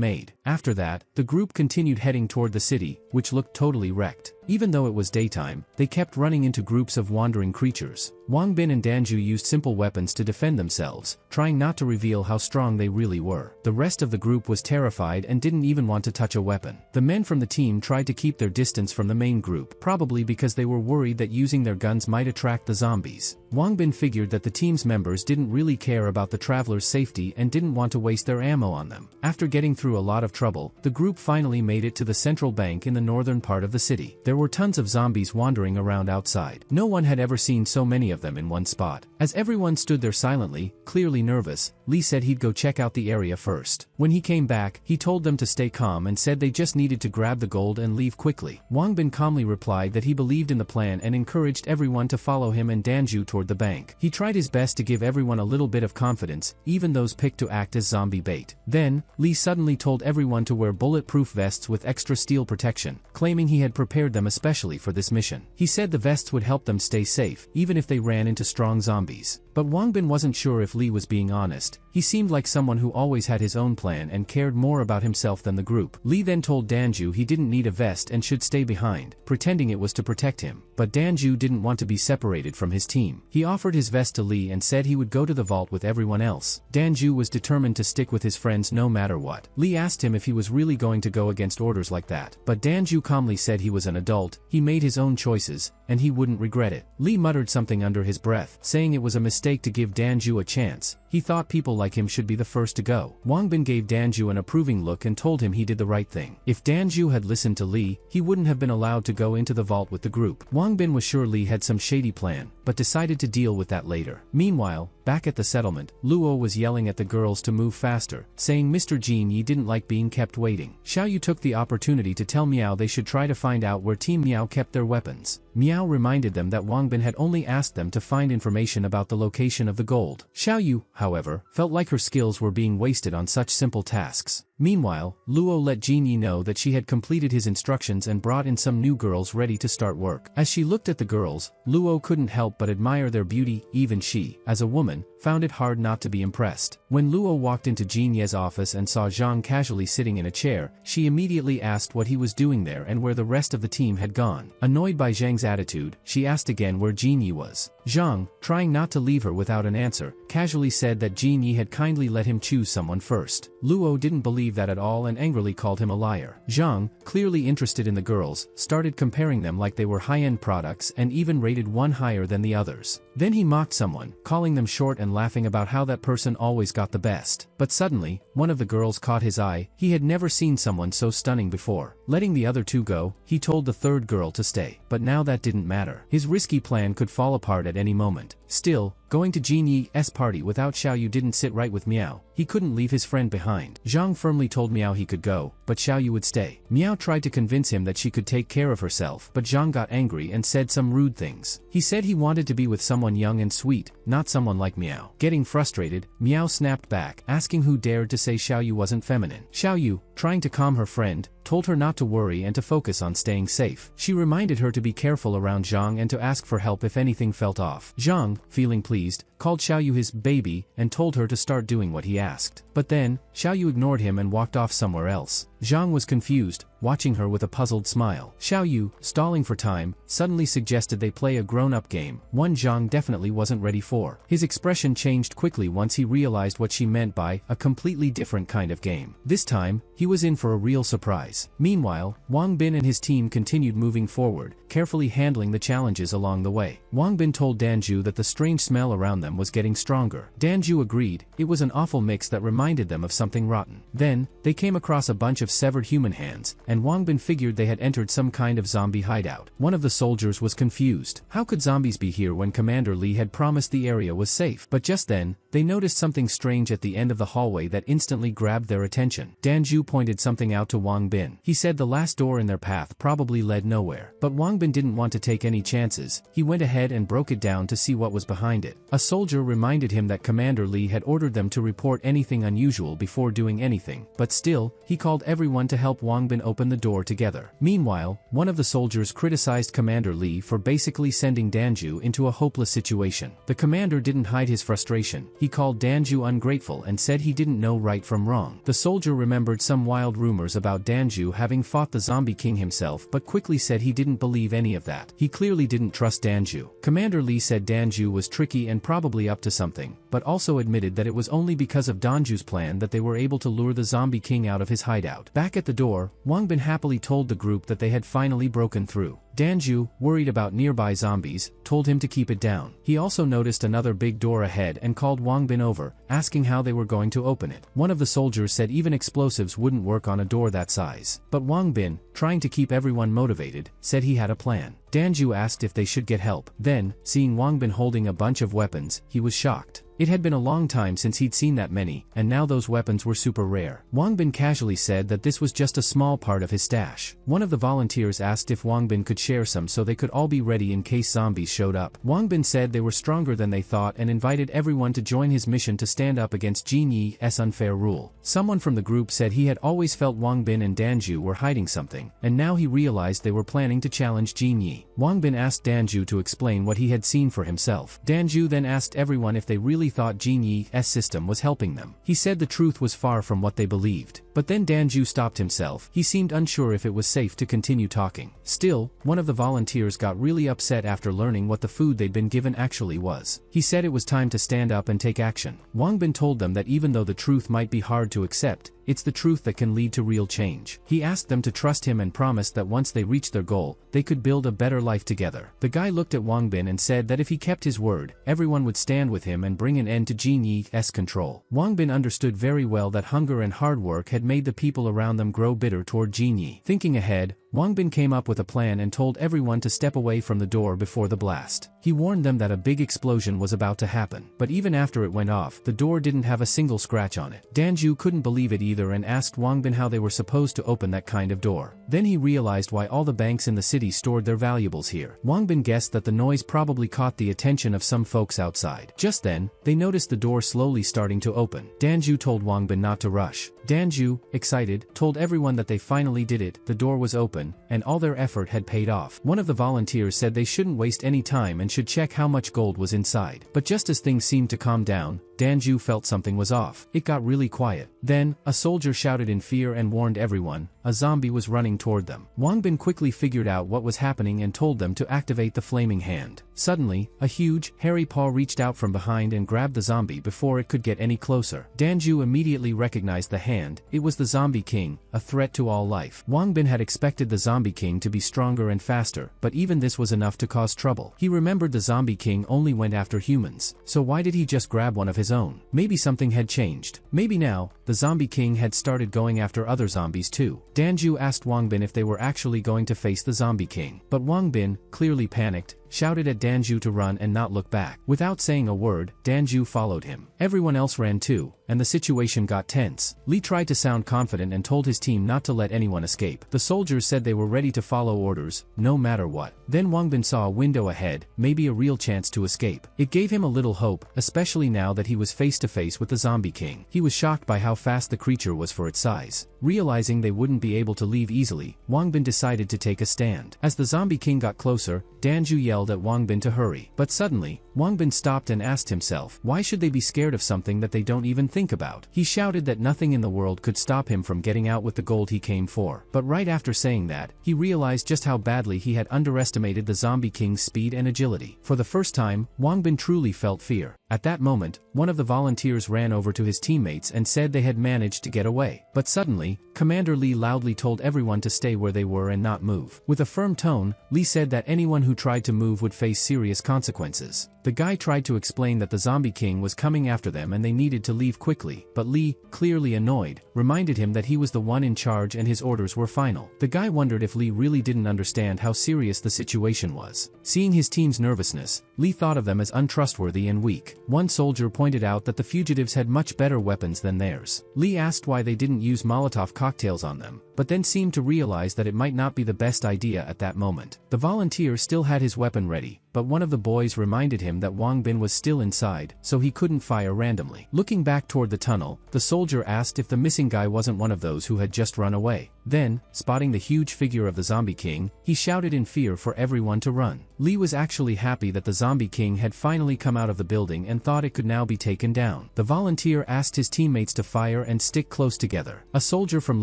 made. After that, the group continued heading toward the city, which looked totally wrecked. Even though it was daytime, they kept running into groups of wandering creatures. Wang Bin and Danju used simple weapons to defend themselves, trying not to reveal how strong they really were. The rest of the group was terrified and didn't even want to touch a weapon. The men from the team tried to keep their distance from the main group, probably because they were worried that using their guns might attract the zombies. Wang Bin figured that the team's members didn't really care about the travelers' safety and didn't want to waste their ammo on them. After getting through a lot of trouble, the group finally made it to the central bank in the northern part of the city. There were tons of zombies wandering around outside. No one had ever seen so many of them in one spot. As everyone stood there silently, clearly nervous, Li said he'd go check out the area first. When he came back, he told them to stay calm and said they just needed to grab the gold and leave quickly. Wang Bin calmly replied that he believed in the plan and encouraged everyone to follow him and Danju toward the bank. He tried his best to give everyone a little bit of confidence, even those picked to act as zombie bait. Then, Li suddenly told everyone to wear bulletproof vests with extra steel protection, claiming he had prepared them especially for this mission. He said the vests would help them stay safe, even if they ran into strong zombies. But Wang Bin wasn't sure if Li was being honest. He seemed like someone who always had his own plan and cared more about himself than the group. Li then told Danju he didn't need a vest and should stay behind, pretending it was to protect him. But Danju didn't want to be separated from his team. He offered his vest to Li and said he would go to the vault with everyone else. Danju was determined to stick with his friends no matter what. Li asked him if he was really going to go against orders like that. But Danju calmly said he was an adult, he made his own choices, and he wouldn't regret it. Li muttered something under his breath, saying it was a mistake to give Danju a chance. He thought people like him should be the first to go. Wangbin gave Danju an approving look and told him he did the right thing. If Danju had listened to Lee, he wouldn't have been allowed to go into the vault with the group. Wangbin was sure Lee had some shady plan, but decided to deal with that later. Meanwhile, back at the settlement, Luo was yelling at the girls to move faster, saying Mr. Jin Yi didn't like being kept waiting. Xiaoyu took the opportunity to tell Miao they should try to find out where Team Miao kept their weapons. Miao reminded them that Wangbin had only asked them to find information about the location of the gold. Xiaoyu, however, felt like her skills were being wasted on such simple tasks. Meanwhile, Luo let Jin Yi know that she had completed his instructions and brought in some new girls ready to start work. As she looked at the girls, Luo couldn't help but admire their beauty. Even she, as a woman, found it hard not to be impressed. When Luo walked into Jin Ye's office and saw Zhang casually sitting in a chair, she immediately asked what he was doing there and where the rest of the team had gone. Annoyed by Zhang's attitude, she asked again where Jin Yi was. Zhang, trying not to leave her without an answer, casually said that Jin Yi had kindly let him choose someone first. Luo didn't believe that at all and angrily called him a liar. Zhang, clearly interested in the girls, started comparing them like they were high-end products and even rated one higher than the others. Then he mocked someone, calling them short and laughing about how that person always got the best. But suddenly, one of the girls caught his eye. He had never seen someone so stunning before. Letting the other two go, he told the third girl to stay. But now that didn't matter. His risky plan could fall apart at any moment. Still, going to Jin Yi's party without Xiaoyu didn't sit right with Miao. He couldn't leave his friend behind. Zhang firmly told Miao he could go, but Xiaoyu would stay. Miao tried to convince him that she could take care of herself, but Zhang got angry and said some rude things. He said he wanted to be with someone young and sweet, not someone like Miao. Getting frustrated, Miao snapped back, asking who dared to say Xiaoyu wasn't feminine. Xiaoyu, trying to calm her friend, told her not to worry and to focus on staying safe. She reminded her to be careful around Zhang and to ask for help if anything felt off. Zhang, feeling pleased, called Xiaoyu his baby and told her to start doing what he asked. But then, Xiaoyu ignored him and walked off somewhere else. Zhang was confused, watching her with a puzzled smile. Xiaoyu, stalling for time, suddenly suggested they play a grown-up game, one Zhang definitely wasn't ready for. His expression changed quickly once he realized what she meant by a completely different kind of game. This time, he was in for a real surprise. Meanwhile, Wang Bin and his team continued moving forward, carefully handling the challenges along the way. Wang Bin told Danju that the strange smell around them was getting stronger. Danju agreed. It was an awful mix that reminded them of something rotten. Then, they came across a bunch of severed human hands, and Wang Bin figured they had entered some kind of zombie hideout. One of the soldiers was confused. How could zombies be here when Commander Lee had promised the area was safe? But just then, they noticed something strange at the end of the hallway that instantly grabbed their attention. Danju pointed something out to Wang Bin. He said the last door in their path probably led nowhere. But Wang Bin didn't want to take any chances. He went ahead and broke it down to see what was behind it. A soldier reminded him that Commander Lee had ordered them to report anything unusual before doing anything. But still, he called everyone to help Wang Bin open the door together. Meanwhile, one of the soldiers criticized Commander Lee for basically sending Danju into a hopeless situation. The commander didn't hide his frustration. He called Danju ungrateful and said he didn't know right from wrong. The soldier remembered some wild rumors about Danju having fought the zombie king himself but quickly said he didn't believe any of that. He clearly didn't trust Danju. Commander Lee said Danju was tricky and probably up to something, but also admitted that it was only because of Danju's plan that they were able to lure the zombie king out of his hideout. Back at the door, Wang Bin happily told the group that they had finally broken through. Danju, worried about nearby zombies, told him to keep it down. He also noticed another big door ahead and called Wang Bin over, asking how they were going to open it. One of the soldiers said even explosives wouldn't work on a door that size. But Wang Bin, trying to keep everyone motivated, said he had a plan. Danju asked if they should get help. Then, seeing Wang Bin holding a bunch of weapons, he was shocked. It had been a long time since he'd seen that many, and now those weapons were super rare. Wang Bin casually said that this was just a small part of his stash. One of the volunteers asked if Wang Bin could share some so they could all be ready in case zombies showed up. Wang Bin said they were stronger than they thought and invited everyone to join his mission to stand up against Jin Yi's unfair rule. Someone from the group said he had always felt Wang Bin and Danju were hiding something, and now he realized they were planning to challenge Jin Yi. Wang Bin asked Danju to explain what he had seen for himself. Danju then asked everyone if they really thought Jin Yi's system was helping them. He said the truth was far from what they believed. But then Danju stopped himself. He seemed unsure if it was safe to continue talking. Still, one of the volunteers got really upset after learning what the food they'd been given actually was. He said it was time to stand up and take action. Wangbin told them that even though the truth might be hard to accept, it's the truth that can lead to real change. He asked them to trust him and promised that once they reached their goal, they could build a better life together. The guy looked at Wangbin and said that if he kept his word, everyone would stand with him and bring an end to Jin Yi's control. Wangbin understood very well that hunger and hard work had made the people around them grow bitter toward Jin Yi. Thinking ahead, Wangbin came up with a plan and told everyone to step away from the door before the blast. He warned them that a big explosion was about to happen. But even after it went off, the door didn't have a single scratch on it. Danju couldn't believe it either and asked Wangbin how they were supposed to open that kind of door. Then he realized why all the banks in the city stored their valuables here. Wangbin guessed that the noise probably caught the attention of some folks outside. Just then, they noticed the door slowly starting to open. Danju told Wangbin not to rush. Danju, excited, told everyone that they finally did it. The door was open, and all their effort had paid off. One of the volunteers said they shouldn't waste any time and should check how much gold was inside. But just as things seemed to calm down, Danju felt something was off. It got really quiet. Then, a soldier shouted in fear and warned everyone. A zombie was running toward them. Wangbin quickly figured out what was happening and told them to activate the flaming hand. Suddenly, a huge, hairy paw reached out from behind and grabbed the zombie before it could get any closer. Danju immediately recognized the hand. It was the Zombie King, a threat to all life. Wangbin had expected the Zombie King to be stronger and faster, but even this was enough to cause trouble. He remembered the Zombie King only went after humans, so why did he just grab one of his own? Maybe something had changed. Maybe now, the Zombie King had started going after other zombies too. Danju asked Wangbin if they were actually going to face the Zombie King. But Wangbin, clearly panicked, shouted at Danju to run and not look back. Without saying a word, Danju followed him. Everyone else ran too, and the situation got tense. Lee tried to sound confident and told his team not to let anyone escape. The soldiers said they were ready to follow orders, no matter what. Then Wangbin saw a window ahead, maybe a real chance to escape. It gave him a little hope, especially now that he was face to face with the Zombie King. He was shocked by how fast the creature was for its size. Realizing they wouldn't be able to leave easily, Wangbin decided to take a stand. As the Zombie King got closer, Danju yelled at Wangbin to hurry. But suddenly, Wangbin stopped and asked himself, why should they be scared of something that they don't even think about? He shouted that nothing in the world could stop him from getting out with the gold he came for. But right after saying that, he realized just how badly he had underestimated the Zombie King's speed and agility. For the first time, Wangbin truly felt fear. At that moment, one of the volunteers ran over to his teammates and said they had managed to get away. But suddenly, Commander Lee loudly told everyone to stay where they were and not move. With a firm tone, Lee said that anyone who tried to move would face serious consequences. The guy tried to explain that the Zombie King was coming after them and they needed to leave quickly, but Lee, clearly annoyed, reminded him that he was the one in charge and his orders were final. The guy wondered if Lee really didn't understand how serious the situation was. Seeing his team's nervousness, Lee thought of them as untrustworthy and weak. One soldier pointed out that the fugitives had much better weapons than theirs. Lee asked why they didn't use Molotov cocktails on them, but then seemed to realize that it might not be the best idea at that moment. The volunteer still had his weapon ready, but one of the boys reminded him that Wangbin was still inside, so he couldn't fire randomly. Looking back toward the tunnel, the soldier asked if the missing guy wasn't one of those who had just run away. Then, spotting the huge figure of the Zombie King, he shouted in fear for everyone to run. Lee was actually happy that the Zombie King had finally come out of the building and thought it could now be taken down. The volunteer asked his teammates to fire and stick close together. A soldier from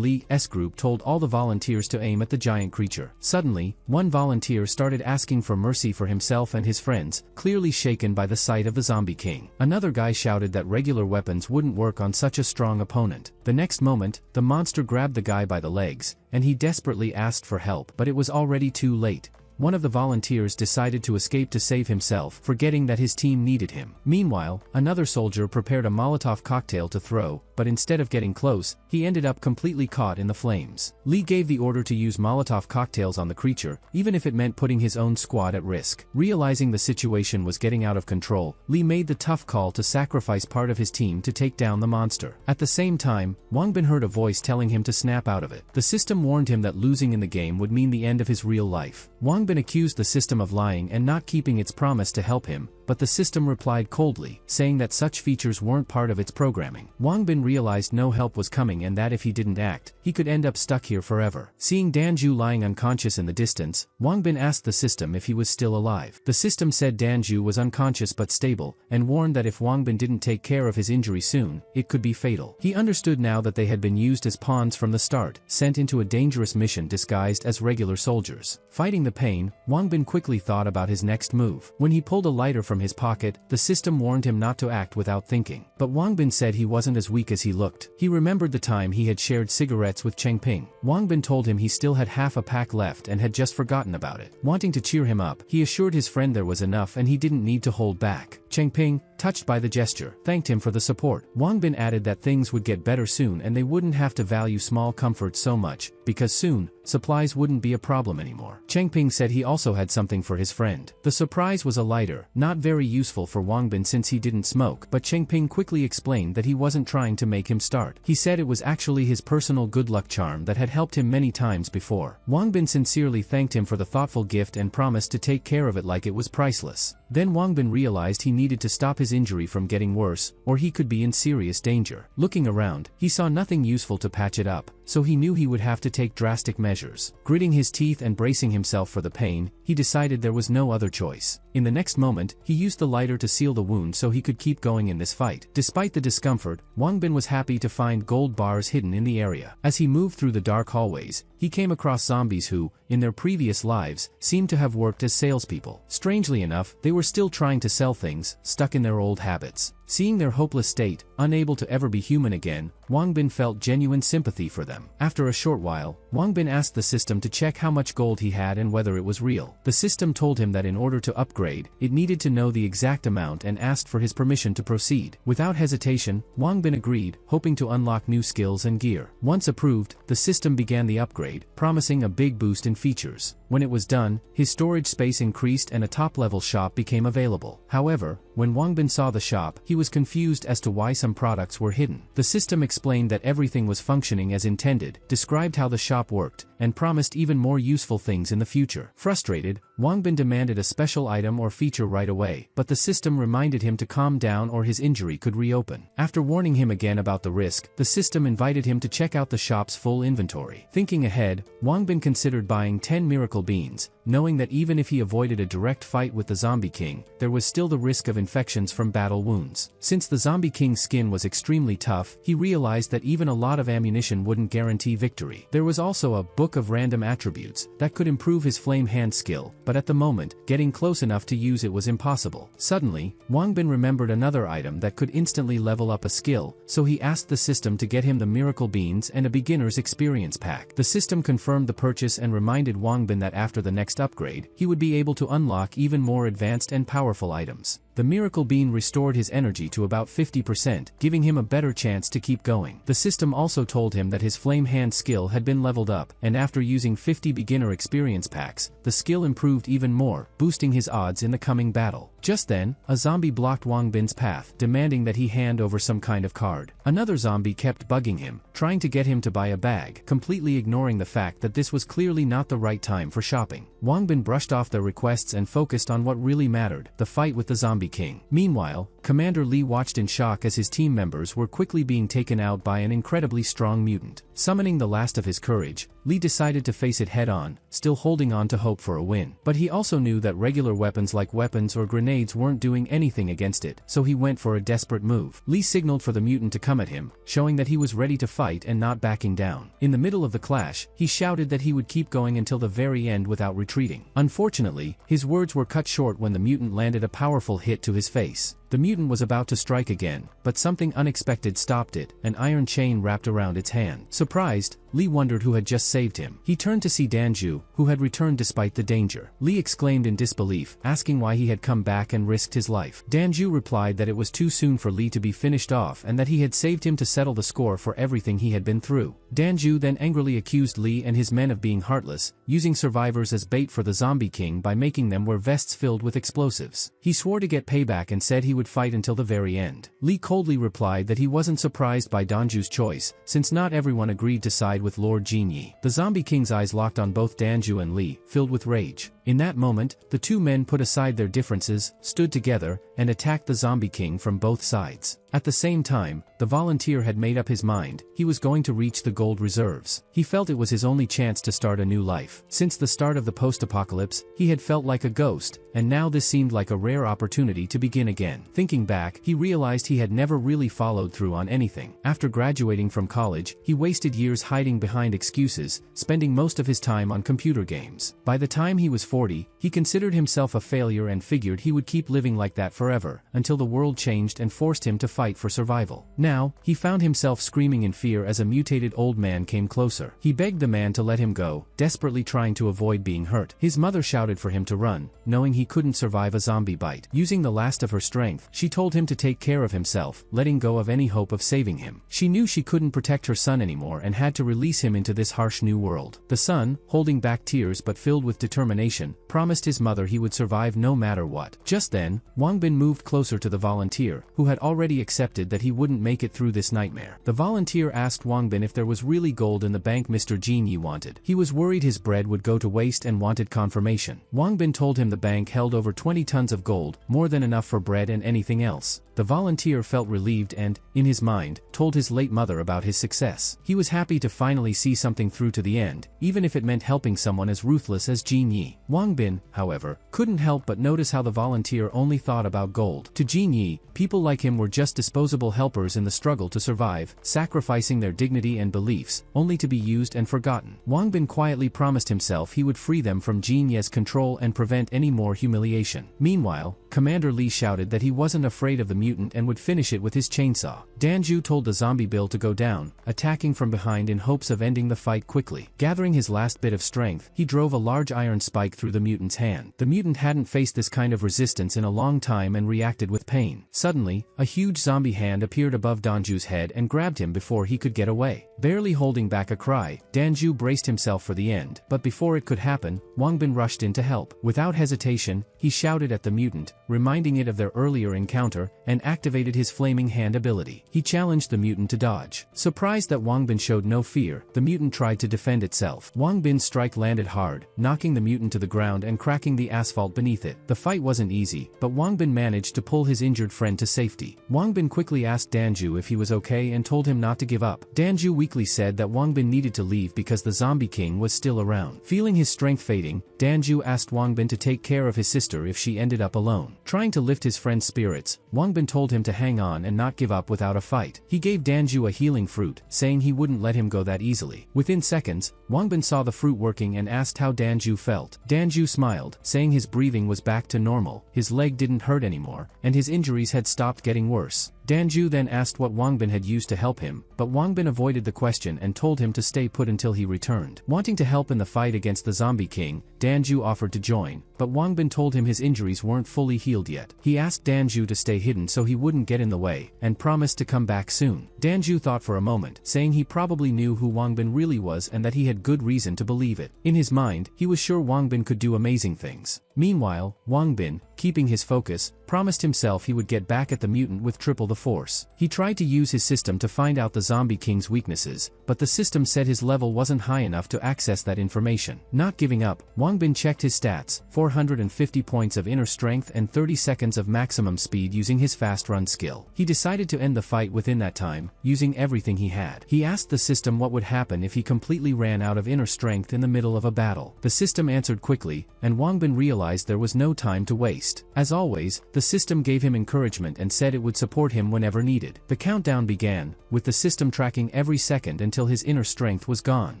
Lee's group told all the volunteers to aim at the giant creature. Suddenly, one volunteer started asking for mercy for himself and his friends, clearly shaken by the sight of the Zombie King. Another guy shouted that regular weapons wouldn't work on such a strong opponent. The next moment, the monster grabbed the guy by the legs, and he desperately asked for help, but it was already too late. One of the volunteers decided to escape to save himself, forgetting that his team needed him. Meanwhile, another soldier prepared a Molotov cocktail to throw, but instead of getting close, he ended up completely caught in the flames. Lee gave the order to use Molotov cocktails on the creature, even if it meant putting his own squad at risk. Realizing the situation was getting out of control, Lee made the tough call to sacrifice part of his team to take down the monster. At the same time, Wangbin heard a voice telling him to snap out of it. The system warned him that losing in the game would mean the end of his real life. Wangbin accused the system of lying and not keeping its promise to help him, but the system replied coldly, saying that such features weren't part of its programming. Wang Bin realized no help was coming and that if he didn't act, he could end up stuck here forever. Seeing Danju lying unconscious in the distance, Wang Bin asked the system if he was still alive. The system said Danju was unconscious but stable, and warned that if Wang Bin didn't take care of his injury soon, it could be fatal. He understood now that they had been used as pawns from the start, sent into a dangerous mission disguised as regular soldiers. Fighting the pain, Wang Bin quickly thought about his next move. When he pulled a lighter from his pocket, the system warned him not to act without thinking. But Wang Bin said he wasn't as weak as he looked. He remembered the time he had shared cigarettes with Cheng Ping. Wang Bin told him he still had half a pack left and had just forgotten about it. Wanting to cheer him up, he assured his friend there was enough and he didn't need to hold back. Cheng Ping, touched by the gesture, thanked him for the support. Wang Bin added that things would get better soon and they wouldn't have to value small comforts so much, because soon, supplies wouldn't be a problem anymore. Cheng Ping said he also had something for his friend. The surprise was a lighter, not very useful for Wang Bin since he didn't smoke, but Cheng Ping quickly explained that he wasn't trying to make him start. He said it was actually his personal good luck charm that had helped him many times before. Wang Bin sincerely thanked him for the thoughtful gift and promised to take care of it like it was priceless. Then Wang Bin realized he needed to stop his injury from getting worse, or he could be in serious danger. Looking around, he saw nothing useful to patch it up, so he knew he would have to take drastic measures. Gritting his teeth and bracing himself for the pain, he decided there was no other choice. In the next moment, he used the lighter to seal the wound so he could keep going in this fight. Despite the discomfort, Wang Bin was happy to find gold bars hidden in the area. As he moved through the dark hallways, he came across zombies who, in their previous lives, seemed to have worked as salespeople. Strangely enough, they were still trying to sell things, stuck in their old habits. Seeing their hopeless state, unable to ever be human again, Wang Bin felt genuine sympathy for them. After a short while, Wang Bin asked the system to check how much gold he had and whether it was real. The system told him that in order to upgrade, it needed to know the exact amount and asked for his permission to proceed. Without hesitation, Wang Bin agreed, hoping to unlock new skills and gear. Once approved, the system began the upgrade, promising a big boost in features. When it was done, his storage space increased and a top-level shop became available. However, when Wang Bin saw the shop, he was confused as to why some products were hidden. The system explained that everything was functioning as intended, described how the shop worked, and promised even more useful things in the future. Frustrated, Wang Bin demanded a special item or feature right away, but the system reminded him to calm down or his injury could reopen. After warning him again about the risk, the system invited him to check out the shop's full inventory. Thinking ahead, Wang Bin considered buying 10 miracle beans, knowing that even if he avoided a direct fight with the Zombie King, there was still the risk of infections from battle wounds. Since the Zombie King's skin was extremely tough, he realized that even a lot of ammunition wouldn't guarantee victory. There was also a book of random attributes that could improve his flame hand skill, but at the moment, getting close enough to use it was impossible. Suddenly, Wang Bin remembered another item that could instantly level up a skill, so he asked the system to get him the miracle beans and a beginner's experience pack. The system confirmed the purchase and reminded Wang Bin that after the next upgrade, he would be able to unlock even more advanced and powerful items. The miracle bean restored his energy to about 50%, giving him a better chance to keep going. The system also told him that his flame hand skill had been leveled up, and after using 50 beginner experience packs, the skill improved even more, boosting his odds in the coming battle. Just then, a zombie blocked Wang Bin's path, demanding that he hand over some kind of card. Another zombie kept bugging him, trying to get him to buy a bag, completely ignoring the fact that this was clearly not the right time for shopping. Wang Bin brushed off their requests and focused on what really mattered, the fight with the Zombie King. Meanwhile, Commander Lee watched in shock as his team members were quickly being taken out by an incredibly strong mutant. Summoning the last of his courage, Lee decided to face it head-on, still holding on to hope for a win. But he also knew that regular weapons like weapons or grenades weren't doing anything against it, so he went for a desperate move. Lee signaled for the mutant to come at him, showing that he was ready to fight and not backing down. In the middle of the clash, he shouted that he would keep going until the very end without retreating. Unfortunately, his words were cut short when the mutant landed a powerful hit to his face. The mutant was about to strike again, but something unexpected stopped it, an iron chain wrapped around its hand. Surprised, Lee wondered who had just saved him. He turned to see Danju, who had returned despite the danger. Lee exclaimed in disbelief, asking why he had come back and risked his life. Danju replied that it was too soon for Lee to be finished off and that he had saved him to settle the score for everything he had been through. Danju then angrily accused Lee and his men of being heartless, using survivors as bait for the Zombie King by making them wear vests filled with explosives. He swore to get payback and said he would fight until the very end. Lee coldly replied that he wasn't surprised by Danju's choice, since not everyone agreed to side with Lord Jinyi. The Zombie King's eyes locked on both Danju and Lee, filled with rage. In that moment, the two men put aside their differences, stood together, and attacked the zombie king from both sides. At the same time, the volunteer had made up his mind. He was going to reach the gold reserves. He felt it was his only chance to start a new life. Since the start of the post-apocalypse, he had felt like a ghost, and now this seemed like a rare opportunity to begin again. Thinking back, he realized he had never really followed through on anything. After graduating from college, he wasted years hiding behind excuses, spending most of his time on computer games. By the time he was 40, he considered himself a failure and figured he would keep living like that forever, until the world changed and forced him to fight for survival. Now, he found himself screaming in fear as a mutated old man came closer. He begged the man to let him go, desperately trying to avoid being hurt. His mother shouted for him to run, knowing he couldn't survive a zombie bite. Using the last of her strength, she told him to take care of himself, letting go of any hope of saving him. She knew she couldn't protect her son anymore and had to release him into this harsh new world. The son, holding back tears but filled with determination, promised his mother he would survive no matter what. Just then, Wangbin moved closer to the volunteer, who had already accepted that he wouldn't make it through this nightmare. The volunteer asked Wangbin if there was really gold in the bank Mr. Jinyi wanted. He was worried his bread would go to waste and wanted confirmation. Wangbin told him the bank held over 20 tons of gold, more than enough for bread and anything else. The volunteer felt relieved and, in his mind, told his late mother about his success. He was happy to finally see something through to the end, even if it meant helping someone as ruthless as Jinyi. Wangbin, however, couldn't help but notice how the volunteer only thought about gold. To Jinyi, people like him were just disposable helpers in the struggle to survive, sacrificing their dignity and beliefs, only to be used and forgotten. Wangbin quietly promised himself he would free them from Jinyi's control and prevent any more humiliation. Meanwhile, Commander Lee shouted that he wasn't afraid of the mutant and would finish it with his chainsaw. Danju told the zombie Bill to go down, attacking from behind in hopes of ending the fight quickly. Gathering his last bit of strength, he drove a large iron spike through the mutant's hand. The mutant hadn't faced this kind of resistance in a long time and reacted with pain. Suddenly, a huge zombie hand appeared above Danju's head and grabbed him before he could get away. Barely holding back a cry, Danju braced himself for the end, but before it could happen, Wangbin rushed in to help. Without hesitation, he shouted at the mutant, reminding it of their earlier encounter, and activated his flaming hand ability. He challenged the mutant to dodge. Surprised that Wangbin showed no fear, the mutant tried to defend itself. Wangbin's strike landed hard, knocking the mutant to the ground and cracking the asphalt beneath it. The fight wasn't easy, but Wangbin managed to pull his injured friend to safety. Wangbin quickly asked Danju if he was okay and told him not to give up. Danju weakly said that Wangbin needed to leave because the zombie king was still around. Feeling his strength fading, Danju asked Wangbin to take care of his sister if she ended up alone. Trying to lift his friend's spirits, Wangbin told him to hang on and not give up without a fight. He gave Danju a healing fruit, saying he wouldn't let him go that easily. Within seconds, Wangbin saw the fruit working and asked how Danju felt. Danju smiled, saying his breathing was back to normal, his leg didn't hurt anymore, and his injuries had stopped getting worse. Danju then asked what Wangbin had used to help him, but Wangbin avoided the question and told him to stay put until he returned. Wanting to help in the fight against the zombie king, Danju offered to join, but Wangbin told him his injuries weren't fully healed yet. He asked Danju to stay hidden so he wouldn't get in the way, and promised to come back soon. Danju thought for a moment, saying he probably knew who Wangbin really was and that he had good reason to believe it. In his mind, he was sure Wangbin could do amazing things. Meanwhile, Wangbin, keeping his focus, promised himself he would get back at the mutant with triple the force. He tried to use his system to find out the zombie king's weaknesses, but the system said his level wasn't high enough to access that information. Not giving up, Wangbin checked his stats, 450 points of inner strength and 30 seconds of maximum speed using his fast run skill. He decided to end the fight within that time, using everything he had. He asked the system what would happen if he completely ran out of inner strength in the middle of a battle. The system answered quickly, and Wangbin realized there was no time to waste. As always, the system gave him encouragement and said it would support him whenever needed. The countdown began, with the system tracking every second until his inner strength was gone.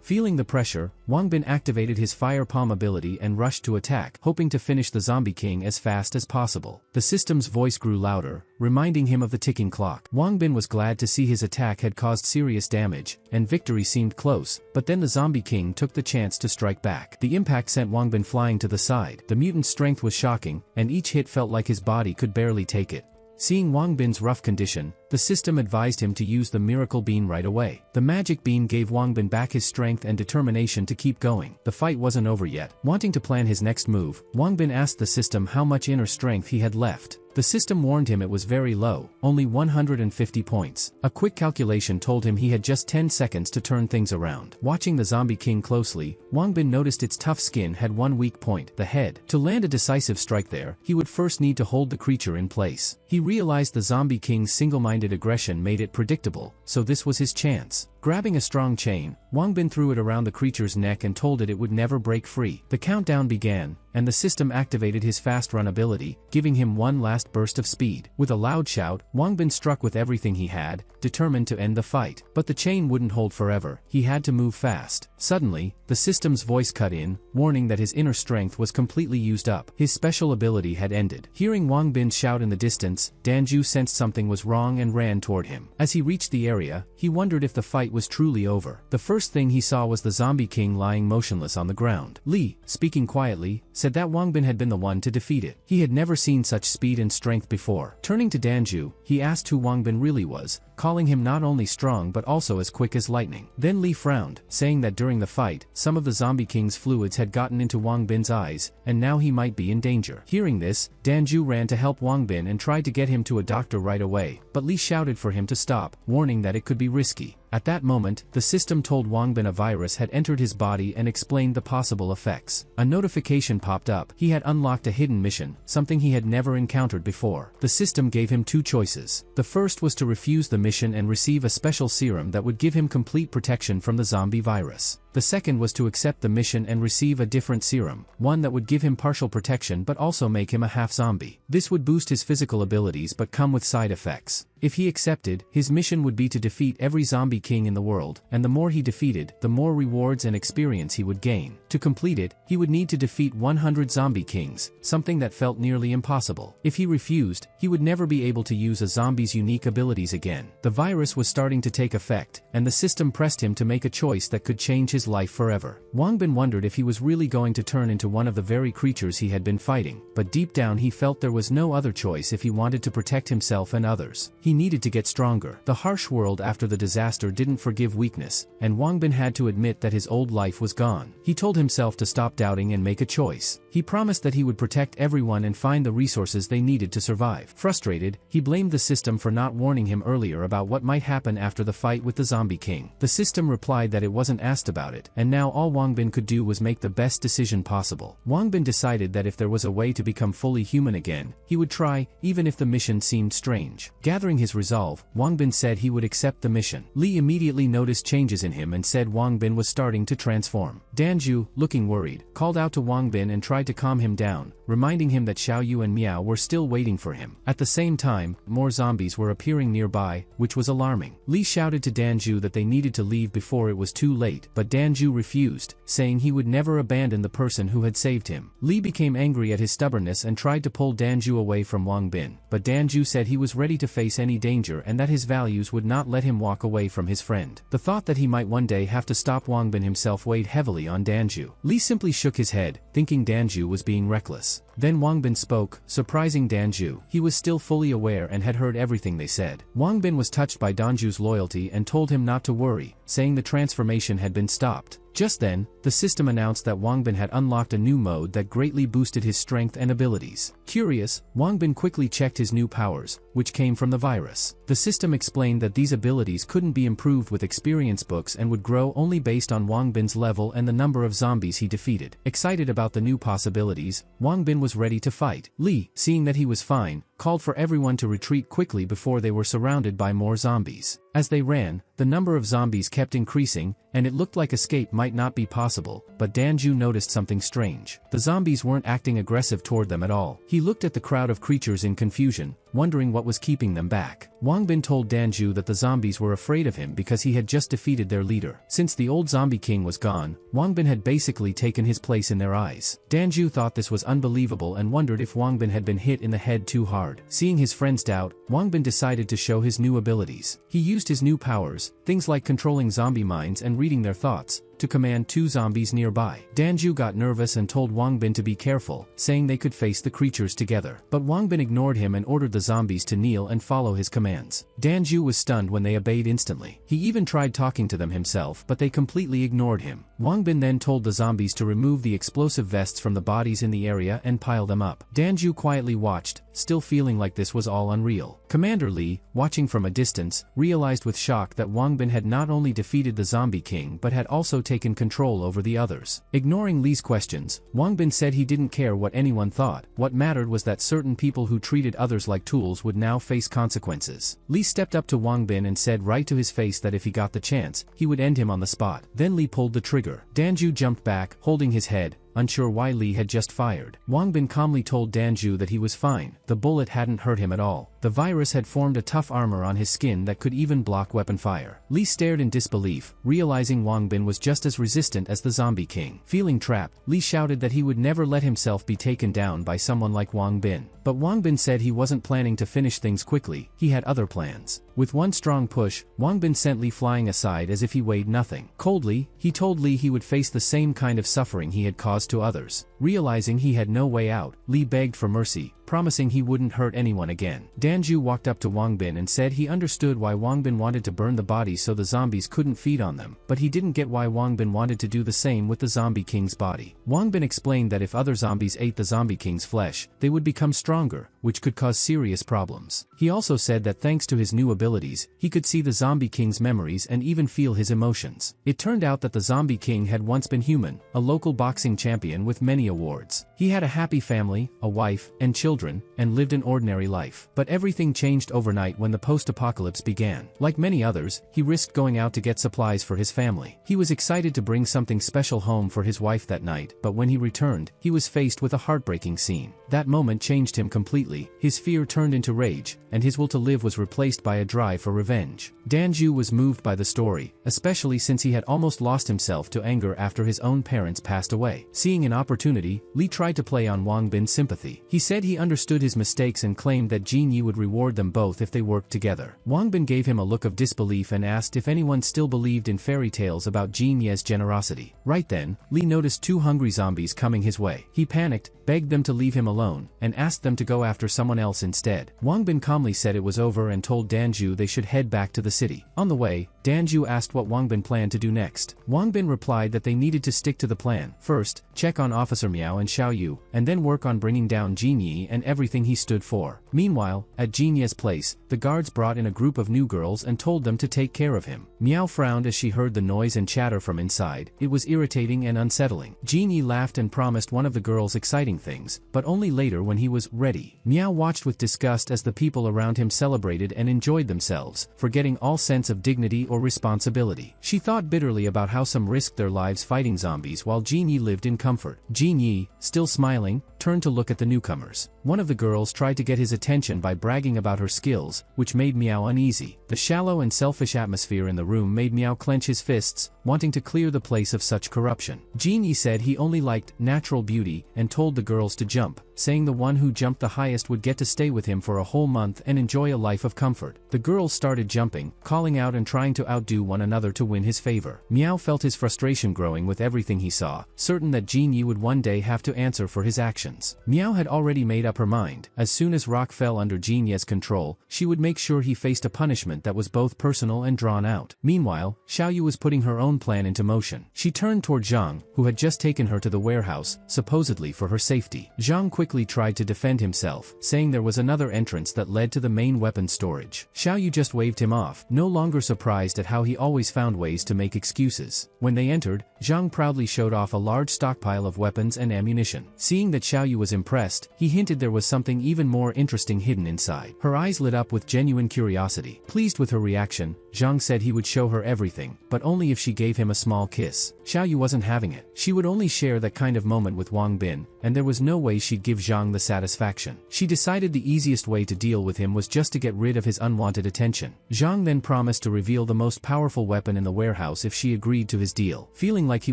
Feeling the pressure, Wangbin activated his fire palm ability and rushed to attack, hoping to finish the zombie king as fast as possible. The system's voice grew louder, reminding him of the ticking clock. Wangbin was glad to see his attack had caused serious damage, and victory seemed close, but then the zombie king took the chance to strike back. The impact sent Wangbin flying to the side. The mutant's strength was shocking, and each hit felt like his body could barely take it. Seeing Wangbin's rough condition, the system advised him to use the miracle bean right away. The magic bean gave Wangbin back his strength and determination to keep going. The fight wasn't over yet. Wanting to plan his next move, Wangbin asked the system how much inner strength he had left. The system warned him it was very low, only 150 points. A quick calculation told him he had just 10 seconds to turn things around. Watching the Zombie King closely, Wang Bin noticed its tough skin had one weak point, the head. To land a decisive strike there, he would first need to hold the creature in place. He realized the Zombie King's single-minded aggression made it predictable, so this was his chance. Grabbing a strong chain, Wang Bin threw it around the creature's neck and told it would never break free. The countdown began, and the system activated his fast run ability, giving him one last burst of speed. With a loud shout, Wang Bin struck with everything he had, determined to end the fight. But the chain wouldn't hold forever, he had to move fast. Suddenly, the system's voice cut in, warning that his inner strength was completely used up. His special ability had ended. Hearing Wang Bin's shout in the distance, Danju sensed something was wrong and ran toward him. As he reached the area, he wondered if the fight was truly over. The first thing he saw was the Zombie King lying motionless on the ground. Li, speaking quietly, said that Wang Bin had been the one to defeat it. He had never seen such speed and strength before. Turning to Danju, he asked who Wang Bin really was, calling him not only strong but also as quick as lightning. Then Li frowned, saying that during the fight, some of the Zombie King's fluids had gotten into Wang Bin's eyes, and now he might be in danger. Hearing this, Danju ran to help Wang Bin and tried to get him to a doctor right away, but Li shouted for him to stop, warning that it could be risky. At that moment, the system told Wang Bin a virus had entered his body and explained the possible effects. A notification popped up. He had unlocked a hidden mission, something he had never encountered before. The system gave him two choices. The first was to refuse the mission and receive a special serum that would give him complete protection from the zombie virus. The second was to accept the mission and receive a different serum, one that would give him partial protection but also make him a half-zombie. This would boost his physical abilities but come with side effects. If he accepted, his mission would be to defeat every zombie king in the world, and the more he defeated, the more rewards and experience he would gain. To complete it, he would need to defeat 100 zombie kings, something that felt nearly impossible. If he refused, he would never be able to use a zombie's unique abilities again. The virus was starting to take effect, and the system pressed him to make a choice that could change his life forever. Wang Bin wondered if he was really going to turn into one of the very creatures he had been fighting, but deep down he felt there was no other choice if he wanted to protect himself and others. He needed to get stronger. The harsh world after the disaster didn't forgive weakness, and Wang Bin had to admit that his old life was gone. He told himself to stop doubting and make a choice. He promised that he would protect everyone and find the resources they needed to survive. Frustrated, he blamed the system for not warning him earlier about what might happen after the fight with the Zombie King. The system replied that it wasn't asked about it, and now all Wang Bin could do was make the best decision possible. Wang Bin decided that if there was a way to become fully human again, he would try, even if the mission seemed strange. Gathering his resolve, Wang Bin said he would accept the mission. Li immediately noticed changes in him and said Wang Bin was starting to transform. Danju, looking worried, called out to Wang Bin and tried to calm him down, reminding him that Xiao Yu and Miao were still waiting for him. At the same time, more zombies were appearing nearby, which was alarming. Li shouted to Danju that they needed to leave before it was too late, but Danju refused, saying he would never abandon the person who had saved him. Li became angry at his stubbornness and tried to pull Danju away from Wang Bin, but Danju said he was ready to face any danger and that his values would not let him walk away from his friend. The thought that he might one day have to stop Wang Bin himself weighed heavily on Danju. Li simply shook his head, thinking Danju was being reckless. Then Wang Bin spoke, surprising Danju. He was still fully aware and had heard everything they said. Wang Bin was touched by Danju's loyalty and told him not to worry, saying the transformation had been stopped. Just then, the system announced that Wang Bin had unlocked a new mode that greatly boosted his strength and abilities. Curious, Wang Bin quickly checked his new powers, which came from the virus. The system explained that these abilities couldn't be improved with experience books and would grow only based on Wang Bin's level and the number of zombies he defeated. Excited about the new possibilities, Wang Bin was ready to fight. Li, seeing that he was fine, called for everyone to retreat quickly before they were surrounded by more zombies. As they ran, the number of zombies kept increasing, and it looked like escape might not be possible, but Danju noticed something strange. The zombies weren't acting aggressive toward them at all. He looked at the crowd of creatures in confusion, wondering what was keeping them back. Wang Bin told Danju that the zombies were afraid of him because he had just defeated their leader. Since the old zombie king was gone, Wang Bin had basically taken his place in their eyes. Danju thought this was unbelievable and wondered if Wang Bin had been hit in the head too hard. Seeing his friend's doubt, Wang Bin decided to show his new abilities. He used his new powers, things like controlling zombie minds and reading their thoughts, to command two zombies nearby. Danju got nervous and told Wang Bin to be careful, saying they could face the creatures together. But Wang Bin ignored him and ordered the zombies to kneel and follow his commands. Danju was stunned when they obeyed instantly. He even tried talking to them himself, but they completely ignored him. Wang Bin then told the zombies to remove the explosive vests from the bodies in the area and pile them up. Danju quietly watched, still feeling like this was all unreal. Commander Li, watching from a distance, realized with shock that Wang Bin had not only defeated the zombie king but had also taken control over the others. Ignoring Li's questions, Wang Bin said he didn't care what anyone thought. What mattered was that certain people who treated others like tools would now face consequences. Li stepped up to Wang Bin and said right to his face that if he got the chance, he would end him on the spot. Then Li pulled the trigger. Danju jumped back, holding his head, unsure why Li had just fired. Wang Bin calmly told Danju that he was fine. The bullet hadn't hurt him at all. The virus had formed a tough armor on his skin that could even block weapon fire. Li stared in disbelief, realizing Wang Bin was just as resistant as the zombie king. Feeling trapped, Li shouted that he would never let himself be taken down by someone like Wang Bin. But Wang Bin said he wasn't planning to finish things quickly, he had other plans. With one strong push, Wang Bin sent Li flying aside as if he weighed nothing. Coldly, he told Li he would face the same kind of suffering he had caused to others. Realizing he had no way out, Li begged for mercy, promising he wouldn't hurt anyone again. Danju walked up to Wang Bin and said he understood why Wang Bin wanted to burn the bodies so the zombies couldn't feed on them, but he didn't get why Wang Bin wanted to do the same with the zombie king's body. Wang Bin explained that if other zombies ate the zombie king's flesh, they would become stronger, which could cause serious problems. He also said that thanks to his new abilities, he could see the zombie king's memories and even feel his emotions. It turned out that the zombie king had once been human, a local boxing champion with many awards. He had a happy family, a wife, and children, and lived an ordinary life. But everything changed overnight when the post-apocalypse began. Like many others, he risked going out to get supplies for his family. He was excited to bring something special home for his wife that night, but when he returned, he was faced with a heartbreaking scene. That moment changed him completely. His fear turned into rage, and his will to live was replaced by a drive for revenge. Danju was moved by the story, especially since he had almost lost himself to anger after his own parents passed away. Seeing an opportunity, Li tried to play on Wang Bin's sympathy. He said he understood his mistakes and claimed that Jin Yi would reward them both if they worked together. Wang Bin gave him a look of disbelief and asked if anyone still believed in fairy tales about Jin Ye's generosity. Right then, Li noticed two hungry zombies coming his way. He panicked, begged them to leave him alone, and asked them to go after someone else instead. Wang Bin calmly said it was over and told Danju they should head back to the city. On the way, Danju asked what Wang Bin planned to do next. Wang Bin replied that they needed to stick to the plan. First, check on Officer Miao and Xiao Yu, and then work on bringing down Jin Yi and everything he stood for. Meanwhile, at Jin Ye's place, the guards brought in a group of new girls and told them to take care of him. Miao frowned as she heard the noise and chatter from inside. It was irritating and unsettling. Jin Yi laughed and promised one of the girls exciting things, but only later when he was ready. Miao watched with disgust as the people around him celebrated and enjoyed themselves, forgetting all sense of dignity or responsibility. She thought bitterly about how some risked their lives fighting zombies while Jin Yi lived in comfort. Jin Yi, still smiling, turned to look at the newcomers. One of the girls tried to get his attention by bragging about her skills, which made Miao uneasy. The shallow and selfish atmosphere in the room made Miao clench his fists, wanting to clear the place of such corruption. Jin Yi said he only liked natural beauty and told the girls to jump, saying the one who jumped the highest would get to stay with him for a whole month and enjoy a life of comfort. The girls started jumping, calling out and trying to outdo one another to win his favor. Miao felt his frustration growing with everything he saw, certain that Jin Yi would one day have to answer for his actions. Miao had already made up her mind. As soon as Rock fell under Jin Ye's control, she would make sure he faced a punishment that was both personal and drawn out. Meanwhile, Xiao Yu was putting her own plan into motion. She turned toward Zhang, who had just taken her to the warehouse, supposedly for her safety. Zhang quickly tried to defend himself, saying there was another entrance that led to the main weapons storage. Xiao Yu just waved him off, no longer surprised at how he always found ways to make excuses. When they entered, Zhang proudly showed off a large stockpile of weapons and ammunition. Seeing that Xiao Yu was impressed, he hinted there was something even more interesting hidden inside. Her eyes lit up with genuine curiosity. Pleased with her reaction, Zhang said he would show her everything, but only if she gave him a small kiss. Xiao Yu wasn't having it. She would only share that kind of moment with Wang Bin, and there was no way she'd give Zhang the satisfaction. She decided the easiest way to deal with him was just to get rid of his unwanted attention. Zhang then promised to reveal the most powerful weapon in the warehouse if she agreed to his deal. Feeling like he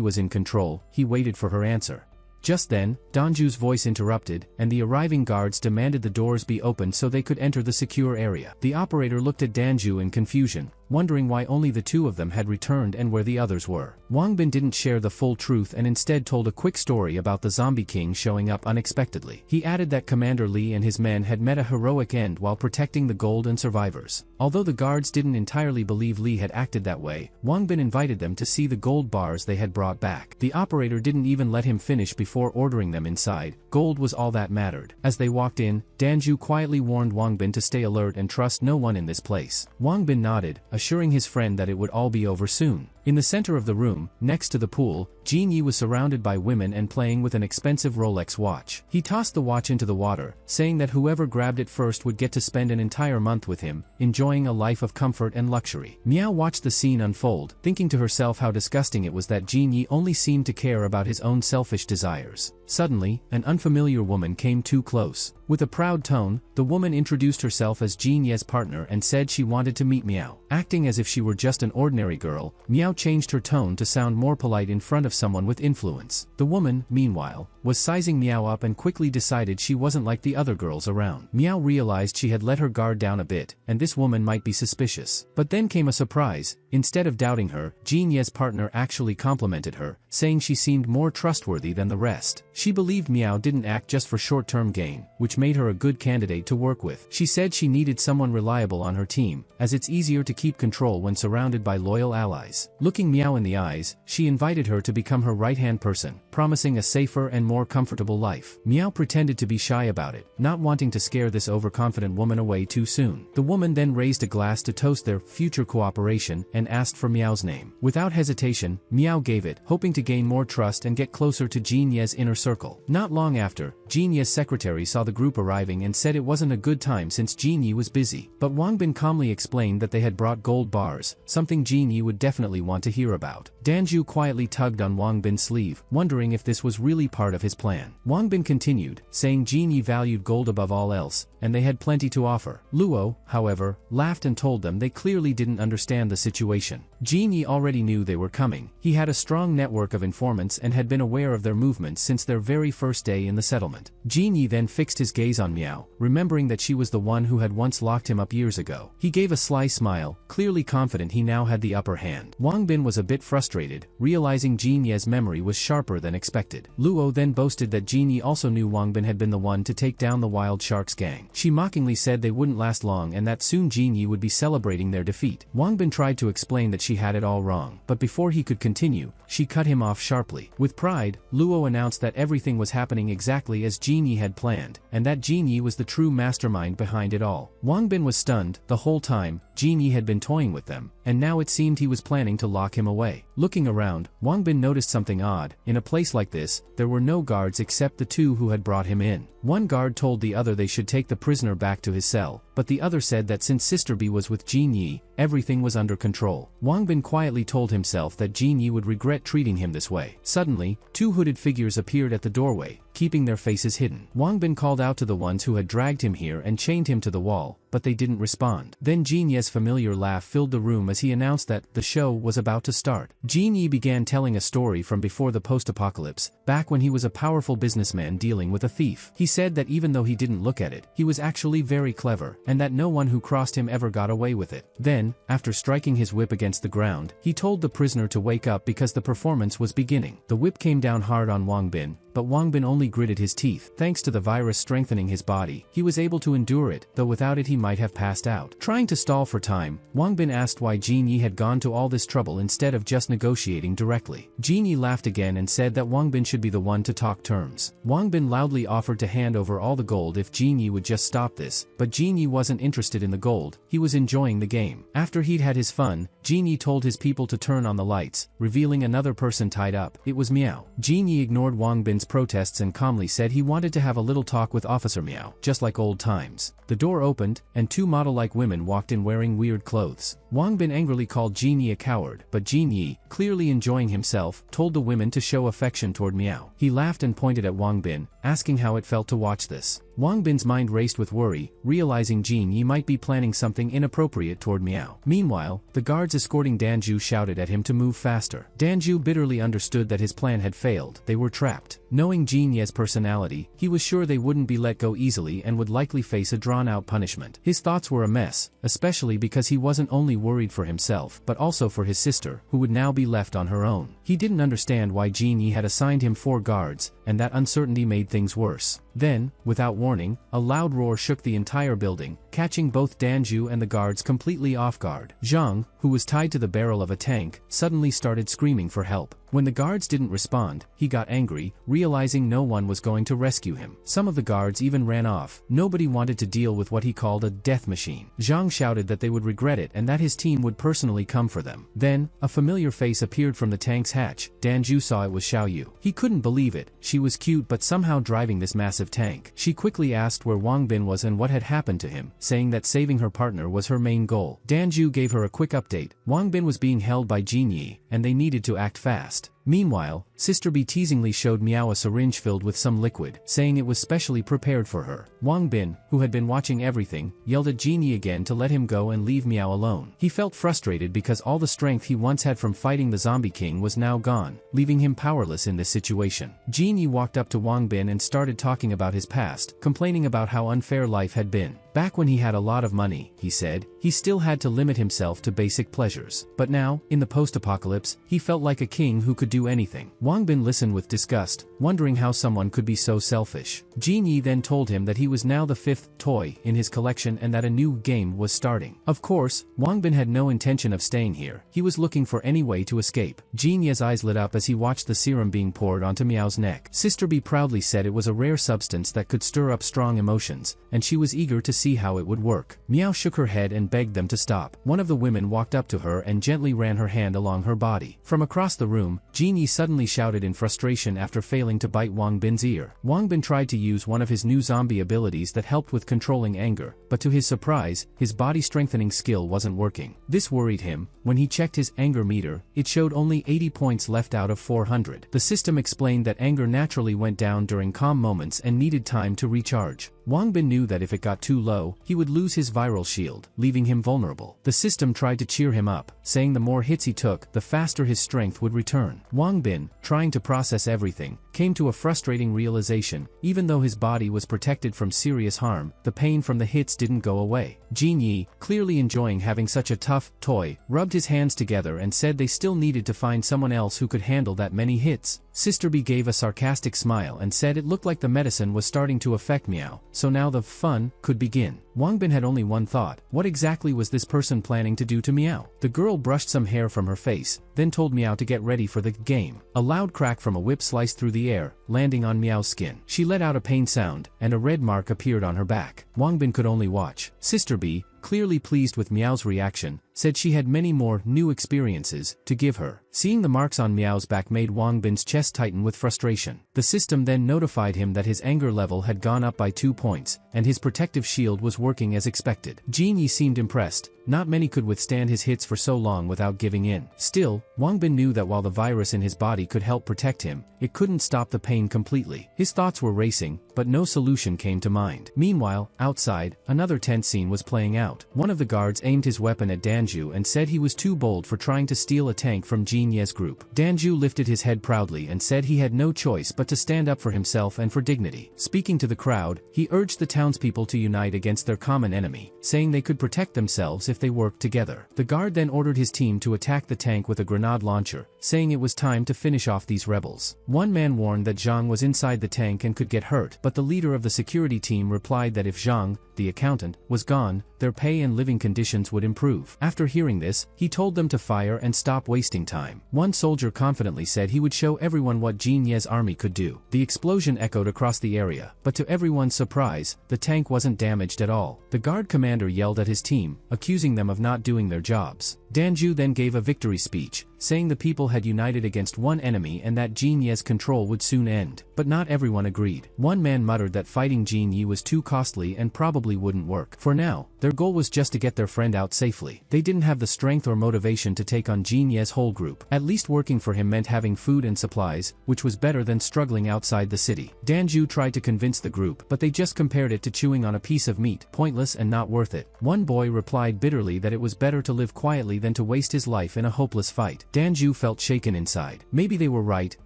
was in control, he waited for her answer. Just then, Danju's voice interrupted, and the arriving guards demanded the doors be opened so they could enter the secure area. The operator looked at Danju in confusion, wondering why only the two of them had returned and where the others were. Wang Bin didn't share the full truth and instead told a quick story about the zombie king showing up unexpectedly. He added that Commander Lee and his men had met a heroic end while protecting the gold and survivors. Although the guards didn't entirely believe Lee had acted that way, Wang Bin invited them to see the gold bars they had brought back. The operator didn't even let him finish before ordering them inside. Gold was all that mattered. As they walked in, Danju quietly warned Wang Bin to stay alert and trust no one in this place. Wang Bin nodded, assuring his friend that it would all be over soon. In the center of the room, next to the pool, Jin Yi was surrounded by women and playing with an expensive Rolex watch. He tossed the watch into the water, saying that whoever grabbed it first would get to spend an entire month with him, enjoying a life of comfort and luxury. Miao watched the scene unfold, thinking to herself how disgusting it was that Jin Yi only seemed to care about his own selfish desires. Suddenly, an unfamiliar woman came too close. With a proud tone, the woman introduced herself as Jin Ye's partner and said she wanted to meet Miao. Acting as if she were just an ordinary girl, Miao changed her tone to sound more polite in front of someone with influence. The woman, meanwhile, was sizing Miao up and quickly decided she wasn't like the other girls around. Miao realized she had let her guard down a bit, and this woman might be suspicious. But then came a surprise. Instead of doubting her, Jin Ye's partner actually complimented her, saying she seemed more trustworthy than the rest. She believed Miao didn't act just for short-term gain, which made her a good candidate to work with. She said she needed someone reliable on her team, as it's easier to keep control when surrounded by loyal allies. Looking Miao in the eyes, she invited her to become her right-hand person, promising a safer and more comfortable life. Miao pretended to be shy about it, not wanting to scare this overconfident woman away too soon. The woman then raised a glass to toast their future cooperation and asked for Miao's name. Without hesitation, Miao gave it, hoping to gain more trust and get closer to Jin Ye's inner circle. Not long after, Jin Ye's secretary saw the group arriving and said it wasn't a good time since Jin Yi was busy. But Wang Bin calmly explained that they had brought gold bars, something Jin Yi would definitely want to hear about. Danju quietly tugged on Wang Bin's sleeve, wondering if this was really part of his plan. Wang Bin continued, saying Jin Yi valued gold above all else, and they had plenty to offer. Luo, however, laughed and told them they clearly didn't understand the situation. Jin Yi already knew they were coming. He had a strong network of informants and had been aware of their movements since their very first day in the settlement. Jin Yi then fixed his gaze on Miao, remembering that she was the one who had once locked him up years ago. He gave a sly smile, clearly confident he now had the upper hand. Wang Bin was a bit frustrated, realizing Jin Ye's memory was sharper than expected. Luo then boasted that Jin Yi also knew Wang Bin had been the one to take down the Wild Sharks gang. She mockingly said they wouldn't last long and that soon Jin Yi would be celebrating their defeat. Wang Bin tried to explain that she had it all wrong, but before he could continue, she cut him off sharply. With pride, Luo announced that everything was happening exactly as Jin Yi had planned, and that Jin Yi was the true mastermind behind it all. Wang Bin was stunned. The whole time, Jin Yi had been toying with them, and now it seemed he was planning to lock him away. Looking around, Wang Bin noticed something odd. In a place like this, there were no guards except the two who had brought him in. One guard told the other they should take the prisoner back to his cell, but the other said that since Sister B was with Jin Yi, everything was under control. Wang Bin quietly told himself that Jin Yi would regret treating him this way. Suddenly, two hooded figures appeared at the doorway, keeping their faces hidden. Wang Bin called out to the ones who had dragged him here and chained him to the wall, but they didn't respond. Then Jin Ye's familiar laugh filled the room as he announced that the show was about to start. Jin Yi began telling a story from before the post-apocalypse, back when he was a powerful businessman dealing with a thief. He said that even though he didn't look at it, he was actually very clever, and that no one who crossed him ever got away with it. Then, after striking his whip against the ground, he told the prisoner to wake up because the performance was beginning. The whip came down hard on Wang Bin, but Wang Bin only gritted his teeth. Thanks to the virus strengthening his body, he was able to endure it, though without it he might have passed out. Trying to stall for time, Wang Bin asked why Jin Yi had gone to all this trouble instead of just negotiating directly. Jin Yi laughed again and said that Wang Bin should be the one to talk terms. Wang Bin loudly offered to hand over all the gold if Jin Yi would just stop this, but Jin Yi wasn't interested in the gold. He was enjoying the game. After he'd had his fun, Jin Yi told his people to turn on the lights, revealing another person tied up. It was Miao. Jin Yi ignored Wang Bin's protests and calmly said he wanted to have a little talk with Officer Miao, just like old times. The door opened, and two model-like women walked in wearing weird clothes. Wang Bin angrily called Jin Yi a coward, but Jin Yi, clearly enjoying himself, told the women to show affection toward Miao. He laughed and pointed at Wang Bin, asking how it felt to watch this. Wang Bin's mind raced with worry, realizing Jin Yi might be planning something inappropriate toward Miao. Meanwhile, the guards escorting Danju shouted at him to move faster. Danju bitterly understood that his plan had failed. They were trapped. Knowing Jin Ye's personality, he was sure they wouldn't be let go easily and would likely face a drawn-out punishment. His thoughts were a mess, especially because he wasn't only worried for himself but also for his sister, who would now be left on her own. He didn't understand why Jin Yi had assigned him 4 guards, and that uncertainty made things worse. Then, without warning, a loud roar shook the entire building, catching both Danju and the guards completely off guard. Zhang, who was tied to the barrel of a tank, suddenly started screaming for help. When the guards didn't respond, he got angry, realizing no one was going to rescue him. Some of the guards even ran off. Nobody wanted to deal with what he called a death machine. Zhang shouted that they would regret it and that his team would personally come for them. Then, a familiar face appeared from the tank's hatch. Danju saw it was Xiaoyu. He couldn't believe it. She was cute but somehow driving this massive tank. She quickly asked where Wang Bin was and what had happened to him, saying that saving her partner was her main goal. Danju gave her a quick update. Wang Bin was being held by Jin Yi, and they needed to act fast. Meanwhile, Sister B teasingly showed Miao a syringe filled with some liquid, saying it was specially prepared for her. Wang Bin, who had been watching everything, yelled at Jin Yi again to let him go and leave Miao alone. He felt frustrated because all the strength he once had from fighting the Zombie King was now gone, leaving him powerless in this situation. Jin Yi walked up to Wang Bin and started talking about his past, complaining about how unfair life had been. Back when he had a lot of money, he said, he still had to limit himself to basic pleasures. But now, in the post-apocalypse, he felt like a king who could do anything. Wang Bin listened with disgust, wondering how someone could be so selfish. Jin Yi then told him that he was now the 5th toy in his collection and that a new game was starting. Of course, Wang Bin had no intention of staying here. He was looking for any way to escape. Jin Yi's eyes lit up as he watched the serum being poured onto Miao's neck. Sister B proudly said it was a rare substance that could stir up strong emotions, and she was eager to see how it would work. Miao shook her head and begged them to stop. One of the women walked up to her and gently ran her hand along her body. From across the room, Jin Yi suddenly shouted in frustration after failing to bite Wang Bin's ear. Wang Bin tried to use one of his new zombie abilities that helped with controlling anger, but to his surprise, his body strengthening skill wasn't working. This worried him. When he checked his anger meter, it showed only 80 points left out of 400. The system explained that anger naturally went down during calm moments and needed time to recharge. Wang Bin knew that if it got too low, he would lose his viral shield, leaving him vulnerable. The system tried to cheer him up, saying the more hits he took, the faster his strength would return. Wang Bin, trying to process everything, came to a frustrating realization. Even though his body was protected from serious harm, the pain from the hits didn't go away. Jin Yi, clearly enjoying having such a tough toy, rubbed his hands together and said they still needed to find someone else who could handle that many hits. Sister B gave a sarcastic smile and said it looked like the medicine was starting to affect Miao, so now the fun could begin. Wang Bin had only one thought: what exactly was this person planning to do to Miao? The girl brushed some hair from her face, then told Miao to get ready for the game. A loud crack from a whip sliced through the air, landing on Miao's skin. She let out a pain sound, and a red mark appeared on her back. Wang Bin could only watch. Sister B, clearly pleased with Miao's reaction, said she had many more new experiences to give her. Seeing the marks on Miao's back made Wang Bin's chest tighten with frustration. The system then notified him that his anger level had gone up by 2 points, and his protective shield was working as expected. Jin Yi seemed impressed. Not many could withstand his hits for so long without giving in. Still, Wang Bin knew that while the virus in his body could help protect him, it couldn't stop the pain completely. His thoughts were racing, but no solution came to mind. Meanwhile, outside, another tense scene was playing out. One of the guards aimed his weapon at Danju and said he was too bold for trying to steal a tank from Jin Ye's group. Danju lifted his head proudly and said he had no choice but to stand up for himself and for dignity. Speaking to the crowd, he urged the townspeople to unite against their common enemy, saying they could protect themselves if they worked together. The guard then ordered his team to attack the tank with a grenade launcher, saying it was time to finish off these rebels. One man warned that Zhang was inside the tank and could get hurt, but the leader of the security team replied that if Zhang, the accountant, was gone, their pay and living conditions would improve. After hearing this, he told them to fire and stop wasting time. One soldier confidently said he would show everyone what Jin Ye's army could do. The explosion echoed across the area, but to everyone's surprise, the tank wasn't damaged at all. The guard commander yelled at his team, accusing them of not doing their jobs. Danju then gave a victory speech, saying the people had united against one enemy and that Jin Ye's control would soon end. But not everyone agreed. One man muttered that fighting Jin Ye was too costly and probably wouldn't work. For now, their goal was just to get their friend out safely. They didn't have the strength or motivation to take on Jin Ye's whole group. At least working for him meant having food and supplies, which was better than struggling outside the city. Danju tried to convince the group, but they just compared it to chewing on a piece of meat, pointless and not worth it. One boy replied bitterly that it was better to live quietly than to waste his life in a hopeless fight. Danju felt shaken inside. Maybe they were right,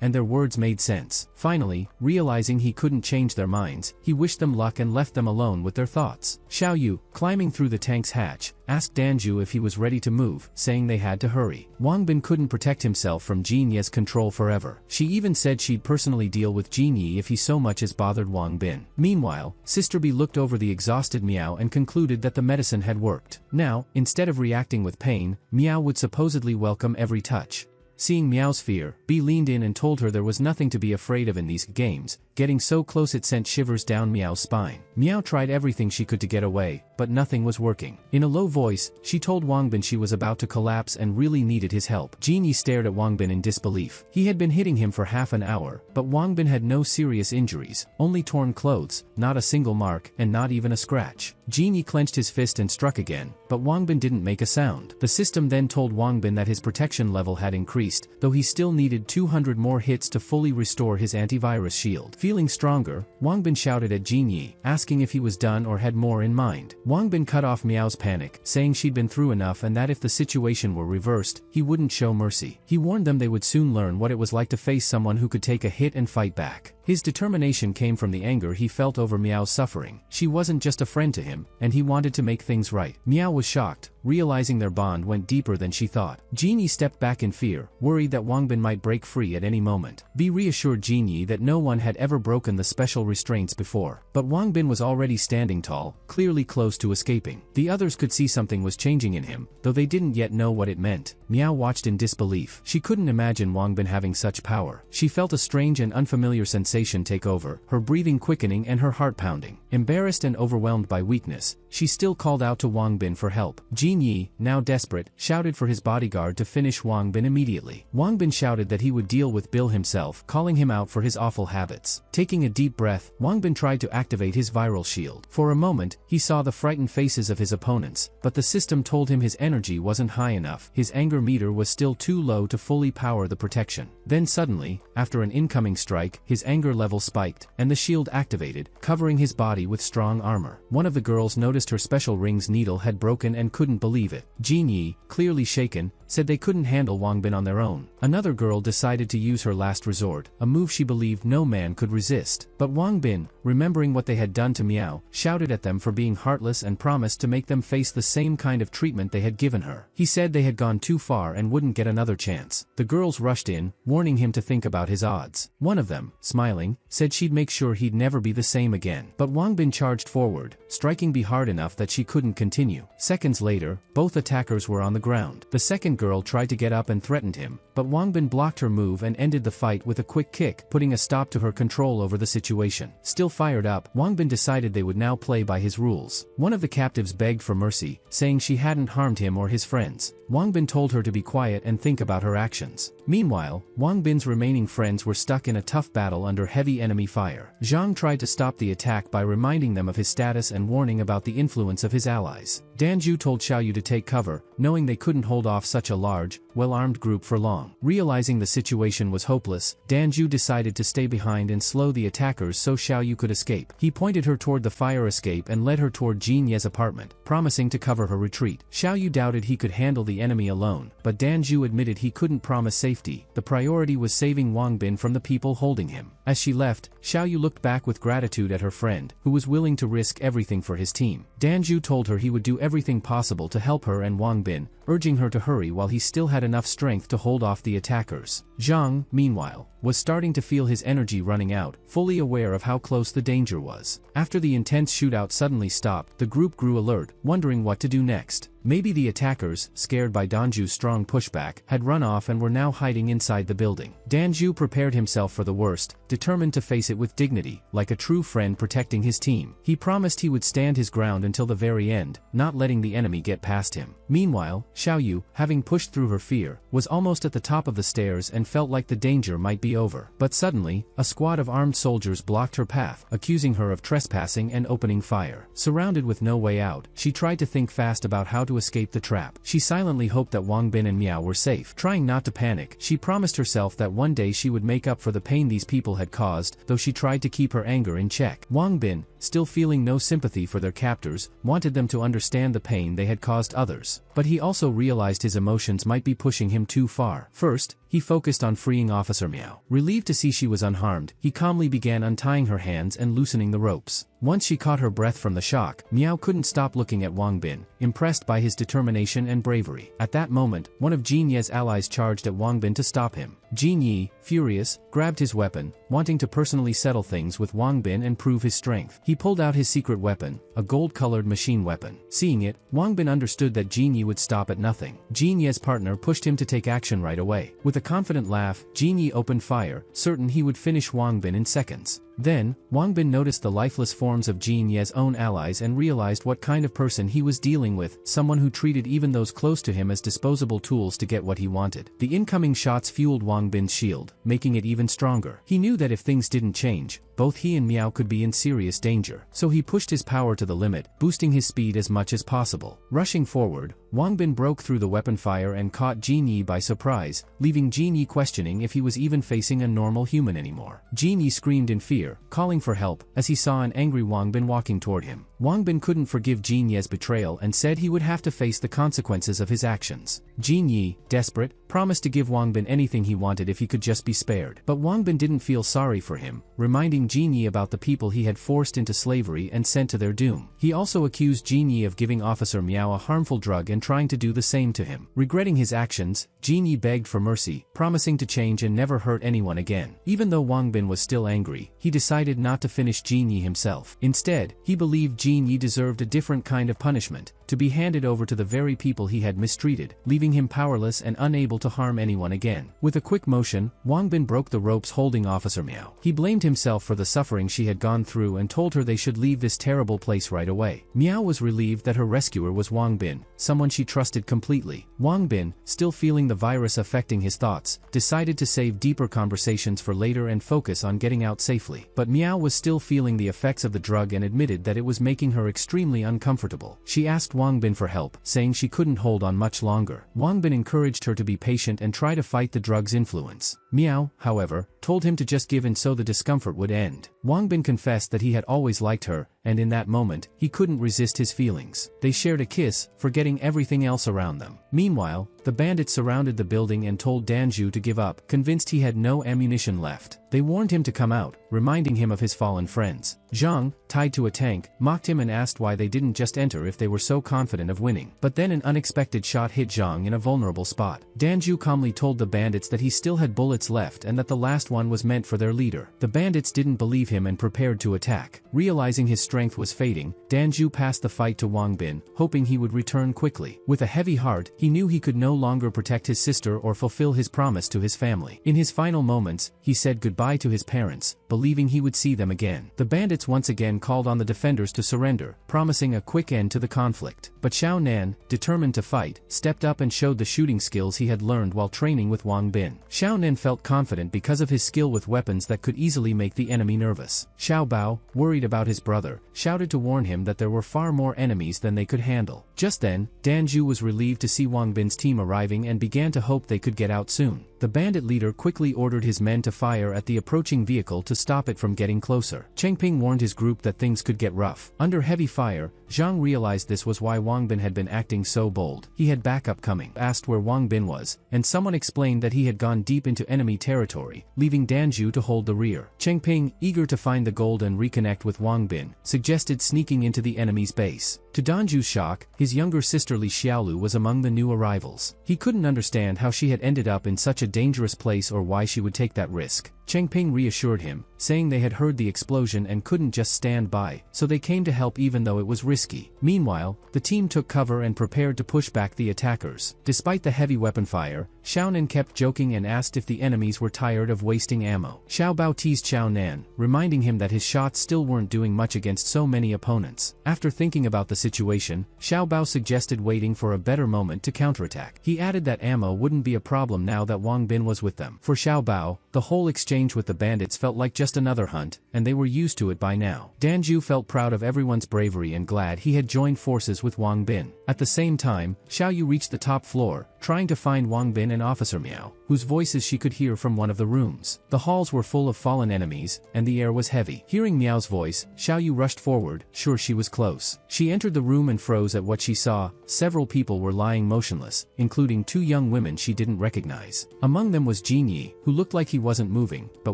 and their words made sense. Finally, realizing he couldn't change their minds, he wished them luck and left them alone with their thoughts. Xiaoyu, climbing through the tank's hatch, asked Danju if he was ready to move, saying they had to hurry. Wangbin couldn't protect himself from Jin Ye's control forever. She even said she'd personally deal with Jin Ye if he so much as bothered Wangbin. Meanwhile, Sister B looked over the exhausted Miao and concluded that the medicine had worked. Now, instead of reacting with pain, Miao would supposedly welcome every touch. Seeing Miao's fear, B leaned in and told her there was nothing to be afraid of in these games. Getting so close it sent shivers down Miao's spine. Miao tried everything she could to get away, but nothing was working. In a low voice, she told Wangbin she was about to collapse and really needed his help. Jin Yi stared at Wangbin in disbelief. He had been hitting him for half an hour, but Wangbin had no serious injuries, only torn clothes, not a single mark, and not even a scratch. Jin Yi clenched his fist and struck again, but Wangbin didn't make a sound. The system then told Wangbin that his protection level had increased, though he still needed 200 more hits to fully restore his antivirus shield. Feeling stronger, Wangbin shouted at Jin Yi, asking if he was done or had more in mind. Wangbin cut off Miao's panic, saying she'd been through enough and that if the situation were reversed, he wouldn't show mercy. He warned them they would soon learn what it was like to face someone who could take a hit and fight back. His determination came from the anger he felt over Miao's suffering. She wasn't just a friend to him, and he wanted to make things right. Miao was shocked, realizing their bond went deeper than she thought. Jin Yi stepped back in fear, worried that Wangbin might break free at any moment. B reassured Jin Yi that no one had ever broken the special restraints before. But Wangbin was already standing tall, clearly close to escaping. The others could see something was changing in him, though they didn't yet know what it meant. Miao watched in disbelief. She couldn't imagine Wangbin having such power. She felt a strange and unfamiliar sensation take over, her breathing quickening and her heart pounding. Embarrassed and overwhelmed by weakness, she still called out to Wangbin for help. Jin Yi, now desperate, shouted for his bodyguard to finish Wangbin immediately. Wangbin shouted that he would deal with Bill himself, calling him out for his awful habits. Taking a deep breath, Wangbin tried to activate his viral shield. For a moment, he saw the frightened faces of his opponents, but the system told him his energy wasn't high enough. His anger meter was still too low to fully power the protection. Then suddenly, after an incoming strike, his anger level spiked, and the shield activated, covering his body with strong armor. One of the girls noticed her special ring's needle had broken and couldn't believe it. Jin Yi, clearly shaken, said they couldn't handle Wangbin on their own. Another girl decided to use her last resort, a move she believed no man could resist. But Wangbin, remembering what they had done to Miao, shouted at them for being heartless and promised to make them face the same kind of treatment they had given her. He said they had gone too far and wouldn't get another chance. The girls rushed in, warning him to think about his odds. One of them, smiling, said she'd make sure he'd never be the same again. But Wangbin charged forward, striking B hard enough that she couldn't continue. Seconds later, both attackers were on the ground. The second girl tried to get up and threatened him, but Wangbin blocked her move and ended the fight with a quick kick, putting a stop to her control over the situation. Still fired up, Wangbin decided they would now play by his rules. One of the captives begged for mercy, saying she hadn't harmed him or his friends. Wangbin told her to be quiet and think about her actions. Meanwhile, Wangbin's remaining friends were stuck in a tough battle under heavy enemy fire. Zhang tried to stop the attack by reminding them of his status and warning about the influence of his allies. Danju told Xiaoyu to take cover, knowing they couldn't hold off such a large, well-armed group for long. Realizing the situation was hopeless, Danju decided to stay behind and slow the attackers so Xiaoyu could escape. He pointed her toward the fire escape and led her toward Jin Ye's apartment, promising to cover her retreat. Xiaoyu doubted he could handle the enemy alone, but Danju admitted he couldn't promise safety. The priority was saving Wangbin from the people holding him. As she left, Xiaoyu looked back with gratitude at her friend, who was willing to risk everything for his team. Danju told her he would do everything possible to help her and Wangbin, urging her to hurry while he still had enough strength to hold off the attackers. Zhang, meanwhile, was starting to feel his energy running out, fully aware of how close the danger was. After the intense shootout suddenly stopped, the group grew alert, wondering what to do next. Maybe the attackers, scared by Danju's strong pushback, had run off and were now hiding inside the building. Danju prepared himself for the worst, determined to face it with dignity, like a true friend protecting his team. He promised he would stand his ground until the very end, not letting the enemy get past him. Meanwhile, Xiaoyu, having pushed through her fear, was almost at the top of the stairs and felt like the danger might be over. But suddenly, a squad of armed soldiers blocked her path, accusing her of trespassing and opening fire. Surrounded with no way out, she tried to think fast about how to escape the trap. She silently hoped that Wangbin and Miao were safe. Trying not to panic, she promised herself that one day she would make up for the pain these people had caused, though she tried to keep her anger in check. Wangbin, still feeling no sympathy for their captors, wanted them to understand the pain they had caused others. But he also realized his emotions might be pushing him too far. First, he focused on freeing Officer Miao. Relieved to see she was unharmed, he calmly began untying her hands and loosening the ropes. Once she caught her breath from the shock, Miao couldn't stop looking at Wang Bin, impressed by his determination and bravery. At that moment, one of Jin Ye's allies charged at Wang Bin to stop him. Jin Yi, furious, grabbed his weapon, wanting to personally settle things with Wang Bin and prove his strength. He pulled out his secret weapon, a gold-colored machine weapon. Seeing it, Wang Bin understood that Jin Yi would stop at nothing. Jin Ye's partner pushed him to take action right away. With a confident laugh, Jin Yi opened fire, certain he would finish Wang Bin in seconds. Then, Wang Bin noticed the lifeless forms of Jin Ye's own allies and realized what kind of person he was dealing with, someone who treated even those close to him as disposable tools to get what he wanted. The incoming shots fueled Wang Bin's shield, making it even stronger. He knew that if things didn't change, both he and Miao could be in serious danger. So he pushed his power to the limit, boosting his speed as much as possible. Rushing forward, Wang Bin broke through the weapon fire and caught Jin Yi by surprise, leaving Jin Yi questioning if he was even facing a normal human anymore. Jin Yi screamed in fear, calling for help, as he saw an angry Wang Bin walking toward him. Wang Bin couldn't forgive Jin Ye's betrayal and said he would have to face the consequences of his actions. Jin Yi, desperate, promised to give Wang Bin anything he wanted if he could just be spared. But Wang Bin didn't feel sorry for him, reminding Jin Yi about the people he had forced into slavery and sent to their doom. He also accused Jin Yi of giving Officer Miao a harmful drug and trying to do the same to him. Regretting his actions, Jin Yi begged for mercy, promising to change and never hurt anyone again. Even though Wang Bin was still angry, he decided not to finish Jin Yi himself. Instead, he believed Jin Yi deserved a different kind of punishment, to be handed over to the very people he had mistreated, leaving him powerless and unable to harm anyone again. With a quick motion, Wang Bin broke the ropes holding Officer Miao. He blamed himself for the suffering she had gone through and told her they should leave this terrible place right away. Miao was relieved that her rescuer was Wang Bin, someone she trusted completely. Wang Bin, still feeling the virus affecting his thoughts, decided to save deeper conversations for later and focus on getting out safely. But Miao was still feeling the effects of the drug and admitted that it was making her extremely uncomfortable. She asked Wang Bin for help, saying she couldn't hold on much longer. Wang Bin encouraged her to be patient and try to fight the drug's influence. Miao, however, told him to just give in so the discomfort would end. Wang Bin confessed that he had always liked her, and in that moment, he couldn't resist his feelings. They shared a kiss, forgetting everything else around them. Meanwhile, the bandits surrounded the building and told Danju to give up, convinced he had no ammunition left. They warned him to come out, reminding him of his fallen friends. Zhang, tied to a tank, mocked him and asked why they didn't just enter if they were so confident of winning. But then an unexpected shot hit Zhang in a vulnerable spot. Danju calmly told the bandits that he still had bullets left and that the last one was meant for their leader. The bandits didn't believe him and prepared to attack. Realizing his strength was fading, Danju passed the fight to Wang Bin, hoping he would return quickly. With a heavy heart, he knew he could no longer protect his sister or fulfill his promise to his family. In his final moments, he said goodbye to his parents, believing he would see them again. The bandits once again called on the defenders to surrender, promising a quick end to the conflict. But Xiao Nan, determined to fight, stepped up and showed the shooting skills he had learned while training with Wang Bin. Xiao Nan felt confident because of his skill with weapons that could easily make the enemy nervous. Xiao Bao, worried about his brother, shouted to warn him that there were far more enemies than they could handle. Just then, Danju was relieved to see Wang Bin's team arriving and began to hope they could get out soon. The bandit leader quickly ordered his men to fire at the approaching vehicle to stop it from getting closer. Chengping warned his group that things could get rough. Under heavy fire, Zhang realized this was why Wang Bin had been acting so bold. He had backup coming, asked where Wang Bin was, and someone explained that he had gone deep into enemy territory, leaving Danju to hold the rear. Chengping, eager to find the gold and reconnect with Wang Bin, suggested sneaking into the enemy's base. To Danju's shock, his younger sister Li Xiaolu was among the new arrivals. He couldn't understand how she had ended up in such a dangerous place or why she would take that risk. Chengping reassured him, saying they had heard the explosion and couldn't just stand by, so they came to help even though it was risky. Meanwhile, the team took cover and prepared to push back the attackers. Despite the heavy weapon fire, Xiao Nan kept joking and asked if the enemies were tired of wasting ammo. Xiao Bao teased Xiao Nan, reminding him that his shots still weren't doing much against so many opponents. After thinking about the situation, Xiao Bao suggested waiting for a better moment to counterattack. He added that ammo wouldn't be a problem now that Wang Bin was with them. For Xiao Bao, the whole exchange with the bandits felt like just another hunt, and they were used to it by now. Danju felt proud of everyone's bravery and glad he had joined forces with Wang Bin. At the same time, Xiao Yu reached the top floor, trying to find Wang Bin and Officer Miao, whose voices she could hear from one of the rooms. The halls were full of fallen enemies, and the air was heavy. Hearing Miao's voice, Xiaoyu rushed forward, sure she was close. She entered the room and froze at what she saw. Several people were lying motionless, including 2 young women she didn't recognize. Among them was Jin Yi, who looked like he wasn't moving, but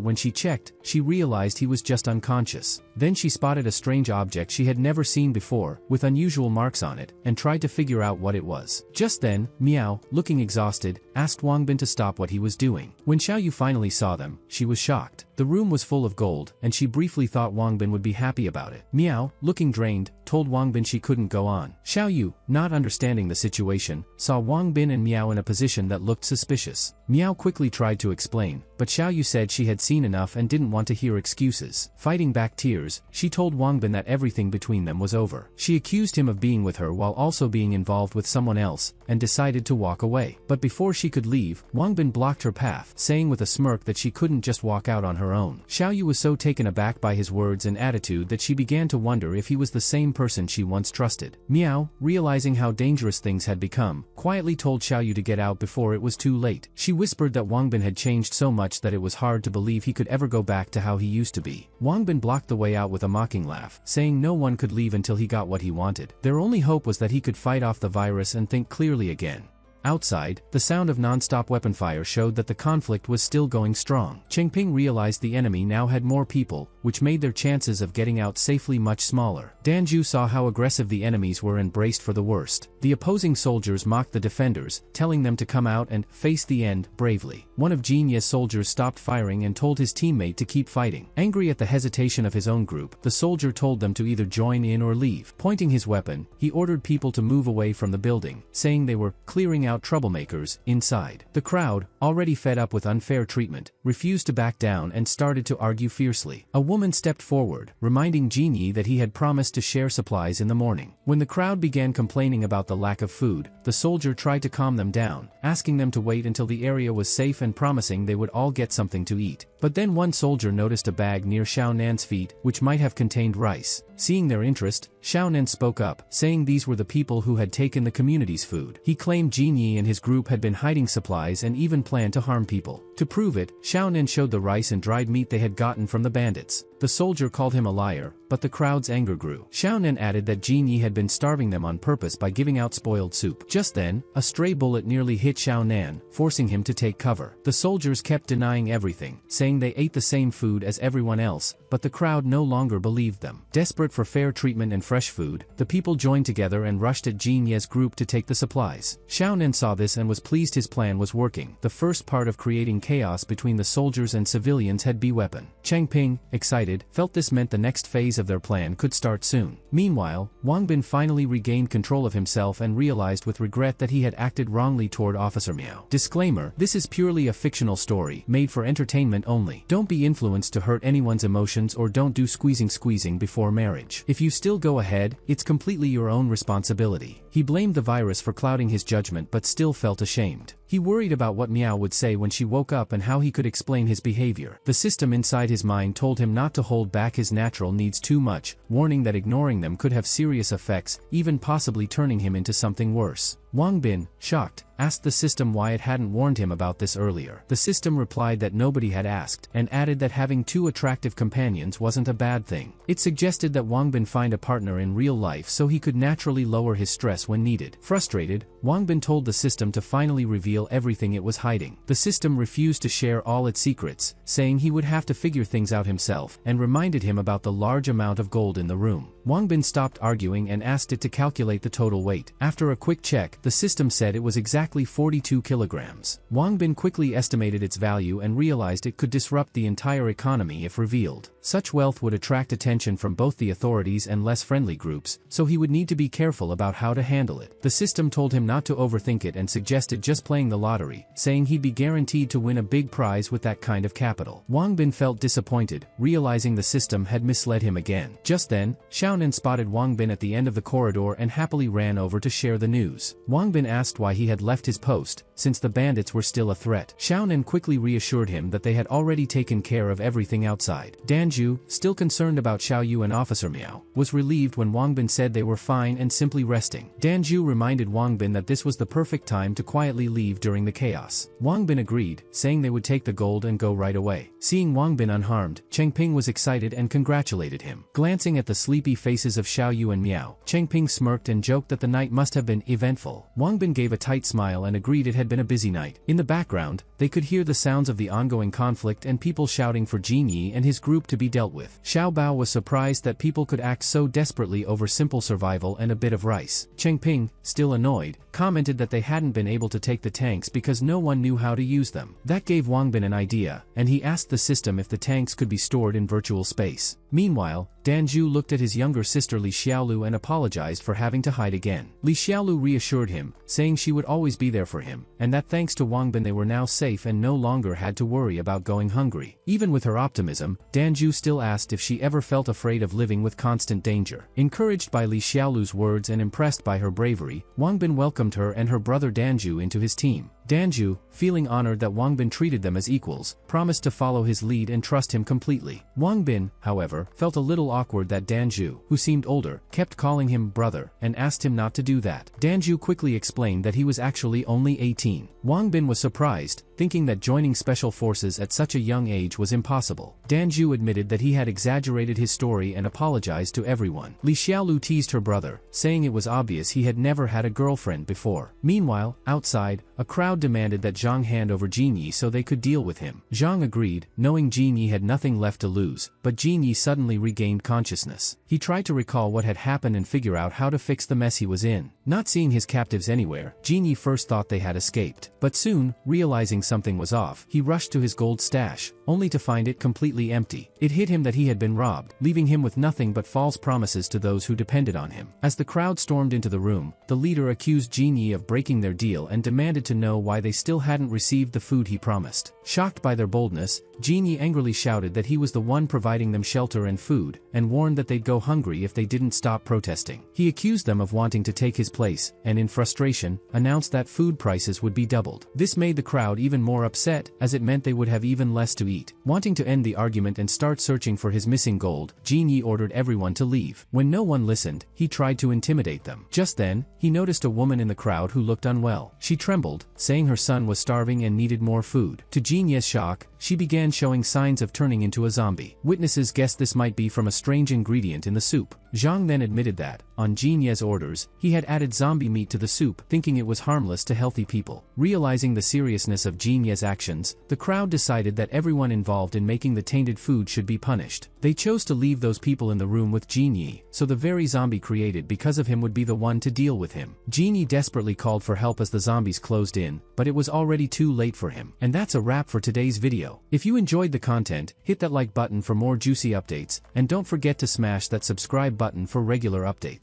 when she checked, she realized he was just unconscious. Then she spotted a strange object she had never seen before, with unusual marks on it, and tried to figure out what it was. Just then, Miao, looking exhausted, asked Wang Bin to stop what he was doing. When Xiaoyu finally saw them, she was shocked. The room was full of gold, and she briefly thought Wang Bin would be happy about it. Miao, looking drained, told Wang Bin she couldn't go on. Xiaoyu, not understanding the situation, saw Wang Bin and Miao in a position that looked suspicious. Miao quickly tried to explain, but Xiaoyu said she had seen enough and didn't want to hear excuses. Fighting back tears, she told Wang Bin that everything between them was over. She accused him of being with her while also being involved with someone else, and decided to walk away. But before she could leave, Wang Bin blocked her path, saying with a smirk that she couldn't just walk out on her own. Xiaoyu was so taken aback by his words and attitude that she began to wonder if he was the same person she once trusted. Miao, realizing how dangerous things had become, quietly told Xiaoyu to get out before it was too late. She whispered that Wang Bin had changed so much that it was hard to believe he could ever go back to how he used to be. Wang Bin blocked the way out with a mocking laugh, saying no one could leave until he got what he wanted. Their only hope was that he could fight off the virus and think clearly again. Outside, the sound of non-stop weapon fire showed that the conflict was still going strong. Chengping realized the enemy now had more people, which made their chances of getting out safely much smaller. Danju saw how aggressive the enemies were and braced for the worst. The opposing soldiers mocked the defenders, telling them to come out and face the end bravely. One of Jin Ye's soldiers stopped firing and told his teammate to keep fighting. Angry at the hesitation of his own group, the soldier told them to either join in or leave. Pointing his weapon, he ordered people to move away from the building, saying they were clearing out troublemakers inside. The crowd, already fed up with unfair treatment, refused to back down and started to argue fiercely. A woman stepped forward, reminding Jin Yi that he had promised to share supplies in the morning. When the crowd began complaining about the lack of food, the soldier tried to calm them down, asking them to wait until the area was safe and promising they would all get something to eat. But then one soldier noticed a bag near Xiao Nan's feet, which might have contained rice. Seeing their interest, Xiao Nan spoke up, saying these were the people who had taken the community's food. He claimed Jin Yi and his group had been hiding supplies and even planned to harm people. To prove it, Xiao Nan showed the rice and dried meat they had gotten from the bandits. The soldier called him a liar, but the crowd's anger grew. Xiao Nan added that Jin Yi had been starving them on purpose by giving out spoiled soup. Just then, a stray bullet nearly hit Xiao Nan, forcing him to take cover. The soldiers kept denying everything, saying they ate the same food as everyone else, but the crowd no longer believed them. Desperate for fair treatment and fresh food, the people joined together and rushed at Jin Ye's group to take the supplies. Xiao Nan saw this and was pleased his plan was working. The first part of creating chaos between the soldiers and civilians had been weapon. Chengping, excited, felt this meant the next phase of their plan could start soon. Meanwhile, Wang Bin finally regained control of himself and realized with regret that he had acted wrongly toward Officer Miao. Disclaimer: this is purely a fictional story, made for entertainment only. Don't be influenced to hurt anyone's emotions or don't do squeezing before marriage. If you still go ahead, it's completely your own responsibility. He blamed the virus for clouding his judgment but still felt ashamed. He worried about what Miao would say when she woke up and how he could explain his behavior. The system inside his mind told him not to hold back his natural needs too much, warning that ignoring them could have serious effects, even possibly turning him into something worse. Wang Bin, shocked, asked the system why it hadn't warned him about this earlier. The system replied that nobody had asked, and added that having 2 attractive companions wasn't a bad thing. It suggested that Wang Bin find a partner in real life so he could naturally lower his stress when needed. Frustrated, Wang Bin told the system to finally reveal everything it was hiding. The system refused to share all its secrets, saying he would have to figure things out himself, and reminded him about the large amount of gold in the room. Wang Bin stopped arguing and asked it to calculate the total weight. After a quick check, the system said it was exactly 42 kilograms. Wang Bin quickly estimated its value and realized it could disrupt the entire economy if revealed. Such wealth would attract attention from both the authorities and less friendly groups, so he would need to be careful about how to handle it. The system told him not to overthink it and suggested just playing the lottery, saying he'd be guaranteed to win a big prize with that kind of capital. Wang Bin felt disappointed, realizing the system had misled him again. Just then, Xiao Xiaonan spotted Wang Bin at the end of the corridor and happily ran over to share the news. Wang Bin asked why he had left his post, since the bandits were still a threat. Xiaonan quickly reassured him that they had already taken care of everything outside. Danju, still concerned about Xiaoyu and Officer Miao, was relieved when Wang Bin said they were fine and simply resting. Danju reminded Wang Bin that this was the perfect time to quietly leave during the chaos. Wang Bin agreed, saying they would take the gold and go right away. Seeing Wang Bin unharmed, Chengping was excited and congratulated him. Glancing at the sleepy faces of Xiaoyu and Miao, Chengping smirked and joked that the night must have been eventful. Wang Bin gave a tight smile and agreed it had been a busy night. In the background, they could hear the sounds of the ongoing conflict and people shouting for Jin Yi and his group to be dealt with. Xiao Bao was surprised that people could act so desperately over simple survival and a bit of rice. Chengping, still annoyed, commented that they hadn't been able to take the tanks because no one knew how to use them. That gave Wang Bin an idea, and he asked the system if the tanks could be stored in virtual space. Meanwhile, Danju looked at his younger sister Li Xiaolu and apologized for having to hide again. Li Xiaolu reassured him, saying she would always be there for him, and that thanks to Wang Bin they were now safe and no longer had to worry about going hungry. Even with her optimism, Danju still asked if she ever felt afraid of living with constant danger. Encouraged by Li Xiaolu's words and impressed by her bravery, Wang Bin welcomed her and her brother Danju into his team. Danju, feeling honored that Wang Bin treated them as equals, promised to follow his lead and trust him completely. Wang Bin, however, felt a little awkward that Danju, who seemed older, kept calling him brother, and asked him not to do that. Danju quickly explained that he was actually only 18. Wang Bin was surprised, thinking that joining special forces at such a young age was impossible. Danju admitted that he had exaggerated his story and apologized to everyone. Li Xiaolu teased her brother, saying it was obvious he had never had a girlfriend before. Meanwhile, outside, a crowd demanded that Zhang hand over Jin Yi so they could deal with him. Zhang agreed, knowing Jin Yi had nothing left to lose, but Jin Yi suddenly regained consciousness. He tried to recall what had happened and figure out how to fix the mess he was in. Not seeing his captives anywhere, Jin Yi first thought they had escaped. But soon, realizing something was off, he rushed to his gold stash, only to find it completely empty. It hit him that he had been robbed, leaving him with nothing but false promises to those who depended on him. As the crowd stormed into the room, the leader accused Jin Yi of breaking their deal and demanded to know why they still hadn't received the food he promised. Shocked by their boldness, Jin Yi angrily shouted that he was the one providing them shelter and food, and warned that they'd go hungry if they didn't stop protesting. He accused them of wanting to take his place, and in frustration, announced that food prices would be doubled. This made the crowd even more upset, as it meant they would have even less to eat. Wanting to end the argument and start searching for his missing gold, Jin Yi ordered everyone to leave. When no one listened, he tried to intimidate them. Just then, he noticed a woman in the crowd who looked unwell. She trembled, saying her son was starving and needed more food. To Jin Yi's shock, she began showing signs of turning into a zombie. Witnesses guessed this might be from a strange ingredient in the soup. Zhang then admitted that, on Jin Ye's orders, he had added zombie meat to the soup, thinking it was harmless to healthy people. Realizing the seriousness of Jin Ye's actions, the crowd decided that everyone involved in making the tainted food should be punished. They chose to leave those people in the room with Jin Yi, so the very zombie created because of him would be the one to deal with him. Jin Yi desperately called for help as the zombies closed in, but it was already too late for him. And that's a wrap for today's video. If you enjoyed the content, hit that like button for more juicy updates, and don't forget to smash that subscribe button for regular updates.